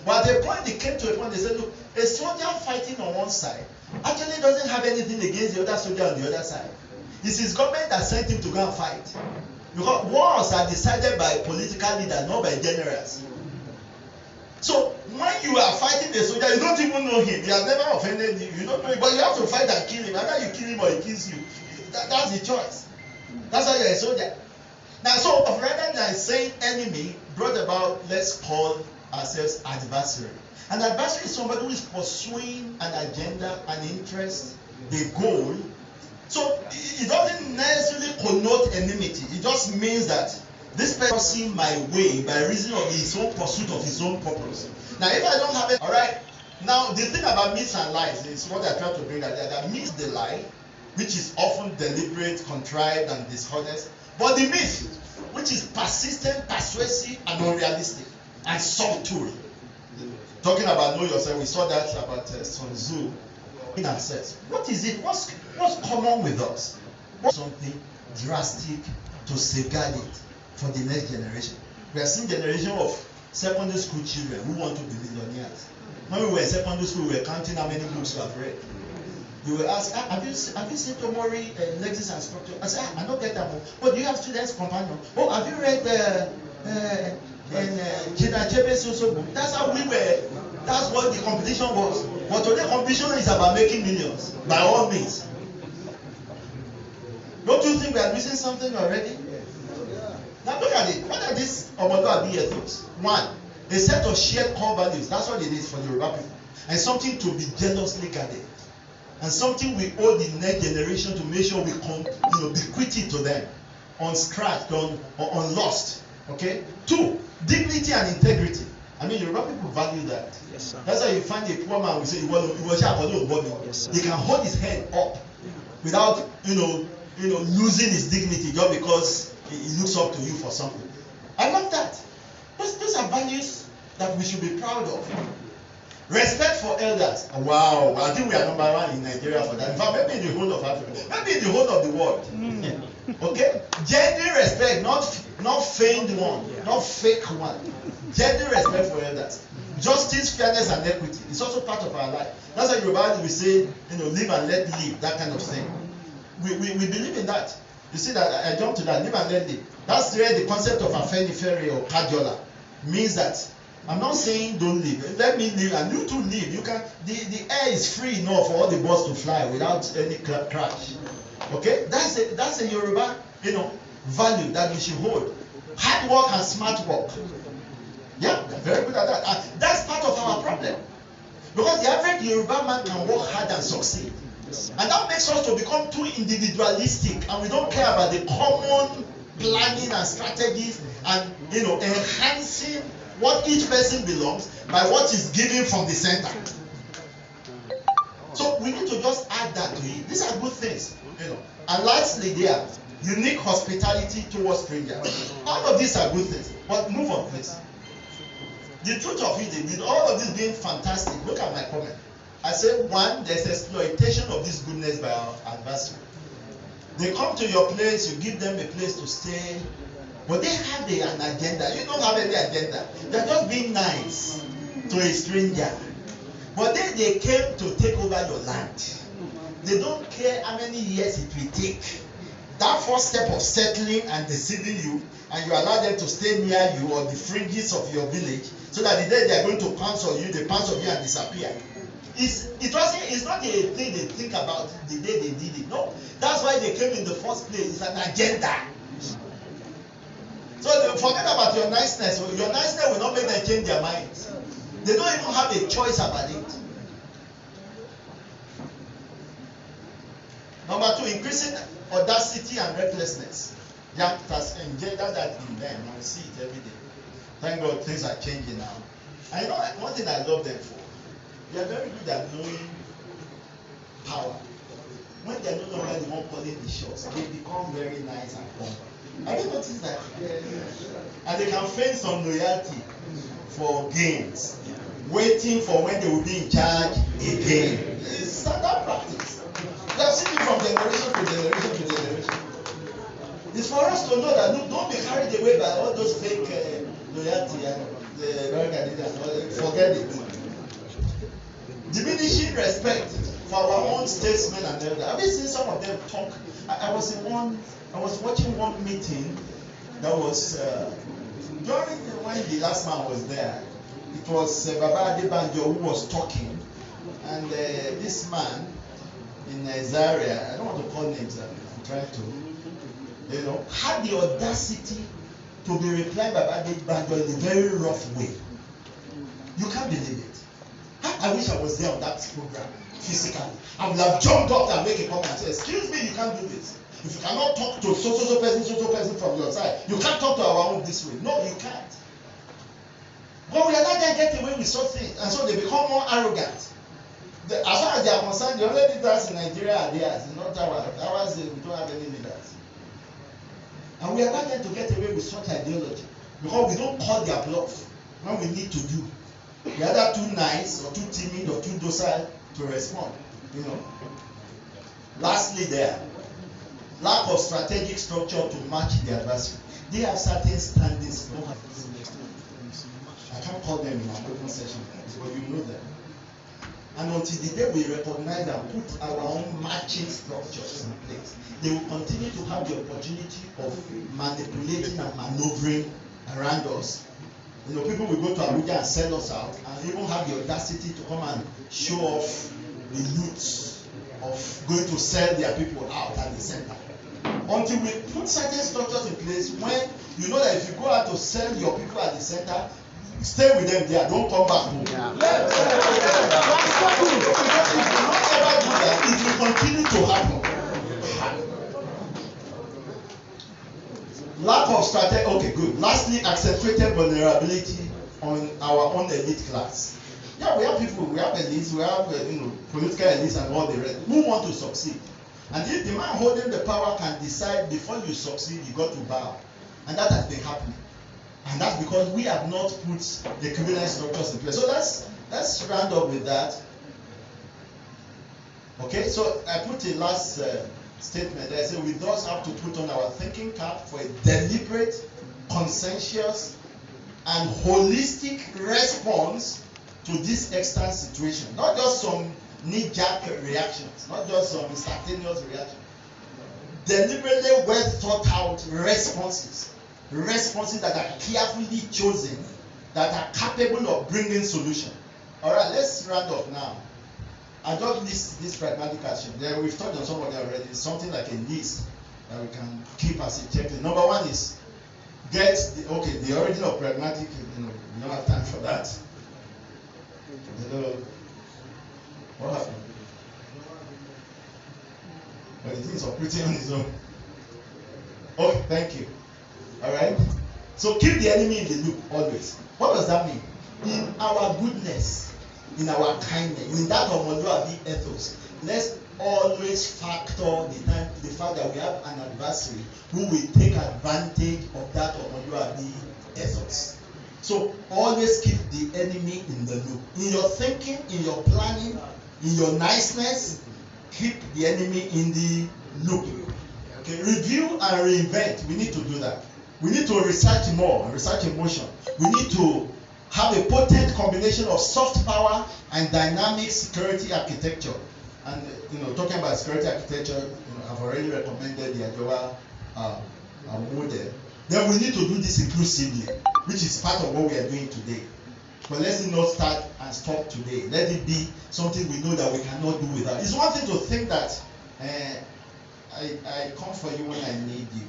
But at a point, they came to a point, they said, look, a soldier fighting on one side actually doesn't have anything against the other soldier on the other side. It's his government that sent him to go and fight. Because wars are decided by political leaders, not by generals. So when you are fighting the soldier, you don't even know him. He has never offended you. You don't know him, but you have to fight and kill him. Either you kill him or he kills you. That's the choice. That's why you're a soldier. Now, so rather than saying enemy, brought about, let's call ourselves adversary. An adversary is somebody who is pursuing an agenda, an interest, the goal. So it doesn't necessarily connote enmity. It just means that this person is crossing my way by reason of his own pursuit of his own purpose. Now, if I don't have it, all right. Now, the thing about myths and lies is what I try to bring out there. That myths, the lie, which is often deliberate, contrived, and dishonest. But the myth, which is persistent, persuasive, and unrealistic, and subtle. Talking about know yourself, we saw that about Sun Tzu. In ourselves, what is it? What's common with us? What's something drastic to safeguard it for the next generation? We are seeing generation of secondary school children who want to be millionaires. When we were in secondary school, we were counting how many books we have read. You will ask, have you seen Tomori, Lexis and Structure? I said, I don't get that one. But do you have students' companion? Oh, have you read Chida Chebe's also book? That's how we were. That's what the competition was. But today, competition is about making millions, by all means. Don't you think we are missing something already? Now look at it. What are these Omodo ethics? One, a set of shared core values. That's what it is for the Yoruba people. And something to be jealously guarded. And something we owe the next generation to make sure we bequeath it to them, unscratched, unlost. Okay? Two, dignity and integrity. I mean, Yoruba people value that. Yes, sir. That's why you find a poor man who say, yes, he can hold his head up without, losing his dignity just because he looks up to you for something. I love that. Those are values that we should be proud of. Respect for elders. Wow, I think we are number one in Nigeria for that. In fact, maybe in the whole of Africa, maybe in the whole of the world. Okay? Genuine respect, not not feigned one, not fake one. Genuine respect for elders. Justice, fairness, and equity is also part of our life. That's why Yoruba we say, live and let live, that kind of thing. We believe in that. You see that I jumped to that, live and let live. That's where the concept of Afenifere or Kajola means that I'm not saying don't live. Let me live and you too live. You can. The air is free enough for all the birds to fly without any crash. Okay, that's a Yoruba, value that we should hold. Hard work and smart work. Yeah, they're very good at that. And that's part of our problem. Because the average Yoruba man can work hard and succeed. And that makes us to become too individualistic and we don't care about the common planning and strategies and enhancing what each person belongs by what is given from the center. So we need to just add that to it. These are good things, And lastly, there, unique hospitality towards strangers. All of these are good things. But move on, please. The truth of it, with all of this being fantastic, look at my comment. I said, one, there's exploitation of this goodness by our adversary. They come to your place, you give them a place to stay, but they have an agenda. You don't have any agenda. They're just being nice to a stranger. But then they came to take over your land. They don't care how many years it will take. That first step of settling and deceiving you, and you allow them to stay near you or the fringes of your village, so that the day they are going to pounce on you, they pounce on you and disappear. It's not a thing they think about the day they did it. No, that's why they came in the first place. It's an agenda. So they forget about your niceness. Your niceness will not make them change their minds. They don't even have a choice about it. Number two, increasing audacity and recklessness. That has engendered that in them. I see it every day. Thank God things are changing now. I know one thing I love them for. They are very good at knowing power. When they are no longer the one calling the shots, they become very nice and calm. Have you noticed that? And they can feign some loyalty for gains, waiting for when they will be in charge again. It's standard practice. We have seen it from generation to generation to generation. It's for us to know that don't be carried away by all those fake loyalty and the American leaders. Forget it. Diminishing respect for our own statesmen and elders. Have you seen some of them talk? I was watching one meeting that was during when the last man was there. It was Baba Adebanjo who was talking, and this man in Zaria, I don't want to call names, I'm trying to, had the audacity to be replied by Baba Adebanjo in a very rough way. You can't believe it. I wish I was there on that program physically. I would have jumped up and make a comment and say, excuse me, you can't do this. If you cannot talk to so person from your side, you can't talk to our own this way. No, you can't. But we are not going to get away with such things, and so they become more arrogant. As far as they are concerned, the only leaders in Nigeria are theirs, not ours. Ours, we don't have any leaders. And we are not going to get away with such ideology because we don't call their bluff when we need to do. We are either too nice or too timid or too docile to respond. Lastly, there, lack of strategic structure to match the adversary. They have certain standings. I can't call them in our open session, but you know them. And until the day we recognize and put our own matching structures in place, they will continue to have the opportunity of manipulating and maneuvering around us. People will go to Abuja and sell us out and even have the audacity to come and show off the loot of going to sell their people out at the center. Until we put certain structures in place, when you know that if you go out to sell your people at the center, stay with them there, don't come back home. If you don't ever do that, it will continue to happen. Lack of strategy. Okay, good. Lastly, accentuated vulnerability on our own elite class. Yeah, we have people, we have elites, we have political elites and all the rest who want to succeed. And if the man holding the power can decide before you succeed, you got to bow. And that has been happening. And that's because we have not put the equivalent structures in place. So let's round up with that. Okay, so I put a last statement there. I say we thus have to put on our thinking cap for a deliberate conscientious and holistic response to this external situation. Not just some knee-jerk reactions, not just some instantaneous reactions. Deliberately well thought out responses that are carefully chosen, that are capable of bringing solution. All right, let's round up now. I just list this pragmatic action. There, we've touched on some of them already. Something like a list that we can keep as a checklist. Number one is the origin of pragmatic. We don't have time for that. What happened? But the thing is operating on its own. Okay, thank you. All right. So keep the enemy in the loop always. What does that mean? In our goodness, in our kindness, in that of Oluwabi ethos, let's always factor the fact that we have an adversary who will take advantage of that of Oluwabi ethos. So always keep the enemy in the loop. In your thinking, in your planning, in your niceness, keep the enemy in the loop. Okay, review and reinvent. We need to do that. We need to research more, research emotion. We need to have a potent combination of soft power and dynamic security architecture. And talking about security architecture, I've already recommended the Ajowa model. Then we need to do this inclusively, which is part of what we are doing today. But let's not start and stop today. Let it be something we know that we cannot do without. It's one thing to think that I come for you when I need you.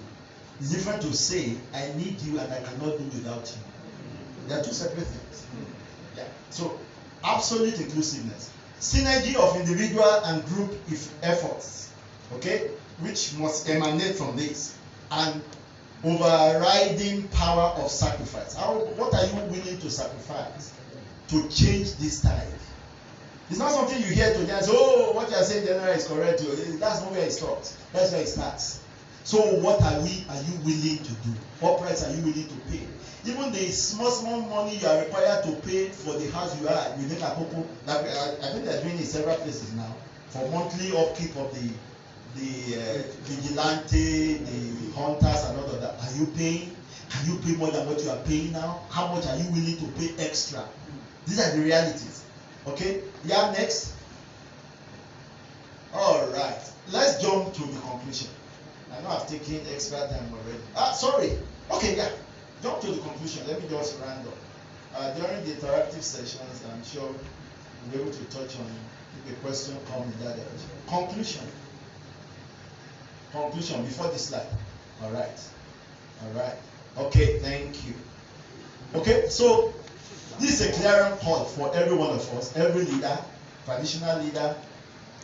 It's different to say I need you and I cannot do without you. They are two separate things. Yeah. So absolute inclusiveness, synergy of individual and group efforts, okay, which must emanate from this, and overriding power of sacrifice. What are you willing to sacrifice to change this tide? It's not something you hear today and say, oh, what you are saying general is correct. That's not where it stops. That's where it starts. So what are you willing to do? What price are you willing to pay? Even the small money you are required to pay for the house you are within Akoko, like I think they're doing it in several places now, for monthly upkeep of the vigilante, the hunters and all of that. Are you paying? Can you pay more than what you are paying now? How much are you willing to pay extra? These are the realities. Okay? Yeah, next. All right. Let's jump to the conclusion. I know I've taken extra time already. Sorry. Okay, yeah. Jump to the conclusion. Let me just round up. During the interactive sessions, I'm sure we'll be able to touch on if a question comes in that direction. Conclusion. Conclusion before this slide. All right. All right. Okay, thank you. Okay, so this is a clearing call for every one of us, every leader, traditional leader,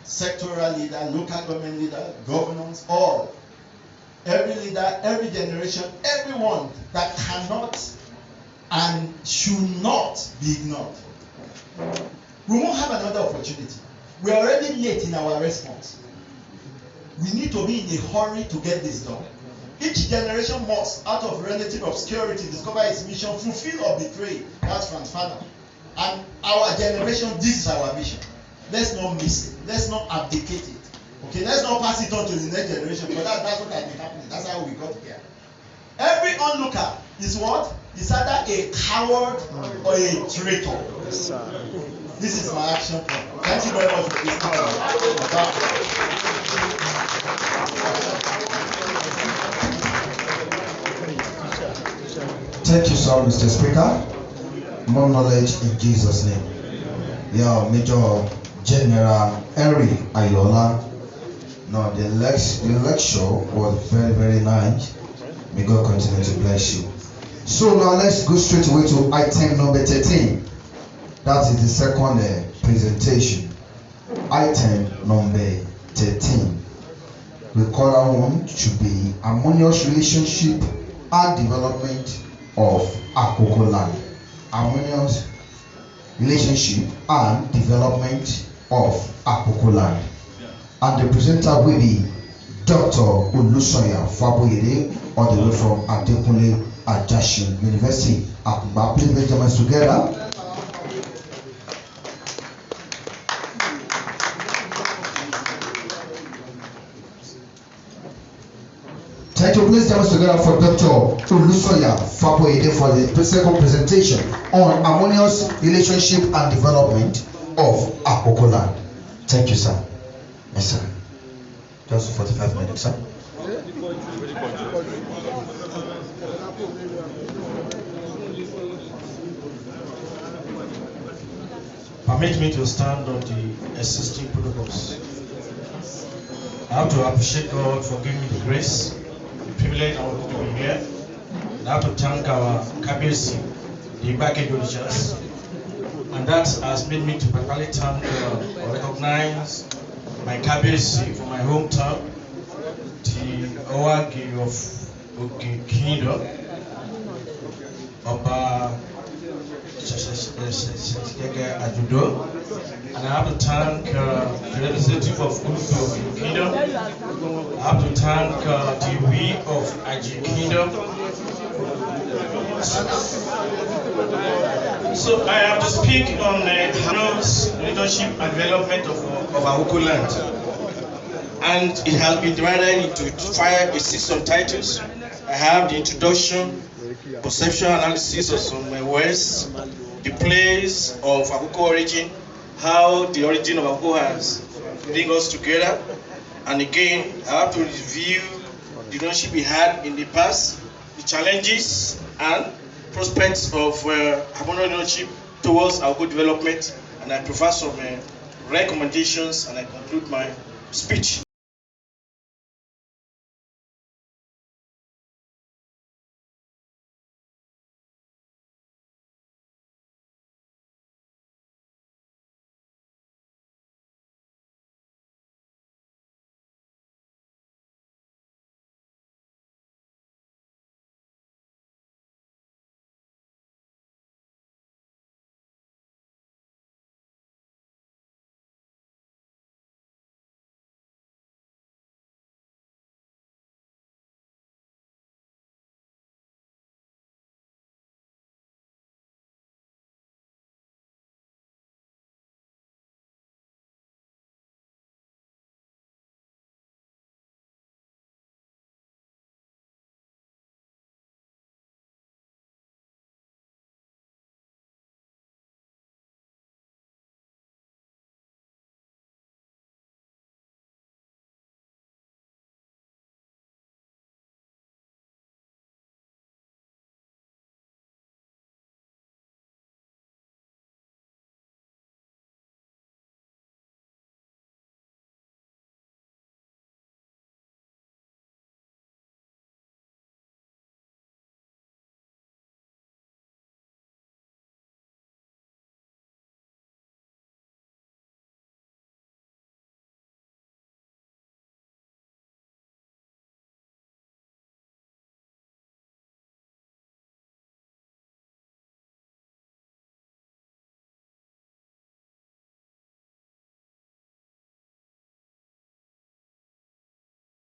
sectoral leader, local government leader, governors, all. Every leader, every generation, everyone that cannot and should not be ignored. We won't have another opportunity. We are already late in our response. We need to be in a hurry to get this done. Each generation must, out of relative obscurity, discover its mission, fulfill or betray. That's Franz Fanon. And our generation, this is our mission. Let's not miss it. Let's not abdicate it. Okay, let's not pass it on to the next generation, but that's what has been happening. That's how we got here. Every onlooker is what? Is either a coward or a traitor. This is my action point. Thank you very much for Thank you, sir, Mr. Speaker. More knowledge in Jesus' name. Yeah, Major General Henry Ayola. Now, the lecture was very, very nice. May God continue to bless you. So now let's go straight away to item number 13. That is the second presentation. Item number 13. We call that one should be harmonious relationship and development of Akoko land. Harmonious relationship and development of Akoko land. And the presenter will be Dr. Olusoya Faboyede, all the way from Adekunle Ajashin University. Akungba, please make your hands together. Thank to please jam us together for Dr. Olusoya Faboyede for the second presentation on harmonious relationship and development of Akoko land. Thank you, sir. Yes, sir. Just 45 minutes, sir. Permit me to stand on the existing protocols. I have to appreciate God for giving me the grace, the privilege, and to be here. And I have to thank our KBC, the Igbákejì Olùṣàs, and that has made me to particularly thank or recognize my KBC for my hometown, the Owagi of Oke Kingdom, Oba Ajudo, and I have to thank the representative of Ulufe of Kingdom. I have to thank the we of Aji Kingdom. So I have to speak on the leadership and development of Akoko land, and it has been divided into 5 or 6 subtitles. I have the introduction, conceptual analysis of some words, the place of Akoko origin, how the origin of Akoko has bring us together, and again I have to review the leadership we had in the past, the challenges and prospects of harmonious leadership towards Akoko development, and I provide some recommendations, and I conclude my speech.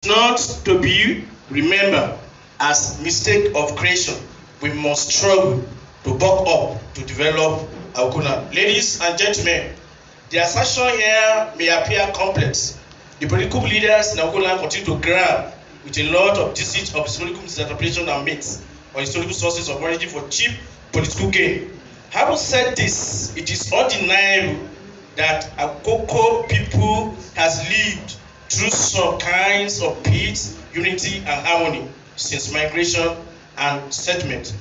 Not to be remembered as mistake of creation. We must struggle to buck up to develop Akoko land. Ladies and gentlemen, the assertion here may appear complex. The political leaders in Akoko land continue to grab with a lot of deceit of historical misinterpretation and myths or historical sources of origin for cheap political gain. Having said this, it is undeniable that Akoko people has lived through some kinds of peace, unity, and harmony since migration and settlement.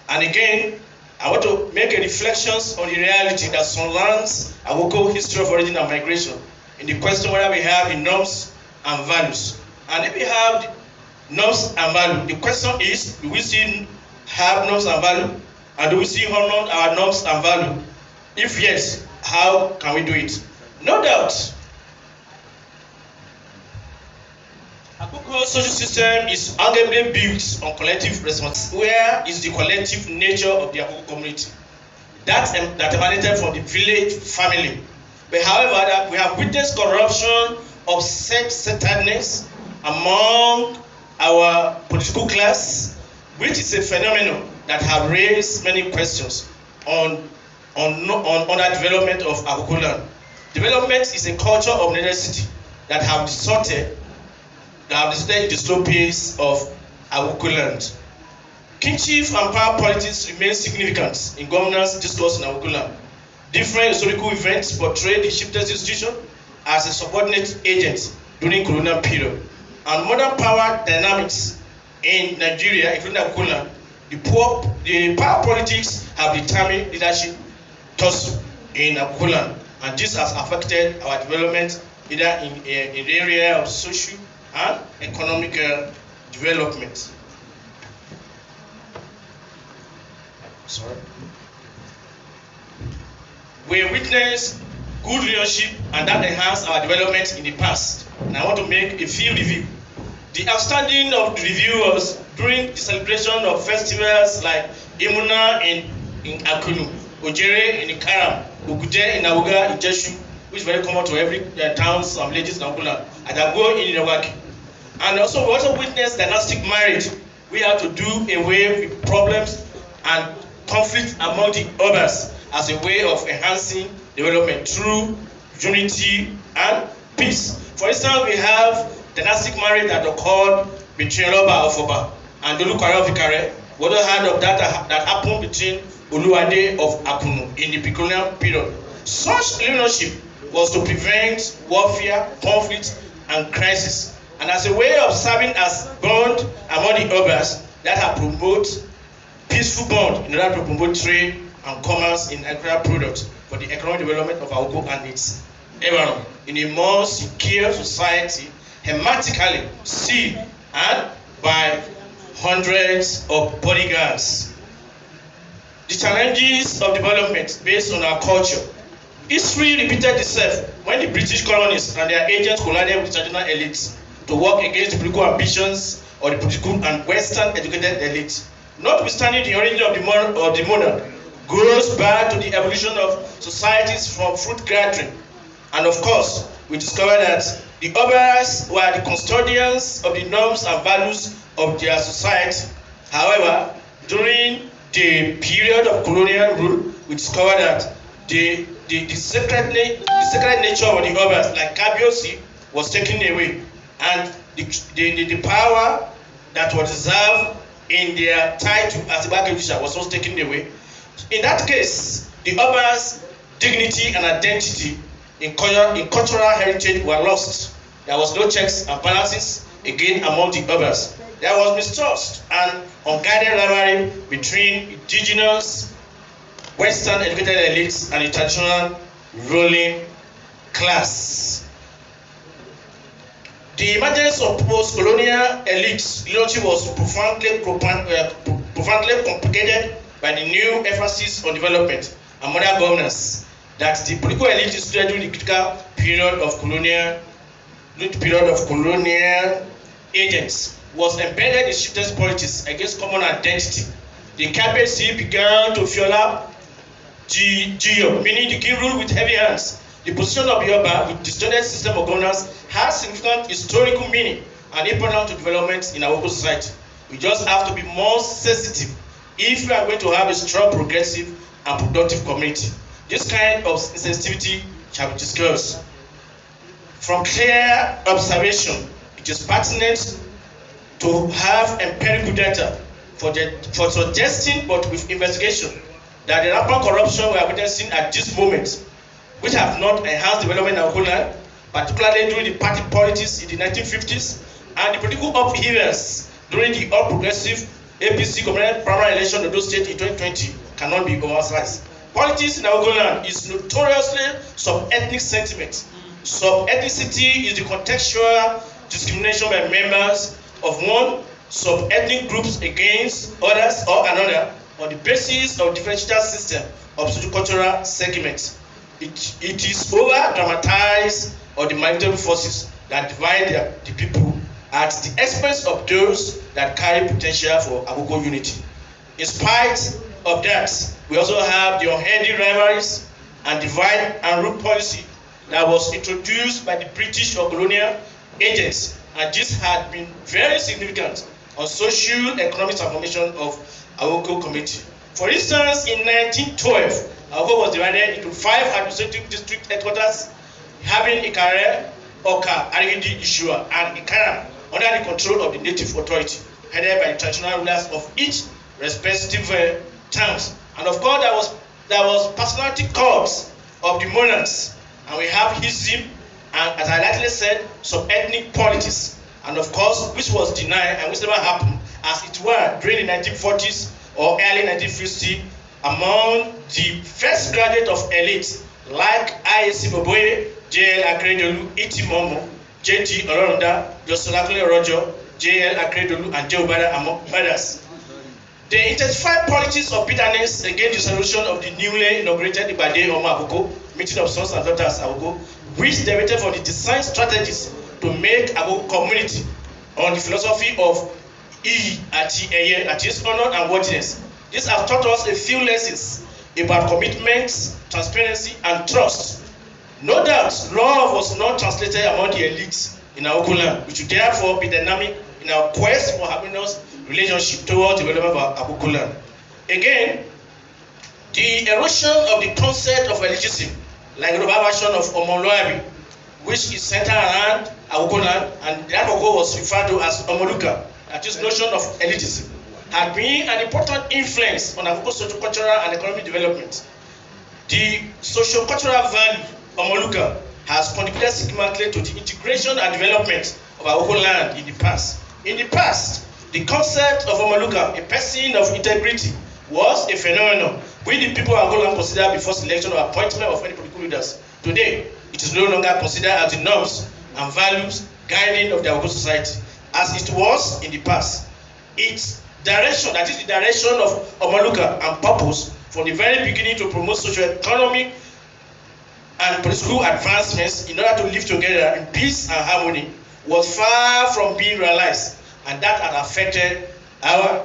And again, I want to make a reflections on the reality that surrounds Akoko history of origin and migration in the question whether we have the norms and values. And if we have norms and value, the question is, do we still have norms and value? And do we still honor our norms and value? If yes, how can we do it? No doubt, Akoko's social system is arguably built on collective responsibility. Where is the collective nature of the Akoko community? That emanated from the village family. But however, we have witnessed corruption of self-centeredness among our political class, which is a phenomenon that have raised many questions on the development of Akoko land. Development is a culture of necessity that have distorted that have visited the slow pace of Akoko land. Kinship and power politics remain significant in governance discourse in Akoko land. Different historical events portray the chieftain's institution as a subordinate agent during colonial period. And modern power dynamics in Nigeria, including Akoko land, the power politics have determined leadership tussle in Akoko land, and this has affected our development either in the area of social and economic development. Sorry. We witnessed good leadership and that enhanced our development in the past. And I want to make a few review. The outstanding of the review was during the celebration of festivals like Imuna in Akunu, Ojere in Ikaram, Oguje in Awuga in Jeshu, which is very common to every towns and villages in Akula, Adago in Inawaki. And also we also witnessed dynastic marriage. We have to do away with problems and conflict among the others as a way of enhancing development through unity and peace. For instance, we have dynastic marriage that occurred between Oba of Oba and Olukare of Ikare. We also heard of that happened between Oluwade of Akunu in the pre-colonial period. Such leadership was to prevent warfare, conflict, and crisis, and as a way of serving as bond among the others that have promote peaceful bond in order to promote trade and commerce in agricultural products for the economic development of Akoko and its environment in a more secure society, hermetically sealed and by hundreds of bodyguards. The challenges of development based on our culture. History repeated itself when the British colonists and their agents collided with the traditional elites to work against the political ambitions of the political and Western educated elite. Notwithstanding the origin of the monarch goes back to the evolution of societies from fruit gathering. And of course, we discovered that the others were the custodians of the norms and values of their society. However, during the period of colonial rule, we discovered that the sacred nature of the others, like Kabiosi, was taken away, and the power that was reserved in their title as a Bakabisha was also taken away. In that case, the others' dignity and identity in cultural heritage were lost. There was no checks and balances again among the others. There was mistrust and unguided rivalry between indigenous Western educated elites and the traditional ruling class. The emergence of post-colonial elites leadership was profoundly complicated by the new emphasis on development and modern governance that the political elite instituted during the critical period of colonial agents was embedded in chieftain's politics against common identity. The KPC began to fuel up Gio, meaning the king ruled with heavy hands. The position of Yoruba with distorted system of governance has significant historical meaning and important to development in our society. We just have to be more sensitive if we are going to have a strong, progressive, and productive community. This kind of sensitivity shall be discussed. From clear observation, it is pertinent to have empirical data for suggesting, but with investigation, that the rampant corruption we are witnessing at this moment, which have not enhanced development in our land, particularly during the party politics in the 1950s and the political upheavals during the all-progressive APC communal primary election of those states in 2020, cannot be oversized. Politics in our land is notoriously sub-ethnic sentiment. Sub-ethnicity is the contextual discrimination by members of one sub-ethnic groups against others or another on the basis of differential system of socio-cultural segments. It is over-dramatized of the military forces that divide the people at the expense of those that carry potential for Akoko unity. In spite of that, we also have the unhealthy rivalries and divide and rule policy that was introduced by the British or colonial agents, and this had been very significant on social economic transformation of Akoko community. For instance, in 1912, Akoko was divided into 5 administrative district headquarters, having Ikare, Oka, Arigidi, Ishua, and Ikara under the control of the native authority, headed by the traditional rulers of each respective towns. And of course, there was personality cults of the monarchs, and we have hism, and as I rightly said, some ethnic politics, and of course, which was denied and which never happened, as it were during the 1940s or early 1950s, among the first graduate of elite like IAC Boboye, JL Akredolu, Iti Momo, JT Olorunda, Josolakule Rojo, JL Akredolu, and Joe Bada, among others. They intensified politics of bitterness against the solution of the newly inaugurated Ibade Omo Akoko, meeting of sons and daughters Akoko, which derivated from the design strategies to make Akoko community on the philosophy of E ati Eye, ati his honor and worthiness. This has taught us a few lessons about commitment, transparency, and trust. No doubt, love was not translated among the elites in Akoko land. We should therefore be dynamic in our quest for harmonious relationship towards the development of Akoko land. Again, the erosion of the concept of elitism, like the Yoruba version of Omoluabi, which is centered around Akoko land, and that Akoko was referred to as Omoluka, that is notion of elitism, had been an important influence on Akoko socio-cultural and economic development. The socio-cultural value of Omoluka has contributed significantly to the integration and development of Akoko land in the past. In the past, the concept of Omoluka, a person of integrity, was a phenomenon which the people of Akoko land considered before selection or appointment of any political leaders. Today, it is no longer considered as the norms and values guiding of the Akoko society, as it was in the past. Its direction, that is the direction of Omoluka and purpose from the very beginning to promote socio-economic and political advancements in order to live together in peace and harmony, was far from being realized, and that had affected our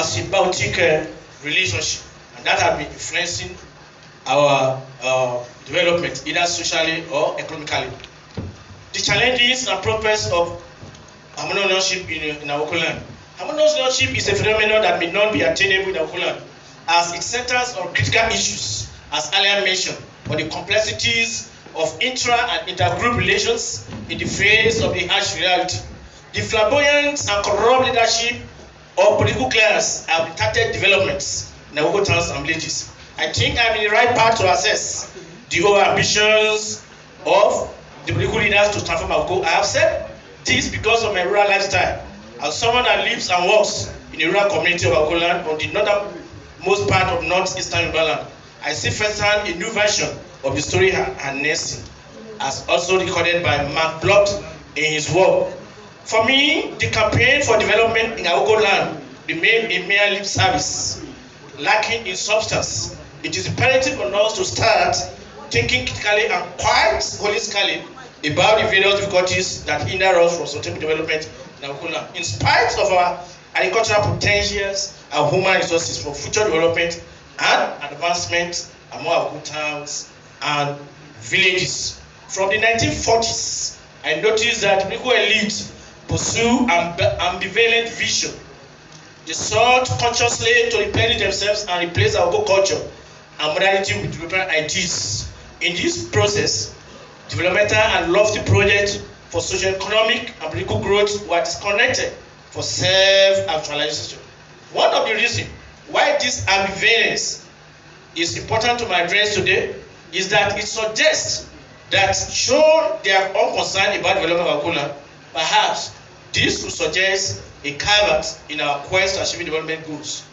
symbiotic relationship, and that had been influencing our development, either socially or economically. The challenges and progress of harmonious ownership in Akoko land. Harmonious ownership is a phenomenon that may not be attainable in Akoko land, as it centers on critical issues, as earlier mentioned, on the complexities of intra and intergroup relations in the face of the harsh reality. The flamboyant and corrupt leadership of political class have retarded developments in Akoko towns and villages. I think I'm in the right path to assess the whole ambitions of the political leaders to transform Akoko. I have said this because of my rural lifestyle. As someone that lives and works in the rural community of Akoko land on the northernmost part of northeastern Yoruba land, I see firsthand a new version of the story and nursing, as also recorded by Mark Block in his work. For me, the campaign for development in Akoko land remained a mere lip service, lacking in substance. It is imperative on us to start thinking critically and quite holistically about the various difficulties that hinder us from sustainable development in Akoko land. In spite of our agricultural potentials and human resources for future development and advancement among Akoko towns and villages. From the 1940s, I noticed that the political elite pursue ambivalent vision. They sought consciously to replenish themselves and replace Akoko culture and modernity with European ideas. In this process, developmental and lofty projects for socio-economic and political growth were disconnected for self-actualization. One of the reasons why this ambivalence is important to my address today is that it suggests that show they are unconcerned about development of Akoko land, perhaps this would suggest a caveat in our quest to achieving development goals.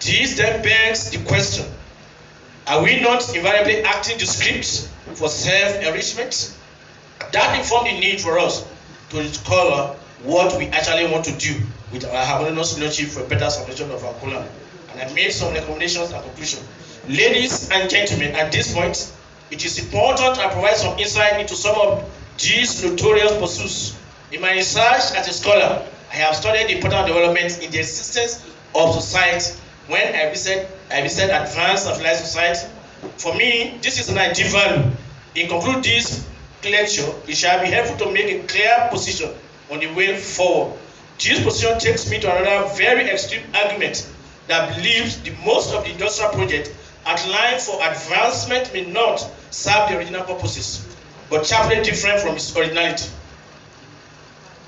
This then begs the question, are we not invariably acting the script for self-enrichment? That informs the need for us to discover what we actually want to do with our harmonious relationship for a better salvation of our land. And I made some recommendations and conclusions. Ladies and gentlemen, at this point, it is important to provide some insight into some of these notorious pursuits. In my research as a scholar, I have studied the important developments in the existence of society. When I visit advanced and civilized society, for me, this is an ideal value. In conclude this lecture, it shall be helpful to make a clear position on the way forward. This position takes me to another very extreme argument that believes the most of the industrial projects outlined for advancement may not serve the original purposes, but sharply different from its originality.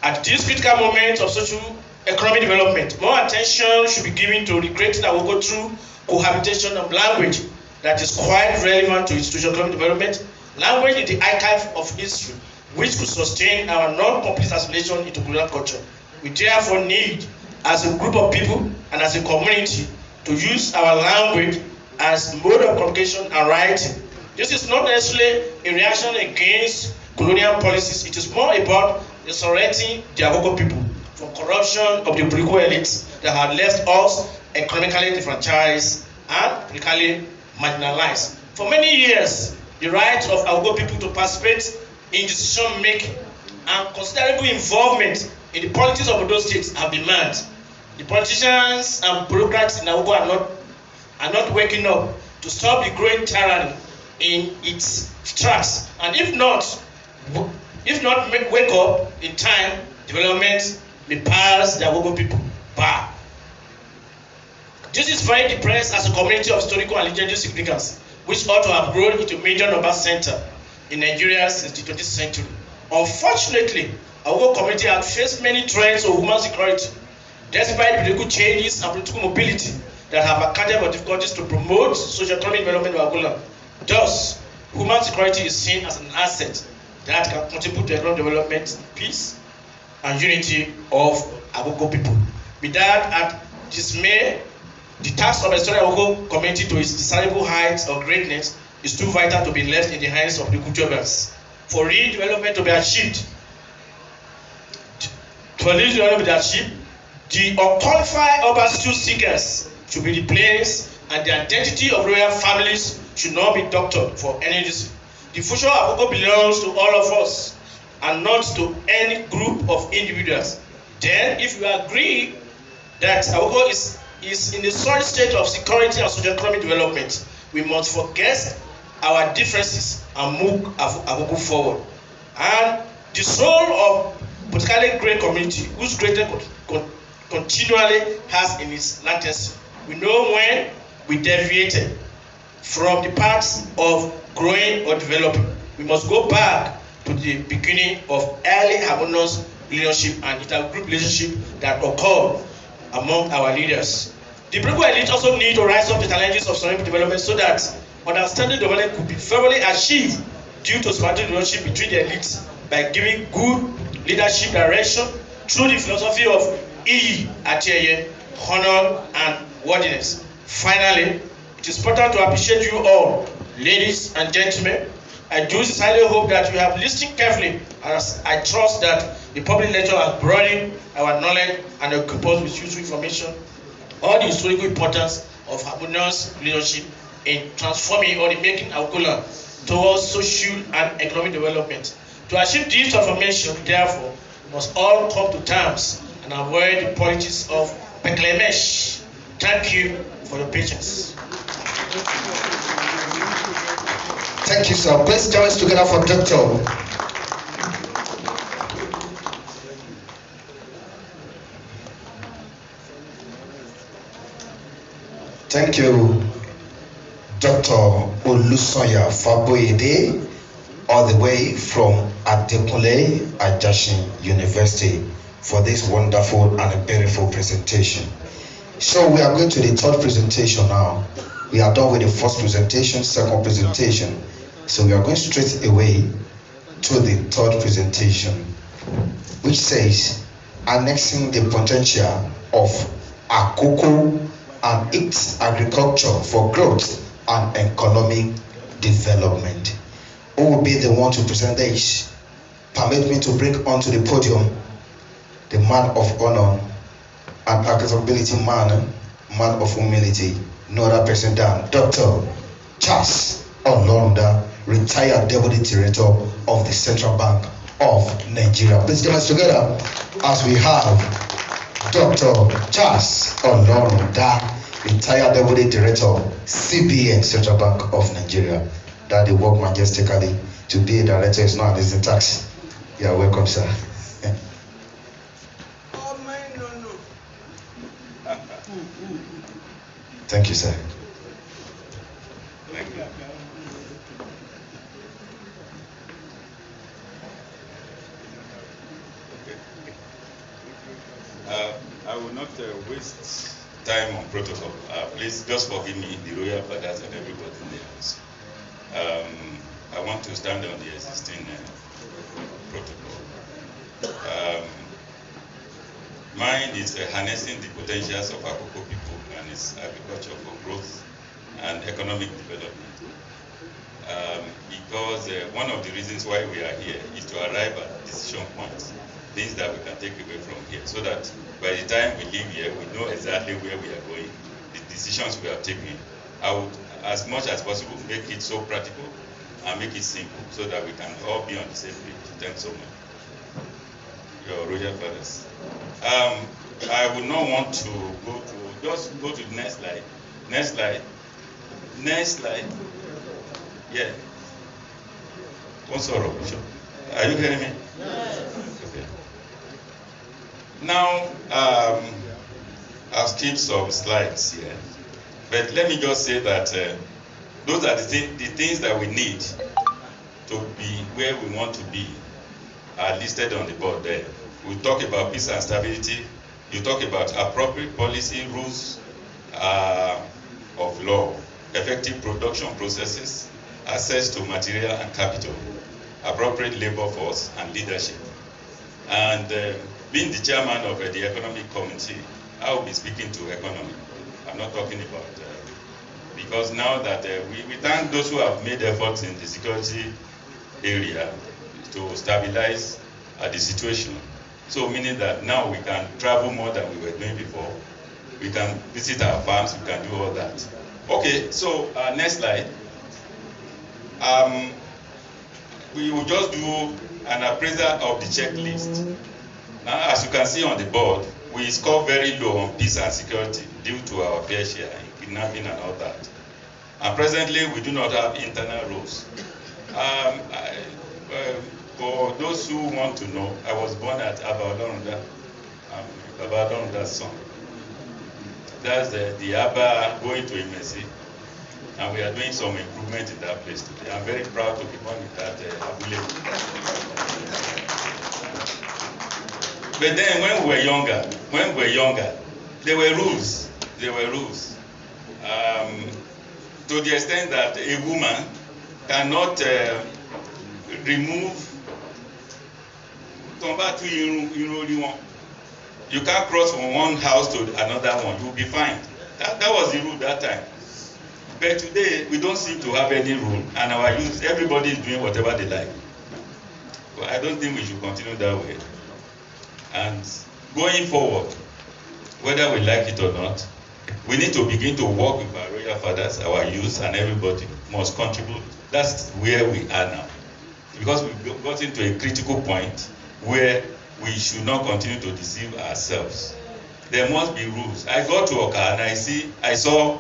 At this critical moment of socio-economic development, more attention should be given to recreating Akoko through cohabitation of language that is quite relevant to its socio-economic development. Language is the archive of history, which could sustain our non-complete assimilation into colonial culture. We therefore need, as a group of people and as a community, to use our language as mode of communication and writing. This is not necessarily a reaction against colonial policies. It is more about resurrecting the Akoko people from corruption of the political elites that have left us economically disenfranchised and politically marginalized. For many years, the right of Akoko people to participate in decision making and considerable involvement in the politics of those states have been met. The politicians and bureaucrats in Akoko are not waking up to stop the growing tyranny in its tracks, and if not wake up in time, development may pass the Akoko people by. This is very depressed as a community of historical and legendary significance, which ought to have grown into a major number center in Nigeria since the 20th century. Unfortunately, our community has faced many threats of human security, despite political changes and political mobility that have accounted for difficulties to promote socio-economic development of Angola. Thus, human security is seen as an asset that can contribute to economic development, peace, and unity of Akoko people. With that at dismay, the task of restoring Akoko community to its desirable heights of greatness is too vital to be left in the hands of the culturals. For real development to be achieved, the unqualified urban skill seekers should be replaced, and the identity of royal families should not be doctored for any reason. The future of Akoko belongs to all of us and not to any group of individuals. Then, if you agree that Akoko is in a solid state of security and socio-economic development, we must forget our differences and move Akoko forward. And the soul of politically great community, whose greatness continually has in its latency. We know when we deviated from the paths of growing or developing. We must go back to the beginning of early harmonious leadership and intergroup relationship that occurred among our leaders. The political elite also need to rise up to the challenges of sustainable development so that understanding development could be favorably achieved due to smart leadership between the elites by giving good leadership direction through the philosophy of Iyi Atiyeye, honor and worthiness. Finally, it is important to appreciate you all, ladies and gentlemen. I do sincerely hope that you have listened carefully, as I trust that the public lecture has broadened our knowledge and equipped us with useful information on the historical importance of harmonious leadership in transforming or in making Angola towards social and economic development. To achieve this transformation, therefore, we must all come to terms and avoid the politics of peklemesh. Thank you for your patience. Thank you, sir. Please join us together for Dr. Thank you, Dr. Olusoya Faboyede, all the way from Adekunle Ajashin University, for this wonderful and beautiful presentation. So we are going to the third presentation now. We are done with the first presentation, second presentation. So we are going straight away to the third presentation, which says annexing the potential of Akoko and its agriculture for growth and economic development. Who will be the one to present this? Permit me to bring onto the podium the man of honor and accountability man of humility, no other person than Dr. Charles Olonda, retired Deputy Director of the Central Bank of Nigeria. Please join us together as we have Dr. Charles Olonda, retired Deputy Director, CBN, Central Bank of Nigeria. That they work majestically. To be a director is not as a tax. You are welcome, sir. Thank you, sir. waste time on protocol. Please just forgive me, the royal fathers and everybody in the house. I want to stand on the existing protocol. Mine is harnessing the potentials of Akoko people and its agriculture for growth and economic development. Because one of the reasons why we are here is to arrive at decision points, things that we can take away from here, so that by the time we leave here, we know exactly where we are going, the decisions we are taking. I would, as much as possible, make it so practical and make it simple, so that we can all be on the same page. Thanks so much. Your royal fathers. I would not want to just go to the next slide. Next slide. Next slide. Yeah. What's all right? Are you hearing me? Yes. Okay. Now, I've skipped some slides here, but let me just say that those are the things that we need to be where we want to be are listed on the board there. We talk about peace and stability. You talk about appropriate policy, rules of law, effective production processes, access to material and capital, appropriate labor force, and leadership. And being the chairman of the economic committee, I will be speaking to economy. I'm not talking about, because now that we thank those who have made efforts in the security area to stabilize the situation. So meaning that now we can travel more than we were doing before. We can visit our farms, we can do all that. Okay, so next slide. We will just do an appraisal of the checklist. Now, as you can see on the board, we score very low on peace and security due to our fair share in kidnapping and all that. And presently, we do not have internal rules. For those who want to know, I was born at Abaolorunda. I'm Abaolorunda's son. That's the Aba going to Imesi. And we are doing some improvement in that place today. I'm very proud to be born in that Abule. But then when we were younger, there were rules. There were rules. To the extent that a woman cannot remove. You can't cross from one house to another one. You'll be fined. That was the rule that time. But today, we don't seem to have any rule, and our youth, everybody is doing whatever they like. But I don't think we should continue that way. And going forward, whether we like it or not, we need to begin to work with our royal fathers, our youth, and everybody must contribute. That's where we are now. Because we've gotten to a critical point where we should not continue to deceive ourselves. There must be rules. I got to Oka and I saw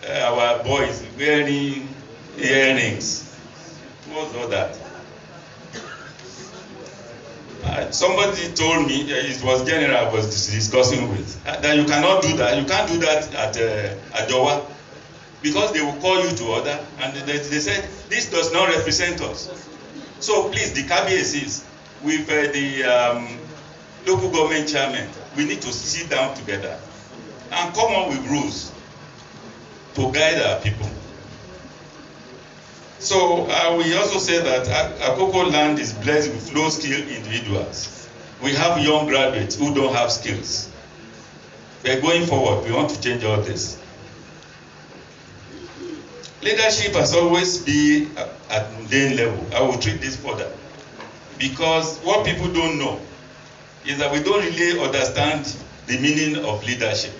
our boys wearing earrings. What's all that? Somebody told me, it was general I was discussing with, that you cannot do that. You can't do that at Ajowa, because they will call you to order, and they said, this does not represent us. So please, the KBACs, with the local government chairman, we need to sit down together and come up with rules to guide our people. So we also say that Akoko land is blessed with low-skilled individuals. We have young graduates who don't have skills. But going forward, we want to change all this. Leadership has always been at mundane level. I will treat this further. Because what people don't know is that we don't really understand the meaning of leadership.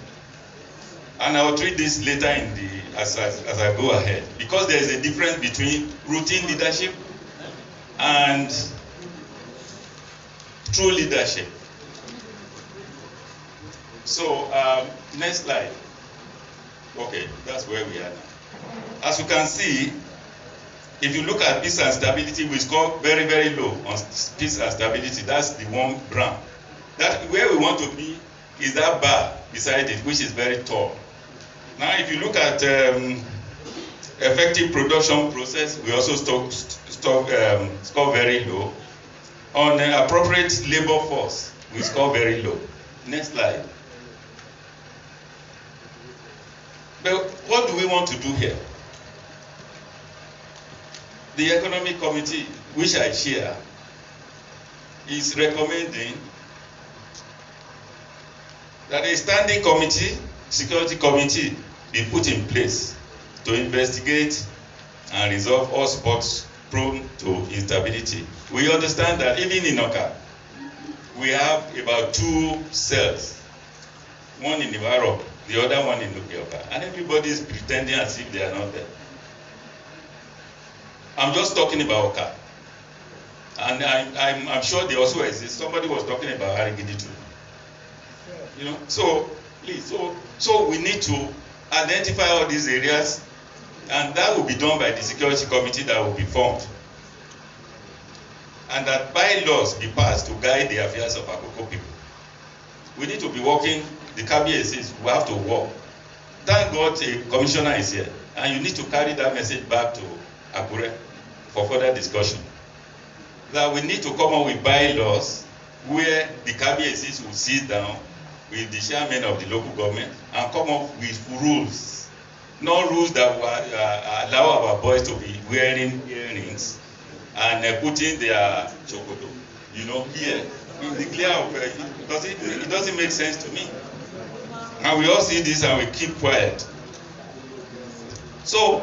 And I will treat this later in as I go ahead. Because there is a difference between routine leadership and true leadership. So, next slide. Okay, that's where we are now. As you can see, if you look at peace and stability, we score very, very low on peace and stability. That's the one brown. That where we want to be is that bar beside it, which is very tall. Now, if you look at effective production process, we also score very low. On appropriate labor force, we score very low. Next slide. what do we want to do here? The Economic Committee, which I chair, is recommending that a standing committee, security committee, be put in place to investigate and resolve all spots prone to instability. We understand that even in Oka, we have about 2 cells, one in Ibarok, the other one in Oka, and everybody is pretending as if they are not there. I'm just talking about Oka, and I'm sure they also exist. Somebody was talking about Arigidi too. You know, so please, so we need to identify all these areas, and that will be done by the security committee that will be formed, and that bylaws be passed to guide the affairs of Akoko people. We need to be working. The cabinet says we have to work. Thank God a commissioner is here, and you need to carry that message back to Akure for further discussion. That we need to come up with bylaws where the cabinet will sit down with the chairman of the local government and come up with rules, not rules that will allow our boys to be wearing earrings and putting their chocolate, you know, here in the clear of because it doesn't make sense to me. And we all see this and we keep quiet. So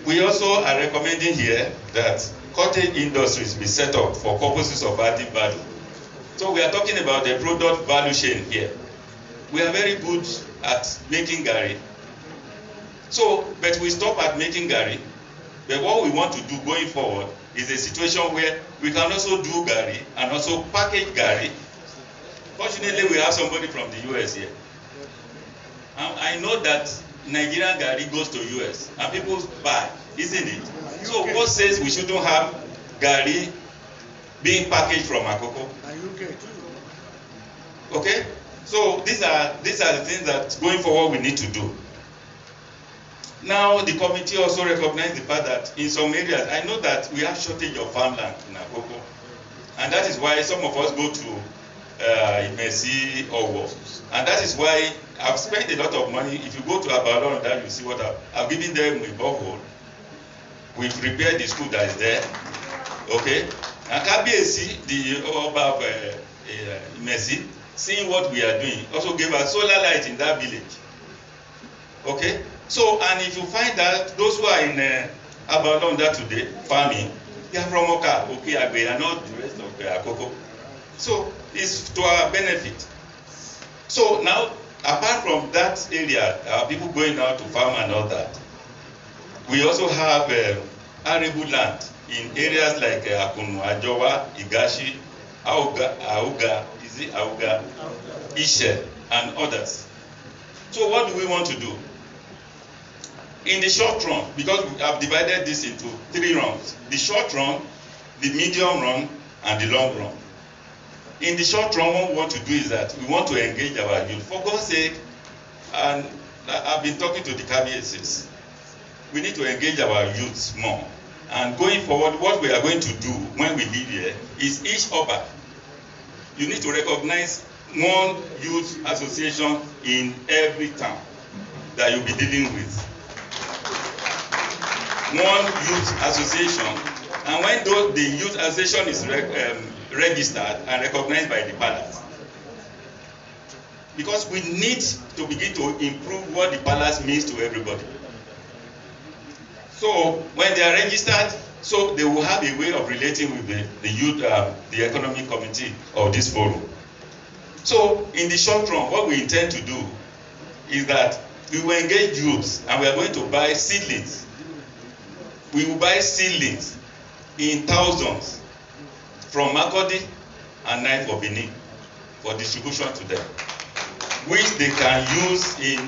we also are recommending here that cottage industries be set up for purposes of adding value. So we are talking about the product value chain here. We are very good at making gari. So, but we stop at making gari. But what we want to do going forward is a situation where we can also do gari and also package gari. Fortunately, we have somebody from the US here. I know that Nigerian gari goes to US and people buy, isn't it? So what says we shouldn't have gari being packaged from Akoko? Okay? So these are the things that going forward we need to do. Now the committee also recognized the fact that in some areas, I know that we have shortage of farmland in Akoko, and that is why some of us go to Imesi or Wo. And that is why I've spent a lot of money. If you go to Abalon, that you see what I've given them a borehole. We've repaired the school that is there. Okay? And KBAC, the Oba of Imesi, seeing what we are doing, also gave us solar light in that village. Okay? So, and if you find that those who are in Abalon that today, farming, they are from Oka, Okiagbe, and not the rest of Akoko. So, it's to our benefit. So now, apart from that area, people going out to farm and all that, we also have arable land in areas like Akunu, Ajowa, Igashi, Auga, Ishe, and others. So what do we want to do? In the short run, because we have divided this into 3 runs, the short run, the medium run, and the long run. In the short run, what we want to do is that we want to engage our youth. For God's sake, and I've been talking to the cabinets, we need to engage our youths more. And going forward, what we are going to do when we leave here is each Oba, you need to recognize one youth association in every town that you'll be dealing with. One youth association, and when the youth association is registered and recognized by the palace, because we need to begin to improve what the palace means to everybody. So when they are registered, so they will have a way of relating with the youth, the economic committee of this forum. So in the short run, what we intend to do is that we will engage youths and we are going to buy seedlings. We will buy seedlings in thousands from Makodi and Knife of Benin for distribution to them, which they can use in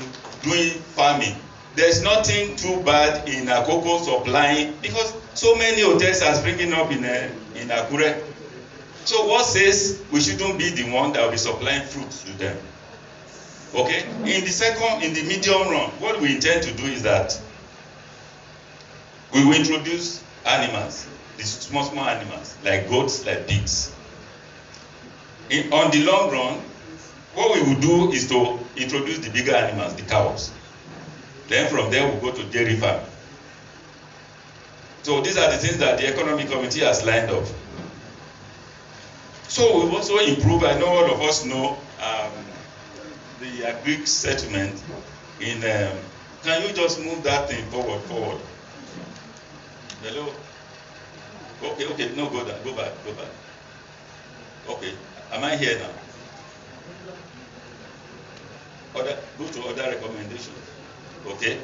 doing farming. There's nothing too bad in Akoko supplying, because so many hotels are springing up in Akure. So what says we shouldn't be the one that will be supplying fruits to them? Okay? In the medium run, what we intend to do is that we will introduce animals, the small animals, like goats, like pigs. On the long run, what we will do is to introduce the bigger animals, the cows. Then from there we'll go to dairy farm. So these are the things that the economic committee has lined up. So we've also improved, I know all of us know the agric settlement in, can you just move that thing forward? Hello? Okay, no, go down, go back. Okay, am I here now? Go to other recommendations. Okay.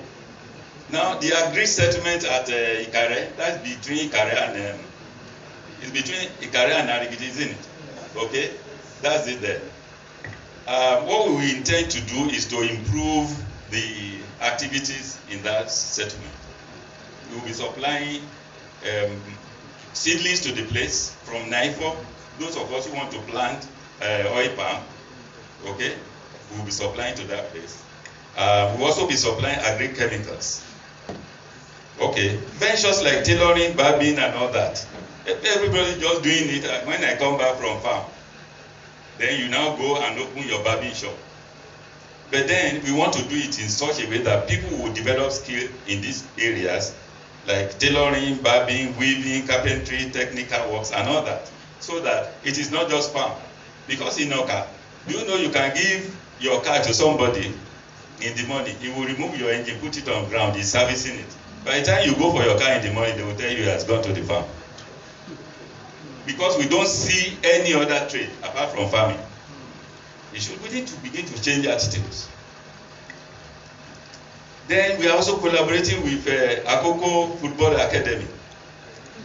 Now the agri settlement at Ikare, that's between Ikare and it's between Ikare and Arigidi, isn't it? Okay, that's it there. What we intend to do is to improve the activities in that settlement. We will be supplying seedlings to the place from NIFO. Those of us who want to plant oil palm, okay, we will be supplying to that place. We will also be supplying agri-chemicals. Okay, ventures like tailoring, barbing, and all that. Everybody just doing it. When I come back from farm, then you now go and open your barbing shop. But then we want to do it in such a way that people will develop skill in these areas, like tailoring, barbing, weaving, carpentry, technical works, and all that, so that it is not just farm. Because in Oka, do you know you can give your car to somebody in the morning, he will remove your engine, put it on ground, he's servicing it. By the time you go for your car in the morning, they will tell you he has gone to the farm. Because we don't see any other trade apart from farming. We need to begin to change attitudes. Then we are also collaborating with Akoko Football Academy.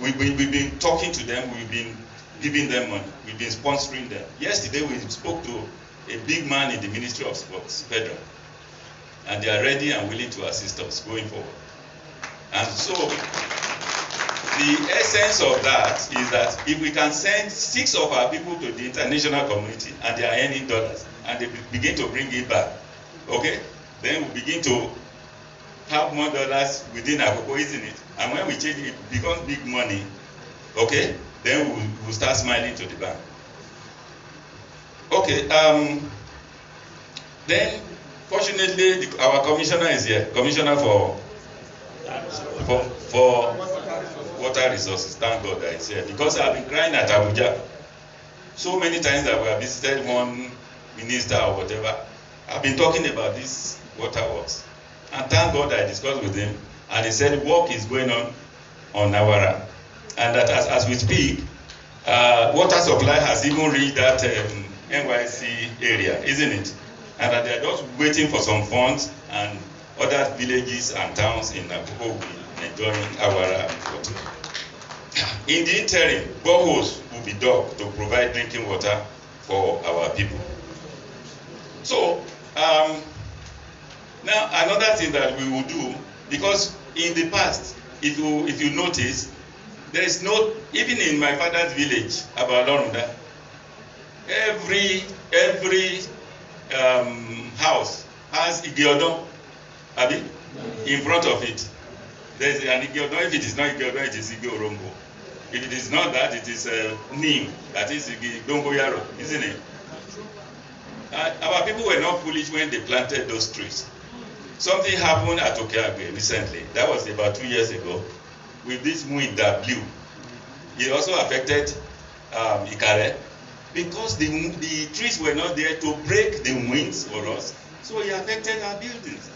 We've been talking to them, we've been giving them money, we've been sponsoring them. Yesterday we spoke to a big man in the Ministry of Sports, Federal, and they are ready and willing to assist us going forward. And so the essence of that is that if we can send 6 of our people to the international community and they are earning dollars and they begin to bring it back, okay, then we begin to have more dollars within Akoko, isn't it? And when we change it, it becomes big money, okay, then we'll start smiling to the bank. Okay, then fortunately our commissioner is here, commissioner for water resources. Thank God that he's here, because I've been crying at Abuja so many times that we have visited one minister or whatever. I've been talking about this water works, and thank God I discussed with him, and he said work is going on Nawara, and that as we speak, water supply has even reached that NYC area, isn't it? And that they are just waiting for some funds, and other villages and towns in Akoko will be enjoying Awara water. In the interim, boreholes will be dug to provide drinking water for our people. So, now another thing that we will do, because in the past, if you notice, there is no, even in my father's village, Abalorunda, every house has Igiodon, Abi, in front of it. There is an Igiodon. If it is not Igiodon, it is Igiorombo. If it is not that, it is Neem, that is Dongoyaro, isn't it? Our people were not foolish when they planted those trees. Something happened at Okeagbe recently. That was about 2 years ago, with this wind that blew. It also affected Ikare, because the trees were not there to break the winds for us, so it affected our buildings.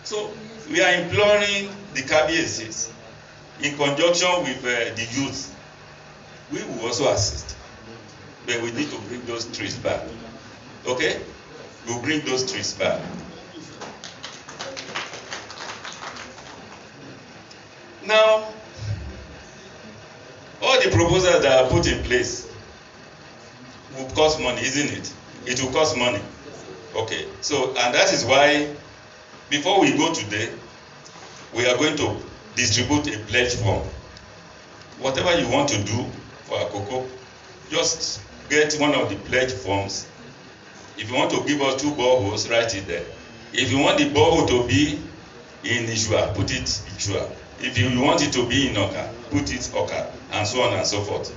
So we are imploring the KBACs, in conjunction with the youth, we will also assist, but we need to bring those trees back. Okay? We'll bring those trees back. Now, all the proposals that are put in place will cost money, isn't it? It will cost money. Okay, so, and that is why, before we go today, we are going to distribute a pledge form. Whatever you want to do for Akoko, just get one of the pledge forms. If you want to give us 2 boreholes, write it there. If you want the borehole to be in Ishua, put it Ishua. If you want it to be in Oka, put it Oka, and so on and so forth.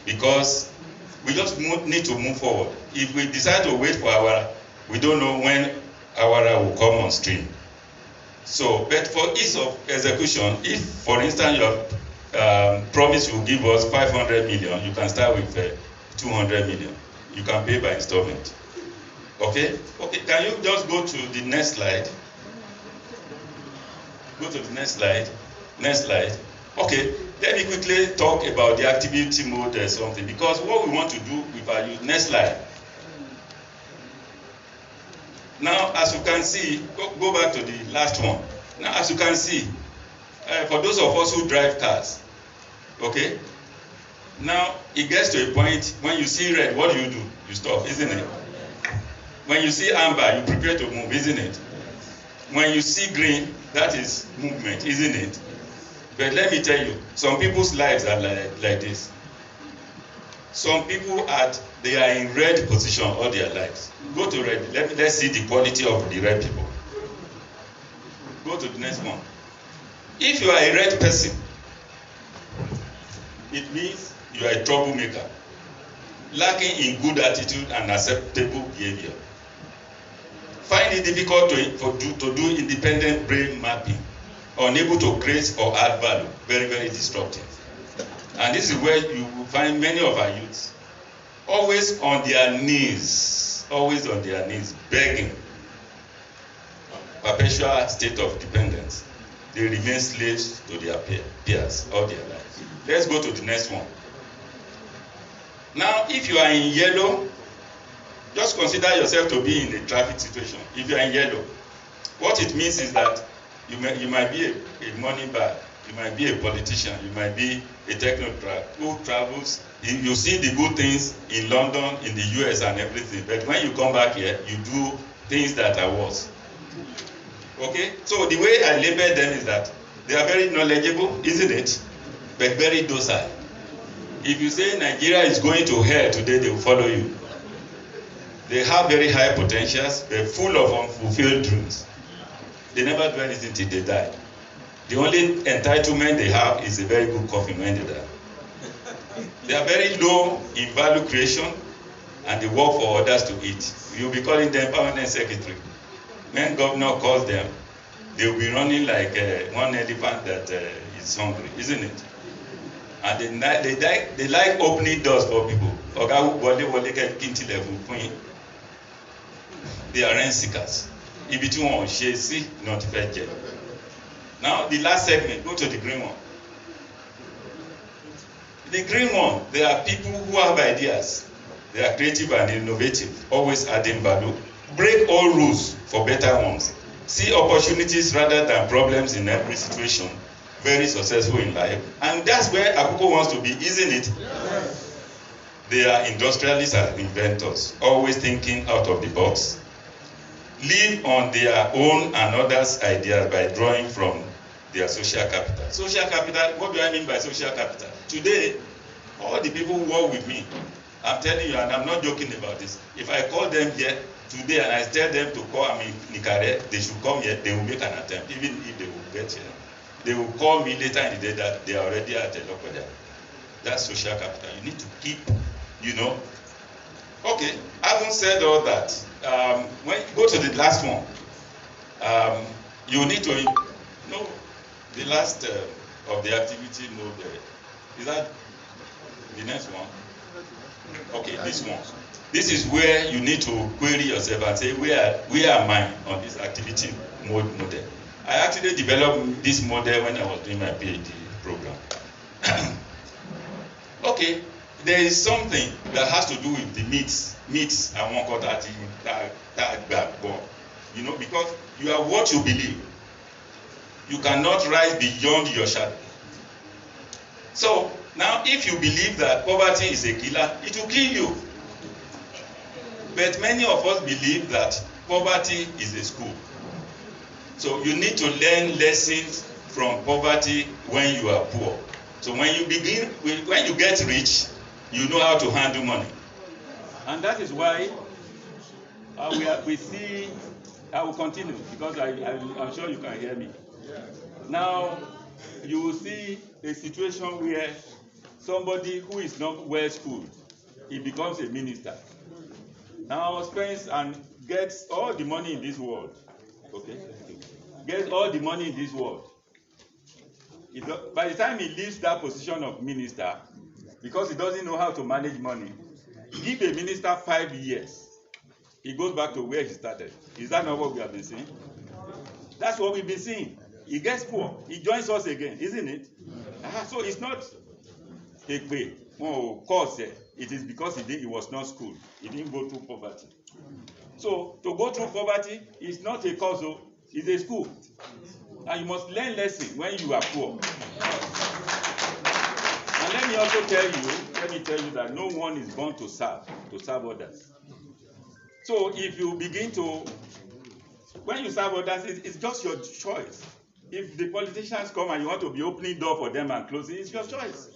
Because we just need to move forward. If we decide to wait for Awara, we don't know when Awara will come on stream. So, but for ease of execution, if, for instance, you have promised you will give us 500 million, you can start with 200 million. You can pay by installment. Okay? Okay, can you just go to the next slide? Go to the next slide. Next slide. Okay, let me quickly talk about the activity mode or something, because what we want to do with our youth. Next slide. Now, as you can see, go back to the last one. Now, as you can see, for those of us who drive cars, okay, now it gets to a point when you see red, what do? You stop, isn't it? When you see amber, you prepare to move, isn't it? When you see green, that is movement, isn't it? But let me tell you, some people's lives are like this. Some people they are in red position all their lives. Go to red. Let's see the quality of the red people. Go to the next one. If you are a red person, it means you are a troublemaker, lacking in good attitude and acceptable behavior. Find it difficult to do independent brain mapping, unable to create or add value, very, very destructive. And this is where you will find many of our youths always on their knees, begging, perpetual state of dependence. They remain slaves to their peers all their lives. Let's go to the next one. Now, if you are in yellow, just consider yourself to be in a traffic situation. If you are in yellow, what it means is that you might be a money bag, you might be a politician, you might be a technocrat who travels. You see the good things in London, in the US and everything, but when you come back here, you do things that are worse. Okay? So the way I label them is that they are very knowledgeable, isn't it? But very docile. If you say Nigeria is going to hell today, they will follow you. They have very high potentials, they're full of unfulfilled dreams. They never do anything till they die. The only entitlement they have is a very good coffin when they die. They are very low in value creation and they work for others to eat. You'll be calling them permanent secretary. When governor calls them, they will be running like one elephant that is hungry, isn't it? And they like opening doors for people. They are rent seekers. Now the last segment, go to the green one. The green one, there are people who have ideas. They are creative and innovative, always adding value. Break all rules for better ones. See opportunities rather than problems in every situation. Very successful in life. And that's where Akoko wants to be, isn't it? Yes. They are industrialists and inventors, always thinking out of the box. Live on their own and others' ideas by drawing from their social capital. Social capital, what do I mean by social capital? Today, all the people who work with me, I'm telling you, and I'm not joking about this, if I call them here today and I tell them to call me Nikare, they should come here, they will make an attempt, even if they will get here. They will call me later in the day that they are already at a local there. That's social capital. You need to keep, Okay, having said all that, when you go to the last one, you need to know the last of the activity mode. Is that the next one? Okay, this one. This is where you need to query yourself and say, where am I on this activity mode model? I actually developed this model when I was doing my PhD program. Okay, there is something that has to do with the myths. I won't call that because you are what you believe. You cannot rise beyond your shadow. So now, if you believe that poverty is a killer, it will kill you. But many of us believe that poverty is a school. So you need to learn lessons from poverty when you are poor. So when you get rich, you know how to handle money. And that is why we see, I will continue because I'm sure you can hear me. Now, you will see a situation where somebody who is not well schooled, he becomes a minister. Now spends and gets all the money in this world. Okay? gets all the money in this world. By the time he leaves that position of minister, because he doesn't know how to manage money, give a minister 5 years, he goes back to where he started. Is that not what we have been seeing? That's what we've been seeing. He gets poor, he joins us again, isn't it? So it's not a way. Oh, of course, it is because he was not schooled. He didn't go through poverty. So to go through poverty is not a cause, it's a school. And you must learn lessons when you are poor. And let me also tell you that no one is born to serve others. So if you begin to, when you serve others, it's just your choice. If the politicians come and you want to be opening door for them and closing, it's your choice.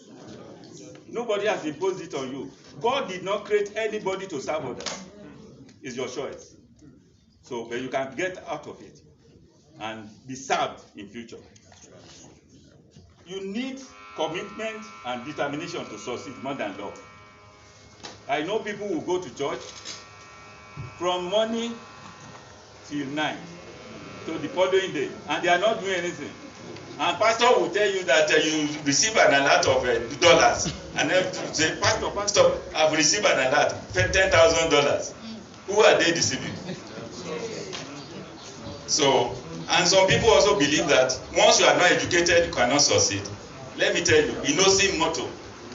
Nobody has imposed it on you. God did not create anybody to serve others. It's your choice. So, but you can get out of it and be served in future. You need commitment and determination to succeed more than love. I know people who go to church from morning till night to the following day, and they are not doing anything. And pastor will tell you that you receive an alert of dollars, and then you say, Pastor, I've received an alert, $10,000. Who are they deceiving? So, and some people also believe that once you are not educated, you cannot succeed. Let me tell you, Inosim Moto,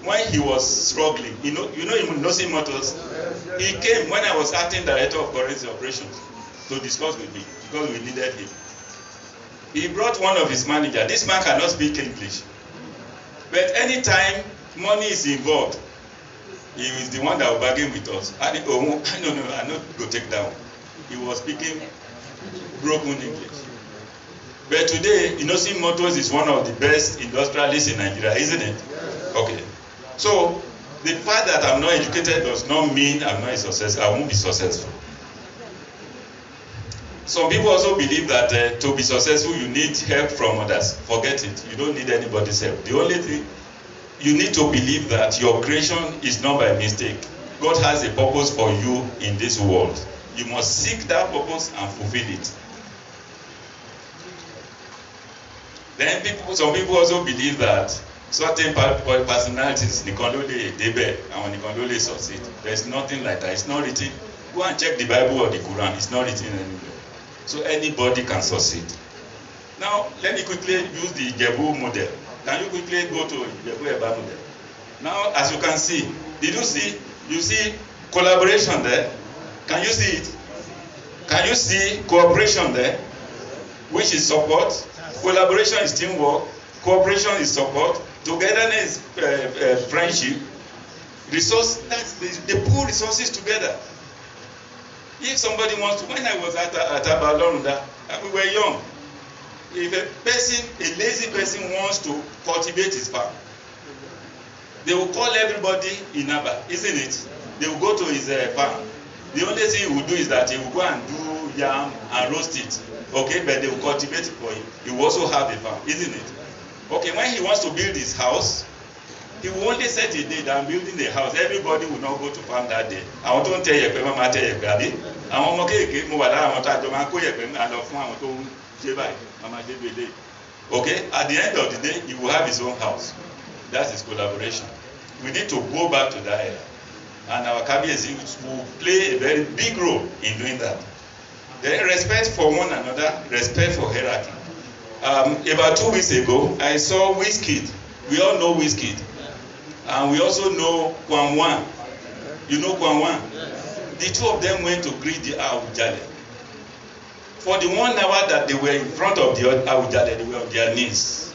when he was struggling, you know Inosim Motos, he came when I was acting director of currency operations to discuss with me because we needed him. He brought one of his managers. This man cannot speak English. But anytime money is involved, he is the one that will bargain with us. And no, I'm not going to take down. He was speaking broken English. But today, Inosim Motors is one of the best industrialists in Nigeria, isn't it? Okay. So, the fact that I'm not educated does not mean I'm not a success. I won't be successful. Some people also believe that to be successful, you need help from others. Forget it. You don't need anybody's help. The only thing, you need to believe that your creation is not by mistake. God has a purpose for you in this world. You must seek that purpose and fulfill it. Then some people also believe that certain personalities, succeed. There's nothing like that. It's not written. Go and check the Bible or the Quran. It's not written anywhere. So anybody can succeed. Now, let me quickly use the Jebu model. Can you quickly go to Jebu Eba model? Now, as you can see, you see collaboration there? Can you see it? Can you see cooperation there? Which is support. Collaboration is teamwork. Cooperation is support. Togetherness is friendship. They pull resources together. If somebody wants to, when I was at Abalonda, we were young. If a lazy person wants to cultivate his farm, they will call everybody in Aba, isn't it? They will go to his farm. The only thing he will do is that he will go and do yam and roast it. Okay, but they will cultivate it for him. He will also have a farm, isn't it? Okay, when he wants to build his house, he will only set a day that I'm building the house. Everybody will not go to farm that day. Àwọn tó ń tẹ yẹ̀pẹ̀ máa máa tẹ yẹ̀pẹ̀ àbí? Àwọn ọmọ kéèké mo wà lára àwọn tó àjọ máa kó yẹ̀pẹ̀ máa lọ fún àwọn tó ń ṣe báyìí. Máa máa ṣe gbèdé. Okay, at the end of the day, he will have his own house. That's his collaboration. We need to go back to that era. And our Kabiyesi will play a very big role in doing that. Then respect for one another, respect for hierarchy. About 2 weeks ago, I saw Wizkid. We all know Wizkid. And we also know Kwanwan. You know Kwanwan? The two of them went to greet the Awujale. For the 1 hour that they were in front of the Awujale, they were on their knees.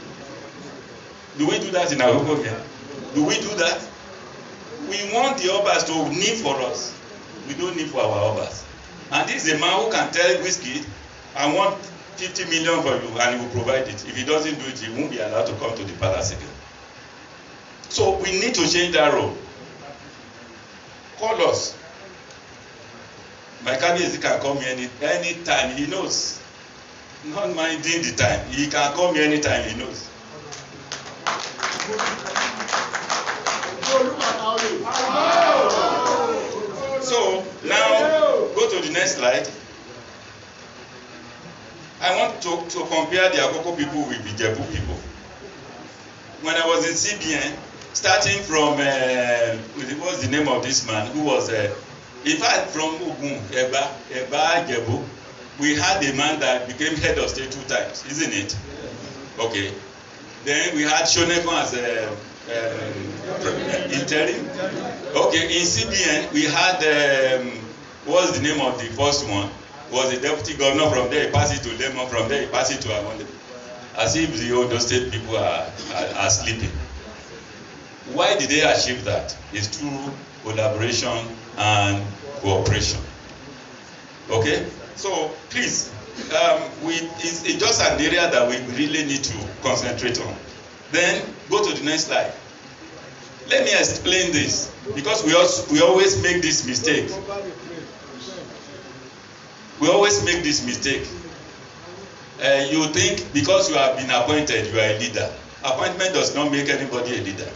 Do we do that in Akoko here? Do we do that? We want the Obas to kneel for us. We don't kneel for our Obas. And this is a man who can tell Wizkid, I want 50 million for you, and he will provide it. If he doesn't do it, he won't be allowed to come to the palace again. So we need to change that role. Call us. My Kabiyesi can call me anytime. He knows. Not minding the time. He can call me anytime. He knows. So now go to the next slide. I want to compare the Akoko people with the Jebu people. When I was in CBN, starting from, what's the name of this man who was, in fact, from Ogun, Eba Jebu, we had a man that became head of state 2 times, isn't it? Okay. Then we had Shonekon as interim. Okay, in CBN, we had, what's the name of the first one? Was the deputy governor. From there, he passed it to Lemon. From there, he passed it to Amonde. As if the Ondo State people are sleeping. Why did they achieve that? It's through collaboration and cooperation. Okay? So, please, it's just an area that we really need to concentrate on. Then, go to the next slide. Let me explain this, because we always make this mistake. We always make this mistake. You think because you have been appointed, you are a leader. Appointment does not make anybody a leader.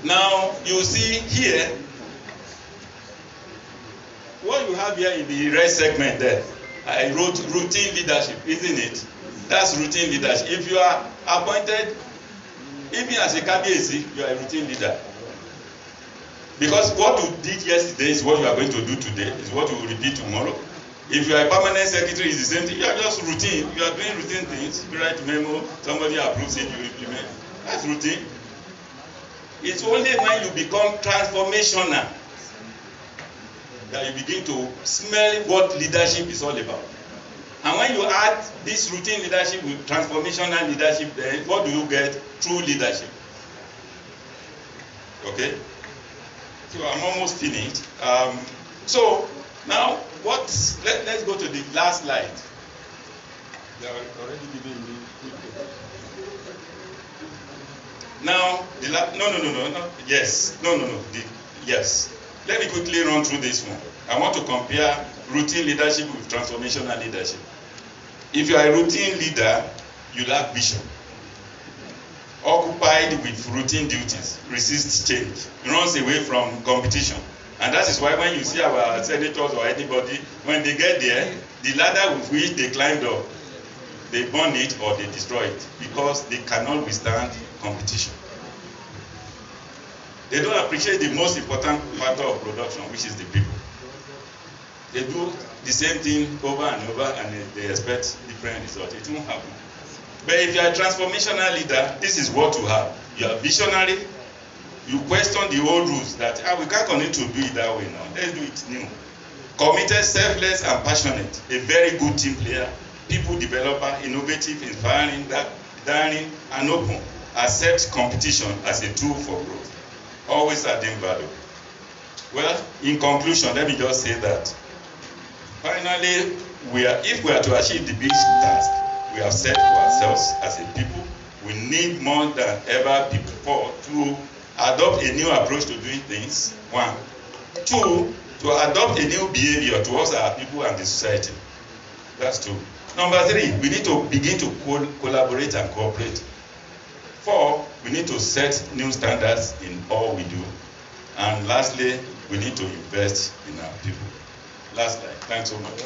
Now, you see here, what you have here in the red segment there, I wrote routine leadership, isn't it? That's routine leadership. If you are appointed, even as a KBAC, you are a routine leader. Because what you did yesterday is what you are going to do today, is what you will repeat tomorrow. If you are a permanent secretary, it's the same thing. You are just routine. You are doing routine things. You write memo, somebody approves it, you implement. That's routine. It's only when you become transformational that you begin to smell what leadership is all about. And when you add this routine leadership with transformational leadership, then what do you get? True leadership. Okay? So I'm almost finished. So now, let's go to the last slide. They are already giving me. Now, no. Yes, no. Yes. Let me quickly run through this one. I want to compare routine leadership with transformational leadership. If you are a routine leader, you lack vision. Occupied with routine duties, resists change, runs away from competition. And that is why when you see our senators or anybody, when they get there, the ladder with which they climbed up, they burn it or they destroy it because they cannot withstand competition. They don't appreciate the most important factor of production, which is the people. They do the same thing over and over and they expect different results. It won't happen. But if you are a transformational leader, this is what you have. You are visionary. You question the old rules that we can't continue to do it that way now. Let's do it new. Committed, selfless, and passionate. A very good team player. People developer, innovative, inspiring, daring, and open. Accept competition as a tool for growth. Always adding value. Well, in conclusion, let me just say that finally, if we are to achieve the big task we have set for ourselves as a people, we need more than ever before to adopt a new approach to doing things. 1. 2, to adopt a new behavior towards our people and the society. That's 2. Number 3, we need to begin to collaborate and cooperate. 4, we need to set new standards in all we do. And lastly, we need to invest in our people. Last slide. Thanks so much.